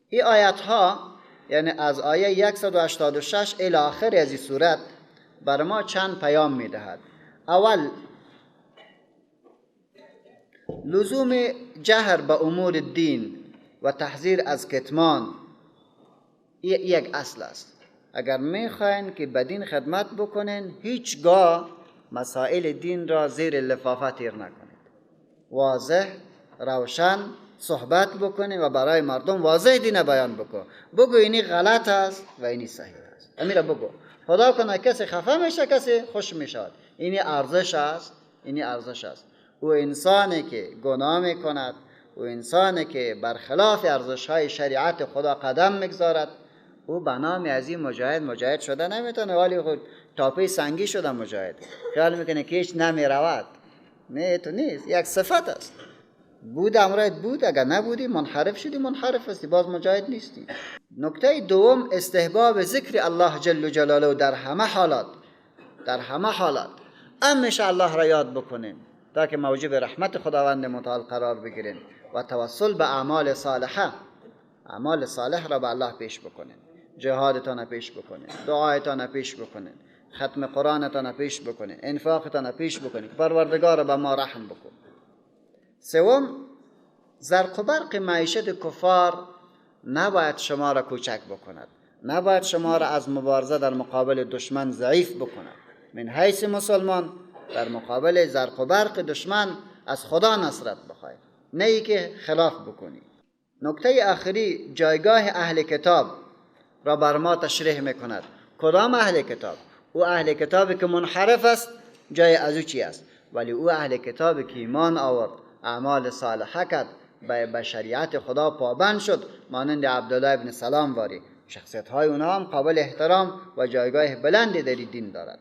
این آیت ها یعنی از آیه 186 الی آخر از این سورت بر ما چند پیام میدهد. اول لزوم جهر به امور دین و تحذیر از کتمان یک اصل است. اگر میخواین که به دین خدمت بکنین هیچگاه مسائل دین را زیر لفافه تیر نکنید، واضح روشن صحبت بکنید و برای مردم واضح دین بیان بگو اینی غلط است و اینی صحیح است. امیر بگو، خدا کنه کسی خفه میشه، کسی خوش میشود. اینی ارزش است، اینی ارزش است. او انسانی که گناه میکند، او انسانی که برخلاف ارزش های شریعت خدا قدم میگذارد، او به نام از این مجاهد شده نمیتونه، ولی خود تاپی سنگی شده مجاهد. خیال میکنه که هیچ نمیرود. نه تو نیست، یک صفت است. بود امرایت بود، اگر نبودی منحرف شدی، منحرف هستی، باز مجاهد نیستی. نکته دوم استحباب ذکر الله جل جلاله در همه حالات همیشه الله را یاد بکنین تا که موجب رحمت خداوند متعال قرار بگیرین و توسل به اعمال صالح را به الله پیش بکنین. جهادتان پیش بکنین، دعایتان پیش بکنین، ختم قرآنتان پیش بکنین، انفاقتان پیش بکنین، پروردگار به ما رحم بکن. سوم زرق و برق معیشت کفار نباید شما را کوچک بکند، نباید شما را از مبارزه در مقابل دشمن ضعیف بکند. من حیث مسلمان در مقابل زرق و برق دشمن از خدا نصرت بخواهید، نه ای که خلاف بکنید. نکته آخری جایگاه اهل کتاب را بر ما تشریح میکند. کدام اهل کتاب؟ او اهل کتابی که منحرف است جای از او چی است، ولی او اهل کتابی که ایمان آورد، اعمال صالحه کرد، به شریعت خدا پابند شد، مانند عبدالله ابن سلام واری. شخصیت های اونها هم قابل احترام و جایگاه بلندی در دین دارد.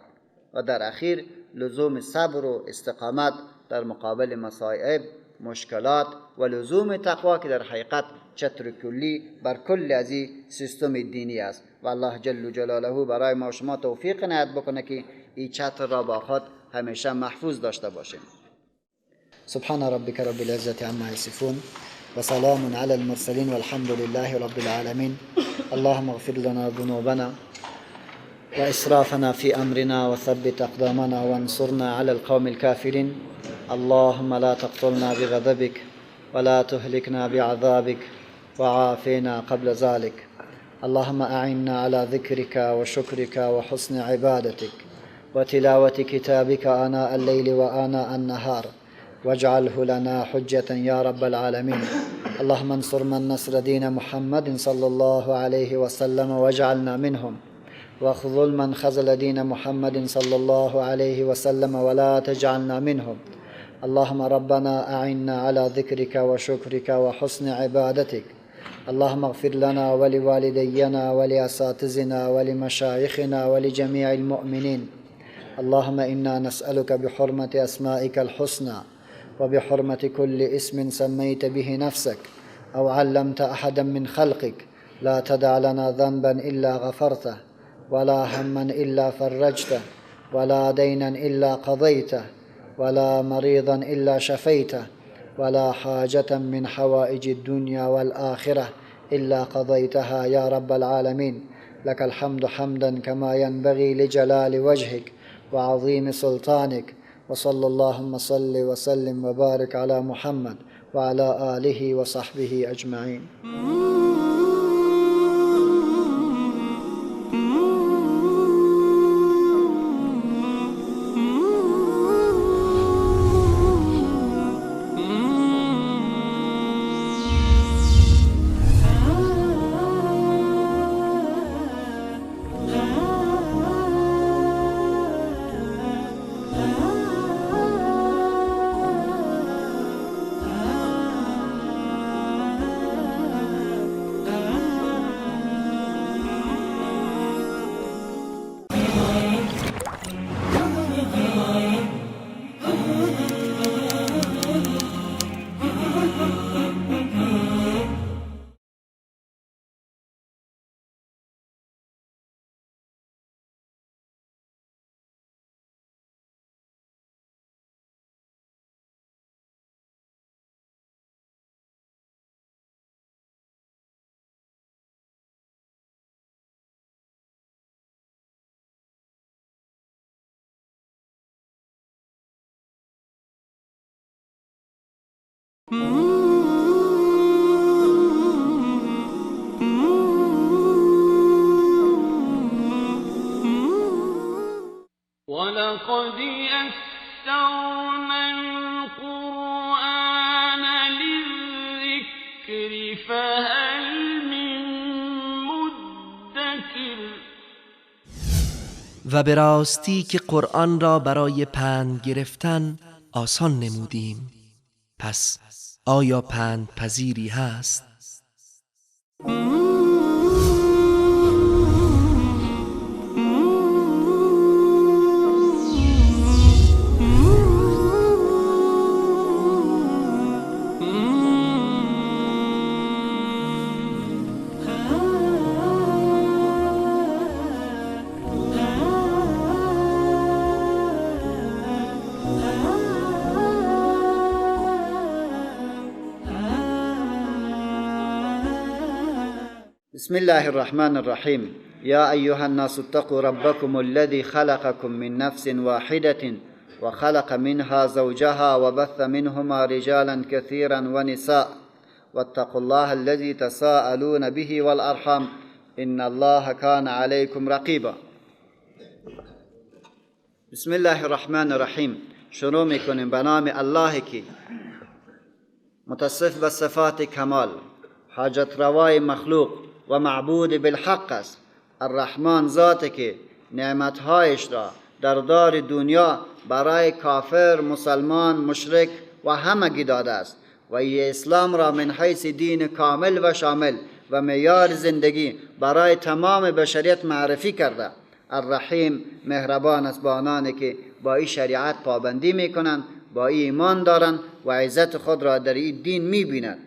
و در اخیر لزوم صبر و استقامت در مقابل مصائب، مشکلات و لزوم تقوا که در حقیقت چتر کلی بر کل از این سیستم دینی است. و الله جل جلاله برای ما شما توفیق عنایت بکنه که این چتر را با خود همیشه محفوظ داشته باشیم. سبحان ربك رب العزة عما يصفون وسلام على المرسلين والحمد لله رب العالمين. اللهم اغفر لنا ذنوبنا وإسرافنا في أمرنا وثبت أقدامنا وانصرنا على القوم الكافرين. اللهم لا تقتلنا بغضبك ولا تهلكنا بعذابك وعافنا قبل ذلك. اللهم أعنا على ذكرك وشكرك وحسن عبادتك وتلاوة كتابك آناء الليل وآناء النهار، واجعله لنا حجة يا رب العالمين. اللهم انصر من نصر دين محمد صلى الله عليه وسلم واجعلنا منهم، واخذل من خذل دين محمد صلى الله عليه وسلم ولا تجعلنا منهم. اللهم ربنا أعنا على ذكرك وشكرك وحسن عبادتك. اللهم اغفر لنا ولوالدينا ولأساتذتنا ولمشايخنا ولجميع المؤمنين. اللهم إنا نسألك بحرمة أسمائك الحسنى وبحرمة كل اسم سميت به نفسك أو علمت أحدا من خلقك لا تدع لنا ذنبا إلا غفرته ولا هما إلا فرجته ولا دينا إلا قضيته ولا مريضا إلا شفيته ولا حاجة من حوائج الدنيا والآخرة إلا قضيتها يا رب العالمين. لك الحمد حمدا كما ينبغي لجلال وجهك وعظيم سلطانك. وصلى اللهم صل وسلم وبارك على محمد وعلى آله وصحبه أجمعين. ولقد يسرنا القرآن للذكر فهل من مدكر. و به راستی که قرآن را برای پند گرفتن آسان نمودیم، پس آیا پند پذیری هست؟ بسم الله الرحمن الرحيم. يا أيها الناس اتقوا ربكم الذي خلقكم من نفس واحدة وخلق منها زوجها وبث منهما رجالا كثيرا ونساء واتقوا الله الذي تساءلون به والأرحام إن الله كان عليكم رقيبا. بسم الله الرحمن الرحيم. شروع میکنیم به نام الله که متصف به صفات کمال، حاجت روای مخلوق و معبود بالحق است. الرحمن ذاتی که نعمتهایش را در دار دنیا برای کافر، مسلمان، مشرک و همگی داده است و ای اسلام را من حیث دین کامل و شامل و معیار زندگی برای تمام بشریت معرفی کرده. الرحیم مهربان است با آنانی که با این شریعت پابندی میکنند، با این ایمان دارند و عزت خود را در این دین میبینند.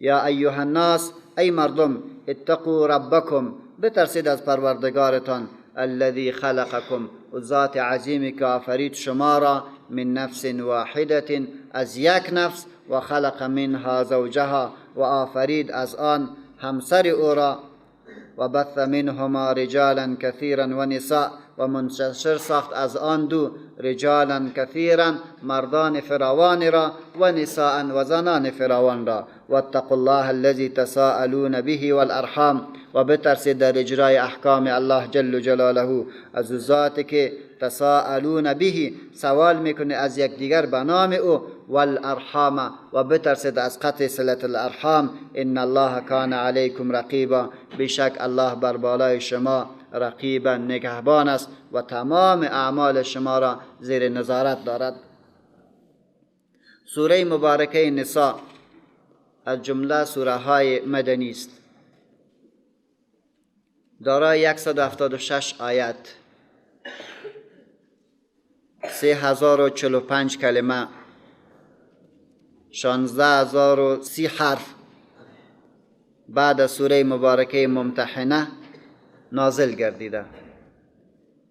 یا ایها الناس، ای مردم، اتقوا ربکم، بترسید از پروردگارتان، الذی خلقکم، ذات عظیمی که آفرید شما را، من نفس واحدة، از یک نفس، و خلق منها زوجها، و آفرید از آن همسر او را، و بث منهما رجالا كثيرا و نساء، و منتشر ساخت از آن دو رجالا كثيرا، مردان فراوان را، و نساء و زنان فراوان را. واتقوا الله الذي تساءلون به والارحام، و بترسید در اجرای احکام الله جل جلاله از ذاتی که تساءلون به، سوال میکنه از یکدیگر به نام او، والارحام، و بترسید از قطع صلت الارحام. ان الله کان علیکم رقیبا، بشک الله بر بالای شما رقیبا، نگهبان است و تمام اعمال شما را زیر نظارت دارد. سوره مبارکه نساء از جمله سوره های مدنی است، دارای 176 آیت، 3045 کلمه، 16030 حرف. بعد از سوره مبارکه ممتحنه نازل گردیده.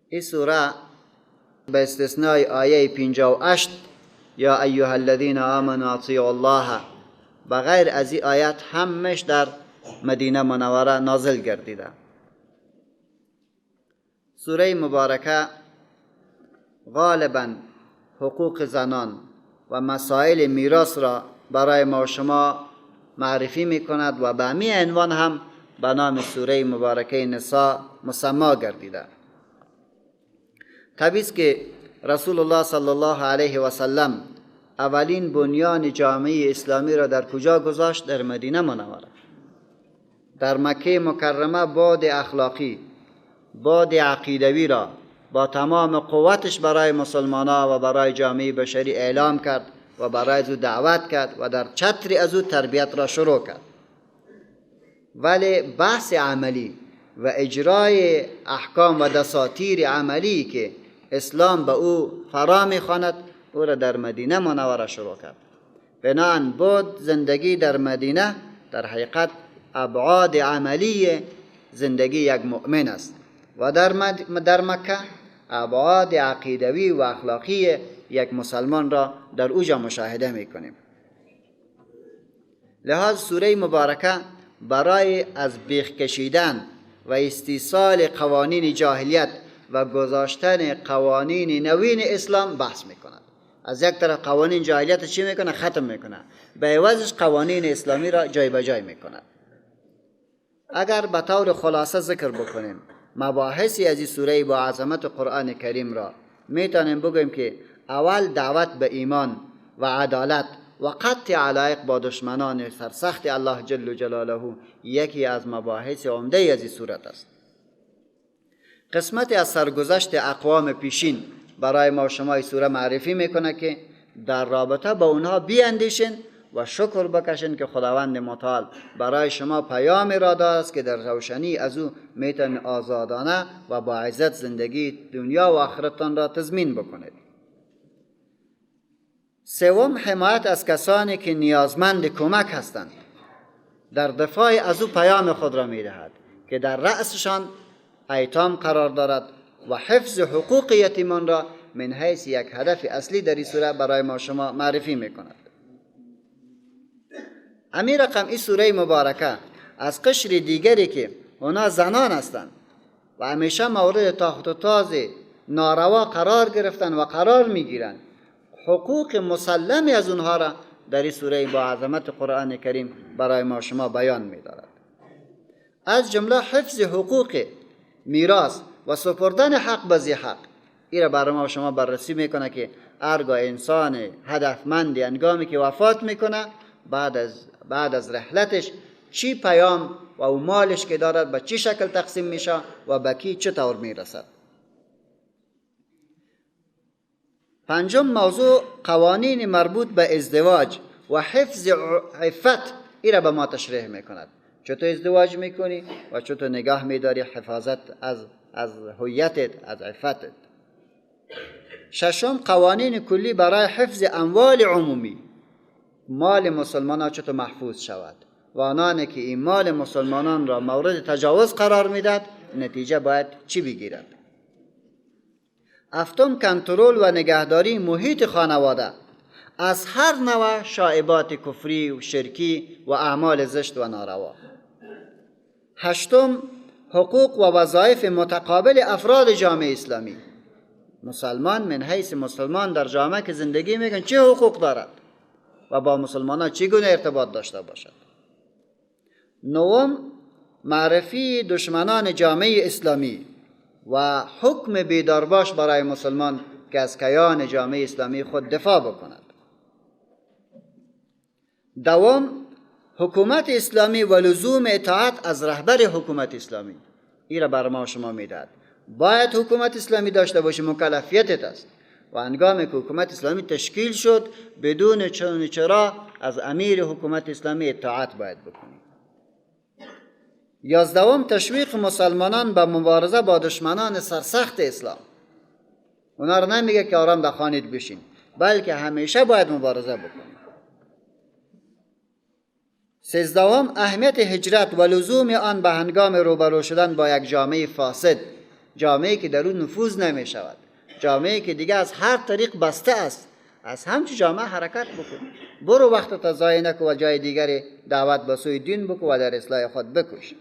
این سوره به استثنای آیه 58 یا ایها الذین آمنوا اطیعوا الله، بغیر از این آیت همش در مدینه منوره نازل گردیده. سوره مبارکه غالباً حقوق زنان و مسائل میراث را برای ما و شما معرفی می کند و به همین عنوان هم به نام سوره مبارکه نساء مسما گردیده. طبیعی است که رسول الله صلی الله علیه و سلم اولین بنیان جامعه اسلامی را در کجا گذاشت؟ در مدینه منوره. در مکه مکرمه باد اخلاقی، باد عقیدوی را با تمام قوتش برای مسلمانان و برای جامعه بشری اعلام کرد و برای از او دعوت کرد و در چتری از او تربیت را شروع کرد. ولی بحث عملی و اجرای احکام و دساتیر عملی که اسلام به او فرا می‌خواند، او را در مدینه منوره شروع کرد. بناهن بود زندگی در مدینه در حقیقت ابعاد عملی زندگی یک مؤمن است و در مکه ابعاد عقیدوی و اخلاقی یک مسلمان را در اوجا مشاهده میکنیم. لحاظ سوره مبارکه برای از بیخ کشیدن و استیصال قوانین جاهلیت و گذاشتن قوانین نوین اسلام بحث میکند. از یک طرف قوانین جاهلیت چی میکنه؟ ختم میکنه، به عوضش قوانین اسلامی را جای به جای میکند. اگر به طور خلاصه ذکر بکنیم مباحثی از این سوره با عظمت قرآن کریم را، میتونیم بگوییم که اول دعوت به ایمان و عدالت و قطع علایق با دشمنان سرسخت الله جل جلاله یکی از مباحث عمده از این سورت است. قسمت از سرگذشت اقوام پیشین برای ما شما این سوره معرفی میکنه که در رابطه با اونها بیاندیشین و شکر بکشین که خداوند متعال برای شما پیام را داده است که در روشنی از او میتونید آزادانه و با عزت زندگی دنیا و آخرتتان را تضمین بکنید. سوم، حمایت از کسانی که نیازمند کمک هستند. در دفاع از او پیام خود را میدهد که در رأسشان ایتام قرار دارد و حفظ حقوق یتیمان را من حیث یک هدف اصلی در این سوره برای ما شما معرفی میکند. امی رقم این سوره مبارکه از قشر دیگری که اونا زنان هستند و همیشه مورد تاخت و تاز ناروا قرار گرفتن و قرار میگیرند، حقوق مسلم از اونها را در این سوره با عظمت قرآن کریم برای ما شما بیان می‌دارد. از جمله حفظ حقوق میراث و سپردن حق به ذی حق. این را برای ما شما بررسی میکنه که هرگاه انسان هدفمندی هنگامی که وفات میکنه بعد از رحلتش چی پیام و او مالش که دارد به چی شکل تقسیم میشه و به کی چطور میرسد. پنجم موضوع قوانین مربوط به ازدواج و حفظ عفت. این را به ما تشریح میکند، چطور ازدواج میکنی و چطور نگاه میداری حفاظت از هویتت، از عفتت. ششم قوانین کلی برای حفظ اموال عمومی. مال مسلمانان چطور محفوظ شود و آنانی که این مال مسلمانان را مورد تجاوز قرار میداد نتیجه باید چی بگیرد. هفتم کنترل و نگهداری محیط خانواده از هر نوع شائبات کفری و شرکی و اعمال زشت و ناروا. هشتم حقوق و وظایف متقابل افراد جامعه اسلامی. مسلمان من حیث مسلمان در جامعه که زندگی میکن چه حقوق دارد و با مسلمانان چگونه ارتباط داشته باشد. نهم معرفی دشمنان جامعه اسلامی و حکم بیدارباش برای مسلمان که از کیان جامعه اسلامی خود دفاع بکند. دوم حکومت اسلامی و لزوم اطاعت از رهبر حکومت اسلامی. این را بر ما شما میدهد. باید حکومت اسلامی داشته باشی، مکلفیتت است و هنگامی که حکومت اسلامی تشکیل شد بدون چون چرا از امیر حکومت اسلامی اطاعت باید بکنی. یازدهم تشویق مسلمانان به مبارزه با دشمنان سرسخت اسلام. اونا را نمیگه که آرام در خانید بشین، بلکه همیشه باید مبارزه بکنی. سیزدهم اهمیت هجرت و لزوم آن به هنگام روبرو شدن با یک جامعه فاسد، جامعه که در اون نفوذ نمی شود، جامعه که دیگه از هر طریق بسته است، از همچی جامعه حرکت بکن. برو وقت تا ضایع نکن و جای دیگری دعوت به سوی دین بکن و در اصلاح خود بکوش.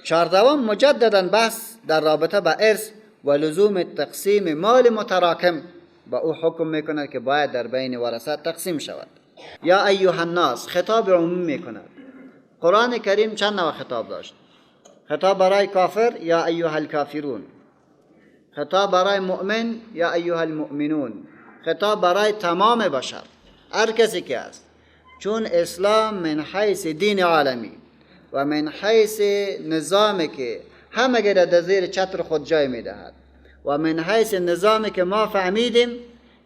14 مجددا بحث در رابطه با ارث و لزوم تقسیم مال متراکم با او حکم میکند که باید در بین ورثه تقسیم شود. یا ایها الناس خطاب عمومی میکند. قرآن کریم چند نوع خطاب داشت؟ خطاب برای کافر یا ایها الکافرون، خطاب برای مؤمن یا ایها المؤمنون، خطاب برای تمام بشر، هر کسی که است. چون اسلام من حیث دین عالمی و من حیث نظامی که همه را در زیر چتر خود جای میدهد و من حیث نظامی که ما فهمیدیم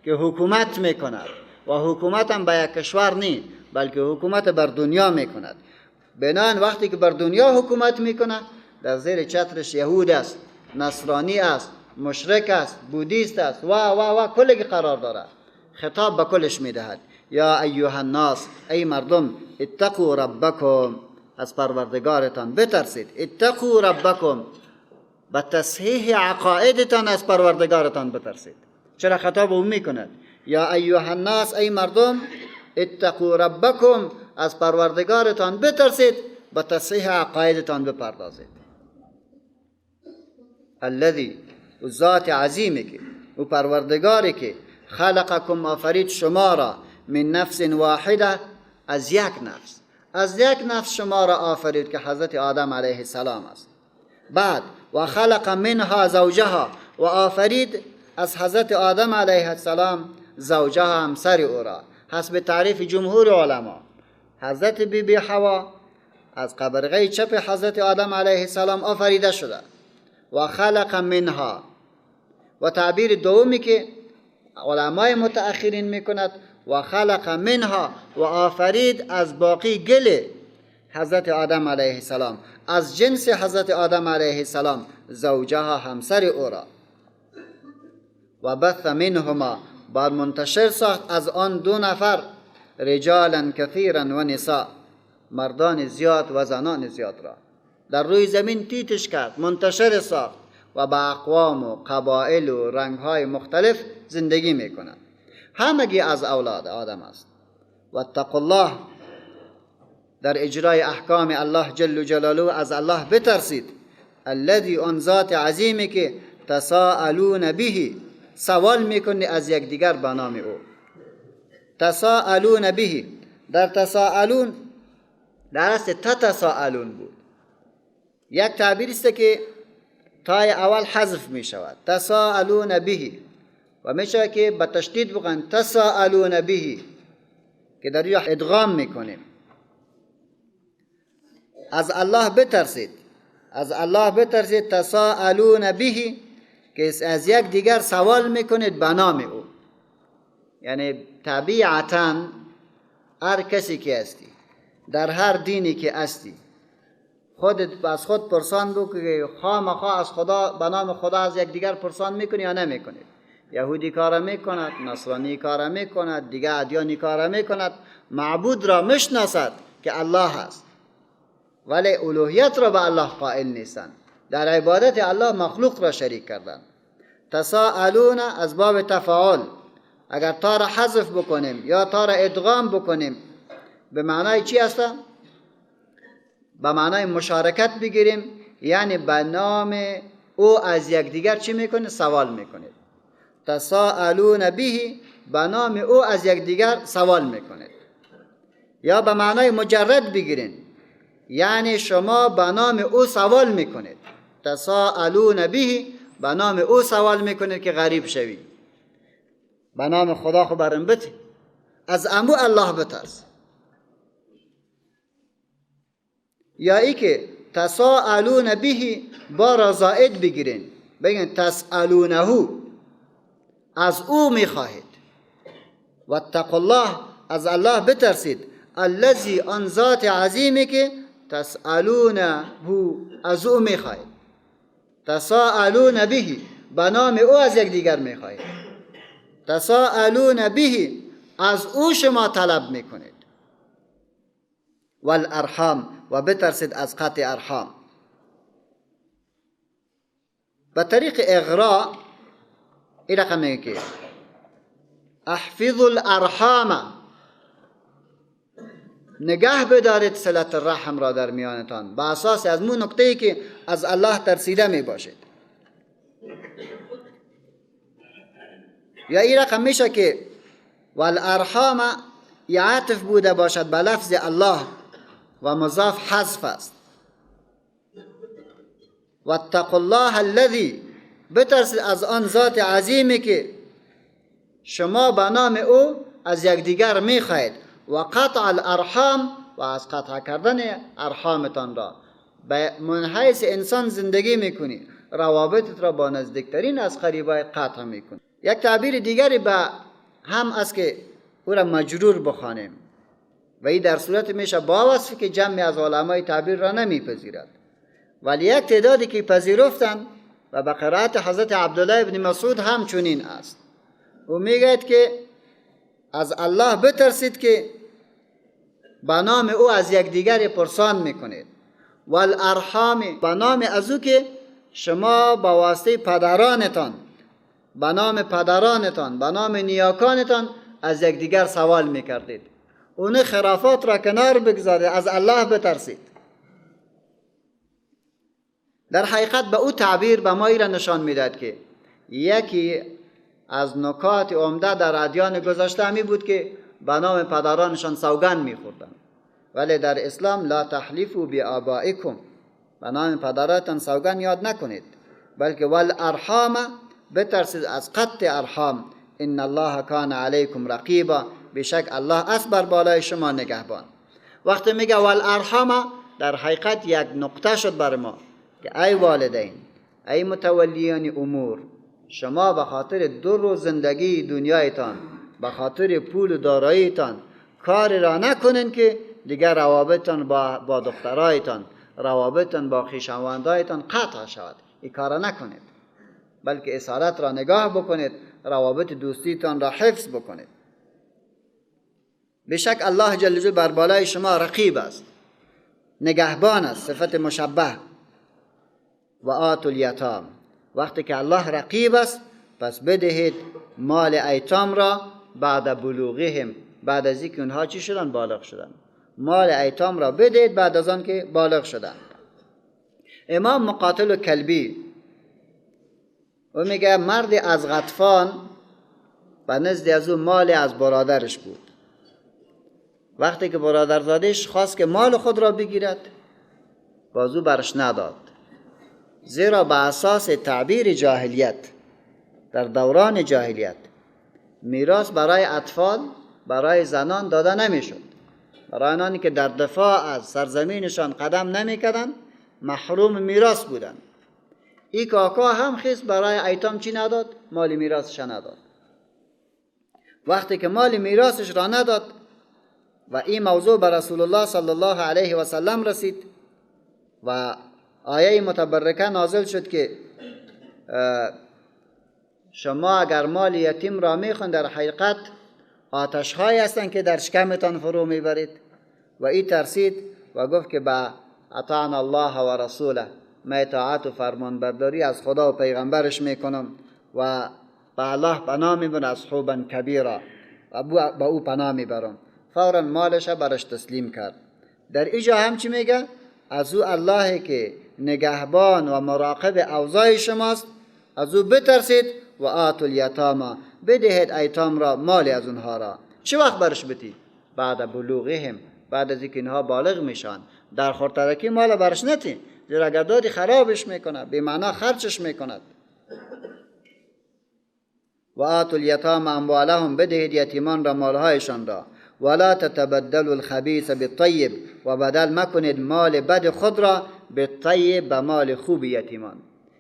که حکومت میکند و حکومت هم به یک کشور نی بلکه حکومت بر دنیا میکند. بنان وقتی که بر دنیا حکومت میکنه در زیر چترش یهود است، نصرانی است، مشرک است، بودیست است و کلی قرار داره. خطاب به کلش میدهد. یا ایها الناس ای مردم اتقوا ربکم، از پروردگارتان بترسید. اتقوا ربکم، به تصحیح عقایدتان از پروردگارتان بترسید. چرا خطاب او میکند؟ یا ایها الناس ای مردم اتقوا ربکم، از پروردگارتان بترسید، به تصحیح عقایدتان بپردازید. الذی، ذات عظیمی که او پروردگاری که خلقکم، آفرید شما را، من نفس واحده، از یک نفس، از یک نفس شما را آفرید که حضرت آدم علیه السلام است. بعد و خلق منها زوجها، و آفرید از حضرت آدم علیه السلام زوجها، همسر او را. حسب تعریف جمهور علما حضرت بی حوا از قبرغه چپ حضرت آدم علیه السلام آفریده شده. و خلق منها، و تعبیر دومی که علمای متأخرین میکند و خلق منها، و آفرید از باقی گل حضرت آدم علیه السلام، از جنس حضرت آدم علیه السلام زوجها، همسر او را. و بث منهما، بعد منتشر ساخت از آن دو نفر، رجالا کثیرا و نساء، مردان زیاد و زنان زیاد را در روی زمین تیتش کرد، منتشر ساخت و با اقوام و قبائل و رنگهای مختلف زندگی میکنند. همگی از اولاد آدم است. و اتقوا الله، در اجرای احکام الله جل جلاله از الله بترسید. الذی، آن ذات عظیمی که تساءلون به، سوال میکنی از یکدیگر به نام او. تساءلون به، در تساءلون در اصل تتساءلون بود. یک تعبیر است که تای اول حذف می شود، تساءلون به، و میشه که با تشدید بگن تساءلون به که در یا ادغام میکنیم. از الله بترسید، از الله بترسید. تساءلون به که از یک دیگر سوال میکنید به نام او. یعنی طبیعتاً هر کسی که هستی، در هر دینی که هستی، خودت از خود پرسان بکن که خواهمخواه از خدا به نام خدا از یک دیگر پرسان میکنی یا نمیکنی. یهودی کار میکند، نصرانی کار میکند، دیگه ادیانی کار میکند، معبود را مشناسد که الله هست ولی الوهیت را به الله قائل نیستند، در عبادت الله مخلوق را شریک کردند. تساءلون از باب تفاعل، اگر تا را حذف بکنیم یا تا را ادغام بکنیم به معنای چی است؟ به معنای مشارکت بگیریم، یعنی به نام او از یکدیگر چی میکنه؟ سوال میکنید. تساءلون به، به نام او از یکدیگر سوال میکنید. یا به معنای مجرد بگیرین، یعنی شما به نام او سوال میکنید. تساءلون به، به نام او سوال میکنید که غریب شوی. به نام خدا خو برم بتی، از امو الله بترس. یا ای که تساءلون به با را زائد بگیرین، بگین تسألونه، از او میخواهید. و اتقوا الله، از الله بترسید. الذی، آن ذات عظیمی که تسألونه، از او میخواهید. تساءلون به، به نام او از یک دیگر میخواهید. تساءلون به، از او شما طلب میکنید. والارحام، و بترسید از قطع ارحام. به طریق اغراء این رقم میگه که احفظوا الارحام، نگه بدارید صلت الرحم را در میانتان، با اساس از مون نکته‌ای که از الله ترسیده می باشید. یا این رقم میشه که والارحام یا عطف بوده باشد به لفظ الله و مضاف حذف است. واتقوا الله الذی، بترسید از آن ذات عظیمی که شما به نام او از یکدیگر میخواهید. و قطع الارحام، و از قطع کردن ارحامتان را، به منحیث انسان زندگی میکنی، روابطت را با نزدیکترین از قریبای قطع میکنی. یک تعبیر دیگری به هم است که او را مجرور بخوانیم و این در صورت میشه با وصفی که جمعی از علمای تعبیر را نمیپذیرد، ولی یک تعدادی که پذیرفتند و به قرائت حضرت عبدالله ابن مسعود هم چنین است. او میگوید که از الله بترسید که به نام او از یکدیگر پرسان میکنید. والارحام، به نام از او که شما با واسطه پدرانتان، به نام پدرانتان، به نام نیاکانتان از یکدیگر سوال میکردید. اون خرافات را کنار بگذارید، از الله بترسید. در حقیقت به او تعبیر به ما را نشان میداد که یکی از نکات عمده در ادیان گذشته همی بود که به نام پدرانشان سوگند میخوردند، ولی در اسلام لا تحلفوا بآبائکم، به نام پدراتان سوگند یاد نکنید، بلکه والارحام، بترسید از قطع ارحام. ان الله کان علیکم رقیبا، بشک الله است بر بالای شما نگهبان. وقتی میگه والارحام، در حقیقت یک نقطه شد بر ما که ای والدین، ای متولیان امور، شما به خاطر در زندگی دنیایتان، به خاطر پول و داراییتان کاری را نکنین که دیگر روابطتان با دخترایتان، روابطتان با خویشاوندایتان قطع شود. این کار نکنید، بلکه اصالت را نگاه بکنید، روابط دوستیتان را حفظ بکنید. بشک الله جل جلاله بر بالای شما رقیب است، نگهبان است، صفت مشبه. و آتوا الیتام، وقتی که الله رقیب است پس بدهید مال ایتام را بعد بلوغهم، بعد از اینکه اونها چی شدن؟ بالغ شدن. مال ایتام را بدهید بعد از آن که بالغ شدن. امام مقاتل کلبی او میگه مردی از غطفان و نزد از او مال از برادرش بود. وقتی که برادرزادش خواست که مال خود را بگیرد، بازو برش نداد، زیرا به اساس تعبیر جاهلیت، در دوران جاهلیت میراث برای اطفال، برای زنان داده نمیشد. برای آنانی که در دفاع از سرزمینشان قدم نمیکردند محروم میراث بودند. این کاکا هم خیست برای ایتام چی نداد؟ مال میراثش نداد. وقتی که مال میراثش را نداد و این موضوع به رسول الله صلی الله علیه و سلم رسید و آیه متبرکه نازل شد که شما اگر مال یتیم را میخوان در حقیقت آتش های هستند که در شکمتان فرو میبرید. و این ترسید و گفت که با اطاعنا الله و رسوله، من اطاعت و فرمان برداری از خدا و پیغمبرش میکنم و به الله پناه میبرم از حوبا کبیرا، و با او پناه میبرم. فورا مالش برش تسلیم کرد. در اینجا هم چی میگه؟ از او الله که نگهبان و مراقب اوضاع شماست، از او بترسید. و آتوا الیتاما، بدهید ایتام را، مال از اونها را. چه وقت برش بدی؟ بعد بلوغهم، بعد از اینکه اینها بالغ میشن. در خورترکی مال برش نتی، زیرا اگر دادی خرابش میکنه، بی معنا خرچش میکند. و آتوا الیتاما اموالهم، بدهید یتیمان را مالهایشان را. ولا تتبدلوا الخبیث بالطیب، و بدل مکنید مال بد خود را بالطیب، به مال خوب یتیمان.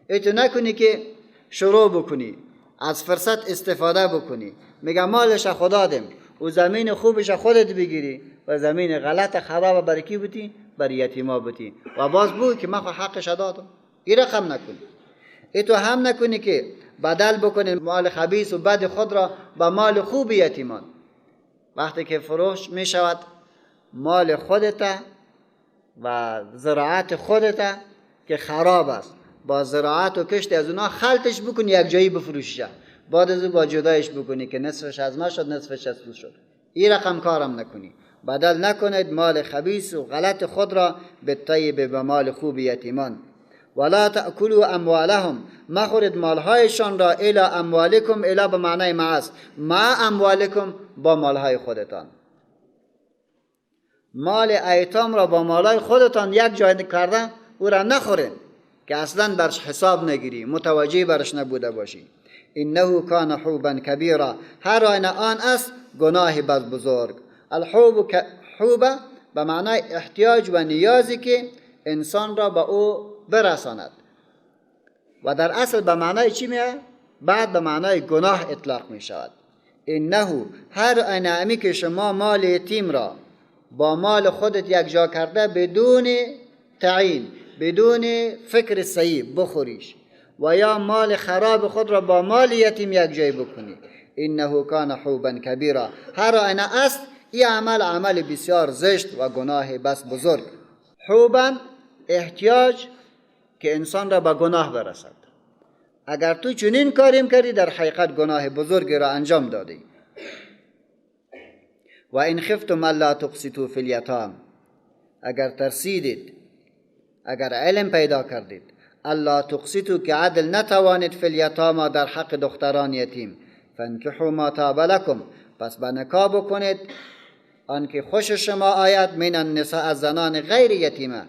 ایتو نکنی که شروع بکنی از فرصت استفاده بکنی، میگم مالش خدا دم و زمین خوبش خودت بگیری و زمین غلط خراب برای کی بودی؟ برای یتیما بودی و باز بگوی که من حقش دادم. این رقم نکنی. ایتو هم نکنی که بدل بکنی مال خبیث و بد خود را با مال خوب یتیمان. وقتی که فروش می شود مال خودت و زراعت خودت که خراب است، با زراعت و کشت از اونا خلطش بکنی یک جایی بفروشش، بعد از او با جدایش بکنی که نصفش از ما شد نصفش از تو شد. این رقم کارم نکنی. بدل نکنید مال خبیث و غلط خود را به طیب به مال خوب یتیمان. ولا تأکلوا اموالهم، مخورید مالهایشان را الی اموالکم، الی به معنای مع است، مع اموالکم با مالهای خودتان. مال ایتام را با مالهای خودتان یک جای کرده او را نخورید که اصلا برش حساب نگیری، متوجه برش نبوده باشی. انه کان حوبا کبیرا، هر آن است گناه بزرگ. الحوب حوبه به معنای احتیاج و نیازی که انسان را به او برساند و در اصل به معنای چی میاد؟ بعد به معنای گناه اطلاق می شود. انه هر انعامی که شما مال یتیم را با مال خودت یک جا کرده بدون تعیین، بدون فکر صحیح بخوریش، و یا مال خراب خود را با مال یتیم یک جای بکنی، انه کان حوبا کبیرا، هر آنه است این عمل بسیار زشت و گناه بس بزرگ. حوبا احتیاج که انسان را به گناه برسد. اگر تو چنین کاریم کردی در حقیقت گناه بزرگی را انجام دادی. و این خفتم الا تقسطوا فی الیتام، اگر ترسیدید، اگر علم پیدا کردید، الا تقسطوا که عدل نتوانید فی الیتام در حق دختران یتیم، فانکحوا ما طاب لکم، پس به نکاح بکنید آنکه خوش شما آید، من النساء از زنان غیر یتیمه،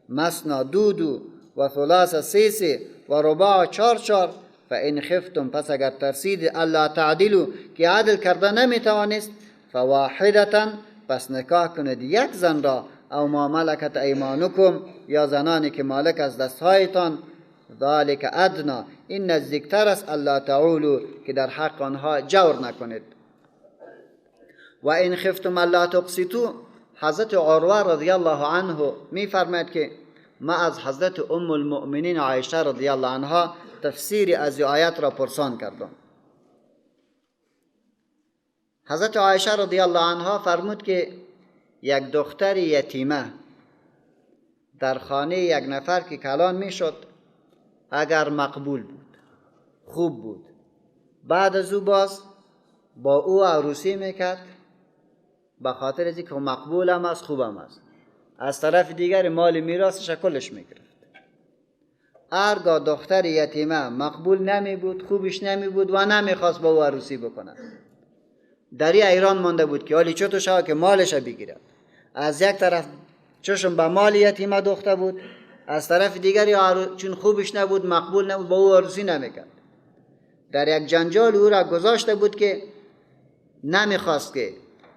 مثنا دو و ثلاث سه و رباع چار. فان خفتم، پس اگر ترسید، الا تعدلوا که عدل کرده نمیتوانست، فواحدتا، پس نکاح کنید یک زن را، او ما ملکت ایمانکم، یا زنانی که مالک از دستهایتان، ذالک ادنا، این نزدیکتر است، الا تعولوا که در حق آنها جور نکنید. و این خفتم الا تقسطوا، حضرت عروه رضی الله عنه می فرماید که ما از حضرت ام المؤمنین عایشه رضی الله عنها تفسیر از آیات را پرسان کردم. حضرت عایشه رضی الله عنها فرمود که یک دختر یتیمه در خانه یک نفر که کلان می شد، اگر مقبول بود، خوب بود، بعد از او باز با او عروسی میکرد، به خاطر از اینکه مقبول هم است، خوب هم است، از طرف دیگر مال میراثش کلش میگرفت. هرگاه دختر یتیمه مقبول نمی بود، خوبش نمی بود و نمیخواست با او عروسی بکنه، در این ایران مانده بود که حالی چطور شود که مالش بگیره. از یک طرف چشم به مال یتیمه دوخته بود، از طرف دیگری چون خوبش نبود، مقبول نبود، با او عروسی نمیکرد. در یک جنجال او را گذاشته بود که نمیخواست که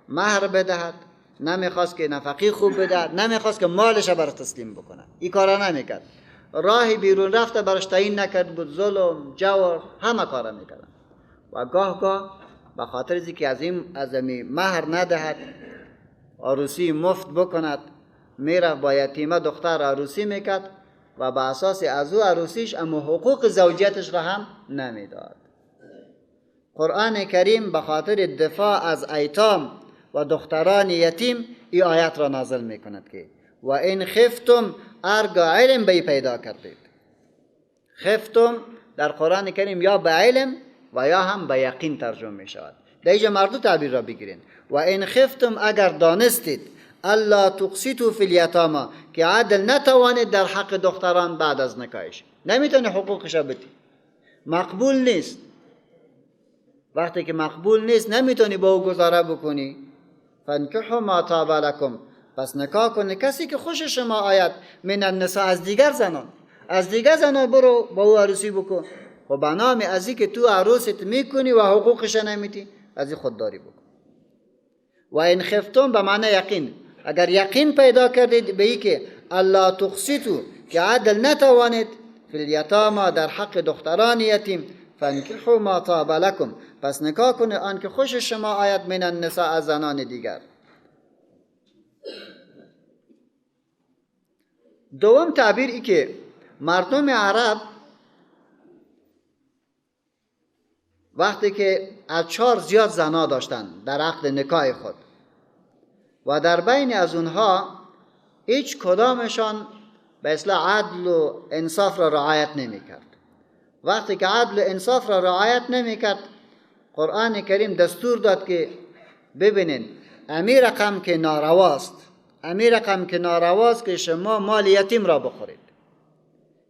مهر بدهد، نمیخواست که نفقی خوب بدهد، نمیخواست که مالش بر تسلیم بکنه. این کارا نمیکرد. راهی بیرون رفته برش تعیین نکرد بود، ظلم، جور، همه کارا میکردن. و گاه به خاطر از اینکه از این مهر ندهد، عروسی مفت بکند، میرفت با یتیمه دختر عروسی میکرد و به اساس از او عروسیش اما حقوق زوجیتش را هم نمیداد. قرآن کریم به خاطر دفاع از ایتام و دختران یتیم این آیت را نازل میکند که و این خفتم، ارگا علم بی پیدا کردید. خفتم در قرآن کریم یا به علم و یا هم به یقین ترجمه می شود. در اینجا مردو تعبیر را بگیرین. و این خفتم، اگر دانستید، الا تقسطوا فی الیتاما که عدل نتوانید در حق دختران بعد از نکاحش، نمیتونه حقوقش بدی، مقبول نیست. وقتی که مقبول نیست نمیتونی با او گذاره بکنی، فانکحوا ما طاب لکم، پس نکاح کنی کسی که خوش شما آید، من النساء از دیگر زنان برو با او عروسی بکن. و به نام از این که تو عروست میکنی و حقوقش نمیتی، از این خودداری بکن. و این خفتم به معنی یقین، اگر یقین پیدا کردید به این که الا تقسطوا که عدل نتوانید فی الیتاما در حق دختران یتیم، فانکحوا ما طاب لکم، پس نکاح کنید آن که خوش شما آید، من النساء از زنان دیگر. دوم تعبیر ای که مردم عرب وقتی که از 4 زیاد زنا داشتن در عقد نکاح خود و در بین از اونها هیچ کدامشان به اصلاح عدل و انصاف را رعایت نمی کرد وقتی که عدل و انصاف را رعایت نمی کرد، قرآن کریم دستور داد که ببینین امیر رقم که نارواست، امیر رقم که نارواست که شما مال یتیم را بخورید،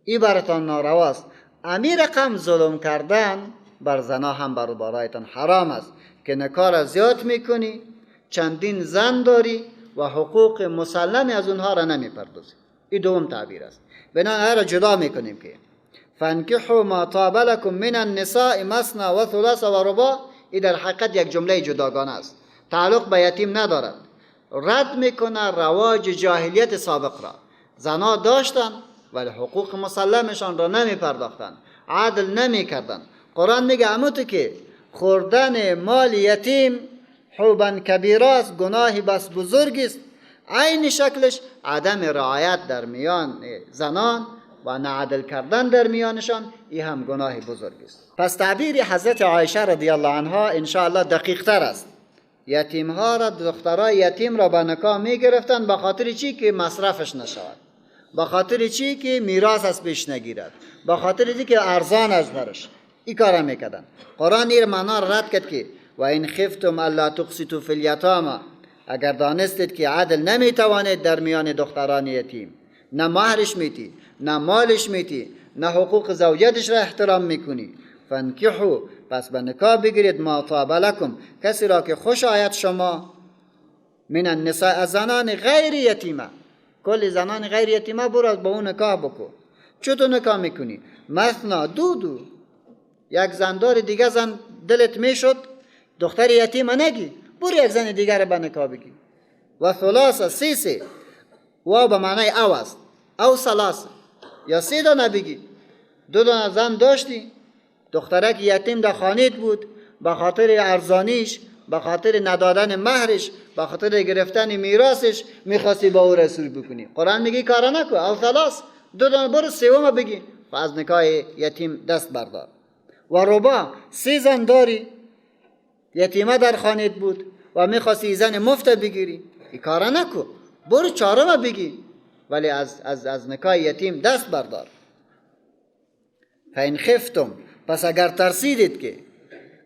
این براتان نارواست. امیر رقم ظلم کردن بر زنا هم برایتان حرام است که نکاح را زیاد میکنی، چندین زن داری و حقوق مسلم از اونها را نمیپردازی. این دوم تعبیر است. بنابراین را جدا میکنیم که فانکحوا ما طاب لكم من النساء مثنى و ثلاث و رباع، این در حقیقت یک جمله جداگانه است، تعلق به یتیم ندارد. رد میکنه رواج جاهلیت سابق را. زنا داشتن ولی حقوق مسلمشان را نمی پرداختن، عدل نمی کردن. قرآن میگه اموتو که خوردن مال یتیم حوبا کبیره است، گناهی بس بزرگ است. عین شکلش عدم رعایت در میان زنان و نعدل کردن در میانشان، این هم گناه بزرگ است. پس تعبیر حضرت عایشه رضی الله عنها انشاءالله دقیق تر است. یتیم ها را، دخترای یتیم را به نکاح می گرفتن به خاطر چی؟ که مصرفش نشود، به خاطر چی؟ که میراث از پیش نگیرد، به خاطر چی؟ که ارزان از برش. این کارا میکردن. قرآن این معنا را رد کرد که و این خفتم الا تقسطوا فی الیتامی، اگر دانستید که عدل نمیتوانید در میان دختران یتیم، نه مهرش میتی، نه مالش میتی، نه حقوق زوجتش را احترام میکنی، فانکحوا، پس به نکاح بگیرید ما طاب لکم، کسی را که خوش آید شما، من النساء، از زنان غیر یتیمه، کل زنان غیر یتیمه برو با اون نکاح بکن. چطور نکاح میکنی؟ مثنا، دو یک زن داری، دیگه زن دلت میشد دختر یتیمه نگی، برو یک زن دیگر را به نکاح بگی. و ثلاثه، سه و به معنی او است، او ثلاثه، یا سه دانه بگی. دو دانه زن داشتی، دخترک یتیم در خانیت بود، به خاطر ارزانیش، به خاطر ندادن مهرش، به خاطر گرفتن میراثش میخواستی با او رسول بکنی. قرآن میگه کارا نکن. او ثلاث، دو دانه، برو سوم بگی و از نکاح یتیم دست بردار. و ربا، سه زن داری، یتیمه در خانیت بود و میخواستی زن مفت بگیری، این کارا نکن، برو چهارم بگی ولی از نکاح یتیم دست بردار. فین خفتم، پس اگر ترسیدید که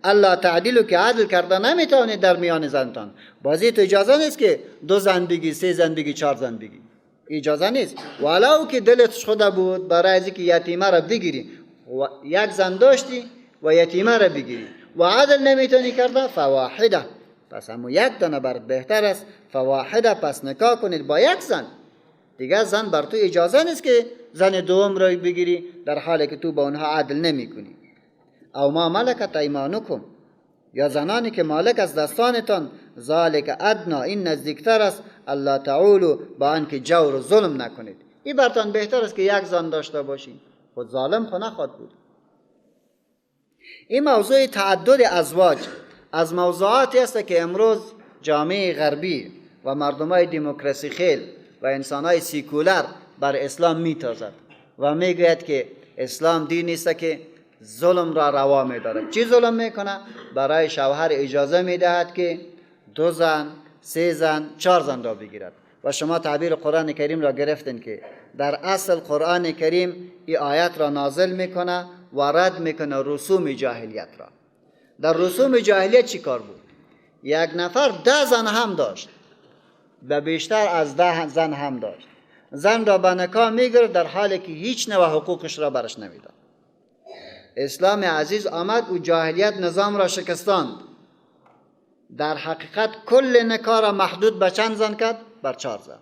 الله تعدیلو، که عدل کرده نمیتونید در میان زنتان، بازی تو اجازه نیست که دو زن بگی، سه زن بگی، چهار زن بگی، اجازه نیست. ولو که دلت شده بود برای از که یتیمه را بگیری و یک زن داشتی و یتیمه را بگیری و عدل نمیتونی کرده، فواحده، پس همون یک دانه برات بهتر است. فواحده، پس نکاح کنید با یک زن، دیگه زن بر تو اجازه نیست که زن دوم را بگیری در حالی که تو با اونها عدل نمی کنی. او ما ملکت ایمانکم، یا زنانی که مالک از دستانتان، ذالک ادنا، این نزدیکتر است، الله تعولو، با آنکه جور و ظلم نکنید. این برتان بهتر است که یک زن داشته باشید، خود ظالم خود نخواد بود. این موضوع تعدد ازواج از موضوعاتی است که امروز جامعه غربی و مردمای دموکراسی خیل و انسانای سیکولر بر اسلام میتازد و میگوید که اسلام دینی است که ظلم را روا می‌دارد. چی ظلم میکنه؟ برای شوهر اجازه میدهد که دو زن، سه زن، چهار زن را بگیرد. و شما تعبیر قرآن کریم را گرفتین که در اصل قرآن کریم این آیت را نازل میکنه و رد میکنه رسوم جاهلیت را. در رسوم جاهلیت چی کار بود؟ یک نفر 10 زن هم داشت و بیشتر از 10 زن هم داشت، زن را به نکاح میگرد در حالی که هیچ نوع حقوقش را برش نمیداد. اسلام عزیز آمد و جاهلیت نظام را شکستاند. در حقیقت کل نکاح را محدود به چند زن کرد؟ بر 4 زن.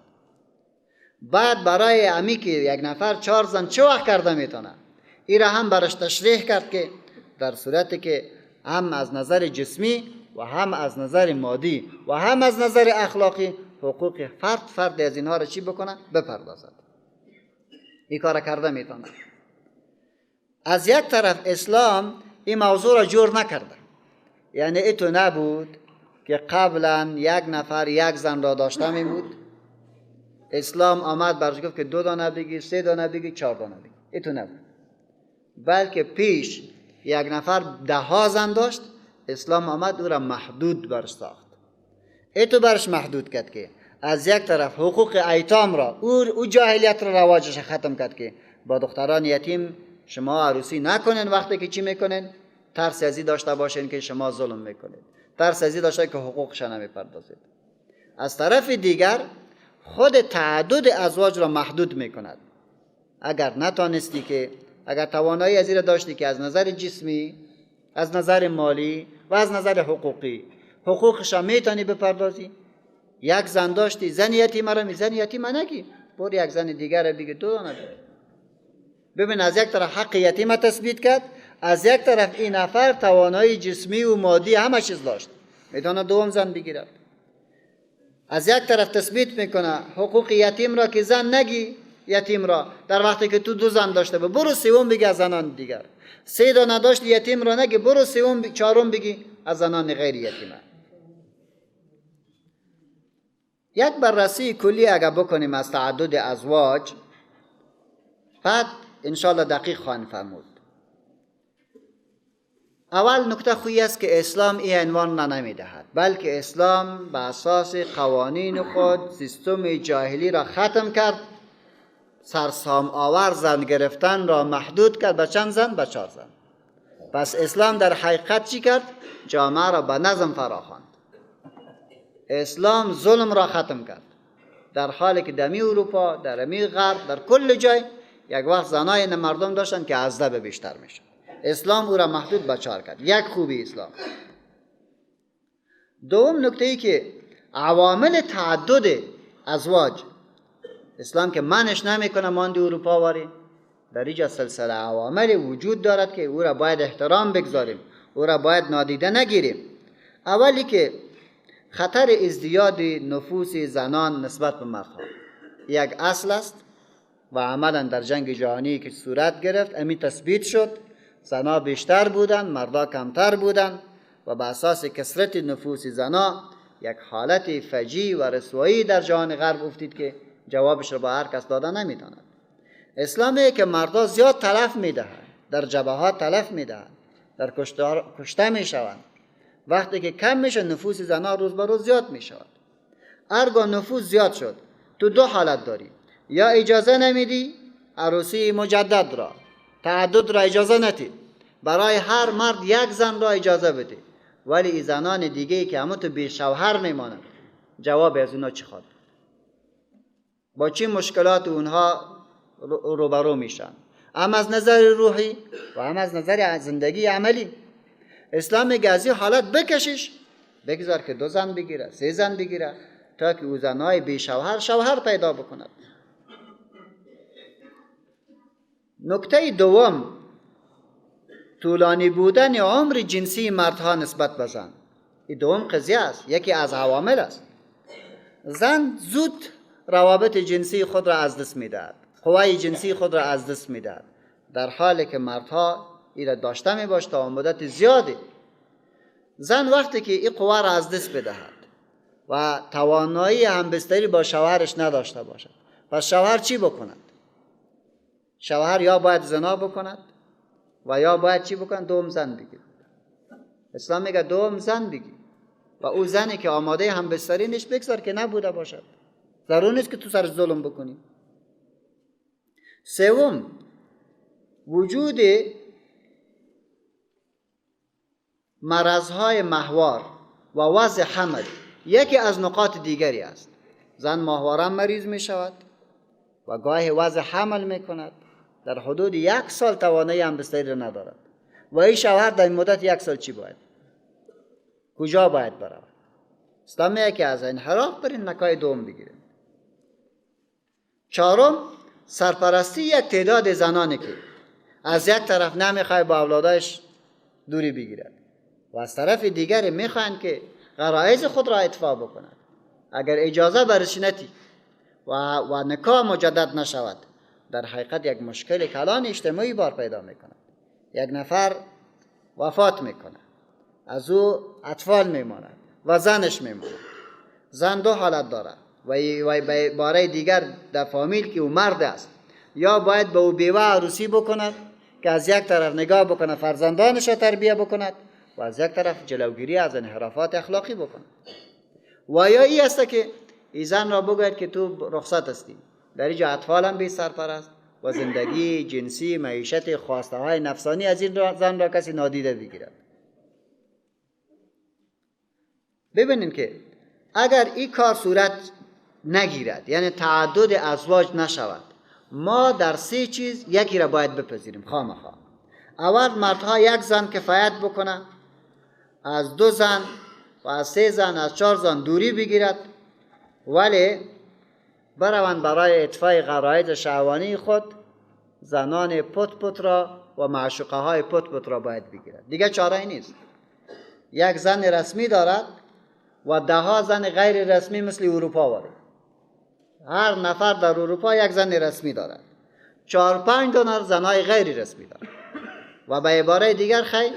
بعد برای امی که یک نفر 4 زن چه وقت کرده میتونه، این را هم برش تشریح کرد که در صورتی که هم از نظر جسمی و هم از نظر مادی و هم از نظر اخلاقی حقوق فرد از اینها را چی بکنه؟ بپردازد. این کار کرده میتونه. از یک طرف اسلام این موضوع را جور نکرده، یعنی ایتو نبود که قبلا یک نفر یک زن را داشته می بود، اسلام آمد برش گفت که 2 دانه بگی، 3 دانه بگی، 4 دانه بگی، ایتو نبود. بلکه پیش یک نفر 10 زن داشت، اسلام آمد او را محدود برش ساخت. ایتو برش محدود کرد که از یک طرف حقوق ایتام را، او جاهلیت را رواجش ختم کرد که با دختران یتیم شما عروسی نکنین وقتی که چی میکنین؟ ترس ازی داشته باشین که شما ظلم میکنید، ترس ازی داشته که حقوقش نمیپردازید. از طرف دیگر خود تعدد ازواج را محدود میکند. اگر نتانستی که، اگر توانایی از این داشتی که از نظر جسمی، از نظر مالی و از نظر حقوقی حقوقش را میتونی بپردازی، یک زن داشتی، زن یتیمه را زن یتیمه نگی، برو یک زن دیگر را بگی، دو دانه بگی. ببین از یک طرف حق یتیمه تثبیت کرد، از یک طرف این نفر توانایی جسمی و مادی همه چیز داشت، میتونه دوم زن بگیرد. از یک طرف تثبیت میکنه حقوق یتیم را که زن نگی یتیم را، در وقتی که تو دو زن داشته برو سوم بگی از زنان دیگر. سه دانه داشت یتیم را نگی، برو سوم چهارم بگی از زنان غیر یتیمه. یک بررسی کلی اگر بکنیم از تعدد ازواج، بعد انشاءالله دقیق خواهیم فرمود. اول نکته خویی است که اسلام این عنوان را نمیدهد، بلکه اسلام به اساس قوانین خود سیستم جاهلی را ختم کرد، سرسام آور زن گرفتن را محدود کرد به چند زن؟ به 4 زن. پس اسلام در حقیقت چی کرد؟ جامعه را به نظم فراخواند. اسلام ظلم را ختم کرد، در حالی که در اروپا، در غرب، در کل جای یک وقت زنای مردم داشتن که از ده بیشتر میشن. اسلام او را محدود به 4 کرد. یک خوبی اسلام. دوم نکته ای که عوامل تعدد ازواج اسلام که منش نمیکنه مانند اروپا واری، در اینجا سلسله عوامل وجود دارد که او را باید احترام بگذاریم، او را باید نادیده نگیریم. اولی که خطر ازدیاد نفوس زنان نسبت به مردها یک اصل است و عملا در جنگ جهانی که صورت گرفت امی تثبیت شد، زنها بیشتر بودند، مردا کمتر بودند و به اساس کثرت نفوس زنها یک حالت فجیع و رسوایی در جهان غرب افتید که جوابش را با هر کس دادن نمیتواند. اسلامی که مردا زیاد تلف میدهند، در جبهات تلف میدهند، در کشته میشوند، وقتی که کم میشه نفوس زنها روز به روز زیاد میشود. هرگاه نفوس زیاد شد تو دو حالت داری، یا اجازه نمیدی عروسی مجدد را، تعدد را اجازه ندی، برای هر مرد یک زن را اجازه بده، ولی ای زنان دیگه که همون تو بی شوهر میمانند جواب از اونا چی خواد؟ با چی مشکلات اونها روبرو میشن؟ هم از نظر روحی و هم از نظر زندگی عملی. اسلام میگه از این حالت بکشش، بگذار که 2 زن بگیره، 3 زن بگیره، تا که او زنهای بی شوهر پیدا بکند. نکته دوم طولانی بودن عمر جنسی مردها نسبت به زن. این دوم قضیه است، یکی از عوامل است. زن زود روابط جنسی خود را از دست میدهد، قوای جنسی خود را از دست میدهد، در حالی که مردها این را داشته میباشد تا مدت زیادی. زن وقتی که این قوا را از دست بدهد و توانایی همبستری با شوهرش نداشته باشد، پس شوهر چی بکند؟ شوهر یا باید زنا بکند و یا باید چی بکند؟ دوم زن بگیرد. اسلام میگه دوم زن بگیر و او زنی که آماده همبستری نیست بگذار که نبوده باشد، ضرور نیست که تو سر ظلم بکنی. سوم وجود مرضهای ماهوار و وضع حمل یکی از نقاط دیگری است. زن ماهوارا مریض می شود و گاهی وضع حمل می کند، در حدود 1 سال توانایی همبستری را ندارد و این شوهر در این مدت 1 سال چی باید؟ کجا باید برود؟ اسلام میگه که از انحراف برین نکای دوم بگیرین. چهارم سرپرستی یک تعداد زنانی که از یک طرف نمیخواد با اولادش دوری بگیرد و از طرف دیگر میخواهند که غرایز خود را اطفا بکنند. اگر اجازه برش ندی و نکاح مجدد نشود، در حقیقت یک مشکل کلان اجتماعی بار پیدا میکند. یک نفر وفات میکنه، از او اطفال میماند و زنش میماند. زن 2 حالت داره و باره دیگر در فامیل که او مرد است، یا باید به او بیوه عروسی بکند که از یک طرف نگاه بکنه فرزندانش را تربیه بکند و از یک طرف جلوگیری از انحرافات اخلاقی بکند، و یا این است که این زن را بگوید که تو رخصت هستی، در اینجا اطفال هم بی سرپرست و زندگی جنسی، معیشت، خواسته های نفسانی از این زن را کسی نادیده بگیرد. ببینید که اگر این کار صورت نگیرد، یعنی تعدد ازواج نشود، ما در 3 چیز یکی را باید بپذیریم خامخا. اول مردها 1 زن کفایت بکنه، از 2 زن و از 3 زن از 4 زن دوری بگیرد، ولی بروند برای اطفای غرایز شهوانی خود زنان پت را و معشوقه های پت را باید بگیرد. دیگه چاره نیست. 1 زن رسمی دارد و 10 زن غیر رسمی مثل اروپا واره. هر نفر در اروپا 1 زن رسمی دارد، 4-5 دانه زنای غیر رسمی دارد. و به عباره دیگر خیر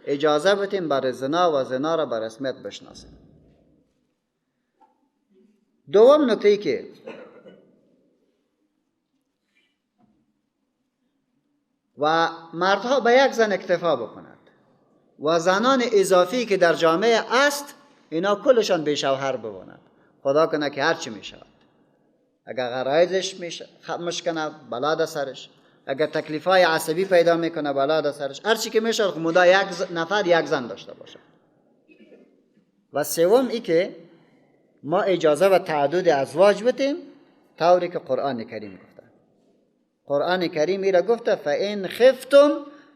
اجازه بدیم برای زنا و زنا را به رسمیت بشناسیم. دوم نکته ای که و مردها به 1 زن اکتفا بکنند و زنان اضافی که در جامعه است اینا کلشان به شوهر بمانند. خدا کنه که هر چی میشود، اگر غرایزش مشکنه بلا در سرش، اگر تکلیفای عصبی پیدا میکنه بلا در سرش، هر چی که میشه خدا 1 نفر 1 زن داشته باشه. و سوم ای که ما اجازه و تعدد ازواج بدیم طوری که قرآن کریم گفته. قرآن کریم ایرا گفته فَإِنْ خفتم،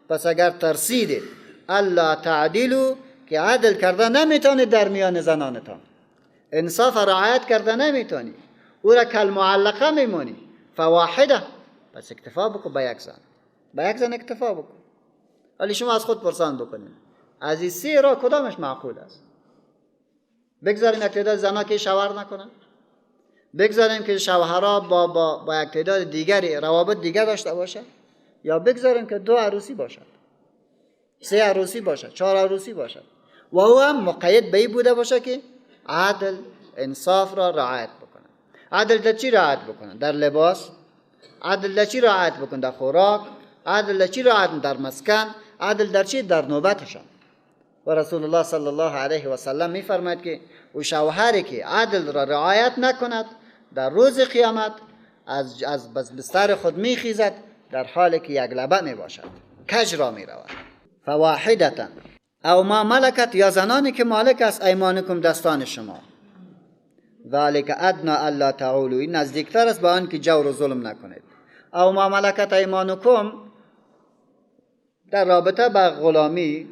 پس اگر ترسیدید الا تعدلوا، که عدل کرده نمیتونید در میان زنانتان، انصاف رعایت کرده نمیتونی، او را کل معلقه میمونی، فواحده، پس اکتفا بکن به 1 زن، به 1 زن اکتفا بکن. ولی شما از خود پرسان بکنید از این 3 را کدامش معقول است؟ بگذاریم یک تعداد زنها که شوهر نکنن، بگذاریم که شوهرها با یک تعداد دیگری روابط دیگر داشته باشه، یا بگذاریم که 2 عروسی باشد، 3 عروسی باشد، 4 عروسی باشد و او هم مقید به این بوده باشه که عدل انصاف را رعایت بکنه. عدل در چی رعایت بکنه؟ در لباس. عدل در چی رعایت بکنه؟ در خوراک. عدل در چی رعایت؟ در مسکن. عدل در چی؟ در نوبتشان. و رسول الله صلی الله علیه و سلم می فرماید که او شوهری که عدل را رعایت نکند در روز قیامت از بستر خود می خیزد در حالی که 1 لبه می باشد، کج را می رود. فواحدتا او ما ملکت، یا زنانی که مالک است ایمانکم دستان شما، ذالک ادنا الا تعولوا، این نزدیکتر است به آن که جور و ظلم نکنید. او ما ملکت ایمانکم در رابطه با غلامی،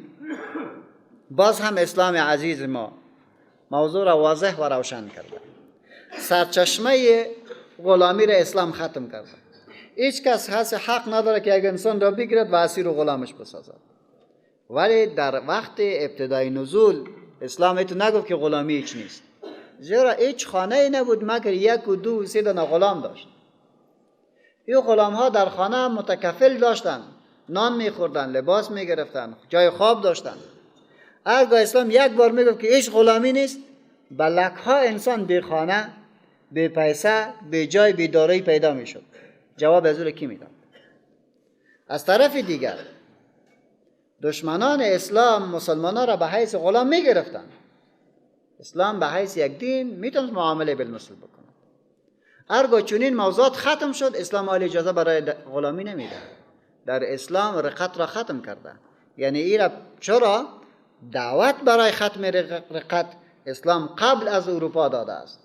باز هم اسلام عزیز ما موضوع را واضح و روشن کرده. سرچشمه غلامی را اسلام ختم کرده. هیچ کس حق نداره که یک انسان را بگیرد و اسیر و غلامش بسازد. ولی در وقت ابتدای نزول اسلام ایتو نگفت که غلامی هیچ نیست، زیرا هیچ خانه ای نبود مگر 1 و 2 و 3 دانه غلام داشت. این غلام ها در خانه متکفل داشتن، نان میخوردن، لباس میگرفتن، جای خواب داشتن. اگر اسلام 1 بار میگفت که هیچ غلامی نیست، بلک ها انسان بی خانه، بی پیسه، بی جای، بی دارایی پیدا میشد. جواب از او کی میداد؟ از طرف دیگر دشمنان اسلام مسلمانان را به حیث غلام میگرفتن. اسلام به حیث یک دین میتونه معامله بالمثل بکنه. ارگو چنین موضوعات ختم شد، اسلام حال اجازه برای غلامی نمیده. در اسلام رقت را ختم کرده. یعنی ایرا چرا دعوت برای ختم رقت اسلام قبل از اروپا داده است.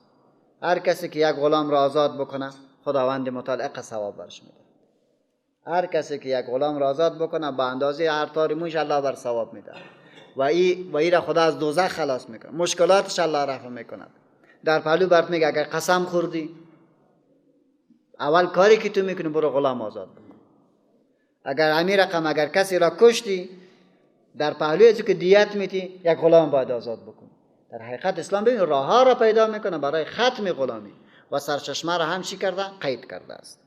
هر کسی که 1 غلام را آزاد بکنه خداوند متعال ثواب برش میده. هر کسی که 1 غلام را آزاد بکنه با اندازه هر تاری موش الله بر ثواب میده و ای را خدا از دوزخ خلاص میکنه، مشکلاتش الله رفع میکنه. در پهلو برات میگه اگر قسم خوردی اول کاری که تو میکنی برو غلام آزاد بکن. اگر امیر رقم اگر کسی را کشتی در پهلوی از که دیت میتی 1 غلام باید آزاد بکن. در حقیقت اسلام ببین راه ها را پیدا میکنه برای ختم غلامی و سرچشمه را هم چی کرده؟ قید کرده است.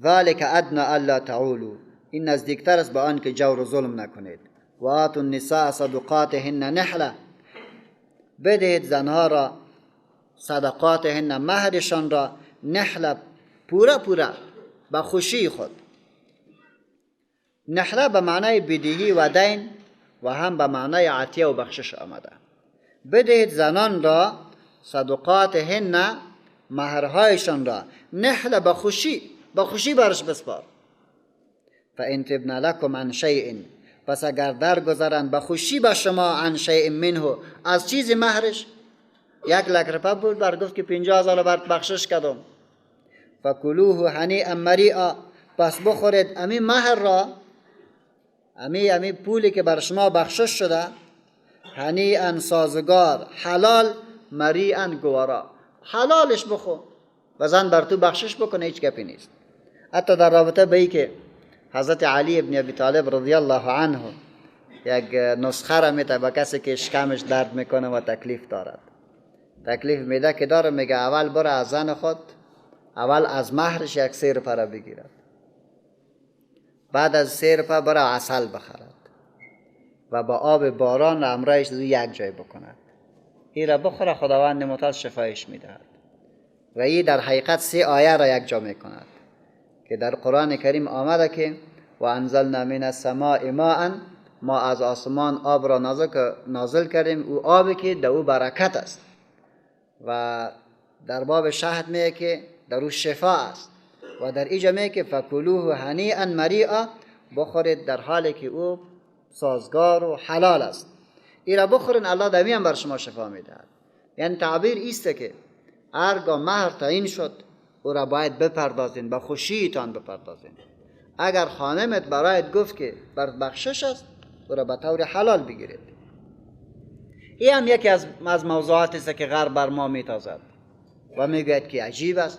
ذالک ادنا الا تعولوا، این نزدیکتر است به آن که جور و ظلم نکنید. و آتوا النساء صدقاتهن نحله، بدهید زنها را صدقاتهن مهرشان را نحله پورا به خوشی خود. نحله به معنای بدهی و دین و هم به معنای عطیه و بخشش آمده. بدهید زنان را صدقاتهن مهرهایشان را نحل به خوشی برش بسپار. فان تبن لکم عن شیء، پس اگر درگذرند به خوشی به شما، عن شیء منه، از چیز مهرش، 1 لک روپیه بود بر گفت که 50,000 برات بخشش کردم، فکلوه هنیئا مریئا، پس بخورید امی مهر را، امی پولی که بر شما بخشش شده، هنیئا سازگار، حلال، مریئا گوارا، حلالش بخور و زن بر تو بخشش بکنه، هیچ گپی نیست. حتی در رابطه به ای که حضرت علی ابن ابی طالب رضی الله عنه یک نسخه را میده به کسی که شکمش درد میکنه و تکلیف دارد، تکلیف میده که داره، میگه اول بره از زن خود، اول از مهرش 1 3 روپیه را بگیرد، بعد از 3 روپیه بره عسل بخرد و با آب باران را امرایش دو 1 جای بکند، این را بخوره، خداوند متعال شفایش میدهد. و این در حقیقت 3 آیه را یک جا میکند که در قرآن کریم آمده که و انزلنا من السماء ماء، ما از آسمان آب را نازل کردیم، او آبی که در او برکت است، و در باب شهد میگه که در او شفا است، و در اینجا میگه که فکلوه هنیئا مریئا، بخورید در حالی که او سازگار و حلال است. این را بخورین، الله دمی هم بر شما شفا میدهد. یعنی تعبیر ایسته که هرگاه مهر تعیین شد، او را باید بپردازین، به خوشیتان بپردازین. اگر خانمت برایت گفت که بر بخشش است، او را به طور حلال بگیرید. این هم یکی از موضوعاتی است که غرب بر ما میتازد و میگوید که عجیب است،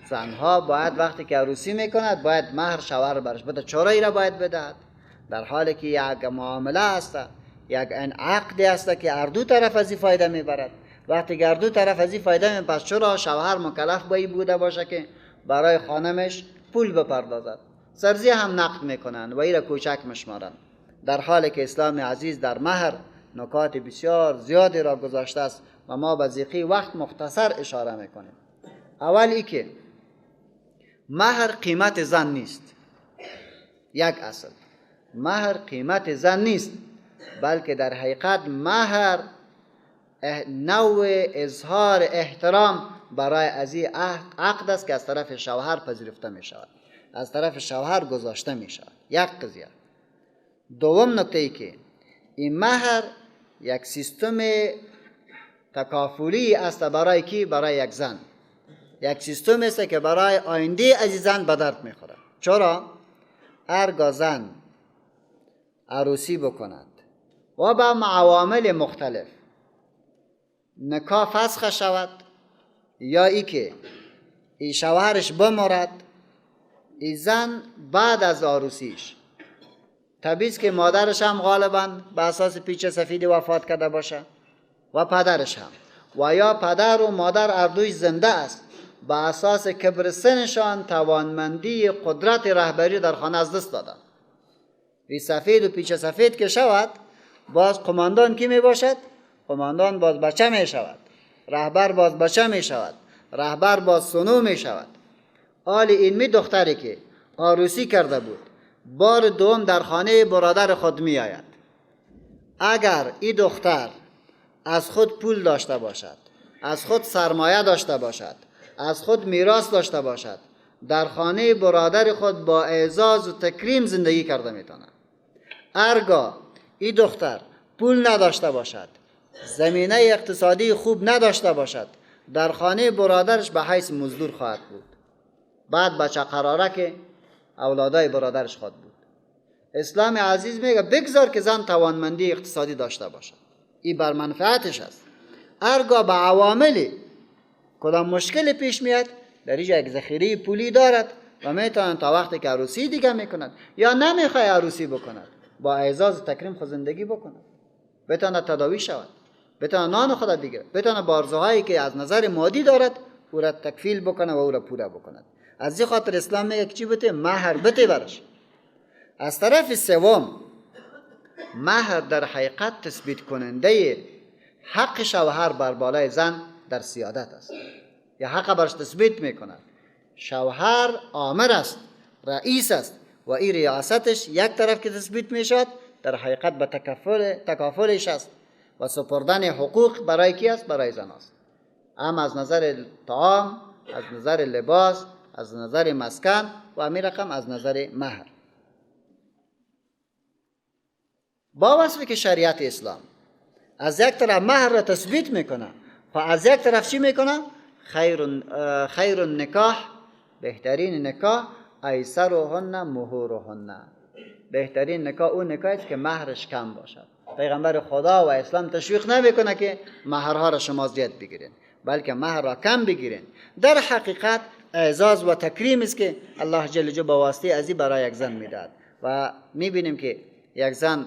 زنها باید وقتی که عروسی میکند باید مهر شوهر برش بده، چرا این را باید بدهد؟ در حالی که یک معامله است، یک عقد است که هر دو طرف از این فایده میبرد. وقتی که هر دو طرف از این فایده میبرد، پس چرا شوهر مکلف باید بوده باشه که برای خانمش پول بپردازد؟ سرزی هم نقد میکنند و این را کوچک میشمارند، در حالی که اسلام عزیز در مهر نکات بسیار زیادی را گذاشته است و ما به ضیق وقت مختصر اشاره میکنیم. اول ای که مهر قیمت زن نیست، یک اصل، مهر قیمت زن نیست، بلکه در حقیقت مهر نوع اظهار احترام برای از این عقد است که از طرف شوهر پذیرفته می شود، از طرف شوهر گذاشته می شود. یک قضیه. دوم نکته ای که این مهر یک سیستم تکافلی است برای کی؟ برای یک زن. یک سیستم است که برای آینده از زن به درد میخوره. چرا؟ هرگاه زن عروسی بکند و با عوامل مختلف نکاح فسخ شود، یا ای که ای شوهرش بمرد، ای زن بعد از عروسیش طبیعی که مادرش هم غالباً به اساس پیچ سفیدی وفات کرده باشه و پدرش هم، و یا پدر و مادر هر دوی زنده است، به اساس کبر سنشان توانمندی قدرت رهبری در خانه از دست دادن. این سفید و پیچ سفید که شود، باز قماندان کی می باشد؟ قماندان باز بچه می شود، رهبر باز بچه می شود، رهبر باز سنو می شود. حال این دختری که عروسی کرده بود بار دوم در خانه برادر خود می آید، اگر این دختر از خود پول داشته باشد، از خود سرمایه داشته باشد، از خود میراث داشته باشد، در خانه برادر خود با اعزاز و تکریم زندگی کرده میتونه. هرگاه این دختر پول نداشته باشد، زمینه اقتصادی خوب نداشته باشد، در خانه برادرش به حیث مزدور خواهد بود، بعد بچه قراره که اولادای برادرش خواهد بود. اسلام عزیز میگه بگذار که زن توانمندی اقتصادی داشته باشد، این بر منفعتش است. هرگاه به عواملی کدام مشکل پیش میاد، در اینجا یک ذخیره پولی دارد و میتواند تا وقتی که عروسی دیگه میکند یا نمیخواد عروسی بکند، با اعزاز و تکریم خود زندگی بکند، بتواند تداوی شود، بتواند نان خود بگیرد، بتواند بارزوهایی که از نظر مادی دارد او را تکفیل بکنه و او را پوره بکند. از این خاطر اسلام میگه چی بده؟ مهر بده برش. از طرف سوم، مهر در حقیقت تثبیت کننده حق شوهر بر بالای زن در سیادت است، یا حق برش تثبیت میکند. شوهر آمر است، رئیس است و این ریاستش یک طرف که تثبیت میشد در حقیقت به تکافلش است و سپردن حقوق برای کی است؟ برای زن است. هم از نظر طعام، از نظر لباس، از نظر مسکن و همین رقم از نظر مهر. با وصفی که شریعت اسلام از یک طرف مهر را تثبیت میکنه و از یک طرف چی میکنه؟ خیر النکاح، بهترین نکاح، ایسرهن مهورهن، بهترین نکاح اون نکاحی است که مهرش کم باشد. پیغمبر خدا و اسلام تشویق نمیکنه که مهرها را شما زیاد بگیرین، بلکه مهر را کم بگیرین. در حقیقت اعزاز و تکریم است که الله جل جلاله با واسطه ازی برای یک زن میداد. و میبینیم که یک زن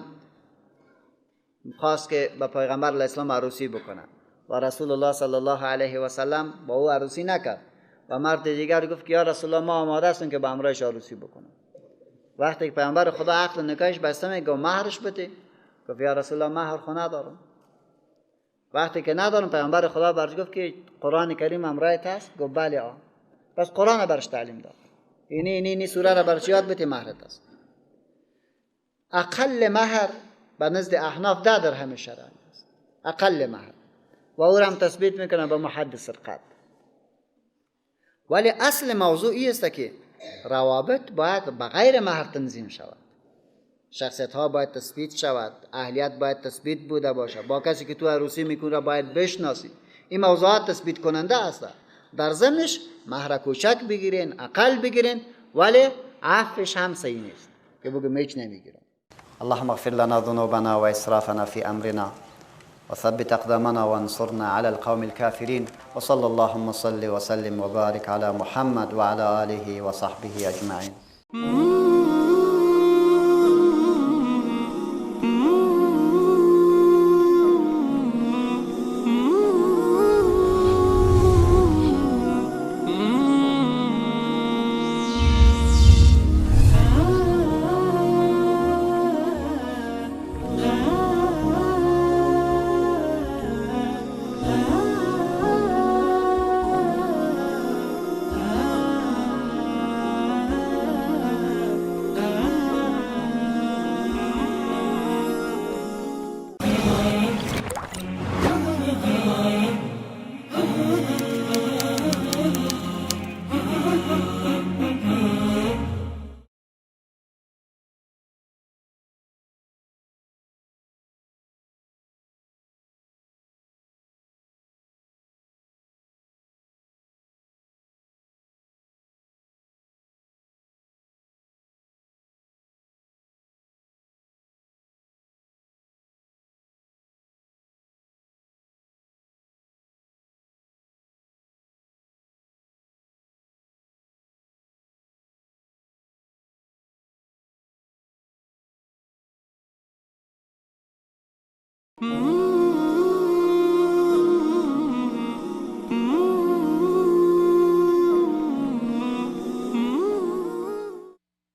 خواست که با پیغمبر علیه السلام عروسی بکنه و رسول الله صلی الله علیه و سلم با او عروسی نکرد و مرد دیگر گفت که یا رسول الله ما آماده هستیم که با همراهش عروسی بکنم. وقتی که پیغمبر خدا عقد نکاحش بسته میگه مهرش بده، گفت یا رسول الله مهر خو ندارم. وقتی که ندارم پیغمبر خدا برش گفت که قرآن کریم همراهت هست؟ گفت بله آ. پس قرآن برش تعلیم داد. اینی سوره را برش یاد بده مهرت است. اقل مهر به نزد احناف 10 درهم شرعی است. اقل مهر و او را هم تثبیت میکنه با محدث القد. ولی اصل موضوع این است که روابط باید بغیر مهر تنظیم شود. شخصیت ها باید تثبیت شود، اهلیت باید تثبیت بوده باشه، با کسی که تو عروسی میکنه باید بشناسی. این موضوعات تثبیت کننده است. در ضمنش مهر کوچک بگیرین، اقل بگیرین، ولی عفوش هم صحیح نیست که بگم هیچ نمیگیرم. اللهم اغفر لنا ذنوبنا وإسرافنا في أمرنا وثبت أقدامنا وانصرنا على القوم الكافرين وصلى اللهم وصل وسلم وبارك على محمد وعلى آله وصحبه أجمعين.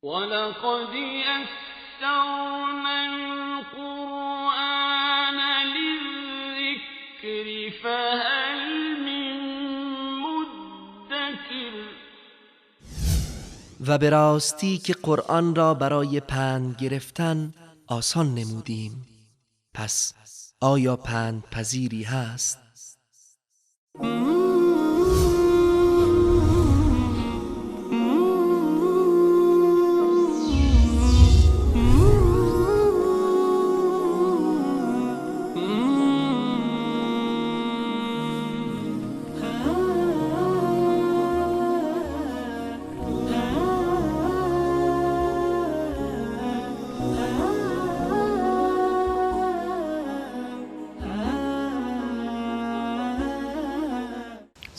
ولقد يسرنا القرآن للذكر فهل من مدكر. و به راستی که قرآن را برای پند گرفتن آسان نمودیم، پس آیا پند پذیری هست؟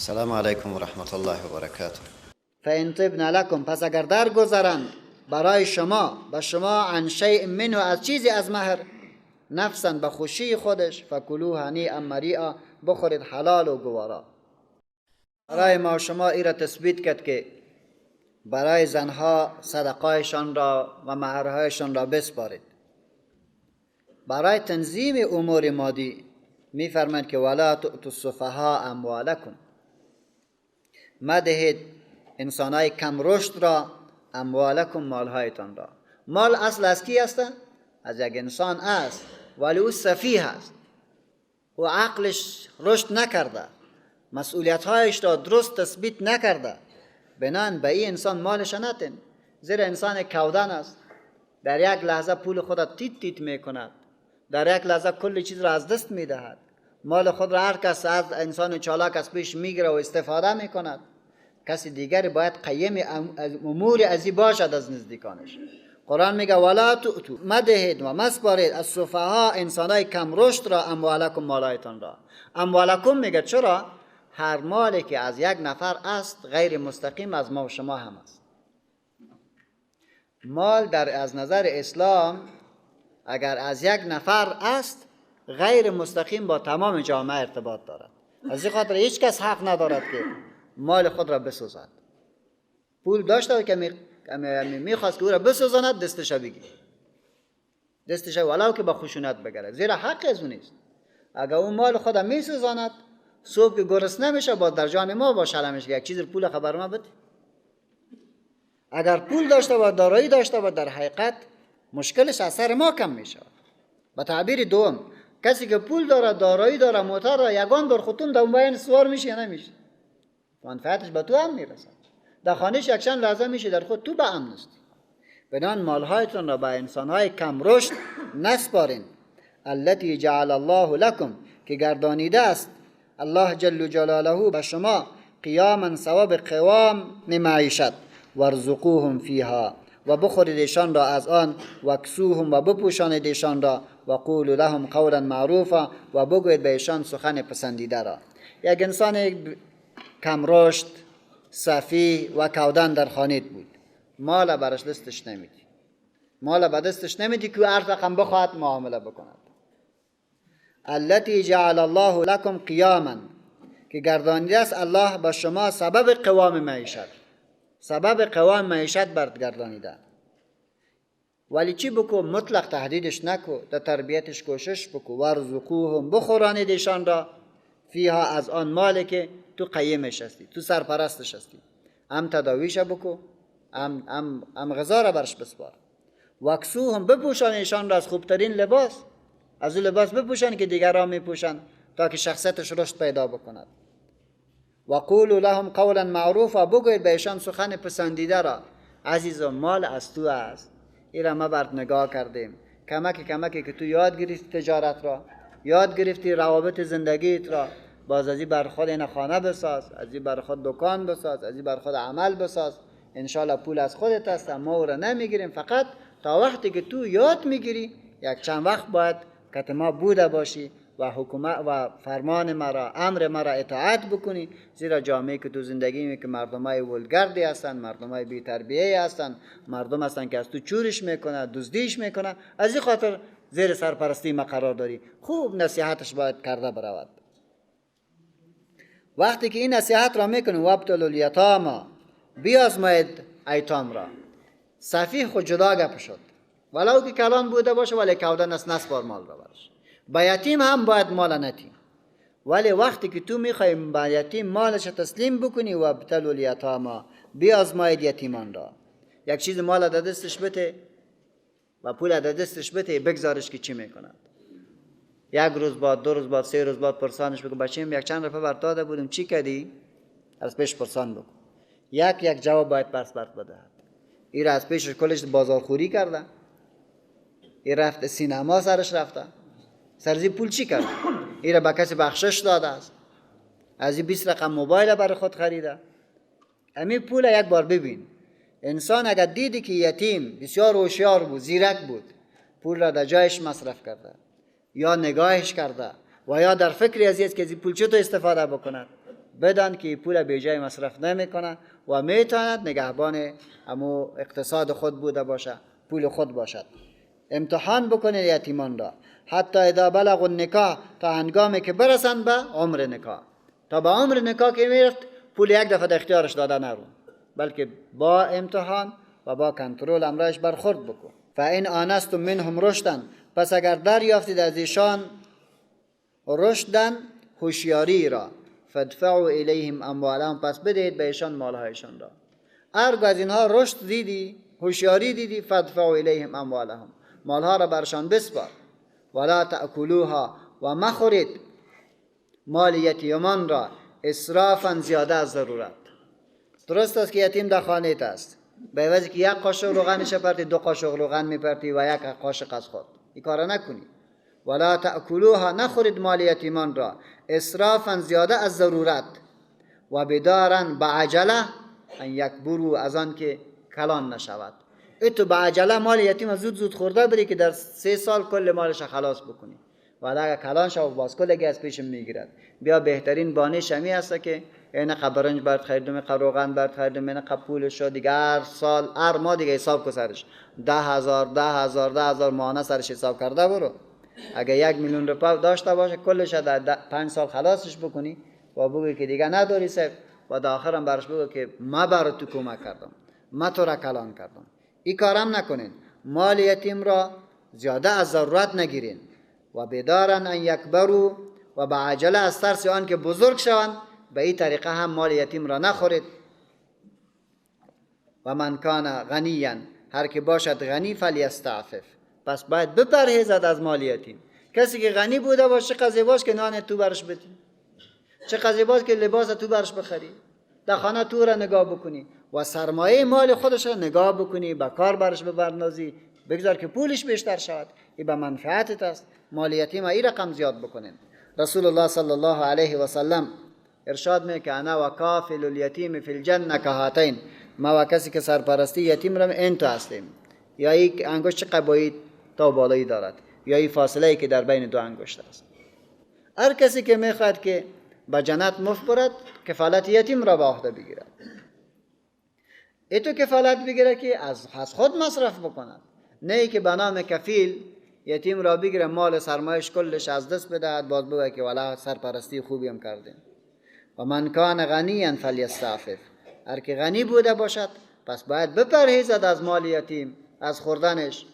السلام علیکم و رحمت الله و برکاته. فإن طبن لکم، پس اگر درگذرند برای شما به شما عن شیء منه، از چیزی از مهر، نفسا به خوشی خودش، فکلوه هنیئا مریئا، بخورید حلال و گوارا. برای ما شما ای را تثبیت کرد که برای زنها صدقایشان را و مهرهایشان را بسپارید. برای تنظیم امور مادی می فرماید که ولا تؤتوا السفهاء اموالکم، مدهید انسانای کم رشد را اموالکم، مالهایتان را. مال اصل از کی است؟ از یک انسان است، ولی او سفیه است، او عقلش رشد نکرده، مسئولیت‌هایش را درست تثبیت نکرده، بنان به این انسان مالش نتن. زیرا انسان کودن است، در یک لحظه پول خود را تیت تیت میکند، در یک لحظه کل چیز را از دست میدهد. مال خود را هر کس از انسان چالاک از پیش میگیره و استفاده میکند. کسی دیگری باید قیم امور ازی باشد از نزدیکانش. قرآن میگه ولا تؤتوا مدهید و مسپارید از سفها انسانای کم رشد را اموالکم مالایتان را. اموالکم میگه چرا؟ هر مالی که از یک نفر است غیر مستقیم از ما و شما هم است. مال از نظر اسلام اگر از یک نفر است غیر مستقیم با تمام جامعه ارتباط دارد. از این خاطر هیچ کس حق ندارد که مال خود را بسوزد. پول داشته و که میخواست که او را بسوزاند دستش بگیرد، دستش ولو که با خشونت بگیرد، زیرا حق از او نیست. اگر اون مال خود را میسوزاند صبح که گرسنه نمیشه با در جان ما با شلمش یک چیز پول خبر ما بده. اگر پول داشته و دارایی داشته و در حقیقت مشکلش از سر ما کم میشه. به تعبیر دوم، کسی که پول داره، دارایی داره، موتر داره، یگان بار خودتون در اون سوار میشه یا نمیشه؟ منفعتش به تو هم میرسه. در خانهش یک چند لحظه میشه در خود تو به امن است. بنان مالهایتون را به انسانهای کم رشد نسپارین. التي جعل الله لكم که گردانیده است الله جل جلاله به شما قیاما ثواب قوام معیشت وارزقوهم فیها و بخوریدشان را از آن و کسوهم و بپوشانیدشان را و قولوا لهم قولا معروفا و بگوید به ایشان سخن پسندیده را. یک انسان کم رشد، صفی و کودن در خانه بود، مال برش دستش نمیدی، مال به دستش نمیدی که هر رقم بخواهد معامله بکند. التي جعل الله لكم قیاما که گردانیده است الله با شما سبب قوام معیشت، سبب قوام معیشت برگردانیده. ولی چی بکو؟ مطلق تهدیدش نکو، در تربیتش کوشش بکو. وارزقوهم بخورانیدشان را فیها از آن مالی که تو قیمش هستی، تو سرپرستش هستی. هم تداویش بکو، هم غذا را برش بسپار. وکسوهم بپوشانیدشان را از خوبترین لباس، از اون لباس بپوشان که دیگران میپوشن تا که شخصیتش رشد پیدا بکند. و قولوا لهم قولا معروفا بگوید به ایشان سخن پسندیده را. عزیزم مال از تو است، این را ما برد نگاه کردیم. کمکی که تو یاد گرفتی تجارت را، یاد گرفتی روابط زندگیت را، باز ازی بر خود این خانه بساز، ازی بر خود دکان بساز، ازی بر خود عمل بساز. انشالله پول از خودت است، ما او را نمیگیریم. فقط تا وقتی که تو یاد میگیری یک چند وقت باید که ما بوده باشی و حکومت و فرمان مرا، امر مرا اطاعت بکنی. زیرا جامعه که تو زندگی می که مردمای ولگردی هستن، مردمای بی تربیه هستن، مردم هستن که از تو چورش میکنه، دزدیش میکنه. از این خاطر زیر سرپرستی ما قرار داری. خوب نصیحتش باید کرده برود. وقتی که این نصیحت را میکنی وابتلوا الیتامی بیازماید ایتام را، سفیه خود جدا گپ شد، ولو که کلان بوده باشه ولی کودن است، نسپار مال را برش. با یتیم هم باید مال نتی، ولی وقتی که تو میخوای با یتیم مالش تسلیم بکنی و ابتلوا الیتامی بیازماید یتیمان را، یک چیز مال در دستش بده و پول در دستش بده، بگذارش که چی میکند. یک روز بعد، 2 روز بعد، 3 روز بعد پرسانش بگو بچه‌م یک چند رفعه برتاده بودم چی کردی؟ از پیش پرسان بگو. یک جواب باید پس برد بدهد. این را از پیش کلش بازارخوری کرده، این رفت سینما سرش رفته، سرزی پول چی کرد؟ این را به کسی بخشش داده است، از این 20 رقم موبایل برای خود خریده. همین پول یک بار ببین. انسان اگر دیدی که یتیم بسیار هوشیار بود، زیرک بود، پول را در جایش مصرف کرده یا نگاهش کرده و یا در فکری از که از این پول چطور استفاده بکند، بدان که پول به جای مصرف نمیکنه و میتواند نگهبان امو اقتصاد خود بوده باشه، پول خود باشد. امتحان بکنید یتیمان را حتی اذا بلغوا النکاح، تا هنگامی که برسند به عمر نکاح. تا به عمر نکاح که میرفت پول یک دفعه در اختیارش داده نرو، بلکه با امتحان و با کنترل امرش برخورد بکن. فإن آنستم منهم رشدا، پس اگر دریافتید از ایشان رشدن هوشیاری را، فادفعوا الیهم اموالهم، پس بدهید به ایشان مالهایشان را. هرگاه از اینها رشد دیدی، هوشیاری دیدی، فادفعوا الیهم اموالهم، مالها را برشان بسپار. ولا تأکلوها، و مخورید مال یتیمان را، اسرافا زیاده از ضرورت. درست است که یتیم در خانه است، به عوضی که یک قاشق روغنش پرتی 2 قاشق روغن میپرتی و 1 قاشق از خود. این کارا نکنی. ولا تأکلوها، نخورید مال یتیمان را اسرافا زیاده از ضرورت و بدارن بعجله ان یکبروا، از آن که کلان نشود. تو بعجله مال یتیم زود زود خورده بری که در 3 سال کل مالش خلاص بکنی و اگر کلان شو باز کلگی از پیشم میگیرد. بیا بهترین بانه شمی است که این قبرنج برد خریدم، قروغن برد خریدم، این قپولش شد دیگه هر سال هر ماه دیگه حساب کو سرش 10,000 ماهانه سرش حساب کرده برو. اگه 1 میلیون روپیه داشته باشه کلش در 5 سال خلاصش بکنی و بگوی که دیگه نداری سر و در آخرم برش بگو که ما برای تو کمک کردم، ما تو را کلان کردم. این کارم نکنین. مال یتیم را زیاده از ضرورت نگیرین و بدارن ان یکبروا و با عجله از ترس آن که بزرگ شوند به این طریقه هم مال یتیم را نخورید. و من کان غنیا، هر که باشد غنی فلیستعفف، پس باید بپرهیزد از مال یتیم. کسی که غنی بوده باشه قضیه باش که نان تو برش بدی، چه قضیه باش که لباس تو برش بخری، در خانه تو را نگاه بکنی و سرمایه مال خودش را نگاه بکنی، با کار برش ببرنازی، بگذار که پولش بیشتر شود. این به منفعتت است. مال یتیم این رقم زیاد بکنین. رسول الله صلی الله علیه و سلم ارشاد میکنه انا و کافل الیتیم فی الجنه کهاتین، ما و کسی که سرپرستی یتیم را این تو هستیم. یا یک انگشت قبایی تا بالایی دارد یا این فاصله ای که در بین 2 انگشت است. هر کسی که میخواد که به جنت مفت برد کفالت یتیم را به عهده بگیرد. ایتو کفالت بگیره که از خود مصرف بکند، نه که به نام کفیل یتیم را بگیره مال سرمایش کلش از دست بدهد باز بگه که والا سرپرستی خوبی هم کردیم. و من کان غنیا فلیستعفف، هر که غنی بوده باشد پس باید بپرهیزد از مال یتیم، از خوردنش،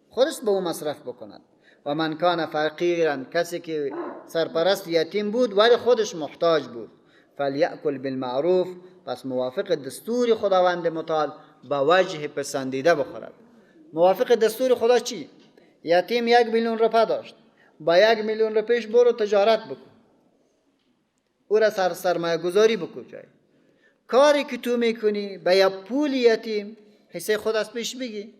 خودش به او مصرف بکند. و من کان فقیرا، کسی که سرپرست یتیم بود ولی خودش محتاج بود، فلیأکل بالمعروف، پس موافق دستور خداوند متعال با وجه پسندیده بخورد. موافق دستور خدا چی؟ یتیم 1 میلیون روپیه داشت، با 1 میلیون روپیش برو تجارت بکن، او را سرمایه گذاری بکن. جای کاری که تو میکنی به یا پول یتیم حصه خود از پیش بگی،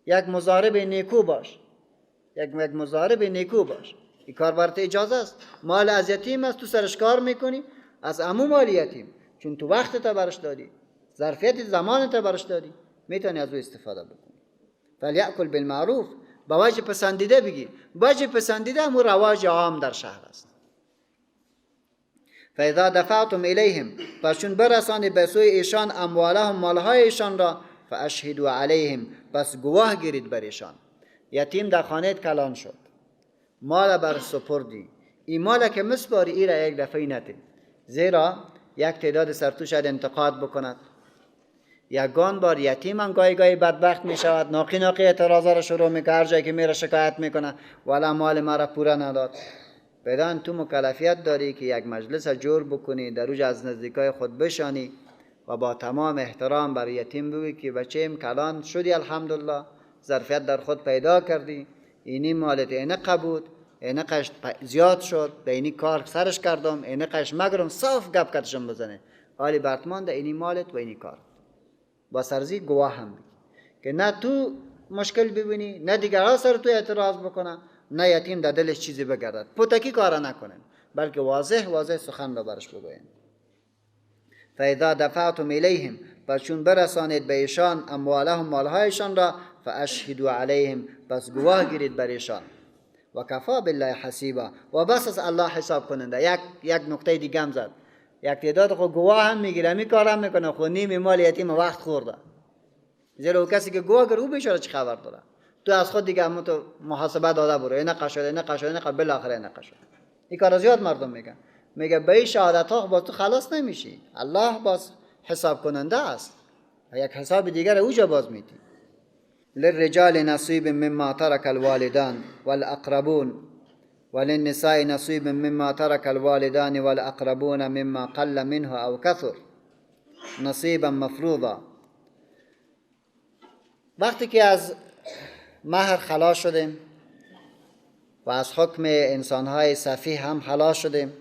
یک مضارب نیکو باش، یک مضارب نیکو باش. این کار برات اجازه است. مال از یتیم است، تو سرش کار میکنی، از عمو مال یتیم، چون تو وقت تا برش دادی، ظرفیت زمان تا برش دادی، میتونی از او استفاده بکنی. فلیأکل بالمعروف، با وجه پسندیده بگی. وجه پسندیده همون رواج عام در شهر است. فاذا دفعتم الیهم، پس چون برسانی به سوی ایشان اموالهم، مالهای ایشان را، فاشهدوا علیهم، پس گواه گیرید بر ایشان. یتیم در خانه کلان شد، مال بر سپردی، این مال که مسپاری ای را یک دفعه نتید، زیرا یک تعداد سرتو شاید انتقاد بکند. یگان بار یتیم هم گاهی گاهی بدبخت می شود، ناقی اعتراضا را شروع میکنه، هر جایی که میره شکایت میکنه والا مال ما را پورا نداد. بدان تو مکلفیت داری که یک مجلس جور بکنی، در اوج از نزدیکای خود بشانی و با تمام احترام بر یتیم بگوی که بچه‌م کلان شدی، الحمدلله ظرفیت در خود پیدا کردی، اینی مالت اینقه بود، اینقش زیاد شد، به اینی کار سرش کردم، اینقش مگرم، صاف گپ کتشم بزنه، حالی برتمان ده اینی مالت و اینی کار. با سرزی گواه هم بگی که نه تو مشکل ببینی، نه دیگرها سر تو اعتراض بکنن، نه یتیم در دلش چیزی بگردد. پوتکی کارا نکنن، بلکه واضح سخن را برش بگوین. فاذا دفعتم الیهم، پس چون برسانید به ایشان اموالهم، مالهایشان را، فاشهدوا علیهم، پس گواه گیرید بر ایشان. و کفا بالله حسیبا، و بس از الله حساب کننده. یک نکته دیگه هم زد، یک تعداد خود گواه هم میگیره، می کارم میکنه، خود نیم مال یتیم وقت خورده، زیرا کسی که گواه گره او بیچاره چه خبر داره. تو از خود دیگه هم تو محاسبه داده برو، اینقه شده، اینقه شده، اینقه، بالاخره اینقه شده. این کار زیاد مردم میگن، میگه به این شهادت ها با تو خلاص نمیشی، الله باز حساب کننده است، یک حساب دیگر اوجا باز میدی. للرجال نصیب مما ترک الوالدان والاقربون وللنساء نصیب مما ترک الوالدان والاقربون مما قل منه او کثر نصیبا مفروضا. وقتی که از مهر خلاص شدیم و از حکم انسانهای سفیه هم خلاص شدیم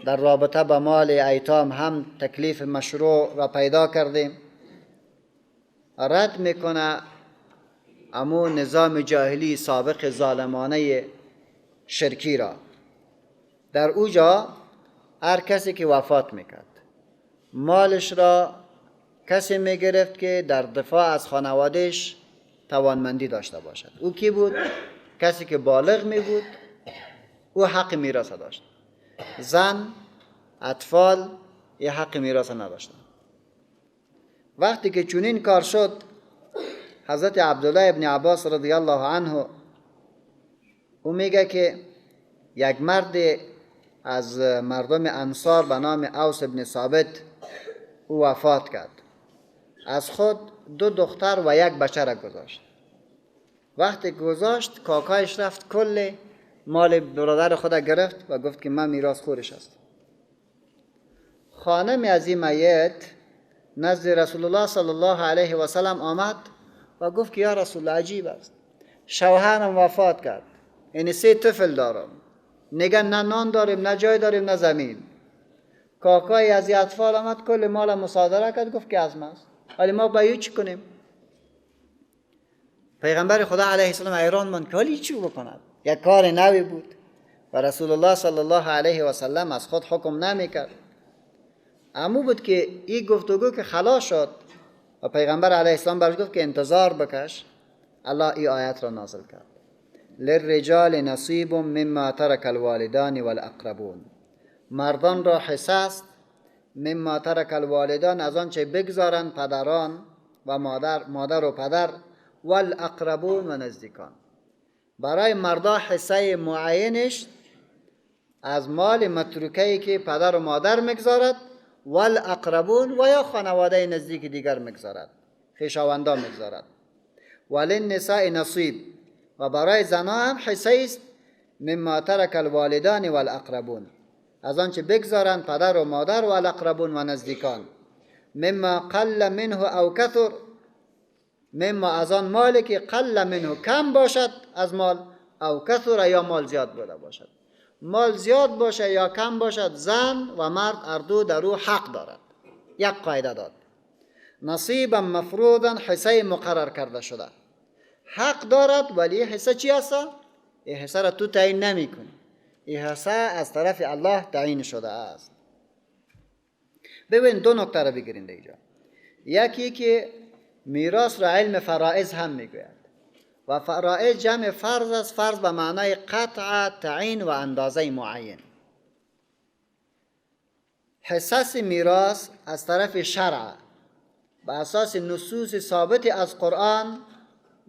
در رابطه با مال ایتام هم تکلیف مشروع را پیدا کردیم. رد میکنه امو نظام جاهلی سابق ظالمانه شرکی را. در اوجا هر کسی که وفات میکرد مالش را کسی میگرفت که در دفاع از خانوادهش توانمندی داشته باشد. او کی بود؟ کسی که بالغ می بود او حق میراث داشت. زن، اطفال یه حق میراث نداشتن. وقتی که چنین کار شد، حضرت عبدالله ابن عباس رضی الله عنه او میگه که یک مرد از مردم انصار به نام اوس ابن ثابت او وفات کرد. از خود 2 دختر و 1 بچه را گذاشت. وقتی گذاشت کاکایش رفت کل مال برادر خود گرفت و گفت که من میراث خورش است. خانم از این میت نزد رسول الله صلی الله علیه و سلم آمد و گفت که یا رسول الله عجیب است، شوهرم وفات کرد، یعنی 3 طفل دارم، نگه نه نان داریم نه جای داریم نه زمین. کاکای از این اطفال آمد کل مال مصادره کرد، گفت که از ماست، ولی ما باید چی کنیم؟ پیغمبر خدا علیه السلام حیران ماند که حالی چی بکند؟ یک کار نوی بود و رسول الله صلی الله علیه و سلم از خود حکم نمیکرد. امو بود که این گفتگو که خلاص شد و پیغمبر علیه السلام برش گفت که انتظار بکش، الله این آیت را نازل کرد: للرجال نصیب مما ترک الوالدان والاقربون. مردان را حصه است مما ترک الوالدان، از آنچه بگذارند پدران و مادر و پدر، والاقربون و نزدیکان. برای مردا حصه معینش از مال متروکه‌ای که پدر و مادر میگذارد، والاقربون و یا خانواده نزدیک دیگر میگذارد، خویشاوندان میگذارد. وللنساء نصیب، و برای زنها هم حصه است مما ترک الوالدان والاقربون، از آنچه بگذارند پدر و مادر و الاقربون و نزدیکان. مما قل منه او کثر، مما از آن مالی که قل منه کم باشد از مال، او کثر یا مال زیاد بوده باشد. مال زیاد باشه یا کم باشد، زن و مرد هر دو در او حق دارد. یک قاعده داد: نصیبا مفروضا، حصه مقرر کرده شده، حق دارد. ولی حصه چی است؟ این حصه را تو تعیین نمی کنی، این حصه از طرف الله تعیین شده است. ببین 2 نکته را بگیرین اینجا. یکی که میراث را علم فرائض هم میگوید و فرائض جمع فرض است. فرض به معنای قطع، تعیین و اندازه معین. حصص میراث از طرف شرع به اساس نصوص ثابت از قرآن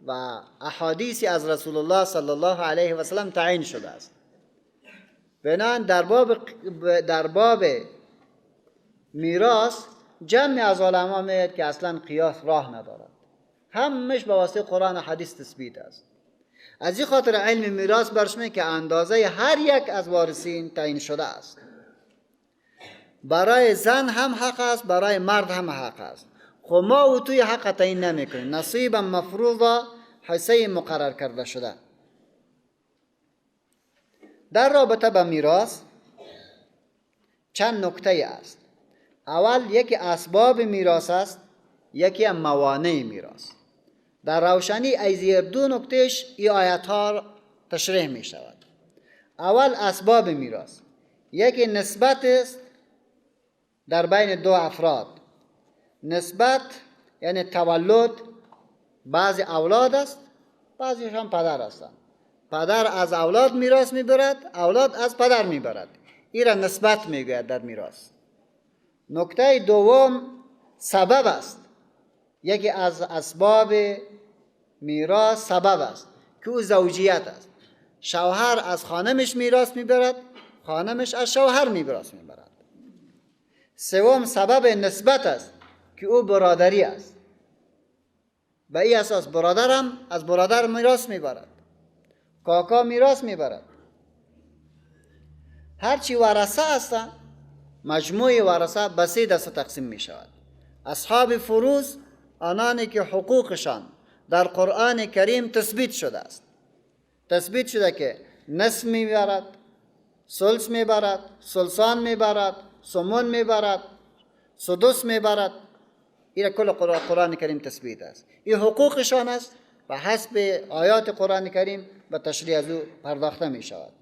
و احادیث از رسول الله صلی الله علیه و سلم تعیین شده است. بنابراین در باب میراث جمع از علما میگوید که اصلا قیاس راه ندارد، همش به واسطه قرآن و حدیث تثبیت است. از این خاطر علم میراث برش میگه که اندازه هر یک از وارثین تعیین شده است. برای زن هم حق است، برای مرد هم حق است. خب ما او توی حق تعیین نمیکنیم، نصیبا مفروضا، حصه مقرر کرده شده. در رابطه با میراث چند نکته است. اول یکی اسباب میراث است، یکی هم موانع میراث. در روشنی از زیر 2 نکتهش این آیات ها تشریح می شود. اول اسباب میراث، یکی نسبت است در بین 2 افراد. نسبت یعنی تولد، بعضی اولاد است، بعضیش هم پدر هستند. پدر از اولاد میراث میبرد، اولاد از پدر میبرد. این را نسبت میگوید در میراث. نکته دوم سبب است. یکی از اسباب میراث سبب است که او زوجیت است. شوهر از خانمش میراث میبرد، خانمش از شوهر میراث میبرد. سوم سبب نسبت است که او برادری است. به این اساس برادرم از برادر میراث میبرد، کاکا میراث میبرد. هرچی ورثه است، مجموع ورثه به 3 دسته تقسیم می شود. اصحاب فروض، آنانی که حقوقشان در قرآن کریم تثبیت شده است. تثبیت شده که نصف میبرد، ثلث میبرد، ثلثان میبرد، ثمن میبرد، سدس میبرد. این کل قرآن کریم تثبیت است. این حقوقشان است و حسب آیات قرآن کریم به تشریع از او پرداخته می شود.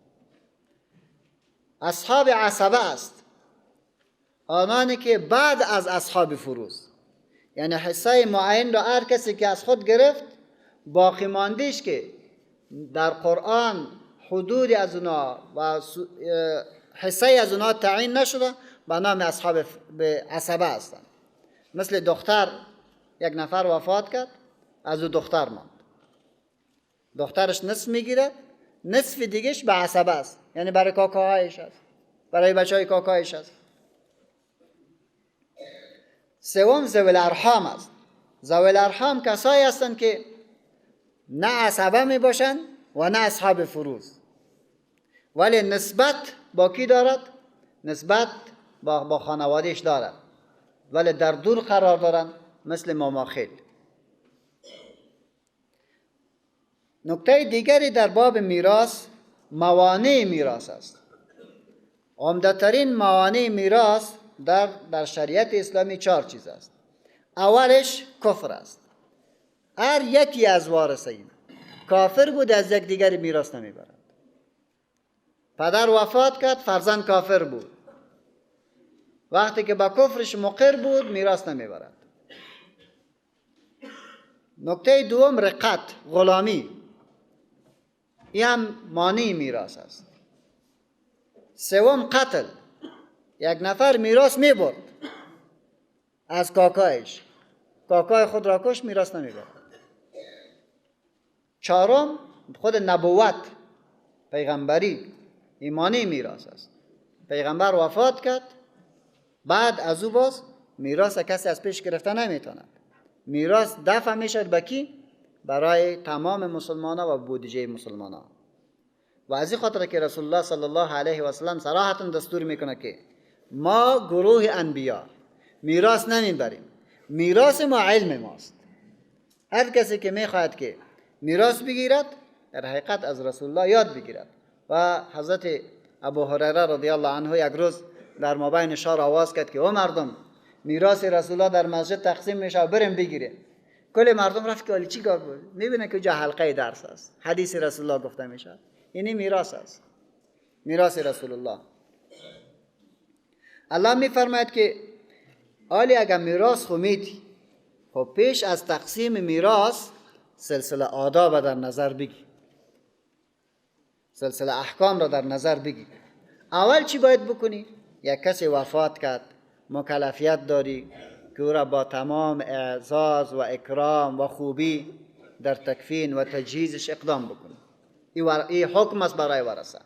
اصحاب عصبه است آنانی که بعد از اصحاب فروض، یعنی حصه معین را هر کسی که از خود گرفت باقی ماندیش که در قرآن حدود از اونا و حصه از اونا تعیین نشده به نام اصحاب عصبه هستند. مثل دختر، یک نفر وفات کرد، از او دختر ماند، دخترش نصف میگیره، نصف دیگهش به عصبه است، یعنی برای کاکاهایش است، برای بچه های کاکاهایش است. سوم ذوی الارحام است. ذوی الارحام کسایی هستند که نه عصبه می باشند و نه اصحاب فروض، ولی نسبت با کی دارد؟ نسبت با خانوادهش دارد، ولی در دور قرار دارند، مثل ماماخیل. نکته دیگری در باب میراث موانع میراث است. عمده‌ترین موانع میراث در شریعت اسلامی 4 چیز است. اولش کفر است. هر یکی از وارثین کافر بود از یک دیگری میراث نمیبرد. پدر وفات کرد، فرزند کافر بود، وقتی که با کفرش مقر بود میراث نمیبرد. نکته دوم رقت، غلامی، این هم مانع میراث است. سوم قتل، یک نفر میراث میبرد از کاکایش، کاکای خود را کش، میراث نمیبرد. چهارم خود نبوت، پیغمبری، این مانع میراث است. پیغمبر وفات کرد، بعد از او باز میراث کسی از پیش گرفته نمیتواند. میراث دفع میشد به کی؟ برای تمام مسلمانان و بودجه مسلمانان. و از این خاطر که رسول الله صلی الله علیه و سلم صراحتا دستور میکنه که ما گروه انبیا میراث نمیبریم، میراث ما علم ماست. هر کسی که میخواهد که میراث بگیرد در حقیقت از رسول الله یاد بگیرد. و حضرت ابو هریره رضی الله عنه یک روز در مابین شهر آواز کرد که او مردم، میراث رسول الله در مسجد تقسیم میشه و بریم بگیریم. کل مردم رفت که ولی چی کار بود؟ میبینه که جا حلقه درس است، حدیث رسول الله گفته میشه. اینی میراث است، میراث رسول الله. الله میفرماید که آلی اگر میراث خو میدی، خب پیش از تقسیم میراث سلسله آداب در نظر بگی، سلسله احکام را در نظر بگی. اول چی باید بکنی؟ یک کسی وفات کرد، مکلفیت داری که او را با تمام اعزاز و اکرام و خوبی در تکفین و تجهیزش اقدام بکنی. این حکم است برای ورثه.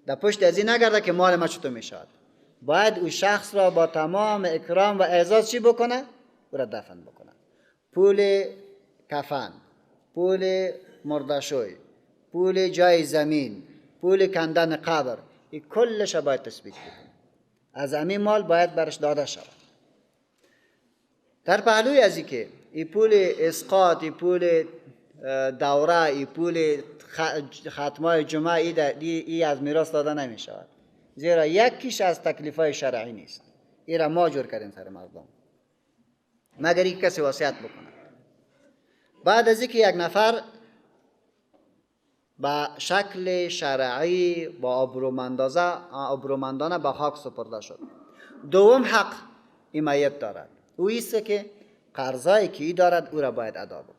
در پشت از این نگرده که مال ما چطور میشود. باید او شخص را با تمام اکرام و اعزاز چی بکنه؟ او را دفن بکنه. پول کفن، پول مردشوی، پول جای زمین، پول کندن قبر، این کلش باید تثبیت بکنه. از همین مال باید برش داده شود. در پهلوی از این که این پول اسقاط، این پول دوره، این پول ختمای جمعه، ای از میراث داده نمی شود، زیرا یکیش از تکلیفای شرعی نیست. این را ما جور کردیم سر مردم، مگر یک کسی وصیت بکنه. بعد از اینکه یک نفر با شکل شرعی با آبرومندانه به خاک سپرده شد، دوم حق حمایت دارد، او ایست که قرضایی که ای دارد او را باید ادا بکنی.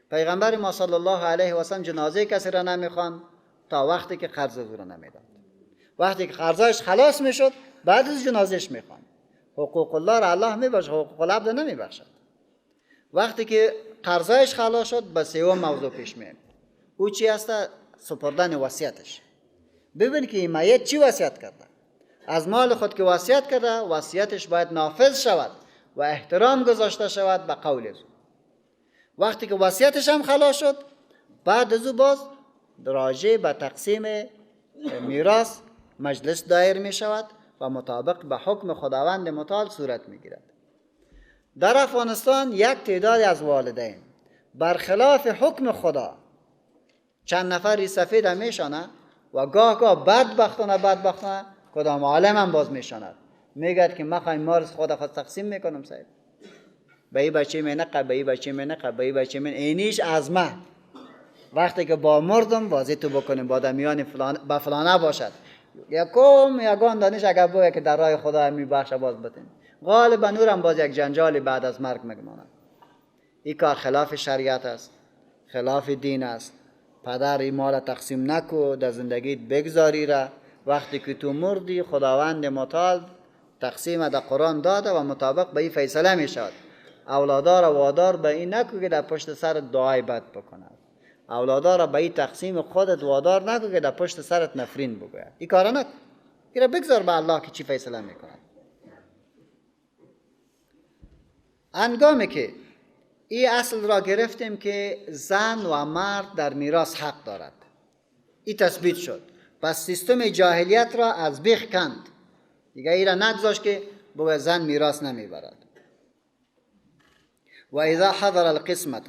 پیغمبر ما صلی الله علیه و سلم جنازه کسی را نمیخوان تا وقتی که قرض او را نمیداد. وقتی که قرضش خلاص میشد بعد از جنازهش میخوان. حقوق الله را الله میبخشد، حقوق العبد نمیبخشد. وقتی که قرضش خلاص شد به سوم موضوع پیش میاد. او چی است؟ سپردن وصیتش. ببین که این میت چی وصیت کرده. از مال خود که وصیت کرده، وصیتش باید نافذ شود و احترام گذاشته شود به قول او. وقتی که وصیتش هم خلاص شد، بعد از او باز راجع به تقسیم میراث مجلس دایر می شود و مطابق به حکم خداوند متعال صورت می گیرد. در افغانستان یک تعداد از والدین برخلاف حکم خدا چند نفری سفید میشانه و گاه بدبختانه کدام عالم هم باز میشاند، میگد که من خواهیم مال خود تقسیم میکنم صاحب، به این بچه می نقه، به این بچه می نقه، به این بچه می، اینیش از من وقتی که با مردم بازی تو بکنیم با دمیان با فلانه باشد، یگان دانش اگر بگه که در راه خدا هم میبخشه باز بتین، غالبا نورم باز یک جنجالی بعد از مرگ میگماند. این کار خلاف شریعت است، خلاف دین است. پدر این مال تقسیم نکو، در زندگیت بگذاری را، وقتی که تو مردی خداوند متعال تقسیم در قرآن داده و مطابق به این فیصله می شود. اولادا را وادار به این نکو که در پشت سرت دعای بد بکند، اولادا را به این تقسیم خودت وادار نکو که در پشت سرت نفرین بگوید. این کارا نکن، این را بگذار به الله که چی فیصله می کند. انگامی که این اصل را گرفتیم که زن و مرد در میراث حق دارد، این تثبیت شد، پس سیستم جاهلیت را از بیخ کند، دیگه ای را نگذاشت که بگه زن میراث نمیبرد. و اذا حضر القسمت،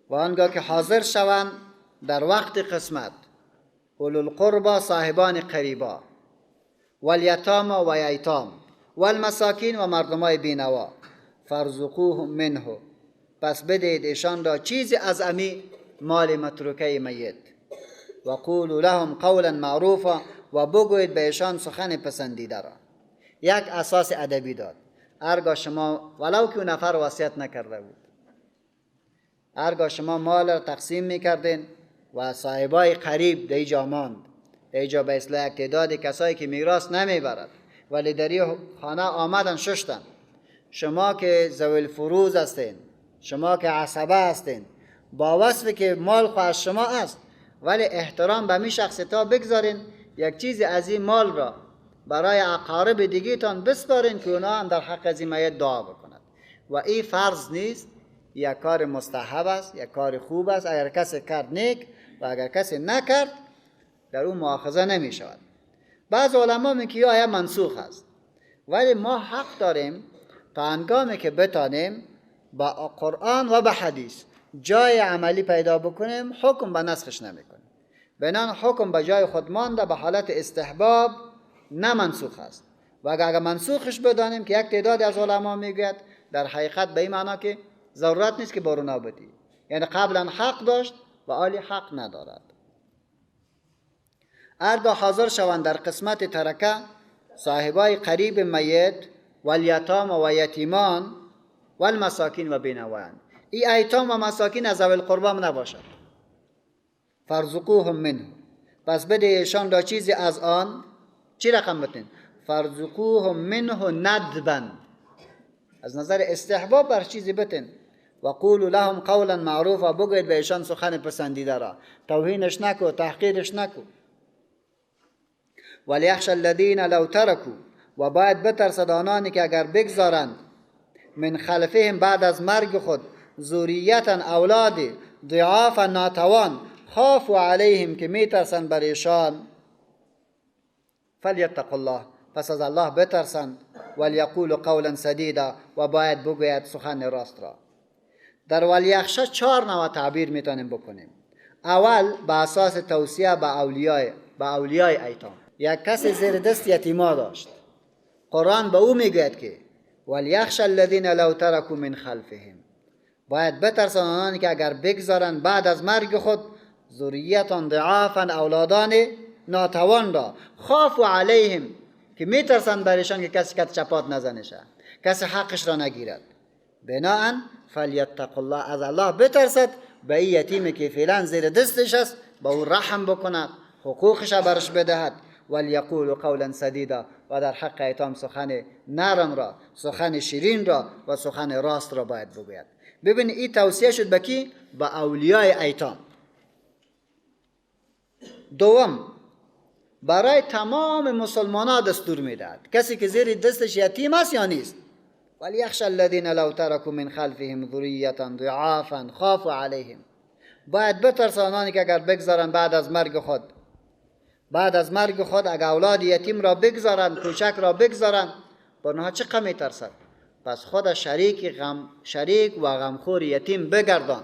و آنگاه که حاضر شوند در وقت قسمت، اولو القربى صاحبان قریبا، والیتام و ییتام، والمساکین و مردمای بینوا، فارزقوهم منه، پس بدهید ایشان را چیزی از امی مال متروکه میت، و قولوا لهم قولا معروفا، و بگوید به ایشان سخن پسندیده را. یک اساس ادبی داد. هرگاه شما ولو که نفر وصیت نکرده بود، هرگاه شما مال را تقسیم میکردین و صاحبای قریب در اینجا ماند، در اینجا به اصلاح تعداد کسایی که میراث نمیبرد ولی در این خانه آمدن ششتن، شما که ذوی الفروض هستین، شما که عصبه هستین، با وصفی که مال خو از شما است، ولی احترام به می شخص تا بگذارین یک چیزی از این مال را برای اقارب دیگه تان بسپارین که اونا هم در حق از این میت دعا بکنند. و این فرض نیست، یک کار مستحب است، یک کار خوب است. اگر کسی کرد نیک و اگر کسی نکرد در اون مؤاخذه نمی شود. بعض علما میگن که آیه منسوخ است، ولی ما حق داریم تا هنگامی که بتانیم با قرآن و به حدیث جای عملی پیدا بکنیم حکم به نسخش نمیکنیم. بنان حکم به جای خود مانده، به حالت استحباب، نه منسوخ است. و اگر منسوخش بدانیم که یک تعداد از علما میگوید در حقیقت به این معنا که ضرورت نیست که بارونا بدی، یعنی قبلا حق داشت و حالی حق ندارد. هرگاه حاضر شوند در قسمت ترکه صاحبای قریب میت، والیتام و یتیمان، والمساکین و بینوان، این ایتام و مساکین از ذوی القربی نباشد. فارزقوهم منه، پس بده ایشان را چیزی از آن. چی رقم بتین؟ فارزقوهم منه ندبا، از نظر استحباب بر چیزی بتین. و قولوا لهم قولا معروفا، بگوید به ایشان سخن پسندیده را، توهینش نکو، تحقیرش نکو. ولیخشى الذین لو ترکوا، و باید بترسد آنانی که اگر بگذارند من خلفهم بعد از مرگ خود ذریتا اولادی ضعافا ناتوان، خافوا علیهم که میترسند بر ایشان، فلیتقوا الله، پس از الله بترسند، ولیقولوا قولا سدیدا، و باید بگوید سخن راست را. در ولیخشى 4 نوع تعبیر میتونیم بکنیم. اول به اساس توصیه به اولیای ایتام. یک کسی زیر دست یتیما داشت، قرآن به او میگوید که ولیخشى الذین لو ترکوا من خلفهم، باید بترسن آنانی که اگر بگذارن بعد از مرگ خود ذریتا ضعافا اولادان ناتوان را، خافوا علیهم که میترسن برشان که کسی کت چپات نزنشه، کسی حقش را نگیرد. بناهن فلیتقوا الله، از الله بترسد، به این یتیمی که فعلا زیر دستش است به او رحم بکند، حقوقش برش بدهد. ولیقولوا قولا سدیدا، و در حق ایتام سخن نرم را، سخن شیرین را و سخن راست را باید بگوید. ببین این توصیه شد به کی؟ به اولیای ایتام. دوم، برای تمام مسلمانان دستور میدهد، کسی که زیر دستش یتیم است یا نیست، ولیخشى الذین لو ترکوا من خلفهم ذریة ضعافا خافوا علیهم، باید بترسانانی که اگر بگذارن بعد از مرگ خود اگر اولاد یتیم را بگذارن، کوچک را بگذارن، برنها چه غمی ترسد؟ پس خود شریک و غمخور یتیم بگردان.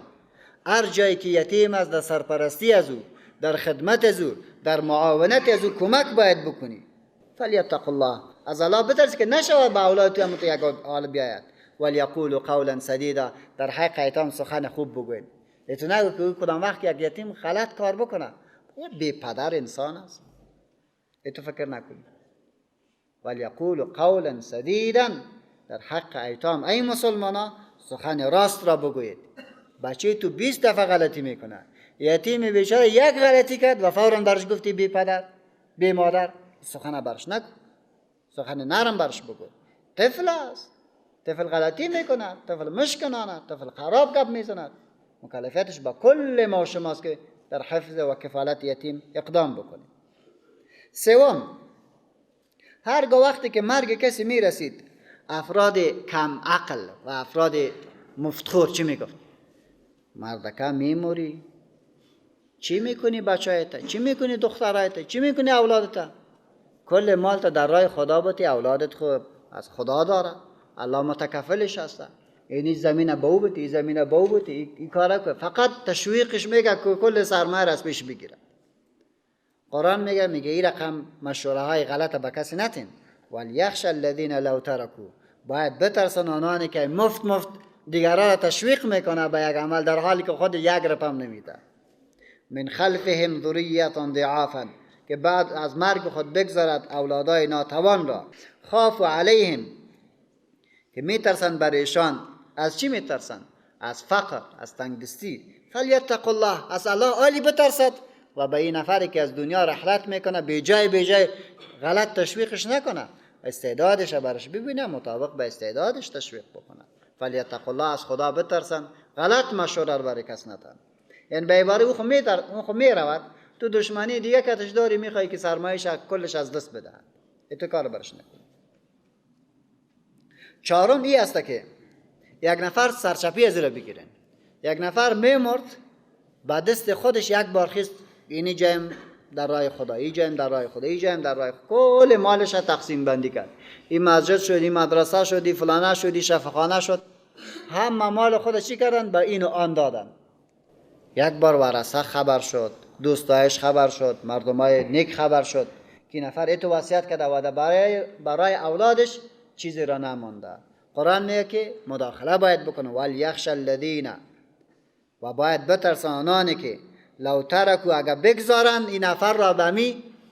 هر جایی که یتیم است در سرپرستی از او در خدمت از او، در معاونت از او کمک باید بکنی. فلیتق الله، از الله بترس که نشود به اولاد تو هم تو یک حال بیاید. ولیقول قولا سدیدا، در حق ایتام سخن خوب بگوین. تو نگو که کدام وقت یک یتیم غلط کار بکنه یه بی پدر انسان است، تو فکر نکنی. ولیقول قولا سدیدا، در حق ایتام ای مسلمانا سخن راست را بگویید. بچه تو 20 دفعه غلطی میکنه، یتیم بیچاره یک غلطی کرد و فوراً برش گفتی بی پدر بی مادر، سخن برش نکن، سخن نرم برش بگو. طفل است، طفل غلطی میکنه، طفل مشکنانه، طفل خراب گپ میزند. مکلفیتش با کل ما شماست که در حفظ و کفالت یتیم اقدام بکنید. سوم، هرگاه وقتی که مرگ کسی میرسید، افراد کم عقل و افراد مفتخور چی میگفت؟ مردکه میموری، چی میکنی بچه‌ایت؟ چی میکنی دخترایت؟ چی میکنی اولادت؟ کل مالت در راه خدا بودی، اولادت خوب از خدا داره، الله متکفلش هست. اینی زمین به او بودی، زمین به او بودی، این کارا که فقط تشویقش میگه که کل سرمایه را از پیش بگیره. قرآن میگه این رقم مشوره های غلط به کسی نتین. ولیخشى الذین لو ترکوا، باید بترسن آنانی که مفت دیگران را تشویق میکنه به یک عمل در حالی که خود یک رقم نمیده. من خلفهم ذریة ضعافا، که بعد از مرگ خود بگذارد اولادای ناتوان را. خافوا علیهم، که میترسن بر ایشان. از چی میترسن؟ از فقر، از تنگدستی. فلیتق الله، از الله عالی بترسد و به این نفری که از دنیا رحلت میکنه بی جای غلط تشویقش نکنه، استعدادش برش ببینه، مطابق به استعدادش تشویق بکنه. فلیتق الله، از خدا بترسن، غلط مشوره رو برای کس ندن. یعنی به عباره او خو میرود تو دشمنی دیگه کتش داری، میخوای که سرمایش کلش از دست بدهد، تو کار برش نکن. چهارم این است که یک نفر سرچپی از را بگیرن. یک نفر میمرد با دست خودش یک بار خیست، اینی جایم در راه خدا، این جایم در راه خدا، این جایم در راه خدا، کل مالش را تقسیم بندی کرد. این مسجد شد، این مدرسه شد، این فلانه شد، این شفاخانه شد، همه مال خودش چی کردن؟ به این و آن دادن. یک بار ورثه خبر شد، دوستایش خبر شد، مردمای نیک خبر شد که نفر ایتو وصیت کرده و برای اولادش چیزی را نمانده. قرآن میگه که مداخله باید بکنه. ولیخشى الذین، و باید بترسن آنانی که لو ترکوا، اگر بگذارن این نفر را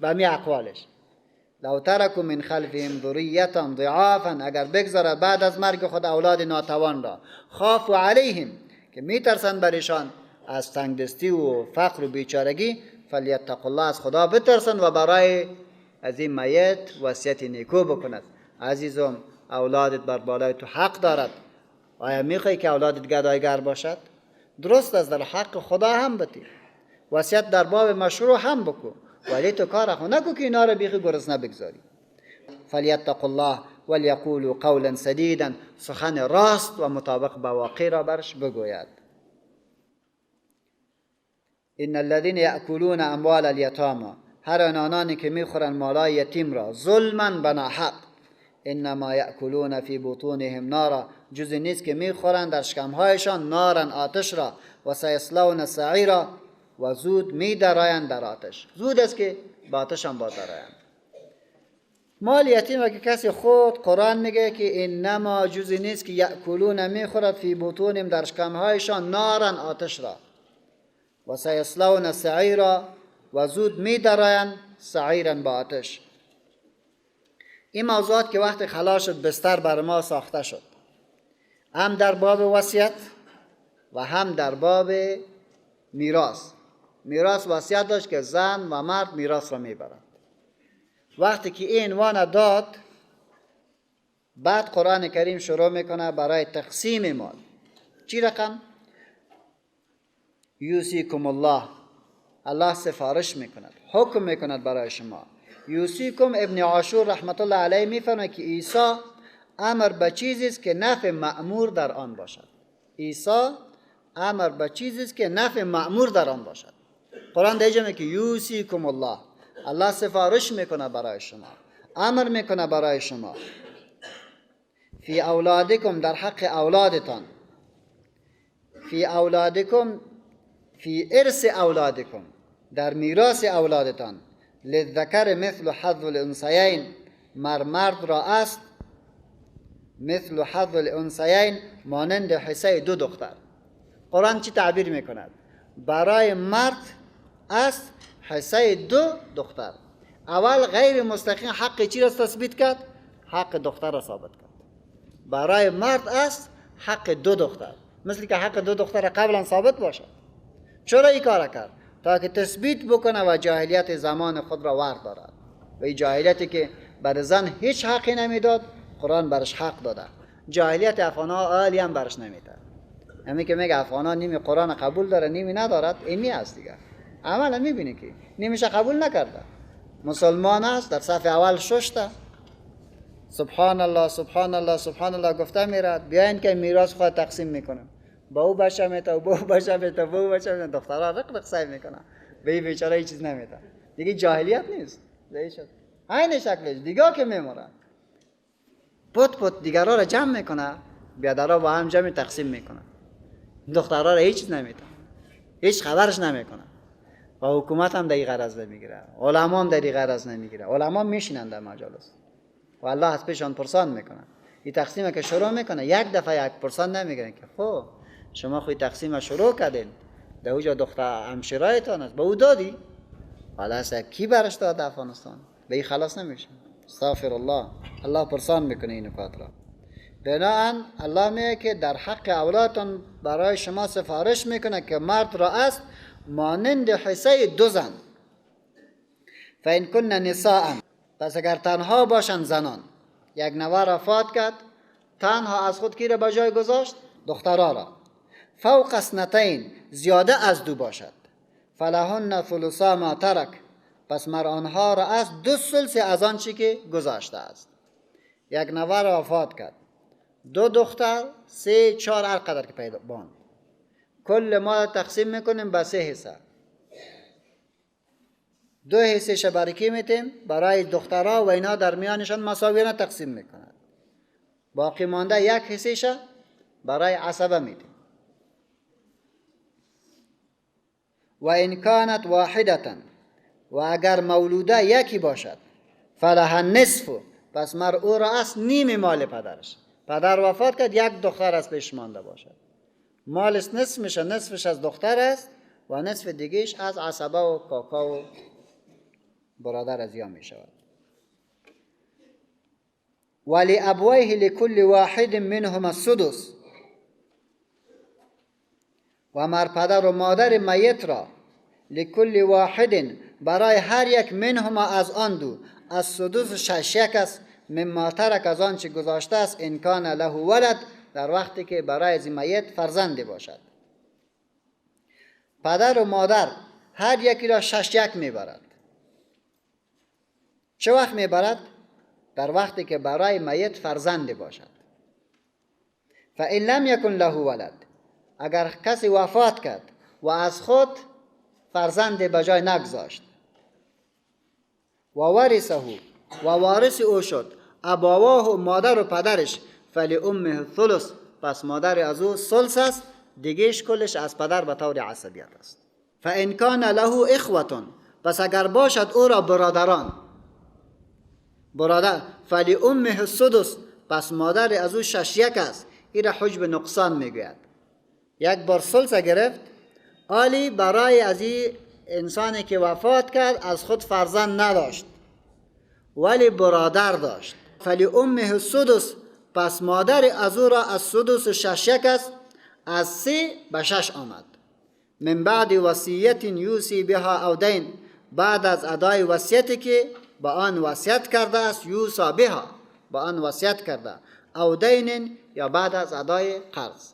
به می اقوالش. لو ترکوا من خلفهم ذریة ضعافا، اگر بگذارد بعد از مرگ خود اولاد ناتوان را. خافوا علیهم، که میترسن برشان از تنگدستی و فقر و بیچارگی. فلیتق الله، از خدا بترسن و برای از این میت وصیت نیکو بکند. عزیزم، اولادت بر بالای تو حق دارد. آیا میخوای که اولادت گدایگر باشد؟ درست است، در حق خدا هم بتی، وصیت در باب مشروع هم بکو، ولی تو کار خو نکو که اینا را بیخی گرسنه بگذاری. فلیتق الله ولیقولوا قولا سدیدا، سخن راست و مطابق با واقع را برش بگوید. ان الذين يأكلون اموال اليتامى، هر آنانی که میخورن مالای یتیم را ظلما بناحق، انما یأکلون فی بطونهم نارا، جز نیست که میخورن در شکمهایشان نارن، آتش را. و سیصلون سعیرا، و زود میدرایند در آتش. زود است که با آتش هم بادرایند. مال یتیم که کسی خود، قرآن میگه که انما جز نیست که یأکلون میخورد فی بطونهم در شکمهایشان نارن، آتش را. و سیصلون سعیرا، و زود میدرایند سعیرا با آتش. این موضوعات که وقت خلاص شد بستر بر ما ساخته شد، هم در باب وصیت و هم در باب میراث. میراث وصیت داشت که زن و مرد میراث را میبرند. وقتی که این عنوان داد، بعد قرآن کریم شروع میکنه برای تقسیم مال. چی رقم؟ یوصیکم الله، الله سفارش میکند، حکم میکند برای شما. یوصیکم، ابن عاشور رحمت الله علیه میفرمه که عیسی امر به چیزی است که نفع مأمور در آن باشد. عیسی امر به چیزی است که نفع مأمور در آن باشد. قرآن دیگه میگه که یوصیکم الله، الله سفارش میکنه برای شما، امر میکنه برای شما. فی اولادکم، در حق اولادتان. فی اولادکم، فی ارث اولادکم، در میراث اولادتان للذکر مثل حظ الانثیین، مرد را است مثل حظ الانثیین، مانند حصه دو دختر. قرآن چی تعبیر میکند؟ برای مرد است حصه دو دختر. اول غیر مستقیم حق چی را تثبیت کرد؟ حق دختر را ثابت کرد. برای مرد است حق دو دختر، مثل که حق دو دختر قبلا ثابت باشد. چرا این کار کرد؟ تا که تثبیت بکنه و جاهلیت زمان خود را ور دارد. و این جاهلیتی که بر زن هیچ حقی نمیداد، قرآن برش حق داده. جاهلیت افغان‌ها عالی هم برش نمیده. همین که میگه افغان‌ها نیمی قرآن قبول داره نیمی ندارد، اینی است دیگه. عملا میبینی که نیمیشه قبول نکرده. مسلمان است در صف اول ششته، سبحان الله سبحان الله سبحان الله گفته میرد، بیاین که میراث خود تقسیم میکنه. با او بچه میته و با او بچه میته با او بچه میته، دخترها رق سعی میکنه، به این بیچاره هیچ چیز نمیده. دیگه جاهلیت نیست. این شکلش دیگه که میمونه پت دیگرها را جمع میکنه، بیادرها با هم جمع تقسیم میکنه، دخترها را هیچ چیز نمیده، هیچ خبرش نمیکنه. و حکومت هم در این غرض نمیگیره، علما هم در این غرض نمیگیره. علما میشینن در مجالس و الله از پیشان پرسان میکنه. این تقسیم که شروع میکنه یک دفعه یک پرسان نمیگیرن که خب شما خود تقسیم شروع کردین، در اوجا دختر همشیرایتان است به او دادی، حالا کی برش داد افغانستان؟ به این خلاص نمیشه. استغفر الله. الله پرسان میکنه این نکات را. بنابراین الله میگه که در حق اولادتان برای شما سفارش میکنه که مرد را است مانند حصه دو زن. فإن کن نساء، پس اگر تنها باشند زنان، یک نوه وفات کرد، تنها از خود کی را به جای گذاشت؟ دخترها را. فوق اثنتین، زیاده از دو باشد، فلهن ثلثا ما ترک، پس مر آنها را از دو ثلث از آن چی که گذاشته است. یک نوه را وفات کرد، دو دختر، سه چهار هر قدر که پیدا باند، کل ما تقسیم میکنیم به سه حصه. دو حصه ش برای کی میتیم؟ برای دخترها و اینا در میانشان مساویانه تقسیم میکنند. باقی مانده یک حصه ش برای عصبه میتیم. و ان کانت واحدتا، و اگر مولوده یکی باشد، فلها نصف، پس مر او را است نیم مال پدرش. پدر وفات کرد، یک دختر از پیش مانده باشد، مالش نصف میشه، نصفش از دختر است و نصف دیگهش از عصبه و کاکا و برادر از یا می شود. ولی ابویه لکل واحد منهما السدس، و مر پدر و مادر میت را لکل واحد، برای هر یک منهما از آن دو، از سدس شش یک است، مما ترک از آن چه گذاشته است، ان کان له ولد، در وقتی که برای از میت فرزندی باشد. پدر و مادر هر یکی را شش یک میبرد. چه وقت میبرد؟ در وقتی که برای میت فرزندی باشد. فإن لم یکن له ولد، اگر کسی وفات کرد و از خود فرزندی به جای نگذاشت، و ورثه، و وارث او شد، ابواه، مادر و پدرش، فلی امه الثلث، پس مادر از او ثلث است، دیگهش کلش از پدر به طور عصبیت است. فإن کان له اخوة، پس اگر باشد او را برادران، برادر، فلی امه السدس، پس مادر از او شش یک است. این را حجب نقصان میگوید. یک بار ثلث گرفت، آلی برای از این انسانی که وفات کرد از خود فرزند نداشت ولی برادر داشت، فلی امه السدس، پس مادر از او را از سدس شش یک است، از 3 به 6 آمد. من بعد وصیت یوسی بها او دین، بعد از ادای وصیتی که با آن وصیت کرده است، یوسا بها، با آن وصیت کرده، او دین، یا بعد از ادای قرض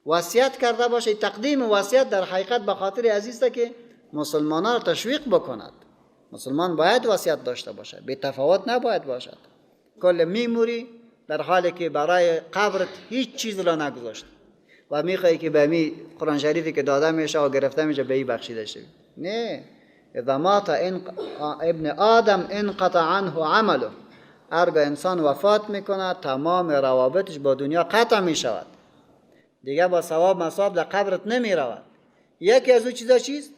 وصیت کرده باشه. تقدیم وصیت در حقیقت به خاطر عزیزه که مسلمانان را تشویق بکند. مسلمان باید وصیت داشته باشه، بی تفاوت نباید باشد. کل میموری در حالی که برای قبرت هیچ چیز را نگذاشت و میخوایی که به می قرآن شریفی که داده میشه و گرفته میشه به این بخشیده شوی. نه، اذا مات ابن آدم انقطع عنه عمله، هرگاه انسان وفات میکنه تمام روابطش با دنیا قطع میشود، دیگه با ثواب مصاب در قبرت نمیرود. یکی از او چیزا چیست؟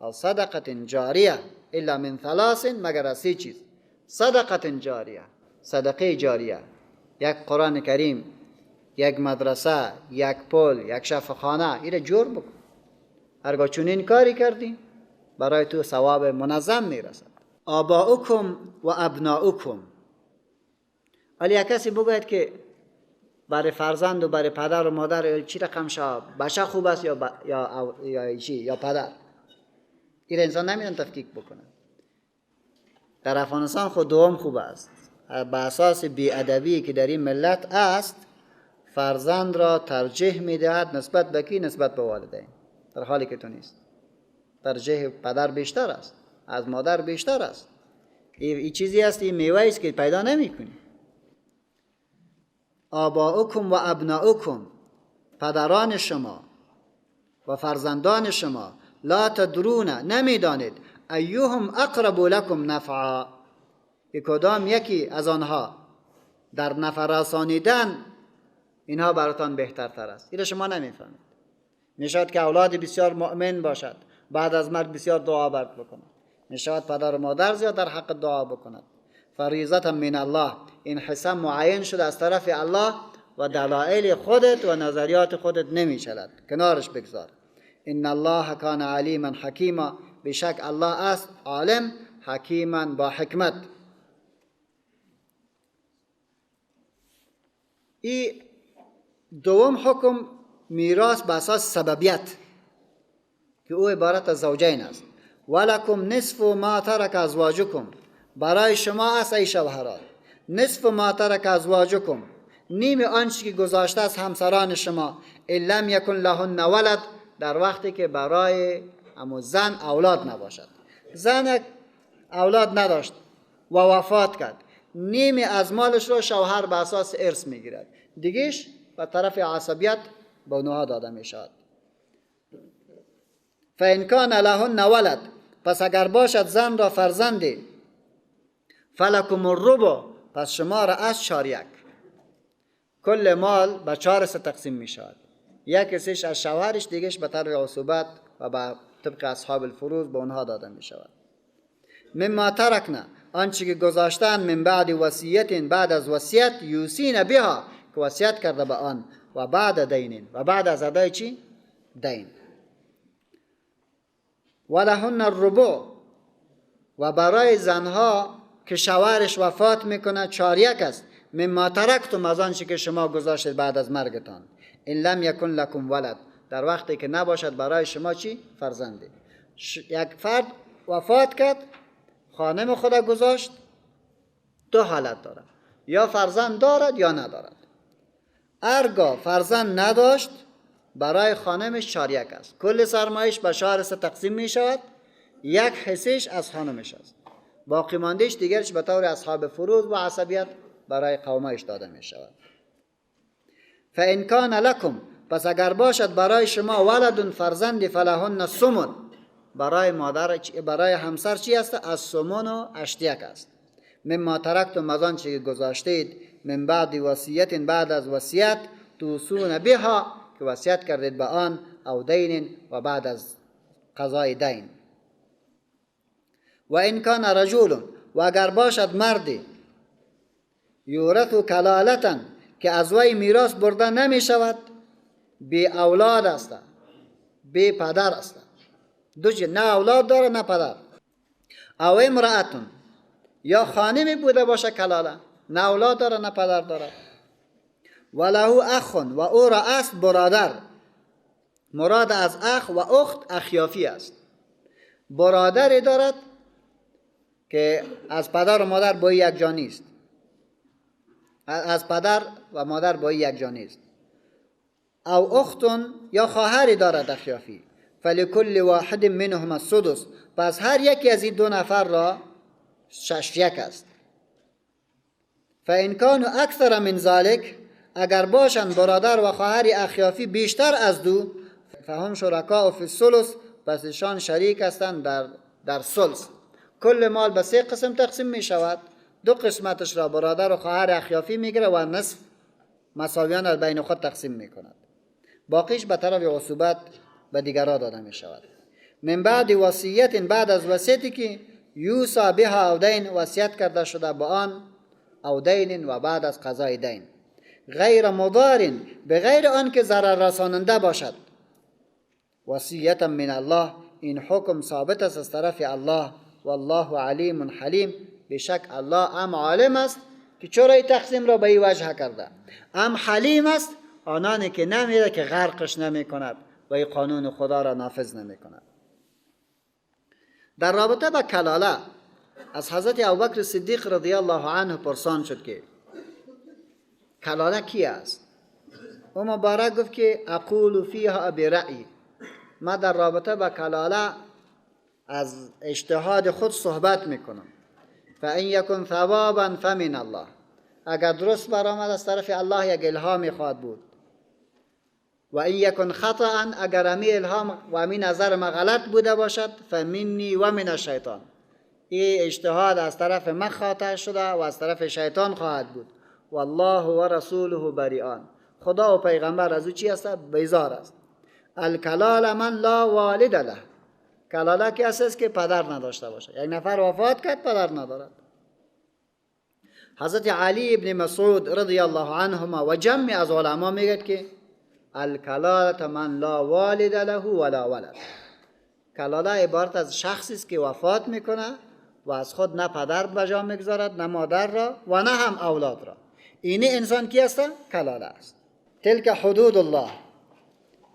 او صدقه جاریه الا من ثلاث، مگر از 3 چیز. صدقه جاریه، صدقه جاریه، یک قرآن کریم، یک مدرسه، یک پل، یک شفاخانه، این جور بکن. هرگاه چنین کاری کردی برای تو ثواب منظم میرسد. آباؤکم و ابناؤکم. ولی یک کسی بگوید که برای فرزند و برای پدر و مادر چی رقم شا، بچه خوب است یا پدر، این انسان نمیدن تفکیک بکنه. در افغانستان خود دوم خوب است. به اساس بی‌ادبی که در این ملت است، فرزند را ترجیح میدهد نسبت به کی؟ نسبت به والدین، در حالی که تو نیست. ترجیح پدر بیشتر است، از مادر بیشتر است. این چیزی است، این میوه است که پیدا نمی کنی. آباؤکم و ابناؤکم، پدران شما و فرزندان شما، لا تدرون، نمیدانید، ایهم اقرب لکم نفعا، که کدام یکی از آنها در نفع رسانیدن اینها براتان بهترتر است. این شما نمیفهمید. میشود که اولاد بسیار مؤمن باشد، بعد از مرگ بسیار دعا برد بکند. میشود پدر و مادر زیاد در حق دعا بکند. فریضة من الله، این حساب معین شده از طرف الله و دلایل خودت و نظریات خودت نمیشود، کنارش بگذار. ان الله کان علیما حکیما، بشک الله است عالم، حکیما با حکمت. این دوم حکم میراث به اساس سببیت که او عبارت از زوجین است. ولکم نصف ما ترک ازواجکم، برای شما است ای شوهران، نصف ما ترک ازواجکم، نیم آنچه که گذاشته از همسران شما، ان لم یکن لهن ولد، در وقتی که برای اما زن اولاد نباشد. زن اولاد نداشت و وفات کرد، نیم از مالش رو شوهر به اساس ارث میگیرد، دیگهش به طرف عصبیت به اونها داده می شود. فإن کان لهن ولد، پس اگر باشد زن را فرزندی، فلکم الربع، پس شما را از 4/1. کل مال به 4 تقسیم می شود، یک حصهش از شوهرش، دیگهش به طرف عصبت و به طبق اصحاب الفروض به اونها داده می شود. مما ترکنا، آنچه که گذاشتن، من بعد وصیت، بعد از وصیت، یوسین بها، که وصیت کرده به آن، و بعد دین، و بعد از ادای چی؟ دین. ولهن الربع، و برای زنها که شوهرش وفات میکنه 4/1 است، مما ترکتم، از آنچه که شما گذاشتید بعد از مرگتان، ان لم یکن لکم ولد، در وقتی که نباشد برای شما چی؟ فرزندی. یک فرد وفات کرد، خانم خدا گذاشت، 2 حالت دارد، یا فرزند دارد یا ندارد. هرگاه فرزند نداشت، برای خانمش 4/1 است، کل سرمایش به 4 تقسیم می شود، 1 حصهش از خانمش است، باقی ماندهش دیگرش به طور اصحاب فروض و عصبیت برای قومش داده می شود. فإن کان لکم، پس اگر باشد برای شما ولد، فرزندی، فلهن الثمن، برای مادر، برای همسر چی است؟ از ثمن و 8/1 است. مما ترکتم، از آنچه که گذاشتید، من بعد وصیت، بعد از وصیت، توصون بها، که وصیت کردید به آن، او دین، و بعد از قضای دین. و ان کان رجل، و اگر باشد مردی، یورث کلالتا، که از وی میراث برده نمی شود، بی اولاد است، بی پدر است، نه اولاد داره نه پدر. او امرأتون، یا خانمی بوده باشه کلاله، نه اولاد داره نه پدر داره. وله اخ، و او را است برادر. مراد از اخ و اخت اخیافی است. برادری دارد که از پدر و مادر با یک جا نیست، از پدر و مادر با یک جا نیست. او اختون، یا خواهری دارد اخیافی، فلکل واحد منهم السدس، پس هر یکی از این 2 نفر را 6/1 است. فإن کانوا اکثر من ذلک، اگر باشند برادر و خواهر اخیافی بیشتر از 2، فهم شرکاء فی الثلث، پس ایشان شریک هستند در ثلث. کل مال به 3 قسم تقسیم می شود، 2 قسمتش را برادر و خواهر اخیافی میگیره و نصف مساویان را بین خود تقسیم می کند، باقیش به طرف عصوبت به دیگرها داده می شود. من بعد وصیت، بعد از وصیتی که یوصی بها او دین، وصیت کرده شده با آن، او دین و بعد از قضای دین، غیر مضار، بغیر آن که ضرر رساننده باشد. وصیت من الله، این حکم ثابت است از طرف الله. والله علیم حلیم، بشک الله ام عالم است که چرا این تقسیم را به این وجه کرده، ام حلیم است آنانی که نمیره که غرقش نمی کند و این قانون خدا را نافذ نمی کند. در رابطه با کلاله از حضرت ابوبکر صدیق رضی الله عنه پرسان شد که کلاله کی است؟ او مبارک گفت که اقول فیها برأی، ما در رابطه با کلاله از اجتهاد خود صحبت میکنم. فان یکن ثوابا فمن الله، اگر درست برآمد از طرف الله یک الهام خواهد بود. و این یکن خطأ، اگر امی الهام و امی نظر ما غلط بوده باشد، فمنی و من الشیطان، این اجتهاد از طرف من خاطر شده و از طرف شیطان خواهد بود. والله و رسوله بریئان، خدا و پیغمبر از او چی است؟ بیزار است. الکلال من لا والد له، کلاله کی است که پدر نداشته باشه. یک نفر وفات کرد پدر ندارد. حضرت علی ابن مسعود رضی الله عنهما و جمع از علما میگه که الکلاله من لا والد له ولا ولد، کلاله عبارت از شخصی است که وفات میکنه و از خود نه پدر به جا میگذارد، نه مادر را و نه هم اولاد را. این انسان کی است؟ کلاله است. تلک حدود الله،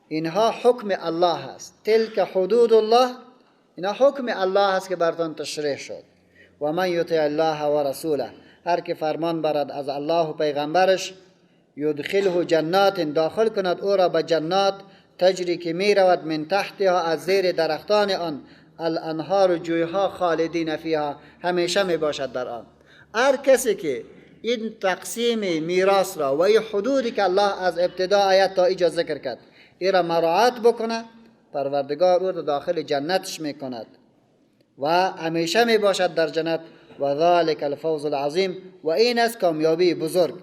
اینها حکم الله است. تلک حدود الله، اینها حکم الله است که براتون تشریح شد. و من یطع الله و رسوله، هر که فرمان برد از الله و پیغمبرش، یدخله جنات، داخل کند او را به جنات، تجری که می رود من تحتها، از زیر درختان آن، الانهار، جویها، خالدین فیها، همیشه می باشد در آن. هر کسی که این تقسیم میراث را و این حدودی که الله از ابتدا آیت تا اینجا ذکر کرد این را مراعات بکنه، پروردگار او را داخل جنتش می کند و همیشه می باشد در جنت. و ذالک الفوز العظیم، و این است کامیابی بزرگ.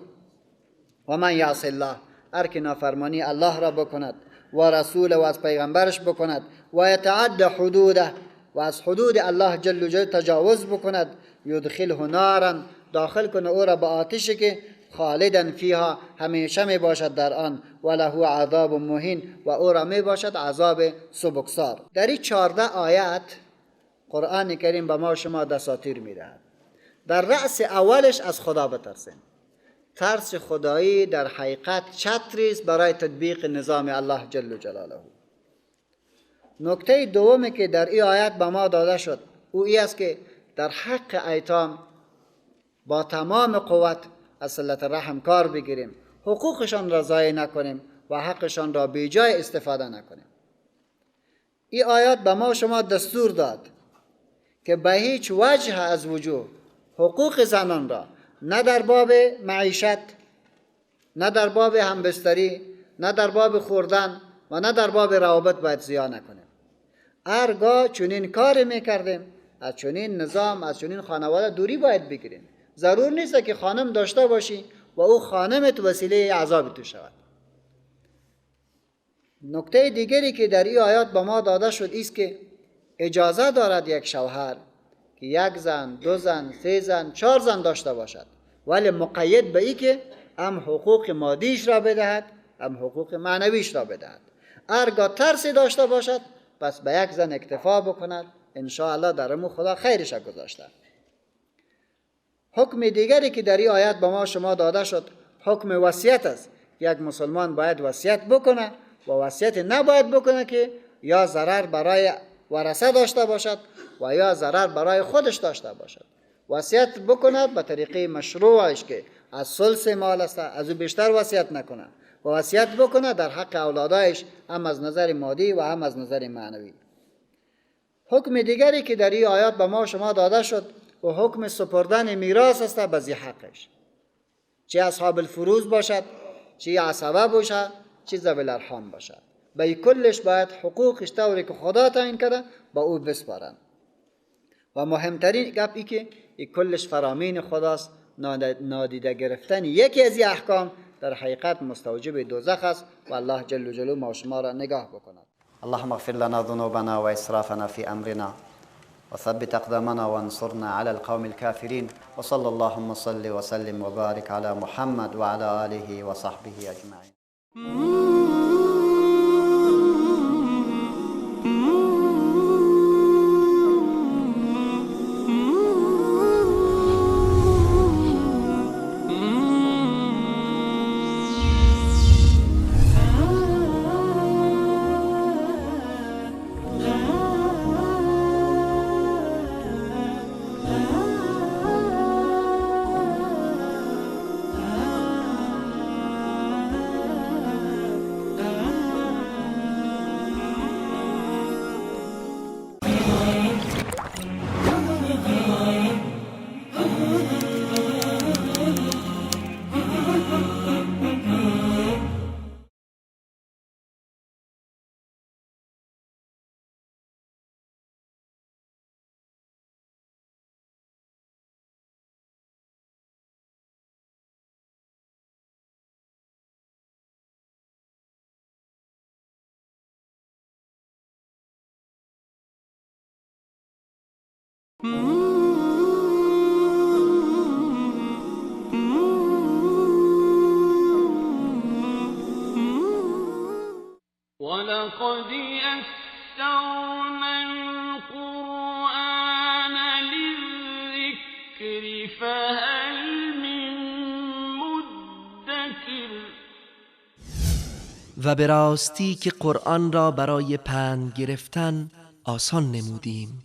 و من یعص الله، هر که نافرمانی الله را بکند و رسول و از پیغمبرش بکند و یتعد حدوده، و از حدود الله جل جلاله تجاوز بکند، یدخله نارا، داخل کنه او را به آتشی که خالدا فیها، همیشه می باشد در آن، و له عذاب مهین، و او را می باشد عذاب سبکسار. در این 14 آیت قرآن کریم به ما شما دساتیر می دهد. در رأس اولش از خدا بترسیم. ترس خدایی در حقیقت چتری است برای تطبیق نظام الله جل جلاله. نکته دومی که در این آیت به ما داده شد او این است که در حق ایتام با تمام قوت از صلت رحم کار بگیریم، حقوقشان را ضایع نکنیم و حقشان را بی جای استفاده نکنیم. این آیات به ما شما دستور داد که به هیچ وجه از وجوه حقوق زنان را نه در باب معیشت، نه در باب همبستری، نه در باب خوردن و نه در باب روابط باید ضیاع نکنیم. هرگاه چنین کار میکردیم از چنین نظام، از چنین خانواده دوری باید بگیریم. ضرور نیست که خانم داشته باشی و او خانمت وسیله عذاب تو شود. نکته دیگری که در این آیات به ما داده شد است که اجازه دارد یک شوهر که 1 زن، 2 زن، 3 زن، 4 زن داشته باشد، ولی مقید به ای که هم حقوق مادیش را بدهد هم حقوق معنویش را بدهد. هرگاه ترسی داشته باشد پس به 1 زن اکتفا بکند، انشاءالله در امو خدا خیرش گذاشته. حکم دیگری که در این آیات به ما شما داده شد حکم وصیت است. یک مسلمان باید وصیت بکنه و وصیت نباید بکنه که یا ضرر برای ورثه داشته باشد و یا ضرر برای خودش داشته باشد. وصیت بکنه به طریقه مشروعش که از ثلث مال است، از او بیشتر وصیت نکنه و وصیت بکنه در حق اولادایش، هم از نظر مادی و هم از نظر معنوی. حکم دیگری که در این آیات به ما شما داده شد و حکم سپردن میراث است به ذی حقش، چه اصحاب الفروض باشد، چه عصبه باشد، چه ذوی الارحام باشد، به کلش باید حقوقش طوری که خدا تعیین کرده با او بسپارند. و مهمترین گپ ای که این کلش فرامین خداست. نادیده گرفتن یکی از این احکام در حقیقت مستوجب دوزخ است و الله جل جلاله ما شما را نگاه بکند. اللهم اغفر لنا ذنوبنا وإسرافنا في أمرنا وثبت أقدامنا وانصرنا على القوم الكافرين وصلى اللهم صل وسلم وبارك على محمد وعلى آله وصحبه أجمعين. ولقد يسرنا القرآن للذكر فهل من مدكر. و به راستی که قرآن را برای پند گرفتن آسان نمودیم،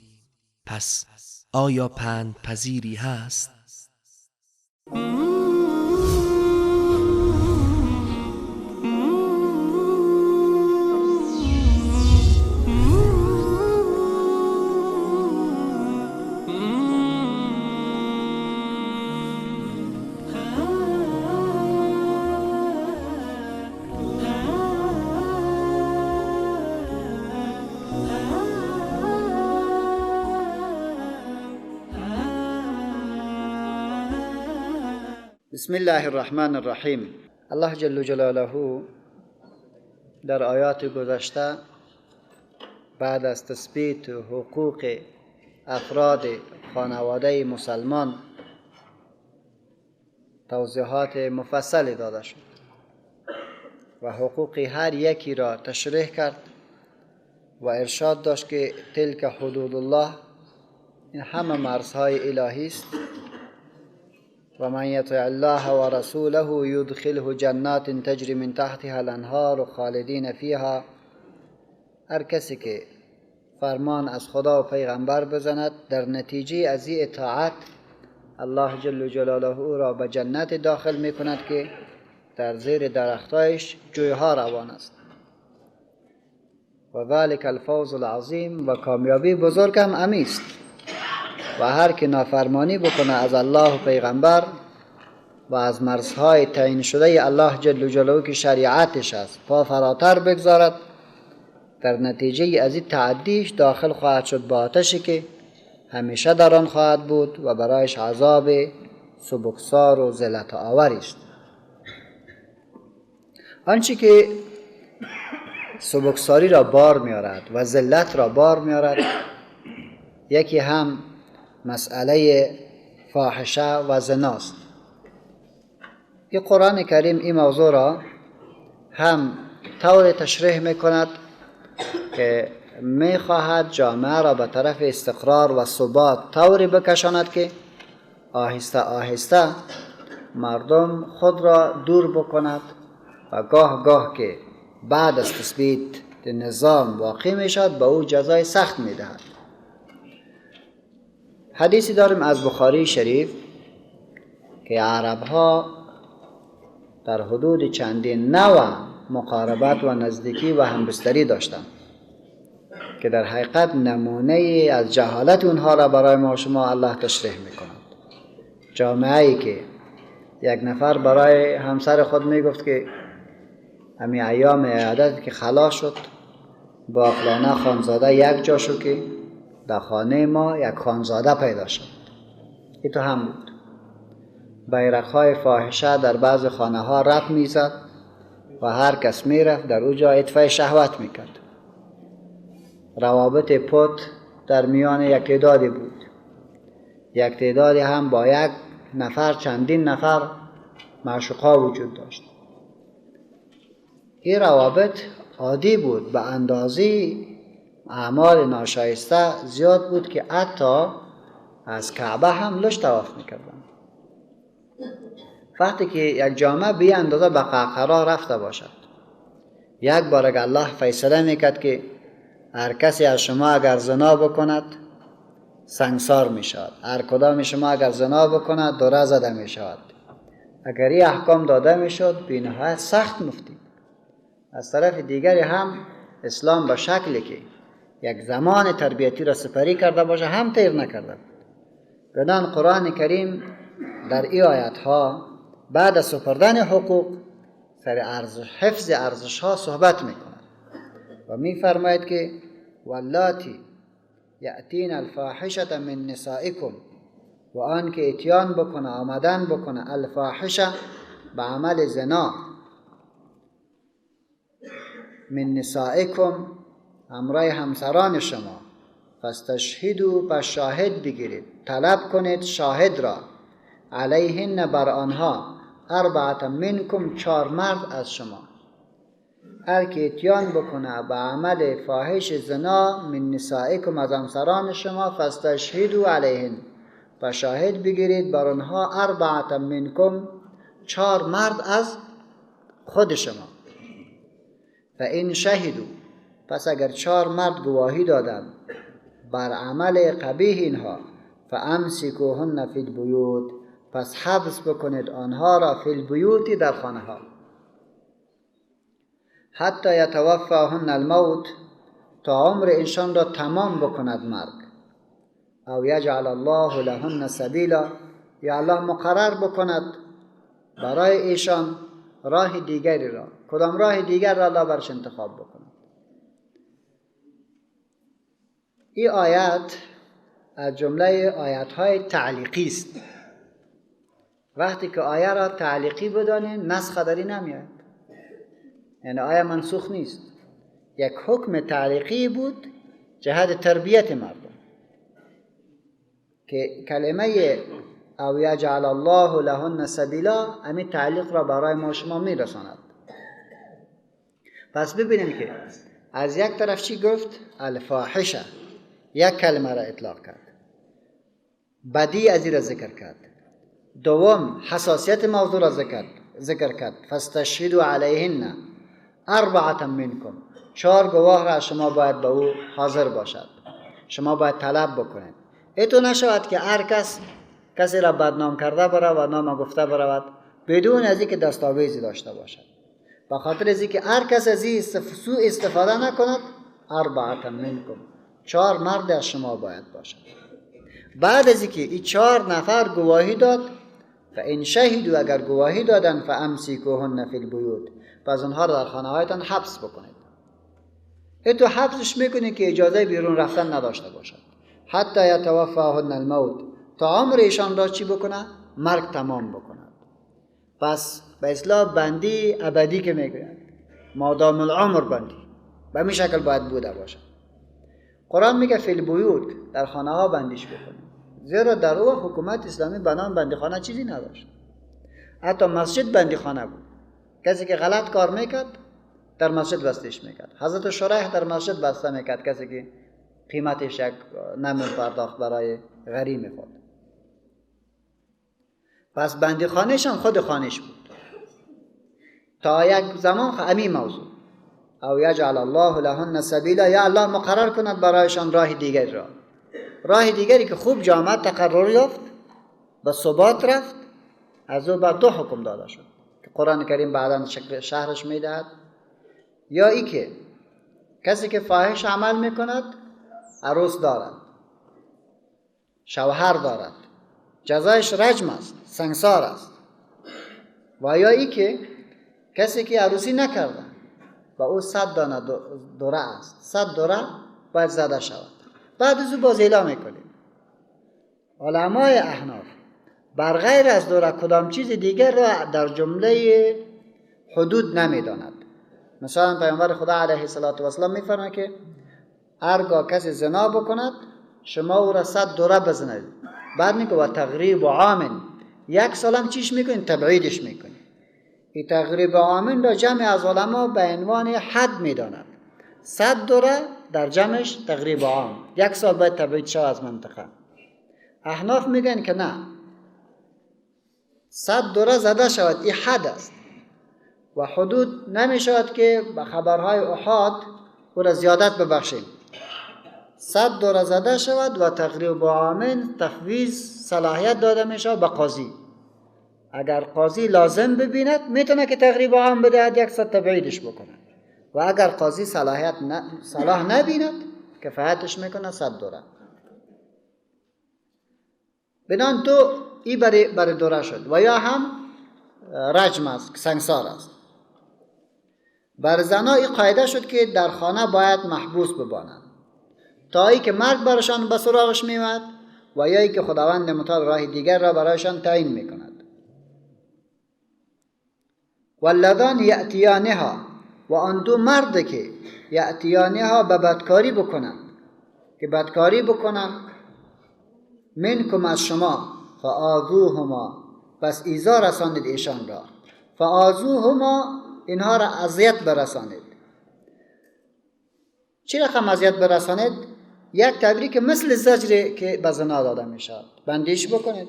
پس آیا پند پذیری هست؟ بسم الله الرحمن الرحیم. الله جل جلاله در آیات گذشته بعد از تثبیت حقوق افراد خانواده مسلمان توضیحات مفصلی داده شد و حقوق هر یکی را تشریح کرد و ارشاد داشت که تلک حدود الله، این همه مرزهای الهی است. و من یطع الله و رسوله یدخله جنات تجری من تحتها الانهار خالدین فیها. هر کسی که فرمان از خدا و پیغمبر بزند در نتیجه از این اطاعت الله جل جلاله او را به جنت داخل می کند که در زیر درختایش جویها روان است. و ذلک الفوز العظیم، و کامیابی بزرگ هم امیست. و هر که نافرمانی بکنه از الله و پیغمبر و از مرزهای تعیین شده الله جل جلاله که شریعتش است پا فراتر بگذارد، در نتیجه از این تعدیش داخل خواهد شد به آتشی که همیشه در آن خواهد بود و برایش عذاب سبکسار و ذلت آوری است. آنچه که سبکساری را بار می‌آورد و ذلت را بار می‌آورد، یکی هم مسئله فاحشه و زناست. که قرآن کریم این موضوع را هم طور تشریح میکند که میخواهد جامعه را به طرف استقرار و ثبات طوری بکشاند که آهسته آهسته مردم خود را دور بکند و گاه گاه که بعد از تثبیت نظام واقع میشد به او جزای سخت میدهد. حدیثی داریم از بخاری شریف که عرب‌ها در حدود چندین نوع مقاربت و نزدیکی و همبستری داشتند که در حقیقت نمونه از جهالت اونها را برای ما شما الله تشریح میکند. جامعه‌ای که یک نفر برای همسر خود میگفت که همین ایام عیادت که خلاص شد با فلانه خانزاده یک جا شد که در خانه ما یک خانزاده پیدا شد. این تو هم بود. بیرق‌های فاحشه در بعض خانه ها رپ میزد و هر کس میرفت در او جا اطفای شهوت میکرد. روابط پت در میان یک تعدادی بود، یک تعدادی هم با یک نفر چندین نفر معشوقا وجود داشت. این روابط عادی بود، به اندازی اعمال ناشایسته زیاد بود که حتی از کعبه هم لش طواف میکردن. وقتی که یک جامعه به این اندازه به قهقرا رفته باشد، یک بار اگر الله فیصله میکرد که هر کسی از شما اگر زنا بکند سنگسار میشود، هر کدام شما اگر زنا بکند دوره زده میشود، اگر این احکام داده میشد بی نهایت سخت مفتی. از طرف دیگری هم اسلام به شکلی که یک زمان تربیتی را سپری کرده باشه هم تیر نکرده. بدان قرآن کریم در این آیت ها بعد از سپردن حقوق سر حفظ ارزش ها صحبت میکند و میفرماید که واللاتی یأتین الفاحشه من نسائکم، و آن که اتیان بکنه آمدن بکنه الفاحشه به عمل زنا من نسائکم همراه همسران شما، فاستشهدوا پس شاهد بگیرید، طلب کنید شاهد را، علیهن بر آنها، اربعه منکم 4 مرد از شما. هر که اتیان بکنه به عمل فاحش زنا من نسائکم از همسران شما، فاستشهدوا علیهن پس شاهد بگیرید بر آنها، اربعه منکم 4 مرد از خود شما. فإن شهدوا پس اگر 4 مرد گواهی دادند بر عمل قبیح اینها، فامسکوهن فی البیوت پس حبس بکنید آنها را فی البیوت در خانه ها، حتی یتوفاهن الموت تا عمر ایشان را تمام بکند مرگ، او یجعل الله لهن سبیلا یا الله مقرر بکند برای ایشان راه دیگری را. کدام راه دیگر را الله برش انتخاب بکند. این آیت از جمله آیت های تعلیقی است. وقتی که آیه را تعلیقی بدانیم نسخ داری نمیاد، یعنی آیه منسوخ نیست، یک حکم تعلیقی بود جهت تربیت مردم که کلمه او یجعل الله لهن سبیلا همین تعلیق را برای ما شما میرساند. پس ببینیم که از یک طرف چی گفت؟ الفاحشه، یک کلمه را اطلاق کرد، بدی از این را ذکر کرد، دوم حساسیت موضوع را ذکر کرد، فاستشهدوا علیهن اربعه منکم 4 گواه را شما باید به او حاضر باشد، شما باید طلب بکنید. ایتو نشود که هر کسی را بدنام کرده برود و نام گفته برود بدون از اینکه دستاویزی داشته باشد. به خاطر از اینکه هر کس از این سوء استفاده نکند، اربعه منکم 4 مرد از شما باید باشد. بعد از اینکه این 4 نفر گواهی داد، فإن شهدوا اگر گواهی دادن، فامسکوهن فی البیوت پس اونها را در خانه هایتان حبس بکنید. تو حبسش میکنی که اجازه بیرون رفتن نداشته باشد، حتی یتوفاهن الموت تا عمر ایشان را چی بکنه؟ مرگ تمام بکند. پس به اصطلاح بندی ابدی که میگویند، مادام العمر بندی به همین شکل باید بوده باشد. قرآن میگه فی البیوت در خانه ها بندیش بکنید، زیرا در او حکومت اسلامی بنام بندی خانه چیزی نداشت. حتی مسجد بندی خانه بود، کسی که غلط کار میکرد در مسجد بستش میکرد. حضرت شریح در مسجد بسته میکرد کسی که قیمتش یک نمی پرداخت برای غریم خود. پس بندی خانهشان خود خانهش بود تا یک زمان همین موضوع او یجعل الله لهن سبیلا، یا الله مقرر کند برایشان راه دیگری را، راه دیگری که خوب جامعه تقرر یافت به ثبات رفت. از او بعد 2 حکم داده شد که قرآن کریم بعداً شرحش میدهد. یا ای که کسی که فاحش عمل میکند عروس دارد، شوهر دارد، جزایش رجم است، سنگسار است. و یا ای که کسی که عروسی نکرده و او 100 دانه دوره است، 100 دوره باید زده شود. بعد از او باز اعلام میکنیم. علمای احناف بر غیر از دوره کدام چیز دیگر را در جمله حدود نمیداند. مثلا پیامبر خدا علیه الصلاة و السلام میفرماید که هرگاه کسی زنا بکند شما او را 100 دوره بزنید. بعد میگه و تغریب عام، 1 سال هم چیش میکنید؟ تبعیدش میکنید. این تغریب عام را جمع از علما به عنوان حد میدانند. 100 دوره در جمعش تغریب عام، 1 سال باید تبعید شود از منطقه. احناف میگن که نه، 100 دوره زده شود، این حد است و حدود نمی شود که به خبرهای احاد او را زیادت ببخشیم. 100 دوره زده شود و تقریب عامین تفویض صلاحیت داده می شود به قاضی. اگر قاضی لازم ببیند میتونه که تقریب عام بدهد، 100 تبعیدش بکنه و اگر قاضی صلاح نبیند کفایتش میکنه 100 دوره. بنان تو ای برای دوره شد و یا هم رجم است، سنگسار است. بر زنا این قاعده شد که در خانه باید محبوس بمانند تا ای که مرگ برشان به سراغش میاد و یا ای که خداوند متعال راه دیگر را برایشان تعیین میکند. واللذان یأتیانها، و آن 2 مرد که یأتیانها به بدکاری بکنند، که بدکاری بکنند، منکم از شما، فآذوهما، پس ایذا رسانید ایشان را، فآذوهما، اینها را اذیت برسانید. چی رقم اذیت برسانید؟ یک تعبیری که مثل زجری که به زنا داده می شود، بندیش بکنید،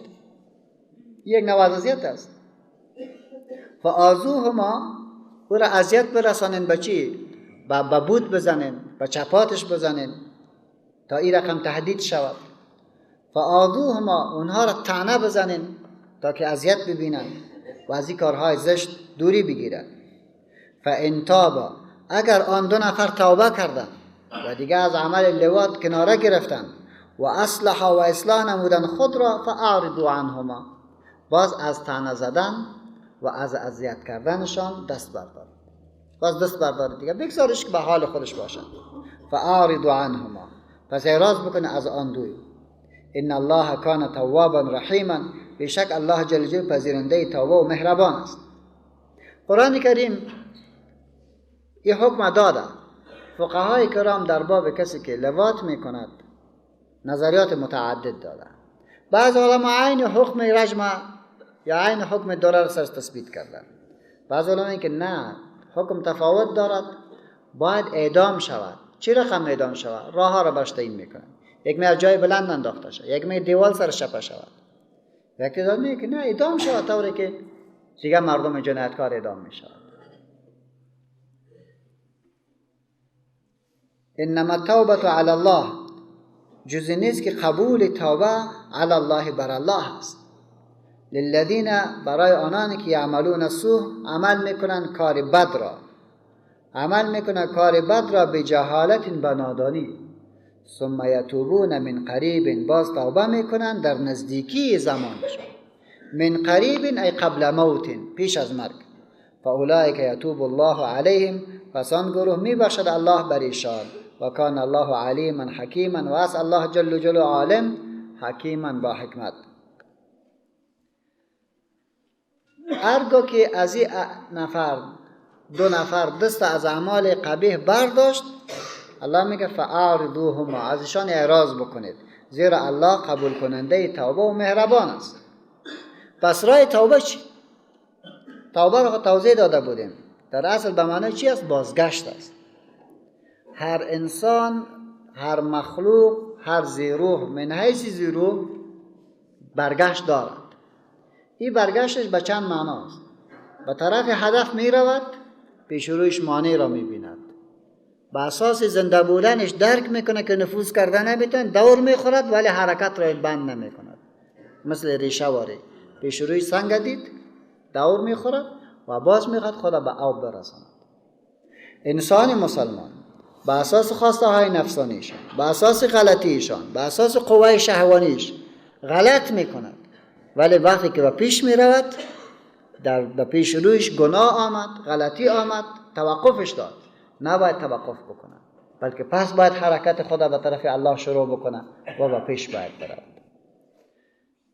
یک نوع اذیت است. فآذوهما، او را اذیت برسانید به چی؟ به بود بزنید، به چپاتش بزنید تا این رقم تهدید شود. فآذوهما، اونها را طعنه بزنید تا که اذیت ببینند و از این کارهای زشت دوری بگیرند. فإن تابا، اگر آن 2 نفر توبه کردند و دیگه از عمل لواط کناره گرفتند و اصلح و اصلاح نمودند خود را، فاعرضوا عنهما، باز از طعنه زدن و از اذیت کردنشان دست بردارید. باز دست بردارید دیگه، بگذارش که به حال خودش باشند. فاعرضوا عنهما، پس اعراض بکنه از آن 2. ان الله کان توابا رحیما، بیشک الله جل جلاله پذیرنده توبه و مهربان است. قرآن کریم این حکم داده. فقهای کرام در باب کسی که لواط میکند نظریات متعدد داده. بعض علما عین حکم رجم یا عین حکم دوره را سر تثبیت کردند. بعض علما این که نه، حکم تفاوت دارد، باید اعدام شود. چی رقم اعدام شود؟ راه ها را برش تعیین میکنند. یک می از جای بلند انداخته شود، یک می دیوال سر شپه شود، یک تعداد میگه که نه اعدام شود، طوری که دیگه مردم جنایتکار اعدام میشود. انما التوبه علی الله، جزی نیست که قبول توبه علی الله بر الله است. للذین، برای آنانی که یعملون السوء، عمل میکنن کار بد را، عمل میکنن کار بد را به جهالت، به نادانی، ثم یتوبون من قریب، باز توبه میکنن در نزدیکی زمانشان، من قریب ای قبل موت، پیش از مرگ، فاولئک یتوب الله علیهم، پس آن گروه میبخشد الله بر ایشان، و کان الله علیما حکیما، و است الله جل جلاله عالم، حکیما با حکمت. هرگاه که از این 2 نفر دست از اعمال قبیح برداشت، الله میگه فاعرضوهما، ازشان اعراض بکنید، زیرا الله قبول کننده توبه و مهربان است. پس راه توبه چی؟ توبه رو توضیح داده بودیم. در اصل به معنی چی است؟ بازگشت است. هر انسان، هر مخلوق، هر زیروح، من حیث زیروح برگشت دارد. این برگشتش به چند معناست. به طرف هدف می رود، پیش رویش مانع را می بیند، به اساس زنده بودنش درک میکنه که نفوذ کرده نمیتونه، دور میخورد ولی حرکت را بند نمیکند. مثل ریشه واری، پیش روی سنگ دید، دور میخورد و باز میخواد خود به آب برساند. انسان مسلمان به اساس خواسته های نفسانیشان، به اساس غلطیشان، به اساس قوه شهوانیش غلط میکند، ولی وقتی که به پیش میرود، در پیش رویش گناه آمد، غلطی آمد، توقفش داد. نباید توقف بکنه، بلکه پس باید حرکت خود به طرف الله شروع بکنه و به پیش باید برود.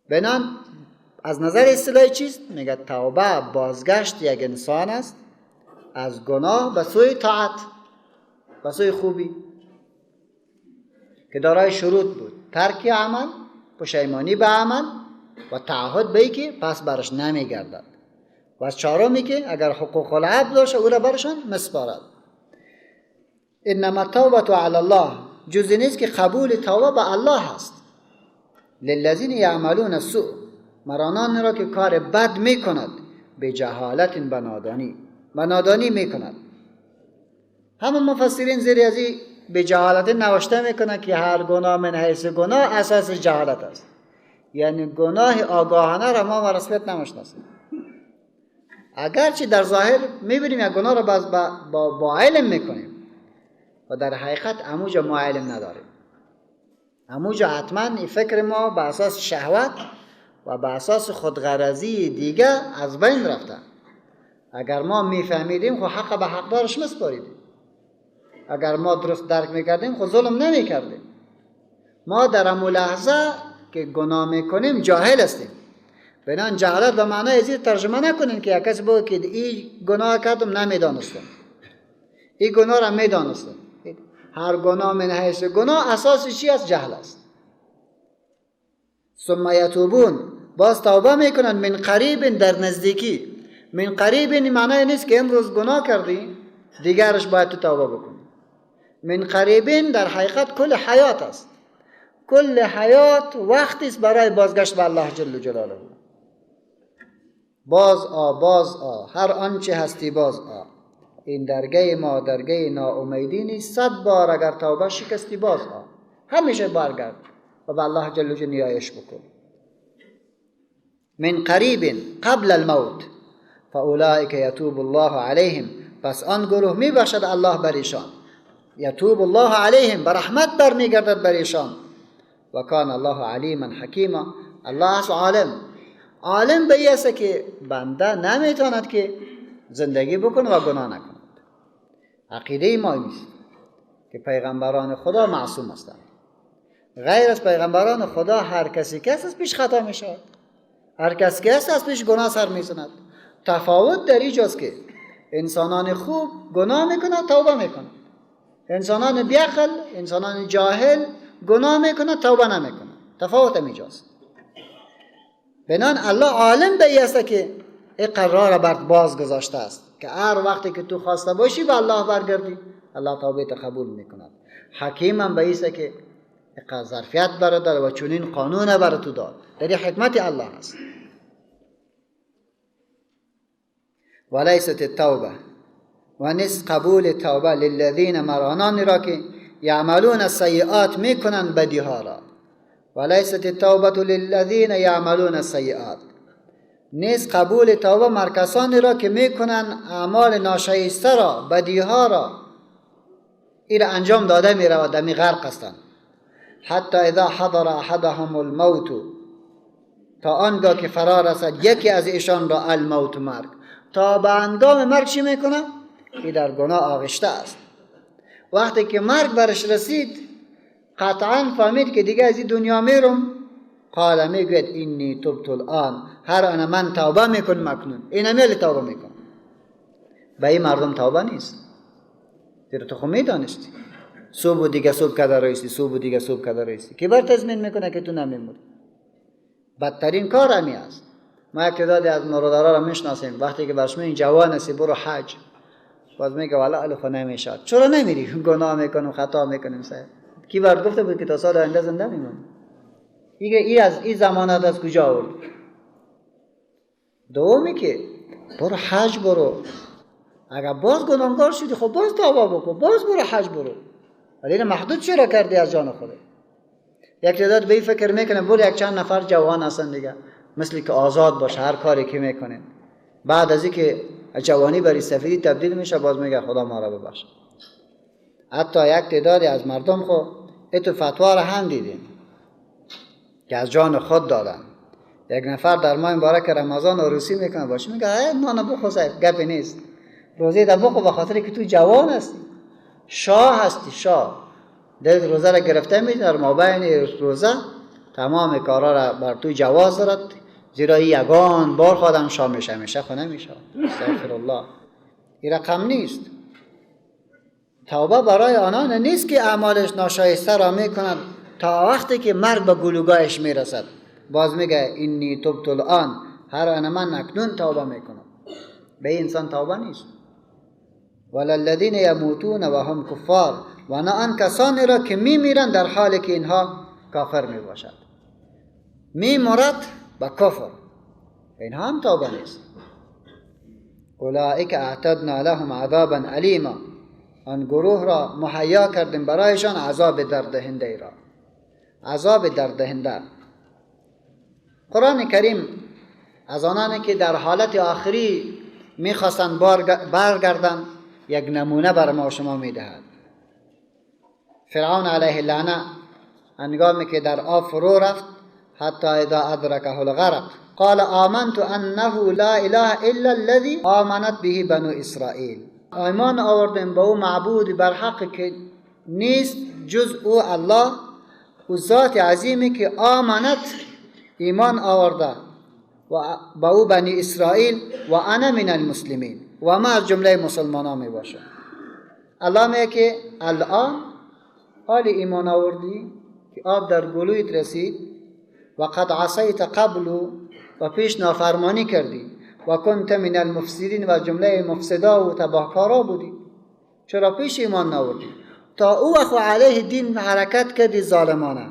بنان از نظر اصطلاحی چیست؟ میگه توبه بازگشت یک انسان است از گناه به سوی طاعت، به سوی خوبی. که دارای شروط بود: ترک عمل، پشیمانی به عمل و تعهد به که پس برش نمیگردد. و از چهارمی که اگر حقوق العبد باشه او را برشان مسپارد. انما التوبه علی الله، جزی نیست که قبول توبه به الله هست. للذین یعملون السوء، مرانان را که کار بد میکند، به جهالت به نادانی میکند. همه مفسرین زیر از این به جهالت نوشته میکنند که هر گناه من حیث گناه اساس جهالت است. یعنی گناه آگاهانه را ما رسمیت نمیشناسیم. اگرچه در ظاهر میبینیم یک گناه را با علم میکنیم و در حقیقت اموجا ما علم نداریم. اموجا حتما این فکر ما به اساس شهوت و به اساس خودغرضی دیگه از بین رفته. اگر ما میفهمیدیم خو حق به حقدارش مسپاریدیم. اگر ما درست درک میکردیم خو ظلم نمیکردیم. ما در امو لحظه که گناه میکنیم جاهل هستیم. بنان جهالت به معنی ازید ترجمه نکنین که یک کسی بگه که این گناه کردم نمیدانستم، این گناه را میدانستم. هر گناه من حیث گناه اساس چی است؟ جهل است. ثم یتوبون، باز توبه میکنن من قریب، در نزدیکی. من قریب این معنی نیست که امروز گناه کردی دیگرش باید تو توبه بکنی. من قریب در حقیقت کل حیات است. کل حیات وقتی است برای بازگشت به الله جل جلاله. باز آ هر آنچه هستی باز آ. این درگاه ما درگاه ناامیدی نیست. 100 بار اگر توبه شکستی باز آ، همیشه برگرد و به الله جل جلاله نیایش بکن. من قریب قبل الموت فاولئک یتوب الله علیهم، پس آن گروه میبخشد الله بر ایشان. یتوب الله علیهم، برحمت برمیگردد بر ایشان. و کان الله علیما حکیما، الله است عالم به این است که بنده نمیتواند که زندگی بکنه و گناه نکند. عقیده ما نیست که پیغمبران خدا معصوم هستند. غیر از پیغمبران خدا هر کسی که است پیش خطا میشود، هر کسی که است پیش گناه سر میزند. تفاوت در اینجاست که انسانان خوب گناه میکنند توبه میکنند، انسانان بیعقل، انسانان جاهل گناه میکنند توبه نمیکنند. تفاوت اینجاست. بنان الله عالم به این است که این قرار بر باز گذاشته است که هر وقتی که تو خواسته باشی به الله برگردی الله توبه قبول میکند. حکیم هم به این است که ظرفیت برادر و چنین قانون بر تو داد. در حکمت الله است. ولیست التوبه، و نیست قبول توبه للذین، مرانان را که یعملون السیئات میکنند بدیها را. ولیست التوبه للذین یعملون السیئات، نیست قبول توبه مرکسانی را که میکنند اعمال ناشایسته را، بدیها را، این انجام داده میره و دمی غرق هستند. حتی اذا حضر احدهم الموت، تا آنگاه که فرا رسد یکی از ایشان را الموت، مرگ، تا به اندام مرگ چی میکنه؟ این در گناه آغشته است. وقتی که مرگ برش رسید قطعا فهمید که دیگه از این دنیا میرم. قال میگوید اینی تبت الان، هر آن من توبه میکنم اکنون. این میل توبه میکنم. به این مردم توبه نیست. زیرا تو خود میدانستی صبح و دیگه صبح کده رئیسی، صبح و دیگه صبح کده رئیسی، که بر تضمین میکنه که تو نمیموری. بدترین کار همی است. ما یک تعدادی از مرادارا را میشناسیم، وقتی که برش میگن جوان هستی برو حج، باز میگه والا الف نمیشد. چرا نمیری؟ گناه میکنم، خطا میکنم. کی برات گفته بود که تا سال آینده زنده میمونی؟ این از این ضمانت از کجا آورد؟ دومی که برو حج برو. اگر باز گناهکار شدی خب باز توبه بکن، باز برو حج برو. ولی اینو محدود چرا کردی از جان خودت؟ یک تعداد به این فکر میکنه برو یک چند نفر جوان هستن دیگه، مثلی که آزاد باشه هر کاری که میکنن، بعد از اینکه جوانی بری سفیدی تبدیل میشه باز میگه خدا ما را ببخش. حتی یک تعدادی از مردم خو ایتو فتوا را هم دیدیم که از جان خود دادن. یک نفر در ماه مبارک رمضان عروسی میکنه باشه، میگه نان بخور، گپی نیست، روزه دا بخور به خاطر که تو جوان هستی، شاه هستی، شاه. دلت روزه را گرفته میدی، در مابین روزه تمام کارا را بر تو جواز دارد، زیرا یگان بار خودم شاه میشه خو نمیشه. استغفر الله. این رقم نیست. توبه برای آنان نیست که اعمالش ناشایسته را میکنند تا وقتی که مرگ به گلوگاهش میرسد باز میگه اینی تبت الان، هر آن من اکنون توبه میکنم. به این انسان توبه نیست. وللذین یموتون و هم کفار، و نه آن کسانی را که میمیرند در حالی که اینها کافر میباشد. میمرد با کفر، اینها هم توبه نیست. اولئک اعتدنا لهم عذابا علیما، آن گروه را مهیا کردیم برایشان عذاب درددهنده را. عذاب درددهنده. قرآن کریم از آنانی که در حالت آخری میخواستند برگردند یک نمونه بر ما شما میدهد. فرعون علیه اللعنه هنگامی که در آب فرو رفت حتی اذا ادرکه الغرق قال آمنت انه لا اله الا الذي آمنت به بنو اسرائیل، ایمان آوردیم به او معبود بر حق که نیست جز او الله، او ذات عظیمی که آمنت ایمان آورده و با او بنی اسرائیل و انا من المسلمین، و ما از جمله مسلمانان می باشم. الله میگه که الان حال ایمان آوردی که آب در گلویت رسید و قد عصیت قبل و پیش نافرمانی کردی و کنت من المفسدین و جمله مفسدا و تباهکارا بودی، چرا پیش ایمان نآوردی؟ تا او اخو علیه دین حرکت کردی ظالمانه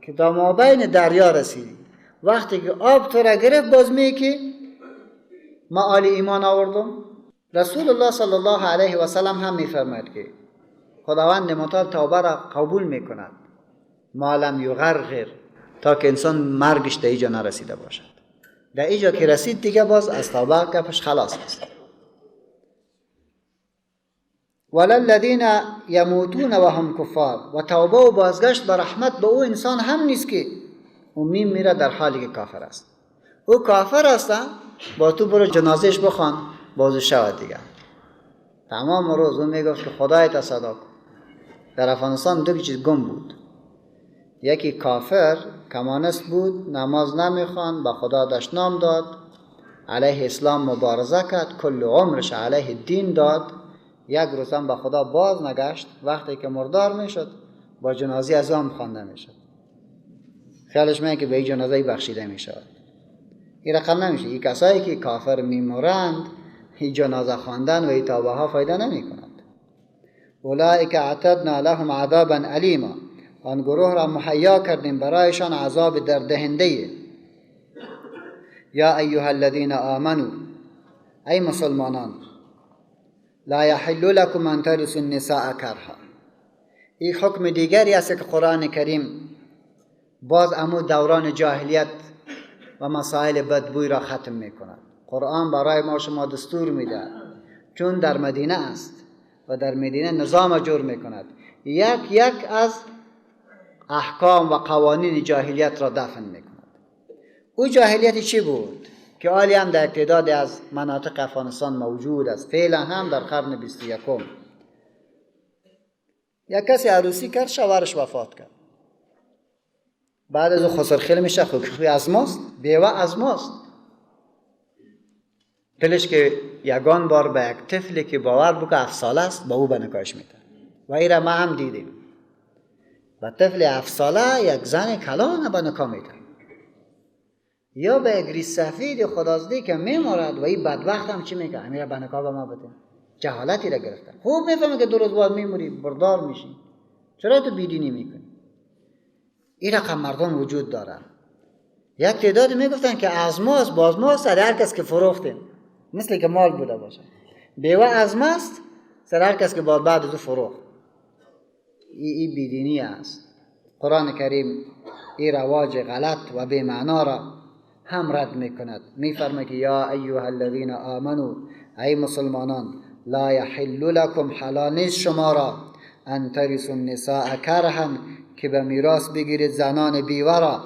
که تا مابین دریا رسیدی. وقتی که آب تو را گرفت باز میگی که ما آل ایمان آوردم. رسول الله صلی الله علیه و سلم هم میفرماید که خداوند متعال توبه را قبول میکند ما لم یغرغر، تا که انسان مرگش در اینجا نرسیده باشد. در اینجا که رسید دیگه باز از توبه کفش خلاص است. وللذین یموتون و هم کفار، و توبه و بازگشت به رحمت به او انسان هم نیست که او میره در حالی که کافر است. او کافر است با تو برو جنازهش بخوان بازو شود دیگه. تمام روز او میگفت که خدایت صدا کن. در افغانستان دو چیز گم بود. یکی کافر کمانست بود، نماز نمیخوان، به خدا دشنام داد، علیه اسلام مبارزه کرد، کل عمرش علیه دین داد. یک روز هم به خدا باز نگشت، وقتی که مردار میشد با جنازه از آن خوانده میشد. خیالش میگه که به این جنازه بخشیده میشود. این رقم نمیشه. این کسایی که کافر میمرند این جنازه خواندن و این توبه ها فایده نمی کند. اولئک اعتدنا لهم عذابا علیما، آن گروه را مهیا کردیم برایشان عذاب درددهنده. یا ایها الذین آمنوا، ای مسلمانان، لا یحل لکم ان ترثوا النساء کرها. این حکم دیگری است که قرآن کریم باز امو دوران جاهلیت و مسائل بدبوی را ختم می کند. قرآن برای ما شما دستور میده، چون در مدینه است و در مدینه نظام جور می کند، یک از احکام و قوانین جاهلیت را دفن می کند. او جاهلیت چی بود؟ که حالی هم در تعداد از مناطق افغانستان موجود است، فعلا هم در قرن 21. یک کسی عروسی کرد، شوهرش وفات کرد. بعد از او خسرخیل میشه، خوی از ماست، بیوه از ماست. دلش که یگان بار به یک طفلی که باور بکه 7 ساله است با او به نکاحش میده. و این را ما هم دیدیم. با طفل 7 ساله یک زن کلان به نکاح میده. یا به یک ریش سفید خدازدی که میمارد و این بدبخت هم چی میگه؟ امیره به نکاح به ما بده. جهالتی را گرفتن. خوب میفهمه که 2 روز بعد میموری، بردار میشی. چرا تو بیدینی میکنی؟ این رقم مردم وجود دارن. یک تعدادی میگفتن که از ماست، باز ماست، سر هر کس که فروختیم، مثل که مال بوده باشه. بیوه از ماست، سر هر کس که بعد از او فروخت. این بیدینی است. قرآن کریم این رواج غلط و بی معنا را هم رد میکند. میفرماید که یا ایها الذین آمنو، ای مسلمانان، لا یحل لکم، حلال نیست شما را، ان ترثوا النساء کرها، که به میراث بگیرید زنان بیوه را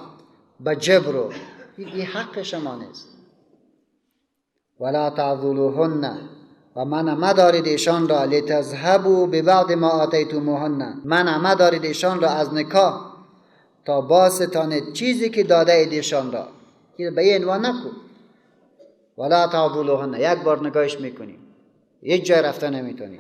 به جبر. این حق شما نیست. ولا تعضلوهن، و منع مدارید ایشان را، لتذهبوا ببعض ما آتیتموهن، منع مدارید ایشان را از نکاح تا باستانید چیزی که داده اید ایشان را. این به این عنوان نکن. ولا تعضلوهن، یک بار نگاهش میکنی، یک جای رفته نمیتونی،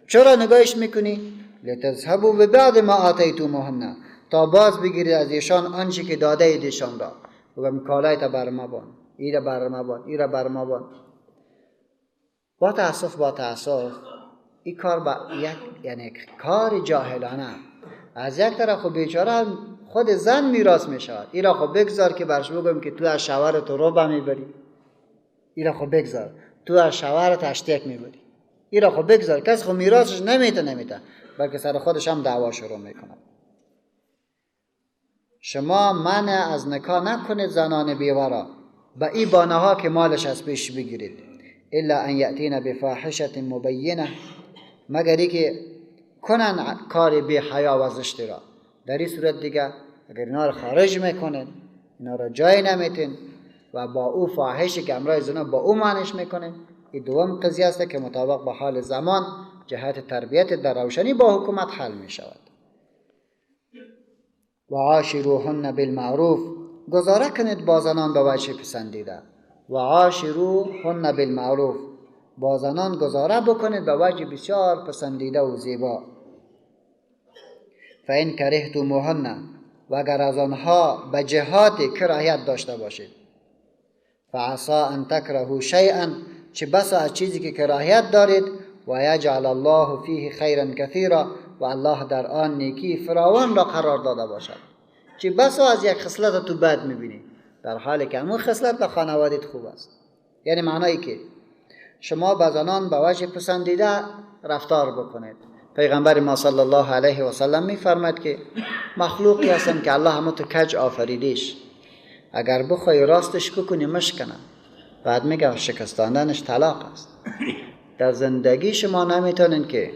چرا نگاهش میکنی؟ لتذهبوا ببعض ما آتیتموهن، تا باز بگیرید از ایشان آنچه که داده اید ایشان را. بگم کالایت بر ما بان، ایره بر ما بان، ایره بر ما بان. با تاسف این کار با یعنی کار جاهلانه. از یک طرف خب بیچاره خود زن میراث میشود، ایره خب بگذار که برش بگم که تو از شوهر تو روبه میبری، ایره خب بگذار تو از شوهر تشتیک میبری، ایره خب بگذار. کسی خب میراثش نمیته بلکه سر خودش هم دعوا شروع میکنه. شما منع از نکاح نکنید زنان بیوارا به این بانه ها که مالش از پیش بگیرید، الا ان یأتین بفاحشه مبینه، مگر که کنن کار بی حیا و زشتی را. در این صورت دیگه اگر اینا را خارج میکنن، اینا را جای نمیتین و با او فاحشی که امرای زنا با او معنیش میکنن، این دوم قضیه است که مطابق با حال زمان جهت تربیت در روشنی با حکومت حل میشود. و عاشروهن بالمعروف، گزاره کنید با زنان به وجه پسندیده. و عاشروهن بالمعروف، با زنان گزاره بکنید به وجه بسیار پسندیده و زیبا. فإن کرهتموهن، و اگر از آنها به جهات کراهیت داشته باشید. فعسى ان تکرهوا شیئا، چه بسا از چیزی که کراهیت دارید. و یجعل الله فیه خیرا کثیرا، و الله در آن نیکی فراوان را قرار داده باشد. چه بسا از یک خصلت تو بد میبینی در حالی که همون خصلت به خانوادت خوب است. یعنی معنایی که شما با زنان به وجه پسندیده رفتار بکنید. پیغمبر ما صلی الله علیه و سلم میفرماید که مخلوقی هستن که الله همه تو کج آفریدیش، اگر بخوای راستش بکنی مشکنه، بعد میگه شکستاندنش طلاق است. در زندگی شما نمیتونین که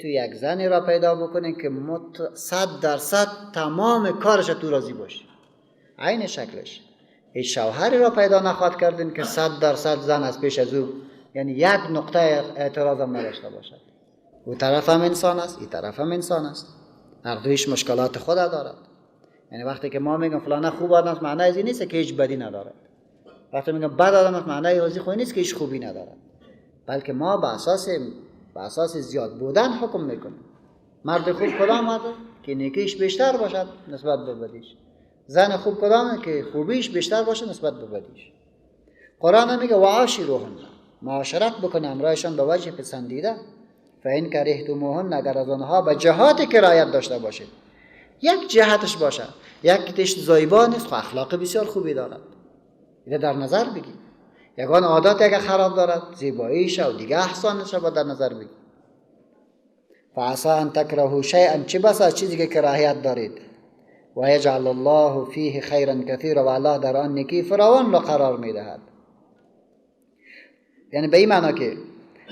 تو یک زنی را پیدا بکنین که 100% تمام کارش تو راضی باشی، عین شکلش. هیچ شوهری را پیدا نخواهد کردین که 100% زن از پیش از او یعنی یک نقطه اعتراض هم نداشته باشد. او طرف هم انسان است، این طرف هم انسان است، هر دویش مشکلات خود دارد. یعنی وقتی که ما میگم فلانه خوب آدم است، معنی این نیست که هیچ بدی ندارد. وقتی میگم بد آدم است، معنی این خوبی نیست که هیچ خوبی ندارد. بلکه ما به اساس زیاد بودن حکم میکنیم. مرد خوب کدام است که نیکیش بیشتر باشد نسبت به بدیش، زن خوب کدامه که خوبیش بیشتر باشه نسبت به بدیش. قرآن میگه و عاشروهن، معاشرت بکنه امرایشان به وجه پسندیده. فإن کرهتموهن، اگر از آنها به جهات کرایت داشته باشید، یک جهتش باشه، یک تش زایبا نیست خو اخلاق بسیار خوبی دارد، اینو در نظر بگی. یگان عادات اگر خراب دارد، زیباییش و دیگه احسانش با در نظر بگی. فعسى ان تکرهوا شیئا، چه بس از چیزی که کراهیت دارید. و یجعل الله فیه خیرا کثیرا، و الله در آن نیکی فراوان را قرار میدهد. یعنی به این معنا که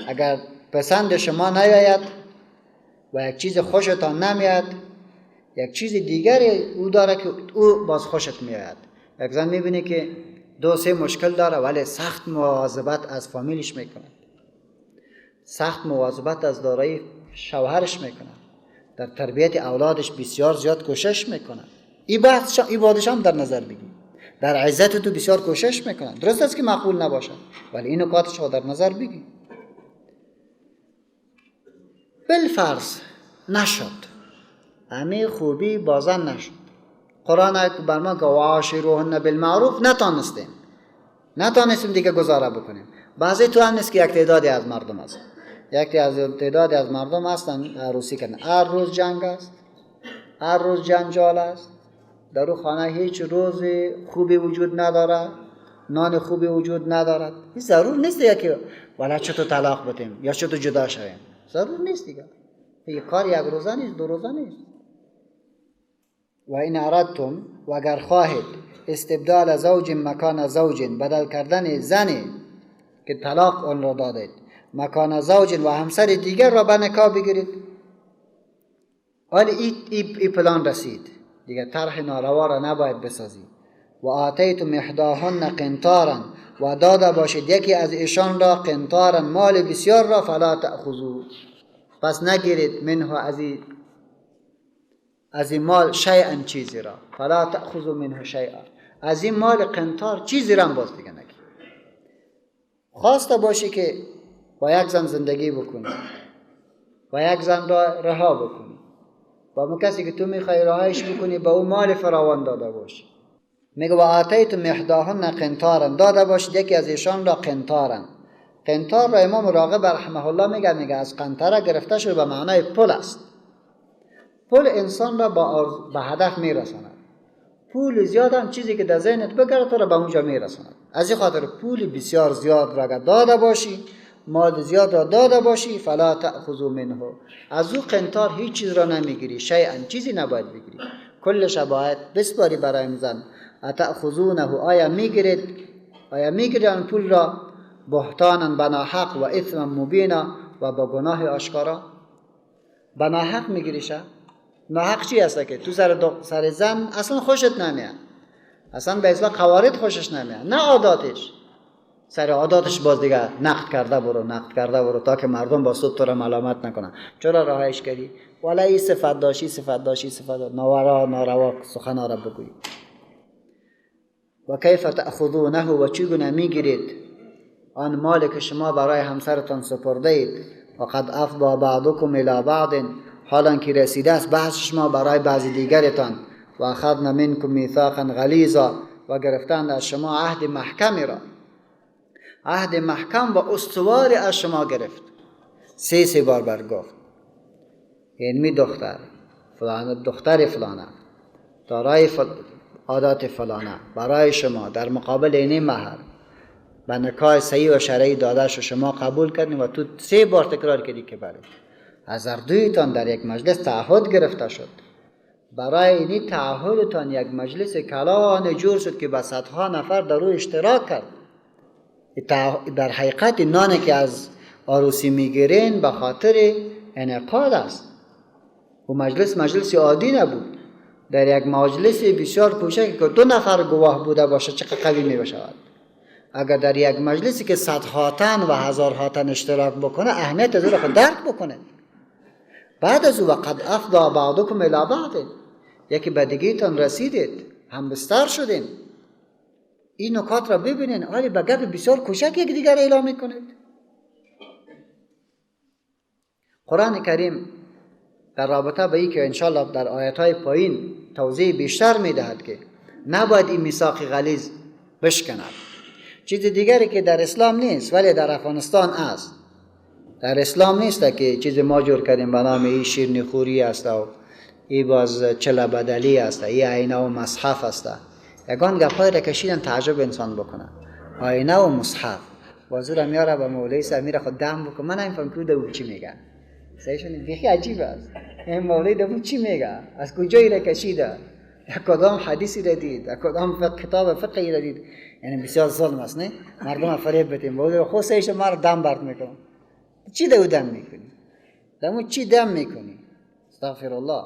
اگر پسند شما نیاید و یک چیز خوشتان نمیاد، یک چیز دیگری او داره که او باز خوشت میاد. یک زن میبینی که 2-3 مشکل داره ولی سخت مواظبت از فامیلش میکنه، سخت مواظبت از دارایی شوهرش میکنه، در تربیت اولادش بسیار زیاد کوشش میکنه. این بادش هم در نظر بگی. در عزت تو بسیار کوشش میکنه. درست است که معقول نباشه ولی این نکاتش رو در نظر بگی. بالفرض نشد، همه خوبی بازن نشد. قرآن بر ما که وعاشروهن بالمعروف نتانستیم دیگه گزاره بکنیم. بعضی تو هم نیست که یک تعدادی از مردم هست، تعدادی از مردم هستن عروسی کنن، هر روز جنگ است، هر روز جنجال است، در اون خانه هیچ روز خوبی وجود نداره، نان خوبی وجود ندارد. این ضرور نیست دیگه که والا چطور طلاق بدیم یا چطور جدا شویم، ضرور نیست دیگه. این کار یک روزه نیست، 2 روزه نیست. و این اردتم، و اگر خواهید استبدال زوج مکان زوج، بدل کردن زنی که طلاق اون را دادید مکان زوج و همسر دیگر را به نکاح بگیرید. ولی این پلان رسید دیگه، طرح ناروا را نباید بسازی. و آتیتم احداهن قنطارا، و داده باشید یکی از ایشان را قنطارا، مال بسیار را، فلا تأخذوا، پس نگیرید منه از این مال شیئا، چیزی را، فلا تأخذوا منه شیئا، از این مال قنطار چیزی را باز دیگه نگیر. خواسته باشی که با یک زن زندگی بکنی، و یک زن را رها بکنی و اون کسی که تو میخوای رهایش بکنی به اون مال فراوان داده باشی. میگه و آتیتم احداهن قنطارا، داده باشید یکی از ایشان را قنطارا. قنطار را امام راغب رحمه الله میگه از قنطره گرفته شده به معنای پل است. پل انسان را به هدف میرساند. پول زیاد هم چیزی که در ذهنت بگره تو را به اونجا میرساند. از این خاطر پول بسیار زیاد را اگر داده باشی، مال زیاد را داده باشی، فلا تأخذوا منه، از او قنطار هیچ چیز را نمیگیری، شیئا چیزی نباید بگیری، کلش باید بسپاری برای زن. اتأخذونه، آیا میگیرید آن پول را بهتانا بناحق و اثما مبینا، و با گناه آشکارا. بناحق میگیریشه. ناحق چی هست که تو سر زن اصلا خوشت نمیاد، اصلا به اصلا قوارض خوشش نمیاد، نه عاداتش، سر عاداتش باز دیگه نقد کرده برو تا که مردم با صوت تو را ملامت نکنن. چرا رهایش کردی؟ والا این صفت داشتی ناروا سخنا را بگویی. و کیف تأخذونه، و چگونه میگیرید آن مال که شما برای همسرتان سپرده اید. و قد افضى بعضکم الی بعض، حالا که رسیده است بعض شما برای بعضی دیگرتان. و اخذنا منکم میثاقا غلیظا، و گرفتند از شما عهد محکمی را، عهد محکم و استواری از شما گرفت. سه بار برگفت یعنی دختر فلانه، دختر فلانه دارای عادات فلانه برای شما در مقابل این مهر به نکاح صحیح و شرعی داده شو، شما قبول کردین و تو 3 بار تکرار کردی که بله. از هر دویتان در یک مجلس تعهد گرفته شد. برای اینی تعهدتان یک مجلس کلان جور شد که با صدها نفر در روی اشتراک کرد. در حقیقت نانی که از عروسی میگیرین به خاطر انعقاد است. و مجلس عادی نبود. در یک مجلس بسیار کوچک که 2 نفر گواه بوده باشه چقدر قوی می بشود. اگر در یک مجلسی که صدها تن و هزارها تن اشتراک بکنه، اهمیت از رو خود درک بکنه. بعد از او وقد افضى بعضکم الی بعض، یکی به دیگه‌تان رسیدید، هم بستر شدین. این نکات را ببینین، حالی به گپ بسیار کوچک یک دیگر اعلام میکنید. قرآن کریم در رابطه به این که انشاءالله در آیاتهای پایین توضیح بیشتر میدهد که نباید این میثاق غلیظ بشکند. چیز دیگری که در اسلام نیست ولی در افغانستان است. در اسلام نیست که چیز ما جور کردیم به نام این شیرنی خوری است و این باز چله بدلی است، این آینه و مصحف است. یگان گپای را کشیدن تعجب انسان بکنه. آینه و مصحف بازور میاره به مولوی صاحب میره خود دم بکنه، من نمیفهم که او چی میگه. سایشون بیخی عجیب است. این مولوی دو چی میگه؟ از کجایی را کشیده؟ کدام حدیثی را دید؟ کدام کتاب فقهی را دید؟ یعنی بسیار ظلم است نه؟ مردم فریب بدیم. مولوی خود سایش ما را دم برد میکنه. چی دو دم میکنی؟ دمو چی دم میکنی؟ استغفر الله.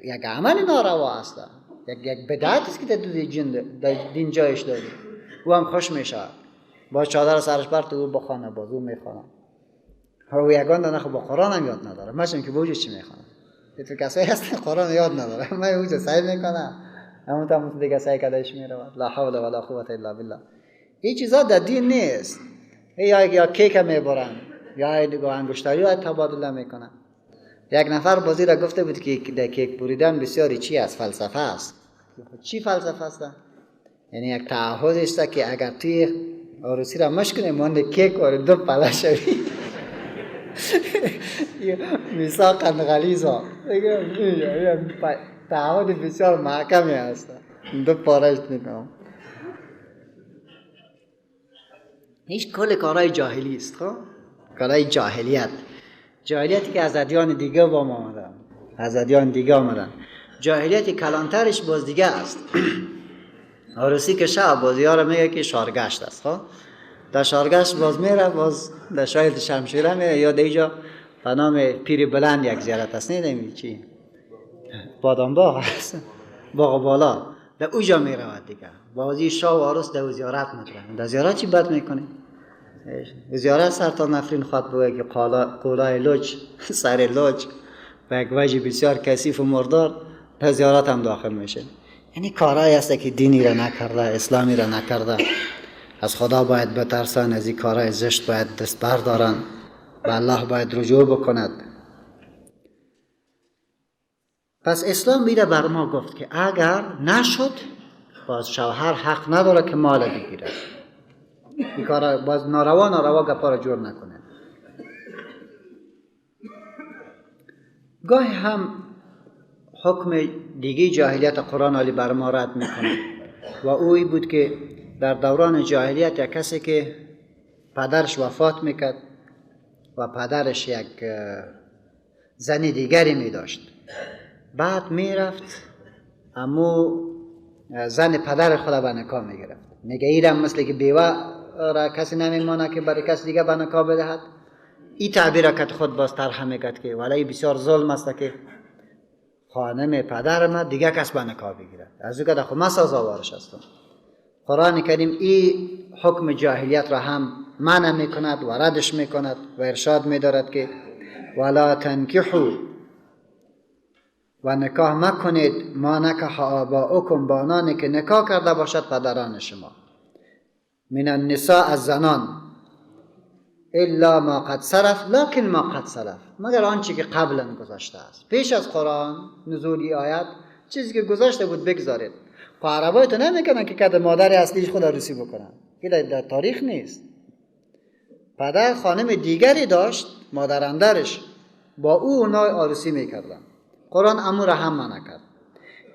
یک عمل ناروا است. یک بدعت است که در دین جایش داری. او هم خوش میشه. با چادر سرش بر تو بخونه باز او میخونه. و یگان دانه خب با قرآن هم یاد نداره. ماشم که بوجه چی میخونه. تو کسایی هستن قرآن یاد نداره. من اوجه سعی میکنه. همون تا دیگه سعی کدهش میره. لا حول ولا قوة الا بالله. این چیزا در دین نیست. یا کیک میبرن یا دیگه انگشتری ها تبادله میکنن. یک نفر بازی را گفته بود که در کیک بریدن بسیاری چی است؟ فلسفه است. چی فلسفه است؟ یعنی یک تعهد است که اگر توی عروسی را مشکنی مانده کیک و 2 پله شوی میثاق غلیظا، تعهد بسیار محکمی است. 2 پارهش میکنم. هیچ کل کارهای جاهلی است. خب کارهای جاهلیتی که از ادیان دیگه با ما آمدن، از ادیان دیگه آمدن. جاهلیتی کلانترش باز دیگه است. عروسی که شب باز یارو میگه که شارگشت است. خب در شارگشت باز میره، باز در شاید شمشیره میره، یا دیجا به نام پیر بلند یک زیارت است. نمیدونی چی بادام باغ است، باغ بالا، در اوجا میرود دیگه. بازی شاه و عروس در زیارت میکنه. در زیارت چی بد میکنه؟ زیارت سرطان نفرین خواهد بگه که قولای لوچ، سر لوچ و یک وجه بسیار کثیف و مردار در زیارت هم داخل میشه. یعنی کارهایی هست که دینی را نکرده، اسلامی را نکرده. از خدا باید بترسن، از این کارهای زشت باید دست بردارن. به الله باید رجوع بکند. پس اسلام میره بر ما گفت که اگر نشد باز شوهر حق نداره که مال بگیره. این کار باز ناروا گپا را جور نکنه. گاهی هم حکم دیگه جاهلیت قرآن علی بر ما رد میکنه و اوی بود که در دوران جاهلیت یک کسی که پدرش وفات میکرد و پدرش یک زن دیگری میداشت، بعد میرفت امو زن پدر خود به نکاح میگرفت. میگه ایرم مثل که بیوه را کسی نمیمانه که برای کسی دیگه به نکاح بدهد. این تعبیر که خود باز طرح میکرد که ولی بسیار ظلم است که خانم پدر ما دیگه کس به نکاح بگیرد، از او که خود ما سزاوارش هستم. قرآن کریم این حکم جاهلیت را هم منع میکند و ردش میکند و ارشاد میدارد که ولا تنکحوا و نکاح مکنید ما نکح آباؤکم، با آنانی که نکاح کرده باشد پدران شما، من النساء از زنان، الا ما قد سلف، لکن ما قد سلف، مگر آنچه که قبلا گذشته است. پیش از قرآن نزولی آیت چیزی که گذشته بود بگذارید. عربای تو نمیکنن که کده مادر اصلیش خود عروسی بکنن، که در تاریخ نیست. پدر خانم دیگری داشت، مادر اندرش، با او اونا عروسی میکردن. قرآن امور هم منع کرد.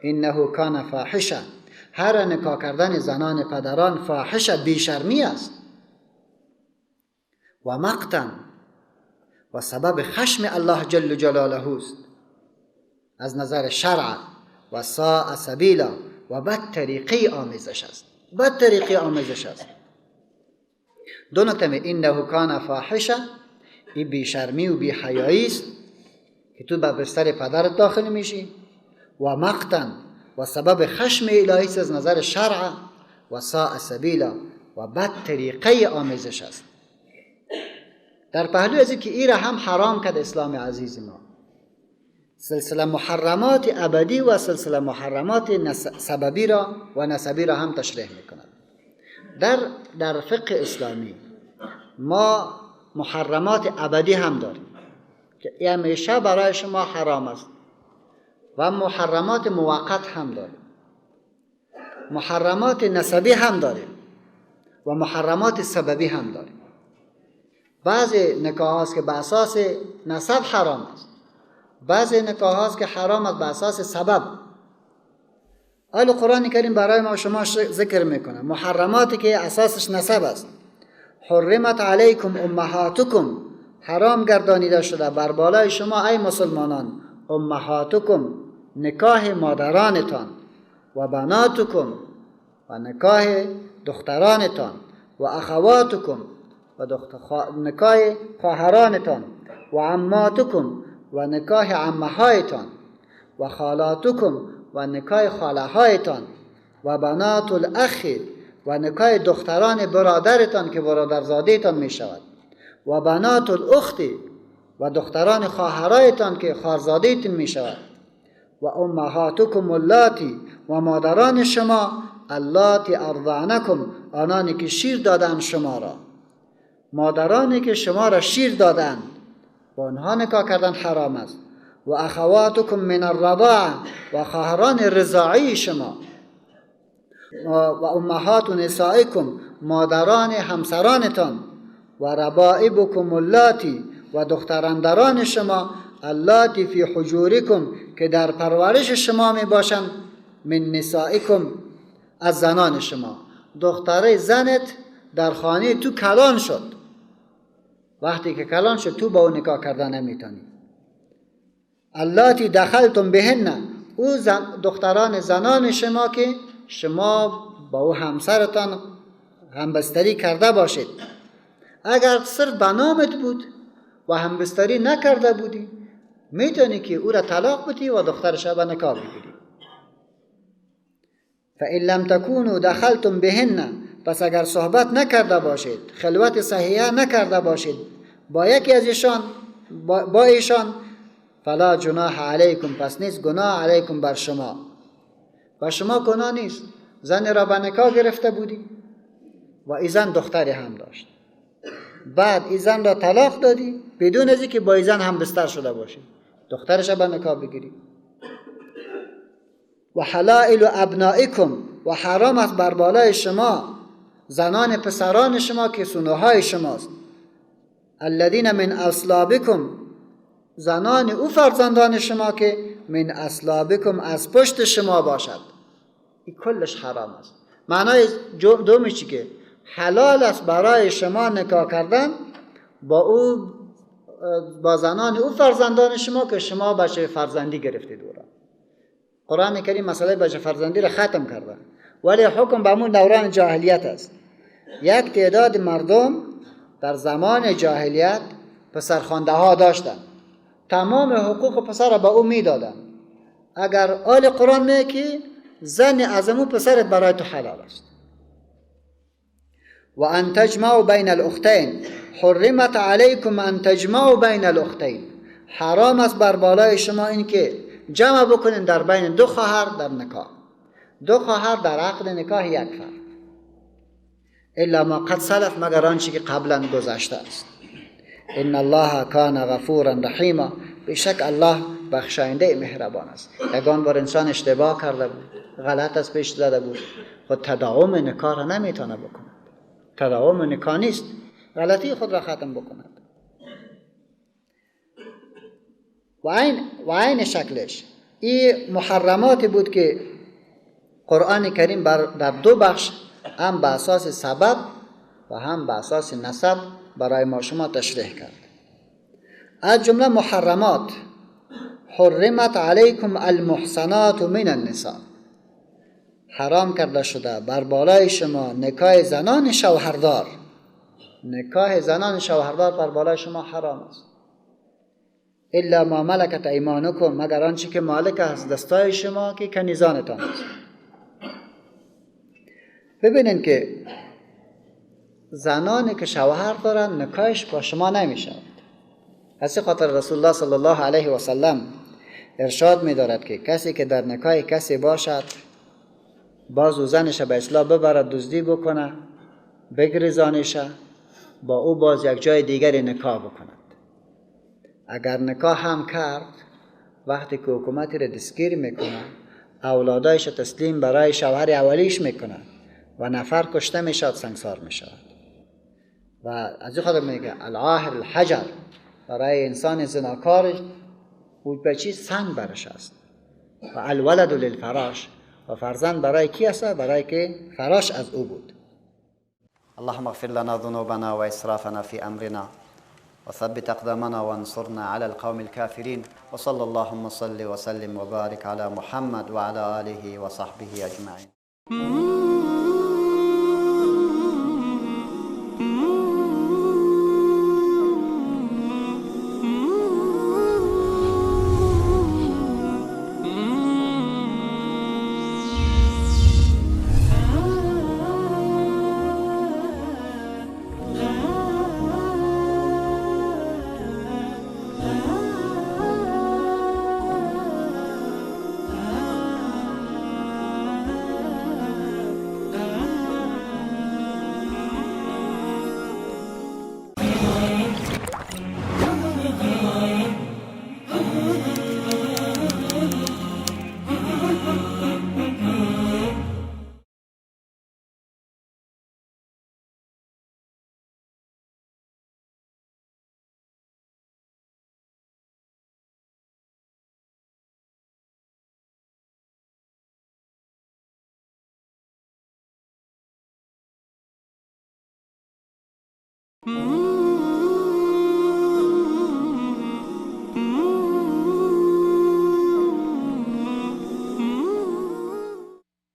انه کان فاحشه، هر نکاح کردن زنان پدران فاحشه، بیشرمی است و مقتا و سبب خشم الله جل جلاله است از نظر شرع و ساء سبیلا و بد طریقی آمیزش است. بد طریقی آمیزش است. دو نکته می انه کان فاحشه، این بیشرمی و بیحیایی است که تو به بستر پدرت داخل میشی، و مقتا و سبب خشم الهی از نظر شرع و ساء سبیلا و بد طریقه آمیزش است. در پهلو از که این را هم حرام کرد اسلام عزیز ما، سلسله محرمات ابدی و سلسله محرمات سببی را و نسبی را هم تشریح میکند. در فقه اسلامی ما محرمات ابدی هم داریم که همیشه برای شما حرام است و محرمات موقت هم داریم. محرمات نسبی هم داریم و محرمات سببی هم داریم. بعضی نکاح هاست که به اساس نسب حرام است، بعضی نکاح هاست که حرام است به اساس سبب. اهل قرآن کریم برای ما شما ذکر میکنه محرماتی که اساسش نسب است. حرمت علیکم امهاتکم، حرام گردانیده شده بر بالای شما ای مسلمانان، امهاتکم، نکاح مادرانتان، و بناتکم، و نکاح دخترانتان، و اخواتکم، و نکاح خواهرانتان، و عماتکم، و نکاح عمهایتان، و خالاتکم، و نکاح خالهایتان، و بنات الاخ، و نکاح دختران برادرتان که برادرزادیتان می شود، و بنات الاخت، و دختران خواهرایتان که خواهرزادیتان می شود، و امهاتکم اللاتی، و مادران شما اللاتی ارضعنکم، آنانی که شیر دادن شما را. مادرانی که شما را شیر دادن با آنها نکاح کردن حرام است. و اخواتکم من الرضاعه، و خواهران رضاعی شما. و امهات نسائکم، مادران همسرانتان. و ربائبکم اللاتی، و دختراندران شما اللاتی فی حجورکم، که در پرورش شما می باشند، من نسائکم، از زنان شما. دختره زنت در خانه تو کلان شد، وقتی که کلان شد تو با او نکاح کردن نمیتونی. اللاتی دخلتم بهن، او دختران زنان شما که شما با او همسرتان همبستری کرده باشید. اگر صرف به نامت بود و همبستری نکرده بودی میتونی که او را طلاق بدی و دخترش به نکاح بگیری. فإن لم تكونوا دخلتم بهن، پس اگر صحبت نکرده باشید، خلوت صحیحه نکرده باشید با یکی از ایشان، با ایشان، فلا جناح علیکم، پس نیست گناه علیکم بر شما. بر شما گناه نیست. زن را به نکاح گرفته بودی و این زن دختری هم داشت بعد این زن را طلاق دادی بدون از اینکه با این زن هم بستر شده باشی، دخترش به نکاح بگیری. و حلائل ابنائکم، و حرام است بر بالای شما زنان پسران شما که سنوهای شماست. الذین من اصلابکم، زنان او فرزندان شما که من اصلابکم از پشت شما باشد. این کلش حرام است. معنای دومی چی که حلال است برای شما نکاح کردن با زنان او فرزندان شما که شما بچه فرزندی گرفتید. قرآن کریم مسئله بچه فرزندی را ختم کرده، ولی حکم به همون دوران جاهلیت است. یک تعداد مردم در زمان جاهلیت پسرخوانده ها داشتن، تمام حقوق پسر را به او میدادن. اگر آل قرآن میگه که زن از امو پسرت برای تو حلال است. و ان تجمعوا بین الاختین، حرمت علیکم ان تجمعوا بین الاختین، حرام است بر بالای شما این که جمع بکنین در بین دو خواهر در نکاح، دو خواهر در عقد نکاح یک فرد، الا ما قد سلف، مگر آنچه که قبلا گذشته است. ان الله کان غفورا رحیما، بیشک الله بخشاینده مهربان است. یگان بار انسان اشتباه کرده بود، غلط از پیش زده بود، خود تداوم نکاح را نمیتونه بکنه. تداوم نکاح نیست، غلطی خود را ختم بکند. و عین شکلش این محرماتی بود که قرآن کریم در دو بخش، هم به اساس سبب و هم به اساس نسب برای ما شما تشریح کرد. از جمله محرمات: حرمت علیکم المحصنات من النساء، حرام کرده شده بر بالای شما نکاح زنان شوهردار. نکاح زنان شوهردار بر بالای شما حرام است. الا ما ملکت ایمانکم، مگر آنچه که مالک است دستای شما که کنیزانتان است. ببینین که زنانی که شوهر دارن نکاحش با شما نمیشه. از خاطر رسول الله صلی الله علیه و سلم ارشاد می‌دارد که کسی که در نکاح کسی باشد، باز او زنش به اصلاح ببرد، دزدی بکنه، بگریزانش، با او باز یک جای دیگری نکاح بکند. اگر نکاح هم کرد، وقتی که حکومتی را دستگیر میکنه، اولادایش تسلیم برای شوهر اولیش میکنه و نفر کشته میشد، سنگسار میشود. و از این خاطر میگه العاهر الحجر، برای انسان زناکار بود بچی سنگ برش است. و الولد للفراش، و فرزند برای کی است؟ برای که فراش از او بود. اللهم اغفر لنا ذنوبنا وإسرافنا في أمرنا وثبت أقدامنا وانصرنا على القوم الكافرين وصلى اللهم وصل وسلم وبارك على محمد وعلى آله وصحبه أجمعين.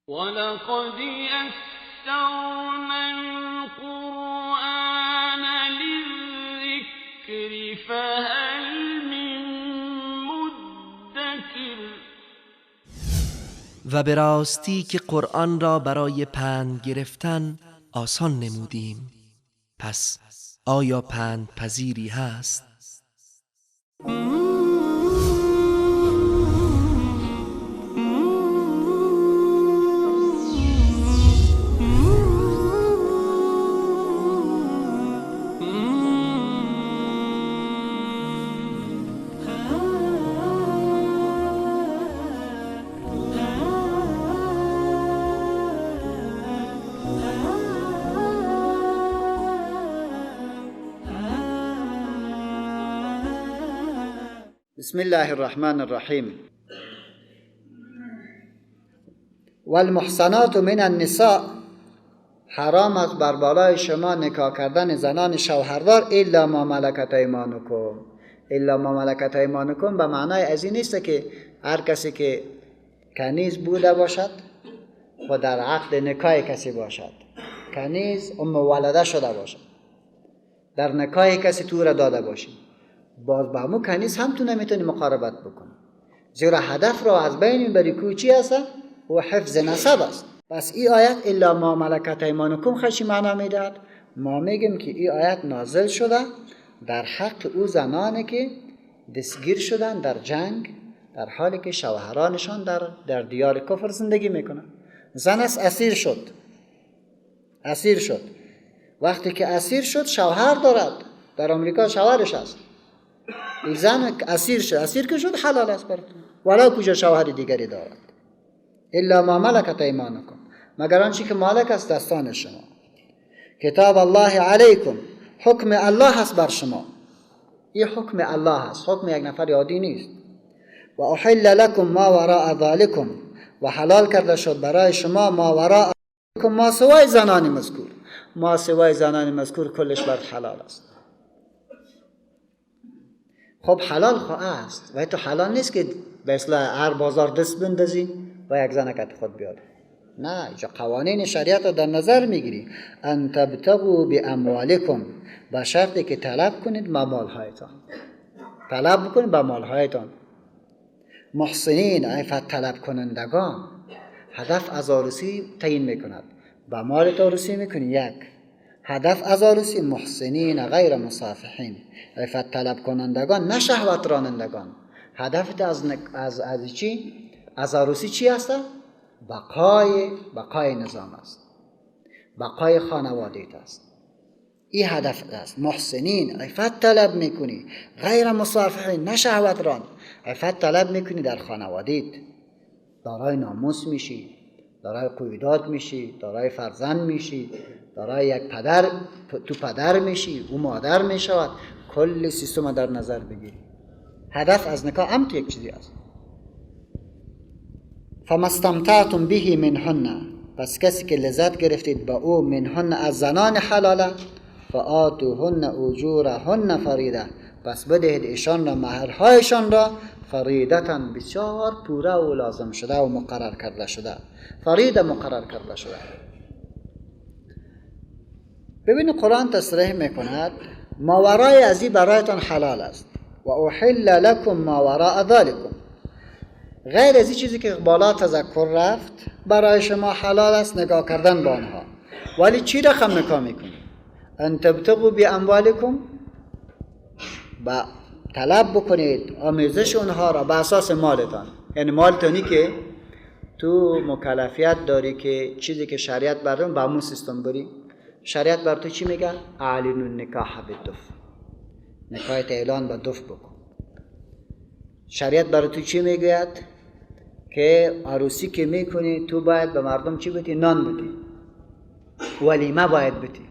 ولقد يسرنا القرآن للذكر فهل من مدكر. و به راستی که قرآن را برای پند گرفتن آسان نمودیم، پس آیا پند پذیری هست؟ بسم الله الرحمن الرحیم. والمحصنات من النساء، حرام است بر بالای شما نکاح کردن زنان شوهردار الا ما ملکت ایمانکم. الا ما ملکت ایمانکم به معنای از این نیست که هر کسی که کنیز بوده باشد و در عقد نکاح کسی باشد، کنیز ام ولده شده باشد، در نکاح کسی تو را داده باشی، باز با همون کنیز هم تو نمیتونی مقاربت بکنی، زیرا هدف را از بین میبری که چی هست؟ و حفظ نسب است. پس این آیت الا ما ملکت ایمانکم خشی معنا میدهد. ما میگیم که این آیت نازل شده در حق او زنانی که دستگیر شدن در جنگ در حالی که شوهرانشان در دیار کفر زندگی میکنن. زن است اسیر شد. وقتی که اسیر شد شوهر دارد، در آمریکا شوهرش است. این زن اسیر که شد حلال است براتون ولی کجا شوهر دیگری دارد. الا ما ملکت ایمانکم، مگر آنچه که مالک است دستان شما. کتاب الله علیکم، حکم الله هست بر شما. این حکم الله هست، حکم یک نفر عادی نیست. و احل لکم ما وراء ذالکم، و حلال کرده شد برای شما ما وراء ذالکم، ما سوای زنان مذکور. ما سوای زنان مذکور کلش بر حلال است. خب حلال خواه است و تو حلال نیست که به اصلاح هر بازار دست بندازی و یک زن کت خود بیاد. نه، اینجا قوانین شریعت رو در نظر میگیری. ان تبتغوا باموالکم، با شرطی که طلب کنید با مالهایتان. طلب بکنید با مالهایتان. محسنین، عفت طلب کنندگان. هدف از عروسی تعیین میکند. با مال تو عروسی میکنی یک. هدف از عروسی محسنین غیر مصافحین، عفت طلب کنندگان نه شهوت رانندگان. هدفت از چی؟ از عروسی چی هست؟ بقای نظام است، بقای خانوادیت است. این هدف است. محسنین، عفت طلب میکنی، غیر مصافحین نه شهوت ران. عفت طلب میکنی در خانوادیت، دارای ناموس میشی، دارای قیودات میشی، دارای فرزند میشی، دارای یک پدر، تو پدر میشی، او مادر میشود. کل سیستم در نظر بگیری. هدف از نکاح هم تو یک چیزی است. فما استمتعتم به منهن، پس کسی که لذت گرفتید با او منهن از زنان حلاله، فآتوهن اجورهن فریده، پس بدهید ایشان را مهرهایشان را فریدتا، بسیار پوره و لازم شده و مقرر کرده شده. فریده مقرر کرده شده. ببینید قرآن تصریح میکند ماورای ازی برایتان حلال است. و احل لکم ماوراء ذالکم، غیر از این چیزی که بالا تذکر رفت برای شما حلال است نکاح کردن با آنها. ولی چی رقم نکاح میکنی؟ ان تبتغوا باموالکم، با طلب بکنید آمیزش اونها را به اساس مالتان. یعنی مالتانی که تو مکلفیت داری که چیزی که شریعت بردم با همون سیستم بری. شریعت بر تو چی میگه؟ اعلنوا النکاح بالدف، نکاحت اعلان با دف بکن. شریعت بر تو چی میگوید؟ که عروسی که میکنی تو باید به مردم چی بدی؟ نان بدی، ولیمه باید بدی.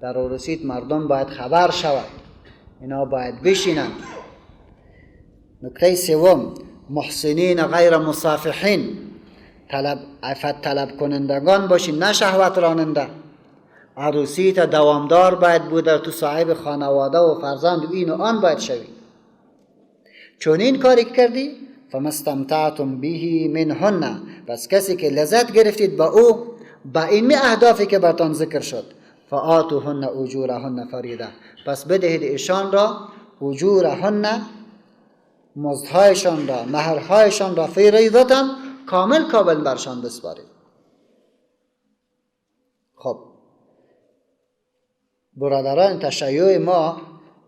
در عروسیت مردم باید خبر شود، اینا باید بشینند. نکته سوم، محسنین غیر مصافحین، عفت طلب کنندگان باشی نه شهوت راننده. عروسیت دوامدار باید بود، تو صاحب خانواده و فرزند و این و آن باید شوی. چون این کاری کردی فما استمتعتم به منهن، پس کسی که لذت گرفتید با او با این اهدافی که براتون ذکر شد، فآتوهن اجورهن فریده، پس بدهید ایشان را اجورهن، مزدهایشان را، مهرهایشان را، فریضة، کامل برشان بسپارید. خب برادران تشیع ما،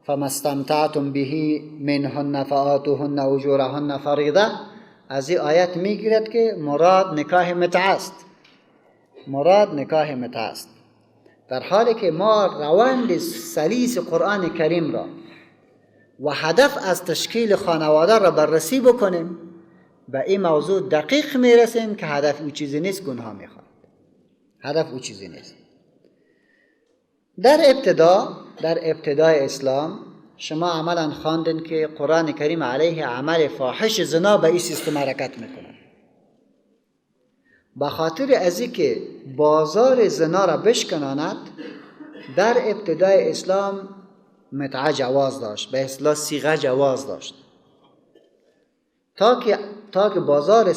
فما استمتعتم به منهن فآتوهن اجورهن فریضه، از این آیت میگیرد که مراد نکاح متعه است. مراد نکاح متعه است، در حالی که ما روند سلیس قرآن کریم را و هدف از تشکیل خانواده را بررسی بکنیم، به این موضوع دقیق میرسیم که هدف او چیزی نیست، گناه میخواد. هدف او چیزی نیست. در ابتدای اسلام شما عملا خواندین که قرآن کریم علیه عمل فاحش زنا به این سیستم حرکت میکنه. به خاطر از اینکه بازار زنا را بشکناند، در ابتدای اسلام متعه جواز داشت، به اصطلاح صیغه جواز داشت، تا که بازار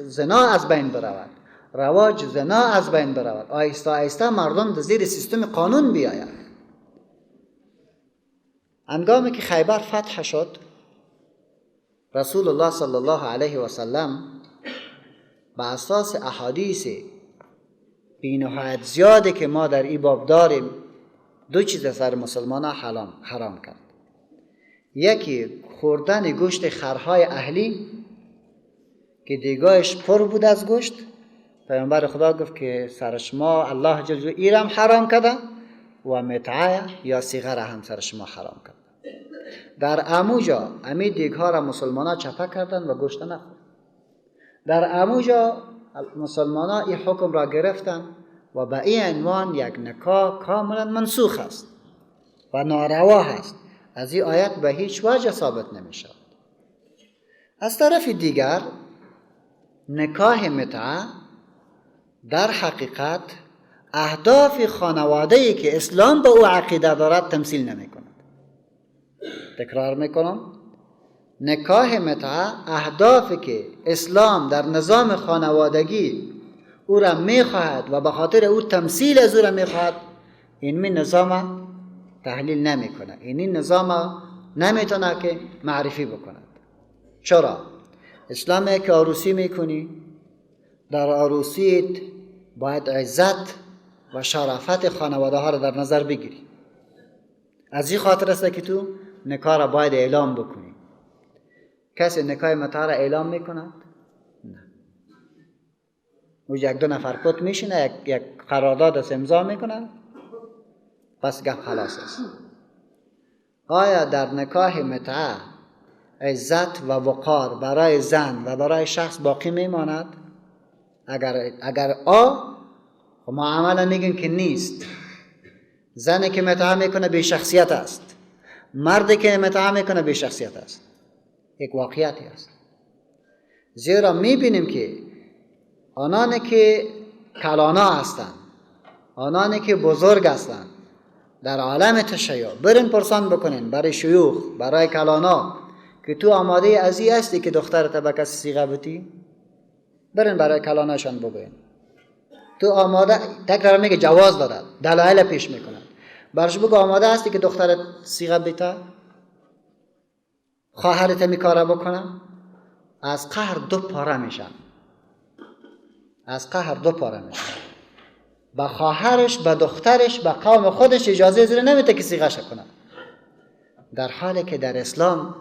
زنا از بین برود، رواج زنا از بین برود، آهسته آهسته مردم در زیر سیستم قانون بیاید. هنگامی که خیبر فتح شد، رسول الله صلی الله علیه و سلم به اساس احادیث بی‌نهایت زیادی که ما در این باب داریم، دو چیز سر مسلمانان حرام کرد. یکی خوردن گوشت خرهای اهلی که دیگاهش پر بود از گوشت. پیامبر خدا گفت که سر شما الله جل جلاله ایرم حرام کرده و متعه یا صیغه را هم سر شما حرام کرد. در اموجا امی دیگها را مسلمانان چپه کردن و گوشت نخورد. در اموجا مسلمانان این حکم را گرفتن و به این عنوان یک نکاح کاملا منسوخ است و ناروا است. از این آیت به هیچ وجه ثابت نمی شود. از طرف دیگر نکاح متعه در حقیقت اهداف خانواده‌ای که اسلام به او عقیده دارد تمثیل نمی کند. تکرار میکنم، نکاح متعه اهدافی که اسلام در نظام خانوادگی او را میخواهد و به خاطر او تمثیل از او را میخواهد، این نظام تحلیل نمیکنه، این نظام نمیتونه که معرفی بکند. چرا؟ اسلامی که عروسی میکنی، در عروسیت باید عزت و شرافت خانواده ها را در نظر بگیری. از این خاطر است که تو نکاح را باید اعلام بکنی. کسی نکاح متعه را اعلام میکند؟ نه. او یک دو نفر پت میشینه، یک قرارداد است امضا میکنه، پس گپ خلاص است. آیا در نکاح متعه عزت و وقار برای زن و برای شخص باقی میماند؟ اگر ما عملا میگیم که نیست. زنی که متعه میکنه بی شخصیت است، مردی که متعه میکنه بی شخصیت است. یک واقعیتی است. زیرا میبینیم که آنانی که کلانا هستند، آنانی که بزرگ هستند در عالم تشیع، برین پرسان بکنین برای شیوخ، برای کلانا که تو آماده از این هستی که دخترت به کسی صیغه بدی؟ برین برای کلاناشان بگوین تو آماده. تکرار میگه جواز دارد، دلایل پیش میکنند. برش بگو آماده هستی که دخترت صیغه بیتا، خواهرت می کاره بکنه؟ از قهر دو پاره میشن. از قهر دو پاره میشن. به خواهرش، به دخترش، به قوم خودش اجازه زیر نمیده که صیغه ش کنه. در حالی که در اسلام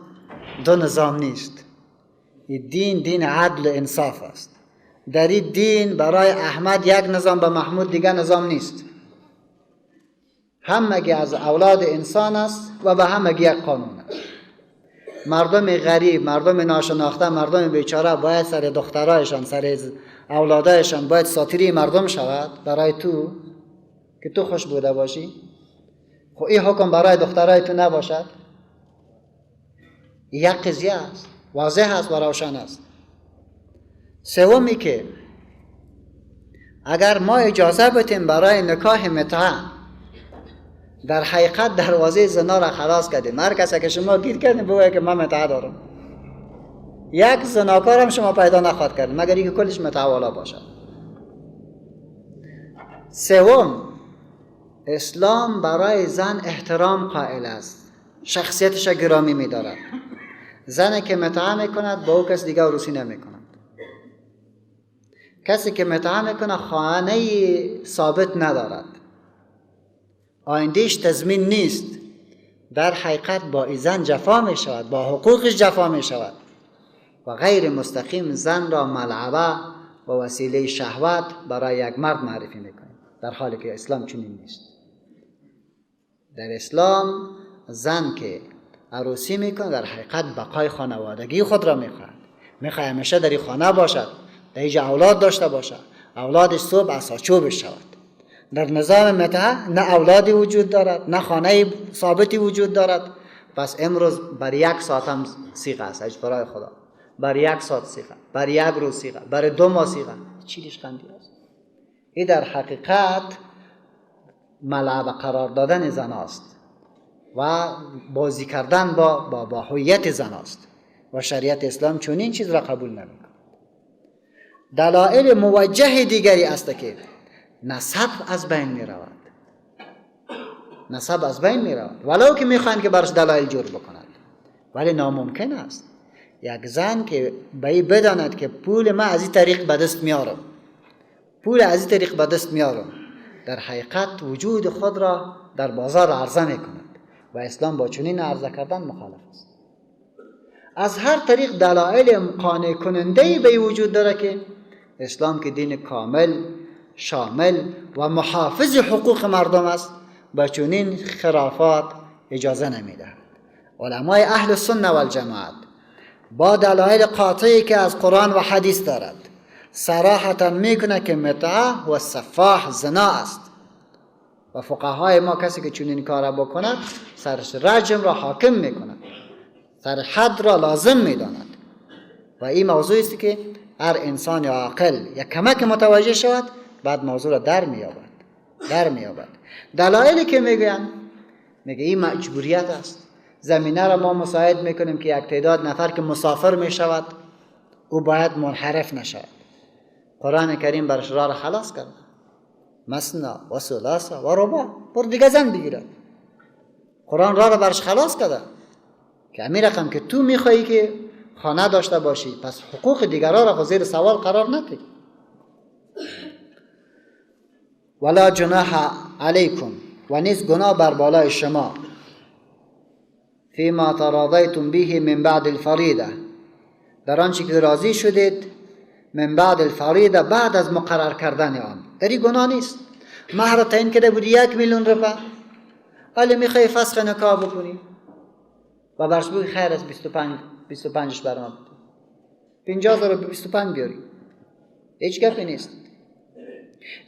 دو نظام نیست. این دین عدل و انصاف است. در این دین برای احمد یک نظام، به محمود دیگر نظام نیست. همگی از اولاد انسان است و به همگی یک قانون است. مردم غریب، مردم ناشناخته، مردم بیچاره باید سر دخترایشان، سر اولادایشان باید ساتیری مردم شود برای تو که تو خوش بوده باشی. خب این حکم برای دخترای تو نباشد؟ یک قضیه است، واضح است و روشن است. سومی که اگر ما اجازه بدیم برای نکاح متعه، در حقیقت دروازه زنا را خلاص کردیم. هر کسی که شما گیر کردیم بگوید که من متعه دارم، یک زناکار هم شما پیدا نخواهد کرد مگر اینکه کلش متعه والا باشد. سوم، اسلام برای زن احترام قائل است، شخصیتش گرامی می‌دارد. زنی که متعه میکند با او کس دیگه عروسی نمیکند. کسی که متعه میکنه خانه ثابت ندارد، آیندهش تضمین نیست. در حقیقت با این زن جفا می شود، با حقوقش جفا می شود و غیر مستقیم زن را ملعبه و وسیله شهوت برای یک مرد معرفی میکنه، در حالی که اسلام چنین نیست. در اسلام زن که عروسی میکنه در حقیقت بقای خانوادگی خود را میخواد همیشه در این خانه باشد، در اینجا اولاد داشته باشد، اولادش صبح اساچوبش شود. در نظام متعه نه اولادی وجود دارد، نه خانه ثابتی وجود دارد، پس امروز بر 1 ساعت هم صیغه است اجبارای خدا، بر 1 ساعت صیغه، بر 1 روز صیغه، بر 2 ماه صیغه. چی ریشخندی است؟ این در حقیقت ملعب قرار دادن زن است و بازی کردن با هویت زن است و شریعت اسلام چنین چیز را قبول نمی‌کند. دلایل موجه دیگری است که نسب از بین می‌رود. نسب از بین می‌رود ولو که می‌خواهند که برش دلایل جور بکنند، ولی ناممکن است یک زن که به بداند که پول ما از این طریق به دست میارم، پول از این طریق به دست میارم، در حقیقت وجود خود را در بازار عرضه می‌کند و اسلام با چنین عرضه کردن مخالف است. از هر طریق دلایل قانع کننده به وجود داره که اسلام که دین کامل، شامل و محافظ حقوق مردم است، با چنین خرافات اجازه نمیدهد. علمای اهل سنت و الجماعت با دلایل قاطعی که از قرآن و حدیث دارد صراحتا میکنه که متعه و سفاح زنا است و فقهای ما کسی که چنین کار بکند سرش رجم را حاکم میکند، سر حد را لازم میداند و این موضوعی است که هر انسان عاقل یک کمک متوجه شود بعد موضوع را در میابد. دلایلی که میگه این مجبوریت است، زمینه را ما مساعد میکنیم که یک تعداد نفر که مسافر میشود او باید منحرف نشود. قرآن کریم برش راه را خلاص کرد، مثنا و ثلاث و رباع، بر دیگه زن بگیرد. قرآن راه را برش خلاص کرده که همین رقم که تو میخوایی که خانه داشته باشی پس حقوق دیگران را زیر سوال قرار ندهی. ولا جناح علیکم، و نیز گناه بر بالای شما، فیما تراضیتم به من بعد الفریضه، در آنچه که راضی شدید من بعد الفریضه، بعد از مقرر کردن آن. در این گناه نیست. مهر تعیین کرده بودی 1 میلیون روپیه، ولی میخوای فسخ نکاح بکنی و برش بگی خیر از 25ش برام 50,000 رو 25 بیاری، هیچ گپی نیست.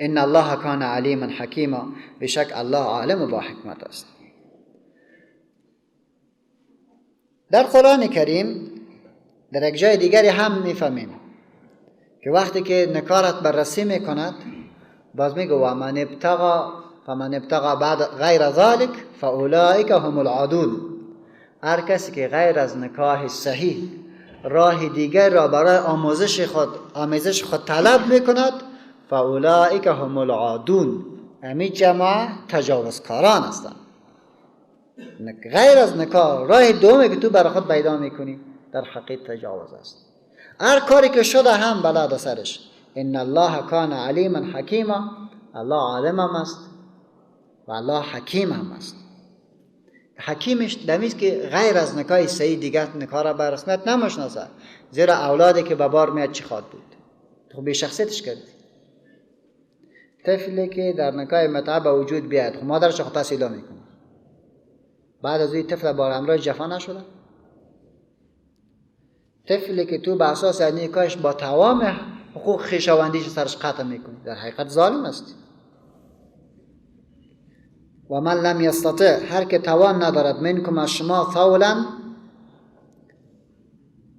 ان الله کان علیما حکیما، بشک الله عالم و با حکمت است. در قرآن کریم در یک جای دیگری هم میفهمیم که وقتی که نکارت بررسی میکند باز میگه و فمن ابتغى بعد غیر ذلك فاولئک هم العادون. هر کسی که غیر از نکاح صحیح راه دیگر را برای آموزش خود طلب میکند فاولئک هم العادون، همین جماعه تجاوزکاران هستند. غیر از نکاح راه دومی که تو برای خود پیدا میکنی در حقیقت تجاوز است. هر کاری که شده هم بلد سرش. ان الله کان علیما حکیما، الله عالم هم است و الله حکیم هم است. حکیمش دمیست که غیر از نکاح صحیح دیگر نکاح را به رسمیت نمیشناسه، زیرا اولادی که به بار میاد چی خواد بود؟ تو به شخصیتش کردی. طفلی که در نکاح متعه به وجود بیاد خب مادرش خب پس ایلا میکنه، بعد از این طفل بار امرای جفا نشده. طفلی که تو به اساس نکاحش با تمام حقوق خویشاوندیش سرش قطع میکنی، در حقیقت ظالم است. و من لم یستطع، هر که توان ندارد منکم از شما طولا،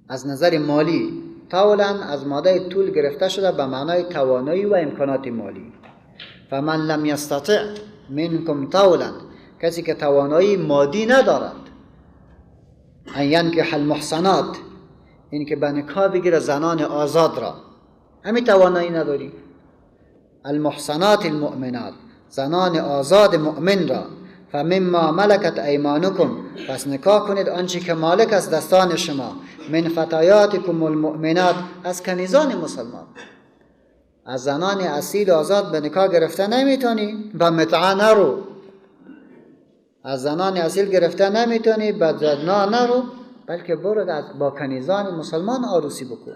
از نظر مالی، طولا از ماده طول گرفته شده به معنای توانایی و امکانات مالی. فمن لم یستطع منکم طولا، کسی که توانایی مادی ندارد، ان ینکح المحصنات، این که به نکاح بگیره زنان آزاد را، همین توانایی نداری. المحصنات المؤمنات، زنان آزاد مؤمن را. فمما ملکت ایمانکم، پس نکاح کنید آنچه که مالک است دستان شما. من فتیاتکم المؤمنات، از کنیزان مسلمان. از زنان اصیل آزاد به نکاح گرفته نمیتونی، به متعه نرو. از زنان اصیل گرفته نمیتونی، به زنا نرو، بلکه برو با کنیزان مسلمان عروسی بکن.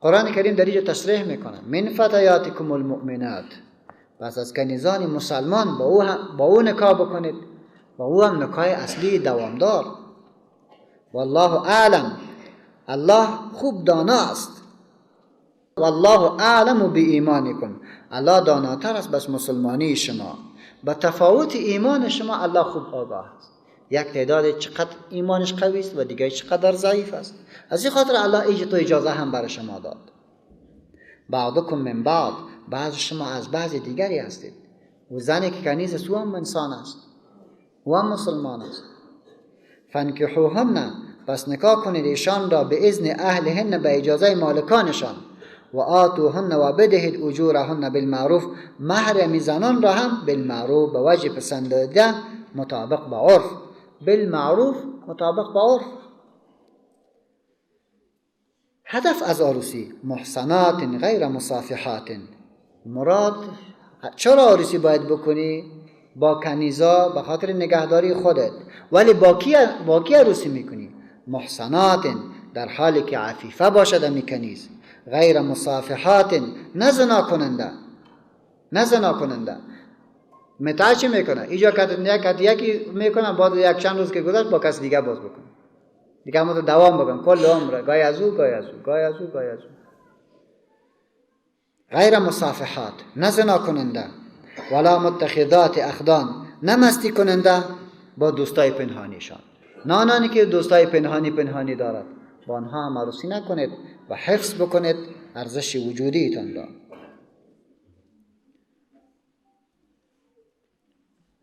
قرآن کریم در اینجا تصریح میکنه من فتیاتکم المؤمنات، پس از کنیزان مسلمان با او نکاح بکنید، با او هم نکاح اصلی دوامدار. والله اعلم، الله خوب دانا است. والله اعلم بی ایمانکم، الله داناتر است بس مسلمانی شما. با تفاوت ایمان شما الله خوب آگاه است. یک تعداد چقدر ایمانش قوی است و دیگه چقدر ضعیف است. از این خاطر الله تو اجازه هم برای شما داد. بعضکم من بعض، بعض شما از بعض دیگری هستید. و زنی که کنیز است او هم انسان است، او هم مسلمان است. فانکحوهن، پس نکاح کنید ایشان را به اذن اهلهن، به اجازه مالکانشان. و آتوهن، و بدهید اجورهن بالمعروف، مهر زنان را هم بالمعروف، به وجه پسندیده مطابق با عرف. بالمعروف، مطابق با عرف. هدف از عروسی محصنات غیر مصافحات. مراد چرا عروسی باید بکنی؟ با کنیزا، به خاطر نگهداری خودت. ولی با کی عروسی میکنی؟ محصنات، در حالی که عفیفه باشد امی کنیز. غیر مصافحات، نه زنا کننده. نه زنا کننده. متع چی میکنه؟ اینجا یکی میکنه، بعد یک چند روز که گذشت با کس دیگه باز بکنه، دیگه همون دوام بکنه کل عمره، گاهی از او گاهی از او گاهی از او گاهی از او. غیر مصافحات، نه زنا کننده. ولا متخذات اخدان، نه مستی کننده با دوستای پنهانیشان. نه آنانی که دوستای پنهانی دارد، با آنها هم عروسی نکنید و حفظ بکنید ارزش وجودیتان را.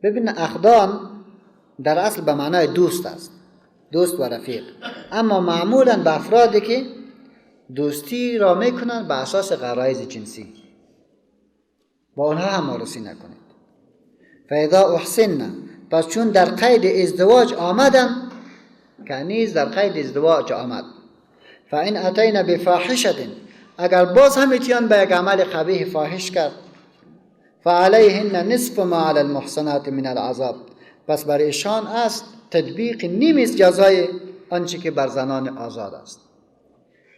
ببین، اخدان در اصل به معنای دوست است، دوست و رفیق. اما معمولا به افرادی که دوستی را میکنن به اساس غرایز جنسی، با آنها هم عروسی نکنید. فاذا احسن، پس چون در قید ازدواج آمدن، کنیز در قید ازدواج آمد. فان اتینا بفاحشه، اگر باز هم اتیان به یک عمل قبیح فاحش کرد، فعلیهن نصف ما علی المحصنات من العذاب، پس بر ایشان است تطبیق نیم از جزای آنچه که بر زنان آزاد است.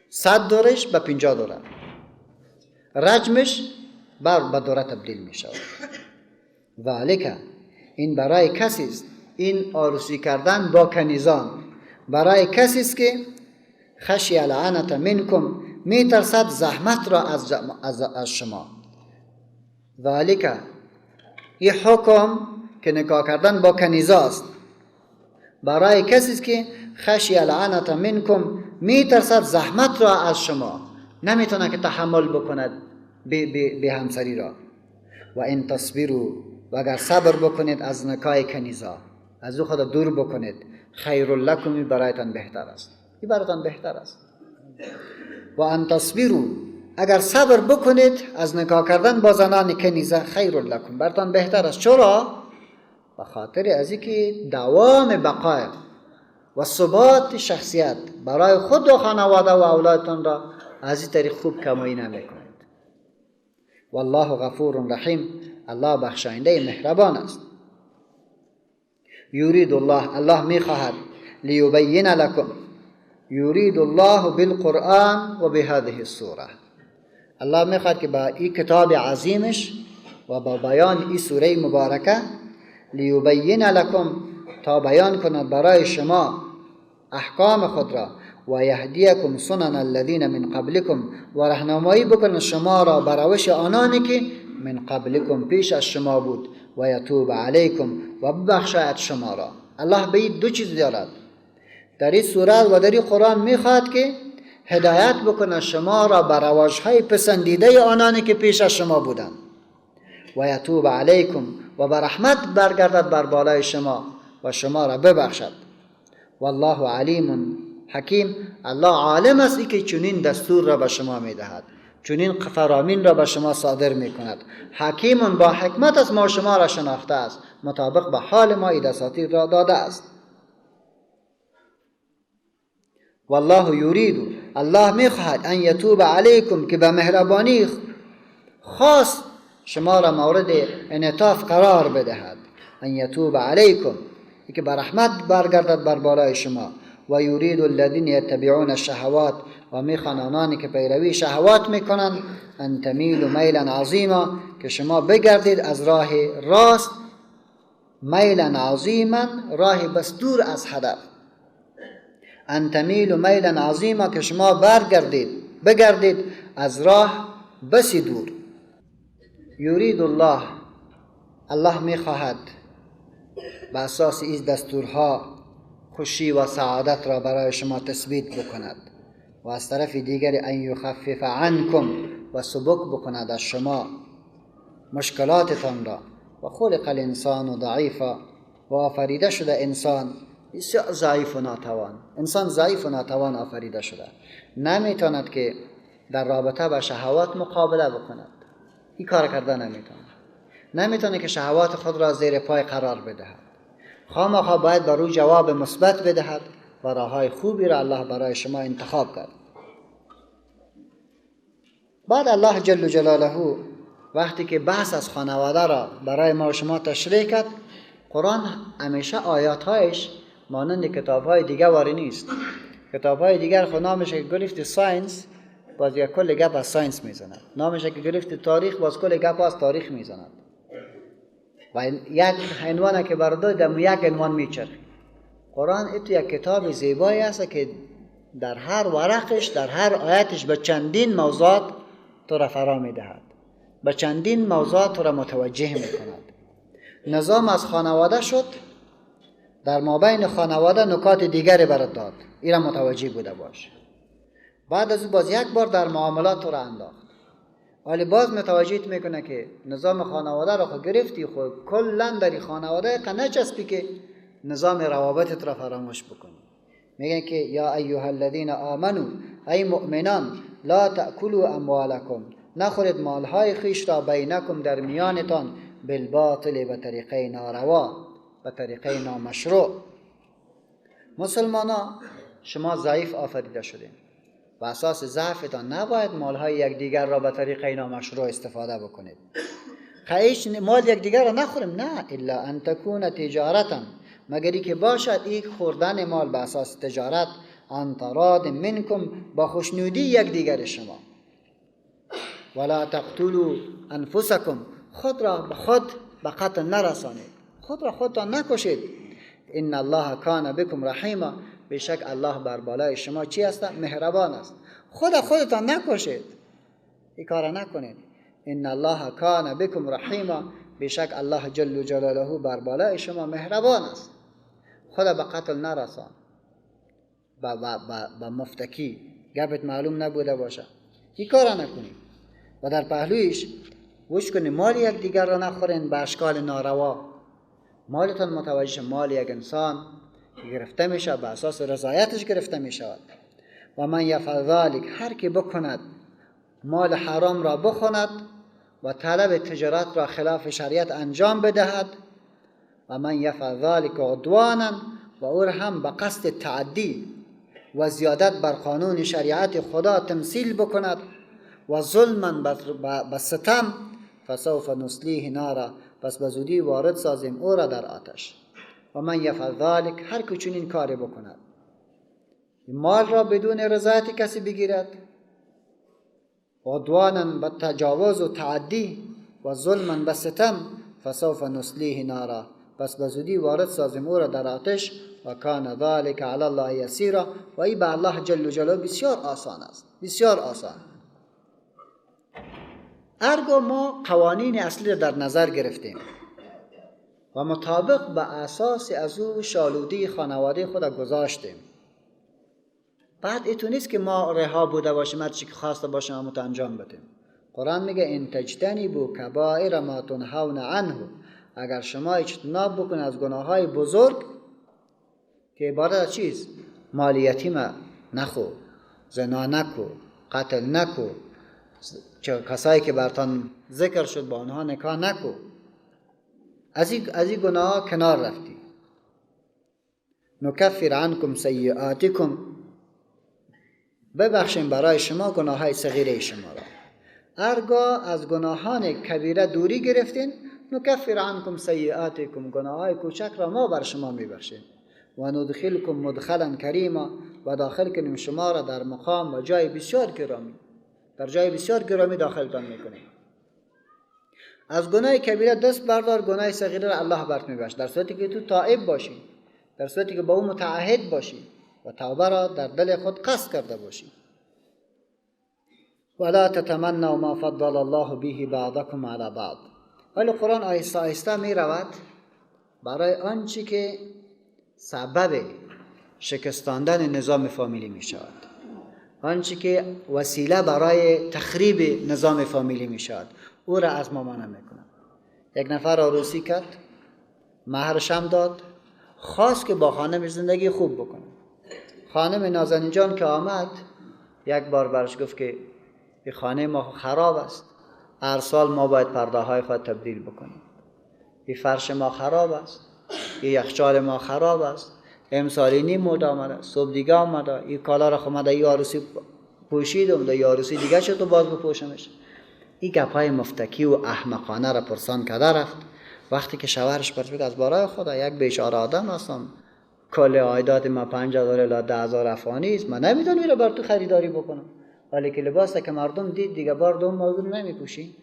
100 دورش به 50 دوره، رجمش به دوره تبدیل می شود. ذالک، این برای کسی است، این عروسی کردن با کنیزان برای کسی است که خشی العنت منکم، می ترسد زحمت را از شما. ذالک، این حکم که نکاح کردن با کنیزا است برای کسی است که خشی العنت منکم، می ترسد زحمت را از شما، نمیتونه که تحمل بکند به همسری را. و ان تصبروا، و اگر صبر بکنید از نکاح کنیزا، از او خود دور بکنید، خیر لکم، برایتان بهتر است، این برایتان بهتر است. و ان تصبروا، اگر صبر بکنید از نکاح کردن با زنان کنیزه، خیر لکم، برایتان بهتر است. چرا؟ به خاطر از اینکه دوام بقای و ثبات شخصیت برای خود و خانواده و اولادتان را از این طریق خوب کمایی نمیکنید. والله غفور رحیم، الله بخشاینده مهربان است. یرید الله، الله میخواهد، لیبین لکم، یرید الله بالقرآن و بهذه السوره، الله میخواهد که با این کتاب عظیمش و با بیان این سوره مبارکه، لیبین لکم، تا بیان کند برای شما احکام خود را، و یهدیکم سنن الذین من قبلکم، و راهنمایی بکند شما را بر روش آنانی که من قبلکم، پیش از شما بود، و یتوب علیکم، و ببخشاید شما را. الله به این دو چیز دارد در این سوره و در این قرآن، میخواد که هدایت بکند شما را بر روش‌های پسندیده آنانی که پیش از شما بودند، و یتوب علیکم، و بر رحمت برگردد بر بالای شما و شما را ببخشد. والله علیم حکیم، الله عالم است ای که چنین دستور را به شما میدهد، چنین فرامین را به شما صادر میکند. حکیم، با حکمت است، ما شما را شناخته است، مطابق به حال ما این دساتیر را داده است. والله یرید، الله میخواهد، ان یتوب علیکم، که به مهربانی خاص شما را مورد انعطاف قرار بدهد. ان یتوب علیکم، که به رحمت برگردد بر بالای شما. و یرید الذین یتبعون الشهوات، و میخوان آنانی که پیروی شهوات میکنند، ان تمیلوا میلا عظیما، که شما بگردید از راه راست، میلا عظیما، راه بس دور از هدف. ان تمیلوا میلا عظیما، که شما بگردید از راه بسی دور. یرید الله، الله میخواهد، به اساس این دستورها خوشی و سعادت را برای شما تثبیت بکند و از طرف دیگر ان یخفف عنکم و سبک بکند از شما مشکلاتتان را. و خلق الانسان ضعیفا و آفریده شده انسان بسیار ضعیف و ناتوان. انسان ضعیف و ناتوان آفریده شده، نمیتواند که در رابطه با شهوات مقابله بکند. این کار کرده نمیتونه که شهوات خود را زیر پای قرار بدهد. خامخا باید بر او جواب مثبت بدهد و راههای خوبی را الله برای شما انتخاب کرد. بعد الله جل جلاله وقتی که بحث از خانواده را برای ما و شما تشریح کرد، قرآن همیشه آیاتهایش مانند کتاب‌های دیگه واری نیست. کتاب‌های دیگر خود نامش که گرفت ساینس، باز یک کل گپ از ساینس میزند. نامش که گرفت تاریخ، باز کل گپ از تاریخ میزند. و یک عنوان که برداشت در یک عنوان میچرخید. قرآن ایتو یک کتاب زیبایی است که در هر ورقش، در هر آیتش به چندین موضوعات تو را فرا میدهد، به چندین موضوع تو را متوجه میکند. نظام از خانواده شد، در مابین خانواده نکات دیگری برات داد، این را متوجه بوده باش. بعد از او باز یک بار در معاملات تو را انداخت، ولی باز متوجهت میکنه که نظام خانواده را خود گرفتی، خود کلا در خانواده که نچسبی که نظام روابطت را فراموش بکنی. میگن که یا ایها الذین آمنو، ای مؤمنان، لا تأکلوا اموالکم، نخورید مالهای خیش را بینکم در میانتان بالباطل، به طریقه ناروا، به طریقه نامشروع. مسلمانا شما ضعیف آفریده شدین و اساس ضعفتان نباید مالهای یکدیگر را به طریقه نامشروع استفاده بکنید. خیش مال یکدیگر را نخوریم، نه، الا ان تکون تجارتا، مگری که باشد این خوردن مال به اساس تجارت، عن تراض منکم، با خوشنودی یکدیگر شما. ولا تقتلوا انفسکم، خود را به خود به قتل نرسانید، خود را خودتان نکشید. ان الله کان بکم رحیما، بیشک الله بر بالای شما چی است؟ مهربان است. خودتان نکشید، این کار نکنید. ان الله کان بکم رحیما، بیشک الله جل جلاله بر بالای شما مهربان است. خود به قتل نرسان، با مفتکی گپت معلوم نبوده باشه، این کار نکنید. و در پهلویش وش کنید مال یک دیگر را نخورین به اشکال ناروا. مالتان متوجه مال یک انسان گرفته میشه، به اساس رضایتش گرفته میشود. و من یفعل ذلک، هر کی بکند مال حرام را بخواند و طلب تجارت را خلاف شریعت انجام بدهد، و من یفعل ذلک عدوانا، و او هم به قصد تعدی و زیادت بر قانون شریعت خدا تمثیل بکند، و ظلما به ستم، فسوف نصلیه نارا، پس به زودی وارد سازیم او را در آتش. و من یفعل ذلک، هر که چنین کاری بکند، مال را بدون رضایت کسی بگیرد، عدوانا به تجاوز و تعدی، و ظلما به ستم، فسوف نصلیه نارا، پس به زودی وارد سازیم او را در آتش. و کان ذلک علی الله یسیرا، و این به الله جل جلاله بسیار آسان است، بسیار آسان. ارگو ما قوانین اصلی در نظر گرفتیم و مطابق به اساس از او شالودی خانواده خود گذاشتیم. بعد ایتو نیست که ما رها بوده باشیم، هر چی که خواسته باشیم همون تو انجام بدیم. قرآن میگه ان تجتنبوا کبائر ما تنهون عنه، اگر شما اجتناب بکنید از گناههای بزرگ که عبارت از چیست؟ مال یتیم نخو، زنا نکو، قتل نکو، کسایی که برتان ذکر شد با آنها نکاح نکو، از این گناه کنار رفتی. نکفر عنکم سیئاتکم، ببخشیم برای شما گناههای صغیره شما را. هرگاه از گناهان کبیره دوری گرفتین، نکفر عنکم سیئاتکم، گناههای کوچک را ما بر شما میبخشیم. و ندخلکم مدخلا کریما، و داخل کنیم شما را در مقام و جای بسیار گرامی، در جای بسیار گرامی داخلتان میکنیم. از گناه کبیره دست بردار، گناه صغیره را الله برات میبخشه، در صورتی که تو تائب باشی، در صورتی که با او متعهد باشی و توبه را در دل خود قصد کرده باشی. ولا تتمنوا ما فضل الله به بعضکم علی بعض. ولی قرآن آهسته آهسته می رود برای آنچه که سبب شکستاندن نظام فامیلی می شود، آنچه که وسیله برای تخریب نظام فامیلی می شود، او را از ما منع میکنه. یک نفر عروسی کرد، مهرش هم داد، خواست که با خانمش زندگی خوب بکنه. خانم نازنین جان که آمد، یک بار برش گفت که این خانه ما خراب است، هر سال ما باید پرده های خود تبدیل بکنیم، این فرش ما خراب است، این یخچال ما خراب است، امسالی نیم مود آمده، صبح دیگه آمده، این کالا را خمده ای عروسی پوشیدم، ده یا عروسی دیگه چه تو باز بپوشمش. این گپای مفتکی و احمقانه را پرسان کرده رفت. وقتی که شوهرش پرسید از برای خدا یک بیچاره آدم هستم، کل عایدات ما 5000 الی 10000 افغانی است، من نمیتونم این را بر تو خریداری بکنم، ولی که لباسی که مردم دید دیگه بار دوم موضوع نمیپوشی.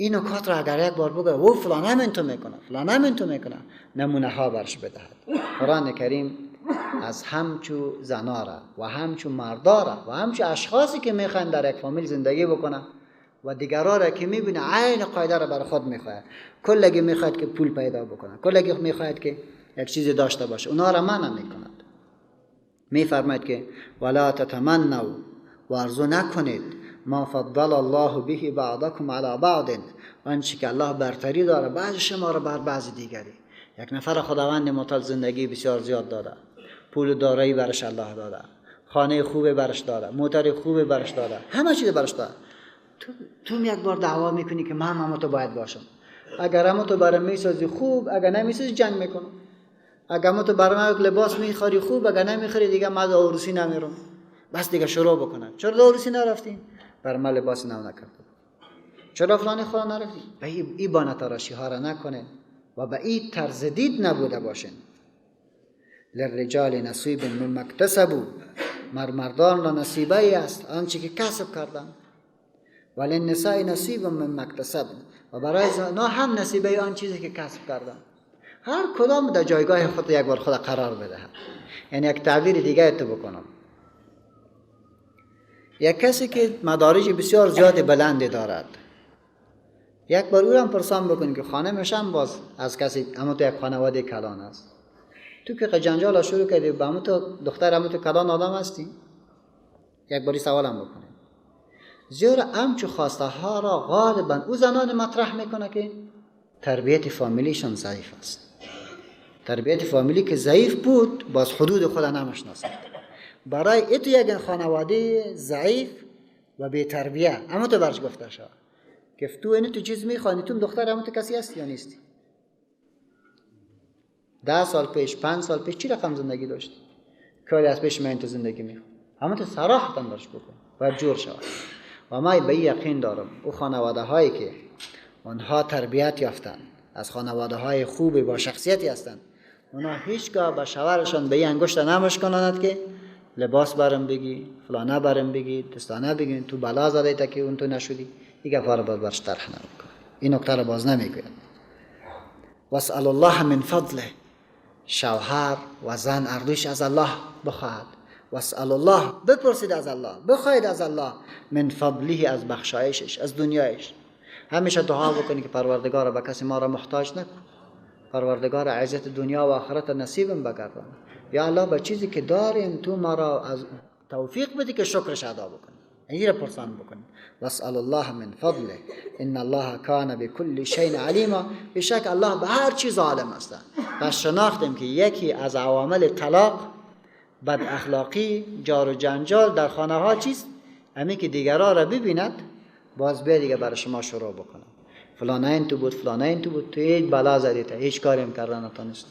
این نکات را اگر یک بار بگه او فلان همین تو میکنه، فلان همین تو میکنه، نمونه ها برش بدهد. قرآن کریم از همچو زنا را و همچو مردا را و همچو اشخاصی که میخوان در یک فامیل زندگی بکنن و دیگرها را که میبینه عین قاعده را بر خود میخواد، کلگی میخواد که پول پیدا بکنه، کلگی میخواد که یک چیزی داشته باشه، اونا را منع میکند. میفرماید که ولا تتمنوا، وارزو نکنید، ما فضل الله به بعضکم علی بعض، آنچه که الله برتری داره بعض شما را بر بعض دیگری. یک نفر خداوند متعال زندگی بسیار زیاد داده، پول دارایی برش الله داده، خانه خوبه برش داده، موتر خوبه برش داده، همه چیز برش داده. تو یک بار دعوا میکنی که من هم تو باید باشم. اگر هم تو برام میسازی خوب، اگر نمیسازی جنگ میکنم. اگر هم تو برام یک لباس میخری خوب، اگر نمیخری دیگه من عروسی نمیرم. بس دیگه شروع بکنه. چرا عروسی نرفتین؟ برام لباس نو نکردم. چرا فلان خدا نرفتین؟ به این بانه تراشی ها را نکنه و به این طرز دید نبوده باشین. للرجال نصیب مما اکتسبوا، مردان را نصیبی است آنچه که کسب کردند. وللنساء نصیب مما اکتسبن، و برای زنها هم نصیبی آن چیزی که کسب کردند. هر کدام در جایگاه خود یک بار خود قرار بدهد. یعنی یک تعبیر دیگه تو بکنم، یک کسی که مدارج بسیار زیاد بلندی دارد، یک بار او هم پرسان بکنی که خانمش هم باز از کسی، اما تو یک خانواده کلان است، تو که جنجال شروع کردی با اما تو دختر اما تو کلان آدم هستی؟ یک باری سوالم بکنی. زیرا همچو خواسته ها را غالبا او زنان مطرح میکنه که تربیت فامیلیشان ضعیف است. تربیت فامیلی که ضعیف بود باز حدود خود نمیشناسد. برای ایتو یک خانواده ضعیف و بی تربیه اما تو برش گفته شد که تو اینو تو چیز میخوانی، تو دختر اما تو کسی هستی یا نیستی؟ 10 سال پیش 5 سال پیش چی رقم زندگی داشتی؟ کاری از پیش من تو زندگی میخوام، اما تو صراحتا برش بکن و جور شود. و ما به یقین دارم او خانواده هایی که آنها تربیت یافتند، از خانواده های خوبی با شخصیتی هستند، اونا هیچگاه به شوهرشان به این انگشت نمشکنند که لباس برم بگی، فلانه برم بگی، دستانه بگی، تو بلا زده تا که اون تو نشدی، دیگه فار باز برش طرح نمیکنه. این نکته را باز نمیگوید. واسأل الله من فضله، شوهر و زن اردوش از الله بخواهد. واسأل الله، بپرسید از الله، بخواهید از الله من فضله، از بخشایشش، از دنیایش. همیشه دعا بکنی که پروردگار به کسی ما را محتاج نکن، پروردگار عزت دنیا و آخرت نصیبم بگردان. یا الله به چیزی که داریم تو ما را از توفیق بدی که شکرش ادا بکنیم. این را پرسان بکنیم. واسأل الله من فضله ان الله کان بكل شیء علیما، بیشک الله به هر چیز عالم است. پس شناختیم که یکی از عوامل طلاق بد اخلاقی، جار و جنجال در خانه ها چیست؟ همین که دیگرها را ببیند باز به دیگه برای شما شروع بکنه، فلانه این تو بود، فلانه این تو بود، تو هیچ بلا زدی، تا هیچ کاری هم کردن نتونست.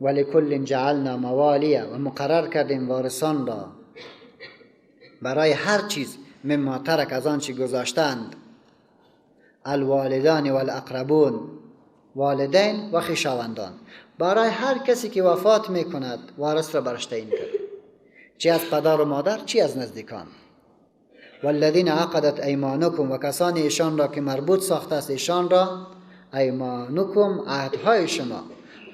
ولکل جعلنا موالیه، و مقرر کردیم وارثان را برای هر چیز مما ترک، از آن چی گذاشتند، الوالدان والاقربون، والدین و خویشاوندان. برای هر کسی که وفات میکند وارث را برش تعیین کرد، چی از پدر و مادر چی از نزدیکان. والذین عقدت ایمانکم، و کسانی ایشان را که مربوط ساخته است ایشان را، ایمانکم عهدهای شما،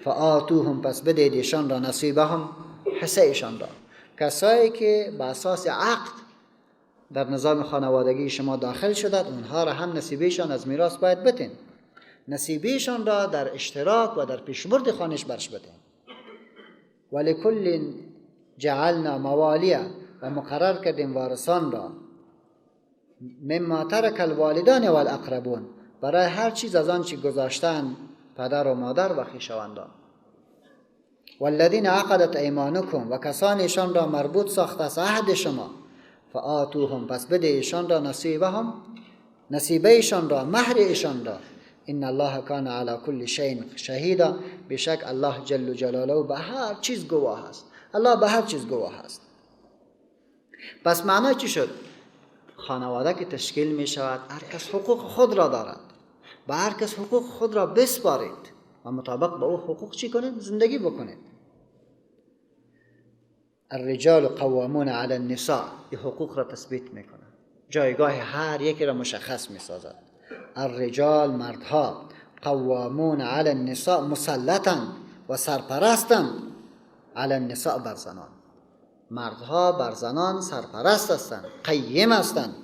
فآتوهم، پس بدید ایشان را، نصیبهم، حصه ایشان را. کسایی که به اساس عقد در نظام خانوادگی شما داخل شدند اونها را هم نصیبشان از میراث باید بتین. نصیبیشان را در اشتراک و در پیشبرد خانش برش بده. ولکل جعلنا موالیه، و مقرر کردیم وارثان را مما ترک الوالدان و الاقربون، برای هر چیز از آن چی گذاشتن پدر و مادر و خویشاوندان. والذین عقدت ایمانکم، و کسانشان را مربوط ساخته است عهد شما، فآتوهم، پس بده ایشان را نصیبه ایشان را، مهر ایشان را. ان الله کان علی کل شیء شهیدا، بشک الله جل جلاله به هر چیز گواه است. الله به هر چیز گواه است. پس معنی چی شد؟ خانواده که تشکیل می شود، هر کس حقوق خود را دارد، به هر کس حقوق خود را بسپارید و مطابق به او حقوق چی کنید؟ زندگی بکنید. الرجال قوامون علی النساء، این حقوق را تثبیت میکنه، جایگاه هر یکی را مشخص میسازد. الرجال، مردها، قوامون علی النساء، مسلطن و سرپرستن، علی النساء، بر زنان. مردها بر زنان سرپرست هستند، قیم هستند.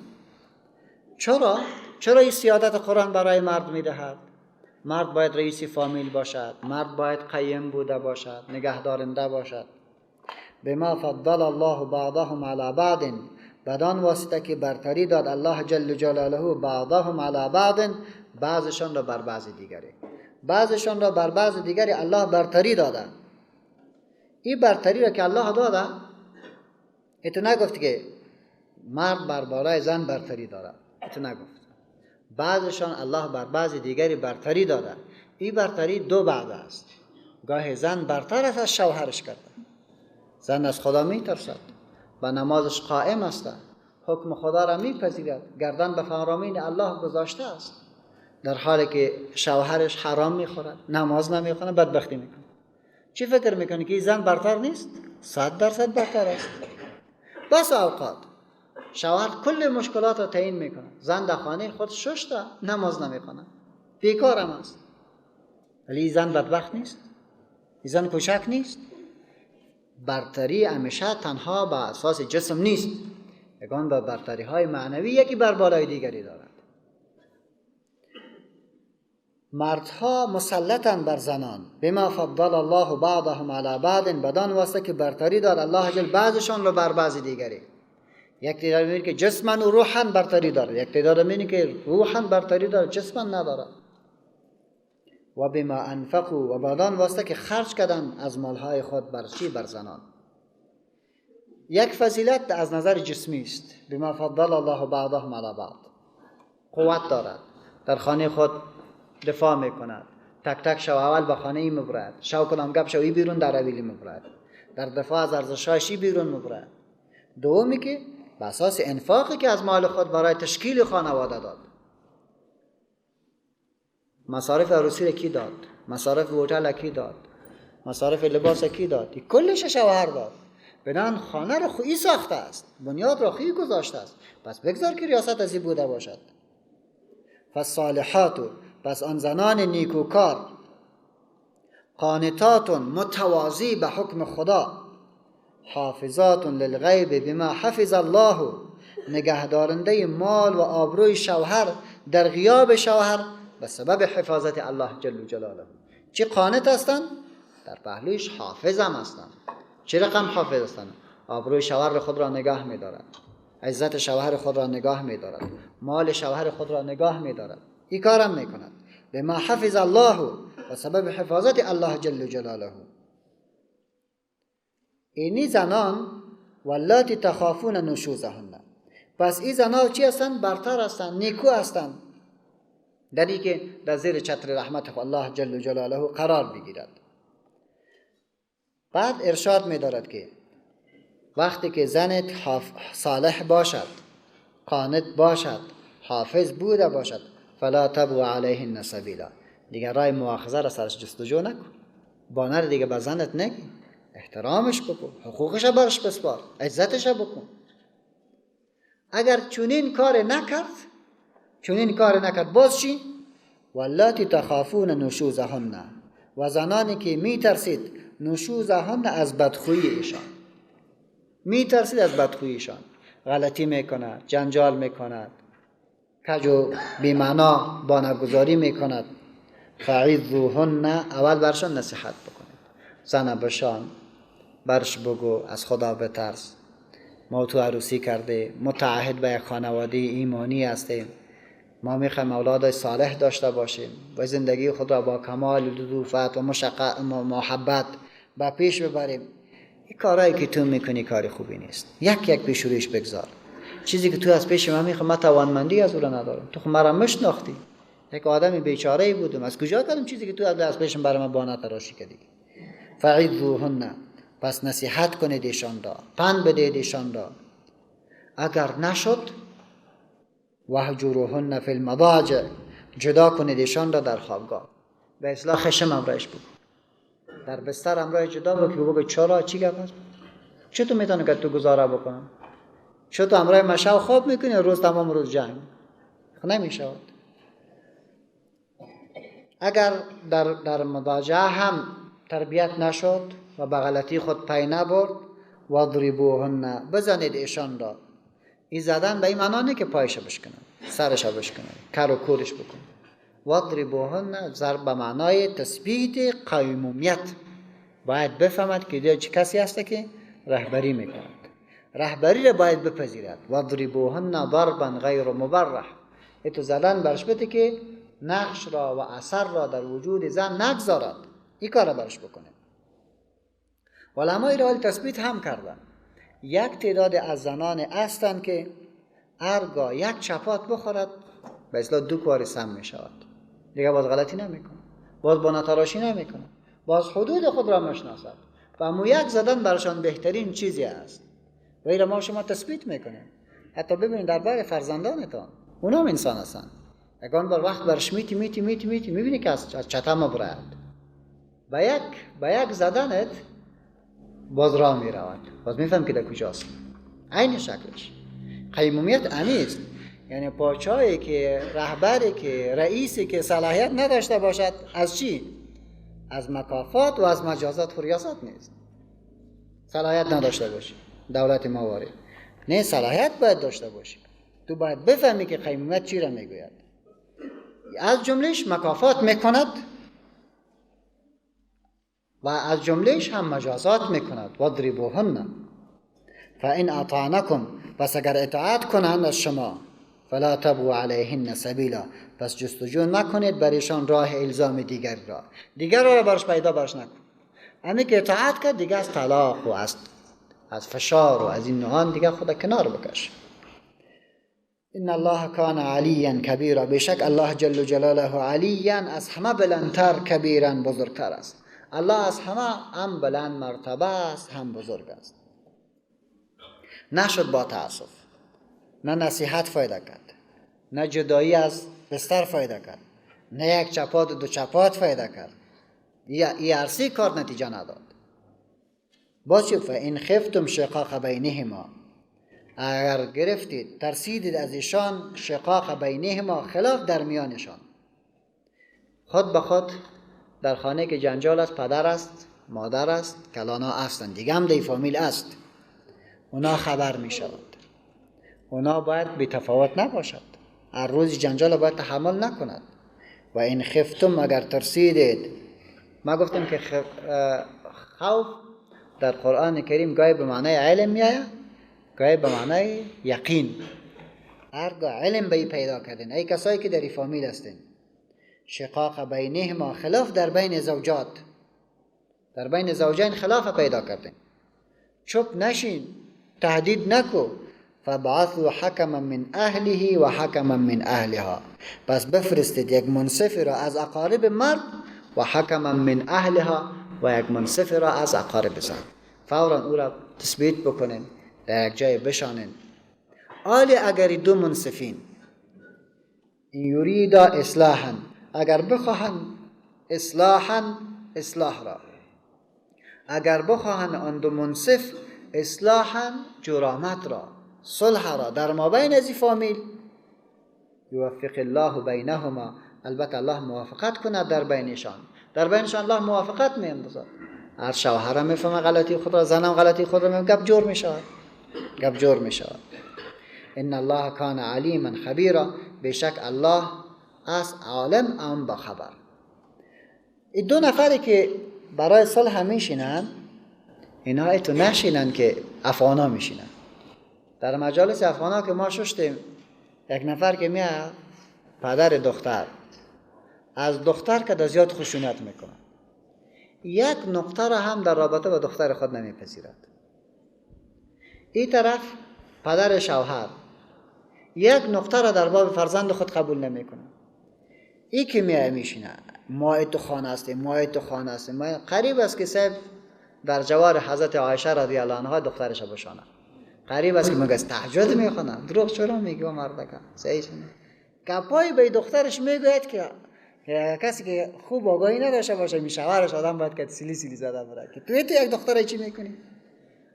چرا این سیادت قرآن برای مرد میدهد؟ مرد باید رئیس فامیل باشد، مرد باید قیم بوده باشد، نگهدارنده باشد. بما فضل الله بعضهم علی بعض، بدان واسطه که برتری داد الله جل جلاله بعضهم علی بعض، بعضشان را بر بعض دیگری، بعضشان را بر بعض دیگری الله برتری داده. این برتری را که الله داده، ایتو نگفت که مرد بر بالای زن برتری دارد، ایتو نگفت. بعضشان الله بر بعض دیگری برتری داده. این برتری دو بعد است. گاه زن برتر است از شوهرش کرده. زن از خدا می ترسد، به نمازش قائم است، حکم خدا را می پذیرد، گردن به فرامین الله گذاشته است، در حالی که شوهرش حرام می خورد، نماز نمی خواند، بدبختی می کند. چی فکر میکنی که این زن برتر نیست؟ 100% برتر است. بس اوقات شوهر کل مشکلات را تعیین میکنه، زن در خانه خود ششته، نماز نمیخونه، بیکارم است. ولی این زن بدبخت نیست؟ این زن کوچک نیست؟ برتری همیشه تنها به اساس جسم نیست، یگان با برتری های معنوی یکی بر بالای دیگری دارد. مردها مسلطن بر زنان، بما فضل الله بعضهم علی بعض، بدان واسطه که برتری داد الله جل بعضشان رو بر بعض دیگری. یک تعداد میگه که جسمن و روحن برتری داره، یک تعداد میگه که روحن برتری داره، جسمن نداره. و بما انفقوا، و بدان واسطه که خرج کردن از مالهای خود بر چی؟ بر زنان. یک فضیلت از نظر جسمی است، بما فضل الله بعضهم علی بعض، قوت دارد، در خانه خود دفاع میکند، تک تک شو اول به خانه ای مبرد، شو کدام گپ شوی بیرون در اویلی مبرد، در دفاع از ارزشایشی بیرون مبرد. دومی که به اساس انفاقی که از مال خود برای تشکیل خانواده داد. مصارف عروسی را کی داد؟ مصارف هتل کی داد؟ مصارف لباس کی داد؟ کلش شوهر داد. بدان خانه را خویی ساخته است، بنیاد را خویی گذاشته است، پس بگذار که ریاست ازی بوده باشد. فالصالحات، پس آن زنان نیکوکار، قانتات، متواضی به حکم خدا، حافظات للغیب بما حفظ الله، نگهدارنده مال و آبروی شوهر در غیاب شوهر به سبب حفاظت الله جل جلاله. چه قانت هستند؟ در پهلویش حافظ هم هستند. چه رقم حافظ هستند؟ آبروی شوهر خود را نگاه می دارد، عزت شوهر خود را نگاه می دارد، مال شوهر خود را نگاه می دارد. این کارم می کند بما حفظ الله، و سبب حفاظت الله جل جلاله. اینی زنان واللاتی تخافون نشوزهن، پس این زنان چی هستند؟ برتر هستند، نیکو هستند، در این که در زیر چتر رحمت الله جل جلاله قرار بگیرد. بعد ارشاد می دارد که وقتی که زنت صالح باشد، قانت باشد، حافظ بوده باشد، فلا تبغوا علیهن سبیلا، دیگر رای مؤاخذه را سرش جستجو نکن، بانر دیگه به زنت نگی، احترامش بکن، حقوقش برش بسپار، عزتش بکن. اگر چنین کار نکرد باز چی؟ واللاتی تخافون نشوزهن، و زنانی که می ترسید نشوزهن از بدخویی ایشان، می ترسید از بدخویی ایشان، غلطی میکند، جنجال میکند، کج و بی‌معنا بانگذاری میکند، فعظوهن، اول برشان نصیحت بکنید. زن بشان، برش بگو از خدا بترس، ما تو عروسی کرده، متعهد به یک خانواده ایمانی هستیم، ما میخوایم اولاد صالح داشته باشیم و زندگی خود را با کمال لطافت و محبت به پیش ببریم. این کارهایی که تو میکنی کاری خوبی نیست. یک پیش رویش بگذار. چیزی که تو از پیش من میخوام، من توانمندی از او را ندارم، تو خود مرا مشناختی، یک آدمی بیچاره ای بودم، از کجا کردم چیزی که تو از پیشم برای من بانه تراشی کردی. فعظوهن، پس نصیحت کنید ایشان را، پند بدید ایشان را. اگر نشد وهجروهن فی المضاجع، جدا کنید ایشان را در خوابگاه. به اصلاح خشم امرایش بگو، در بستر امرای جدا بگو چرا چی گپ است؟ چطور میتونم که تو گزاره بکنم؟ چطور امرای مشاو خواب میکنی روز تمام روز جنگ؟ نمیشود. اگر در مضاجع هم تربیت نشد و به غلطی خود پی نبرد، واضربوهن، بزنید ایشان را. این زدن به این معنا نه که پایش بشکنن، سرش بشکنن، کر و کورش بکن. واضربوهن ضرب به معنای تثبیت قیمومیت. باید بفهمد که دیگه چه کسی هست که رهبری میکند، رهبری را باید بپذیرد. واضربوهن ضربا غیر مبرح، تو زدن برش بده که نقش را و اثر را در وجود زن نگذارد، این کار را برش بکنه. علمای را تثبیت هم کردن. یک تعداد از زنان هستند که هرگاه یک چپات بخورد به اصطلاح 2 کار سم می شود، دیگه باز غلطی نمیکنه، باز بانه تراشی نمیکنه، باز حدود خود را میشناسد و امو یک زدن برشان بهترین چیزی است. و این را ما شما تثبیت میکنیم. حتی ببینید درباره فرزندانتان، اونا هم انسان هستند. اگان بر وقت برش میتی میبینی که از چتم برد، با یک زدنت باز راه می رود، باز میفهم که در کجاست. عین شکلش قیمومیت انیست. یعنی پادشاهی که رهبری که رئیسی که صلاحیت نداشته باشد از چی؟ از مکافات و از مجازات و ریاست نیست. صلاحیت نداشته باشی، دولت موارد نه، صلاحیت باید داشته باشی. تو باید بفهمی که قیمومیت چی را میگوید. از جملهش مکافات میکند و از جملهش هم مجازات میکند. واضربوهن فإن اطعنکم، پس اگر اطاعت کنند از شما، فلا تبغوا علیهن سبیلا، پس جستجو نکنید برایشان راه الزام دیگر را برش پیدا برش نکن. امی که اطاعت کرد دیگه از طلاق و از فشار و از این نوعان دیگه خود کنار بکش. ان الله کان علیا کبیرا، بشک الله جل جلاله علیا، از همه بلندتر، کبیرا بزرگتر است. الله از همه هم بلند مرتبه است، هم بزرگ است. نشد با تأسف، نه نصیحت فایده کرد، نه جدایی از بستر فایده کرد، نه یک چپات و 2 چپات فایده کرد، ای عرصی کار نتیجه نداد. باز چی؟ فإن خفتم شقاق بینهما، اگر گرفتید ترسیدید از ایشان، شقاق بینهما، خلاف در میانشان. خود به خود در خانه که جنجال است، پدر است، مادر است، کلانا هستند، دیگه هم دی فامیل است، اونا خبر می شود. اونا باید بی تفاوت نباشد، هر روز جنجال باید تحمل نکند. و این خفتم، اگر ترسیدید. ما گفتم که خوف در قرآن کریم گاهی به معنای علم می آید، گاهی به معنای یقین. هرگاه علم به پیدا کردین، ای کسایی که در فامیل هستین، شقاق بینهما، خلاف در بین زوجات، در بین زوجین خلاف پیدا کردین، چوب نشین، تهدید نکو. فبعثوا حکما من اهله و حکما من اهلها، پس بفرستید یک منصفی را از اقارب مرد و حکما من اهلها و یک منصفی را از اقارب زن. فورا او را تثبیت بکنین، در یک جای بشانین. آلی اگر 2 منصفین این یریدا اصلاحا، اگر بخواهند اصلاح را، اگر بخواهند آن 2 منصف اصلاحا، جرامت را، صلح را در مابین از فامیل، یوفق الله بینهما، البته الله موافقت کند در بینشان. در بینشان الله موافقت می‌اندازد. هر شوهر میفهمه غلطی خود را، زنم غلطی خود را میفهمه، گپ جور میشود. ان الله کان علیما خبیرا، بشک الله از عالم ام با خبر. این دو نفری که برای صلح میشینن، اینا تو نشینن که افغانا میشینن. در مجالس افغانا که ما ششتیم، یک نفر که میاد پدر دختر از دختر که زیاد خشونت میکنه، یک نقطه را هم در رابطه با دختر خود نمیپذیرد. این طرف پدر شوهر یک نقطه را در باب فرزند خود قبول نمیکنه. این که میشینه ما تو خانه هستیم، ما تو خانه هستیم، قریب است که صاحب در جوار حضرت عایشه رضی الله عنها دخترش بشانه، قریب است که میگه تهجد میخونه. دروغ چرا میگه مردکه؟ صحیح شنه گپای به دخترش میگوید که کسی که خوب آگاهی نداشته باشه میشورش آدم باید که سیلی زده بره که تو یک دختر چی میکنی؟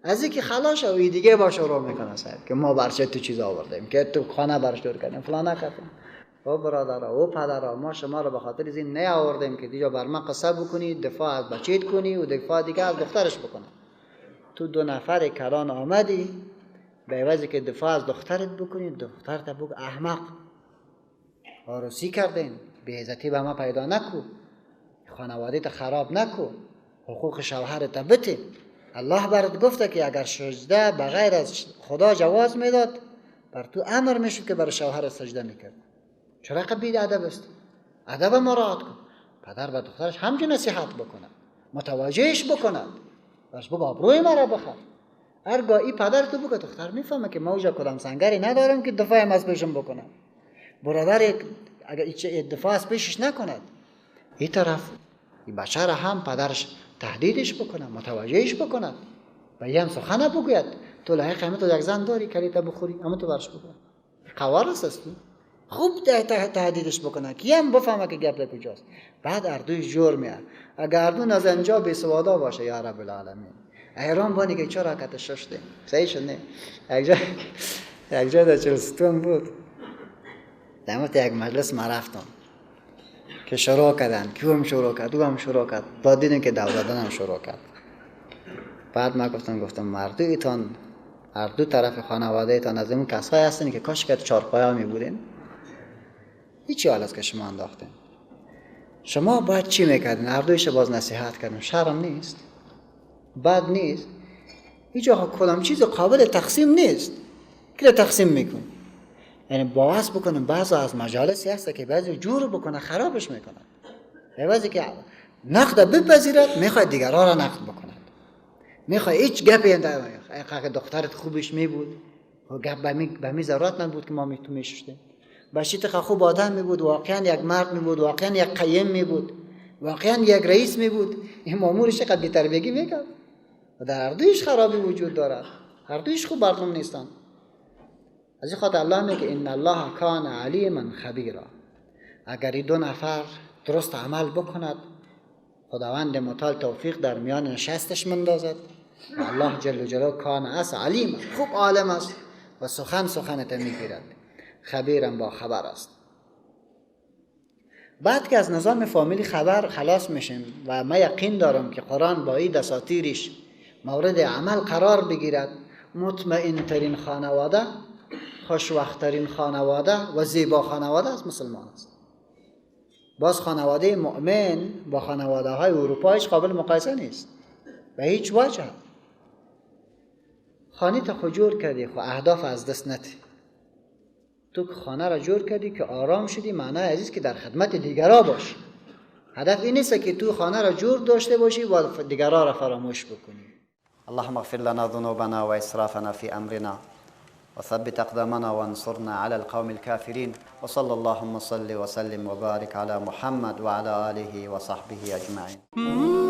از اینکه خلاص و دیگه با شروع میکنه صاحب که ما برچه تو چیز آوردیم که تو خانه برش دور کردیم فلان نکردیم. او برادر او پدر ما شما رو به خاطر این نه آوردیم که دیگه بر من قصه بکنی، دفاع از بچیت کنی و دفاع دیگه از دخترش بکنی. تو دو نفر کلان آمدی به عوضی که دفاع از دخترت بکنی، دخترت بگو احمق، عروسی کردین، بی‌عزتی به ما پیدا نکو، خانواده‌ت خراب نکو، حقوق شوهرت بده. الله برات گفته که اگر سجده بغیر از خدا جواز میداد، بر تو امر میشد که بر شوهر سجده میکرد. چرا قبیل ادب است؟ ادب مراعات کن. پدر به دخترش همچنین نصیحت بکنه، متوجهش بکنه، برش بگو آبروی مرا بخر. هرگاه این پدر تو بگه دختر میفهمه که موجه کدام سنگری ندارم که دفاعم از پیشم بکنم. برادر اگر دفاع از پیشش نکند، این طرف این بچه را هم پدرش تهدیدش بکنه، متوجهش بکنه، و یه هم سخنه بگوید تو لایق همه تو یک زن داری کلیتا بخوری، اما تو برش بگوید خوارست است تو. خوب تهدیدش بکنه که یه هم بفهمه که گپ کجاست. بعد اردویش جور میاد. اگر اردو از اینجا بی سوادا باشه یا رب العالمین ایران بانی که چرا کتش شده. صحیح شد نه؟ یک جا در چلستون بود، دمت یک مجلس ما رفتم که شروع کردن، کیو هم شروع کرد، او هم شروع کرد، بعد دیدن که دولدن هم شروع کرد. بعد ما گفتم مردو ایتان، هر دو طرف خانواده ایتان از این کسایی هستن که کاش که چارپایا می بودین، هیچی حال است که شما انداختین. شما باید چی میکردین؟ هر دویش باز نصیحت کردن. شرم نیست؟ بد نیست؟ هیچ کدام چیز قابل تقسیم نیست که تقسیم میکن. یعنی باعث بکنن بعضی از مجالسی هست که بعضی جور بکنه خرابش میکنن. بعضی که نقد بپذیرد میخواد دیگرها را نقد بکند، میخواد هیچ گپی اگه دخترت خوبش میبود و گپ به می ضرورت نبود که ما تو میشستیم. بچیت خوب آدم میبود، واقعا یک مرد میبود، واقعا یک قیم میبود، واقعا یک رئیس میبود، این مامورش قد بی‌تربیگی میکرد و در هر دویش خرابی وجود دارد، هر دویش خوب مردم نیستن. از این خاطر الله میگه ان الله کان علیما خبیرا. اگر این دو نفر درست عمل بکند، خداوند متعال توفیق در میان نشستش مندازد. الله جل جلاله کان اس علیم، خوب عالم است و سخنت میگیرد، خبیرم با خبر است. بعد که از نظام فامیلی خبر خلاص میشیم و من یقین دارم که قرآن با این دساتیرش مورد عمل قرار بگیرد، مطمئن ترین خانواده، خوشوقترین خانواده و زیبا خانواده از مسلمان است. باز خانواده مؤمن با خانواده های اروپایش قابل مقایسه نیست به هیچ وجه. خانه تا خود جور کردی خو اهداف از دست نتی. تو خانه را جور کردی که آرام شدی، معنی عزیز که در خدمت دیگرها باش. هدف این نیست که تو خانه را جور داشته باشی و دیگرها را فراموش بکنی. اللهم اغفر لنا ذنوبنا وإسرافنا في أمرنا وثبت أقدامنا وانصرنا على القوم الكافرين وصلى اللهم صل وسلم وبارك على محمد وعلى آله وصحبه أجمعين.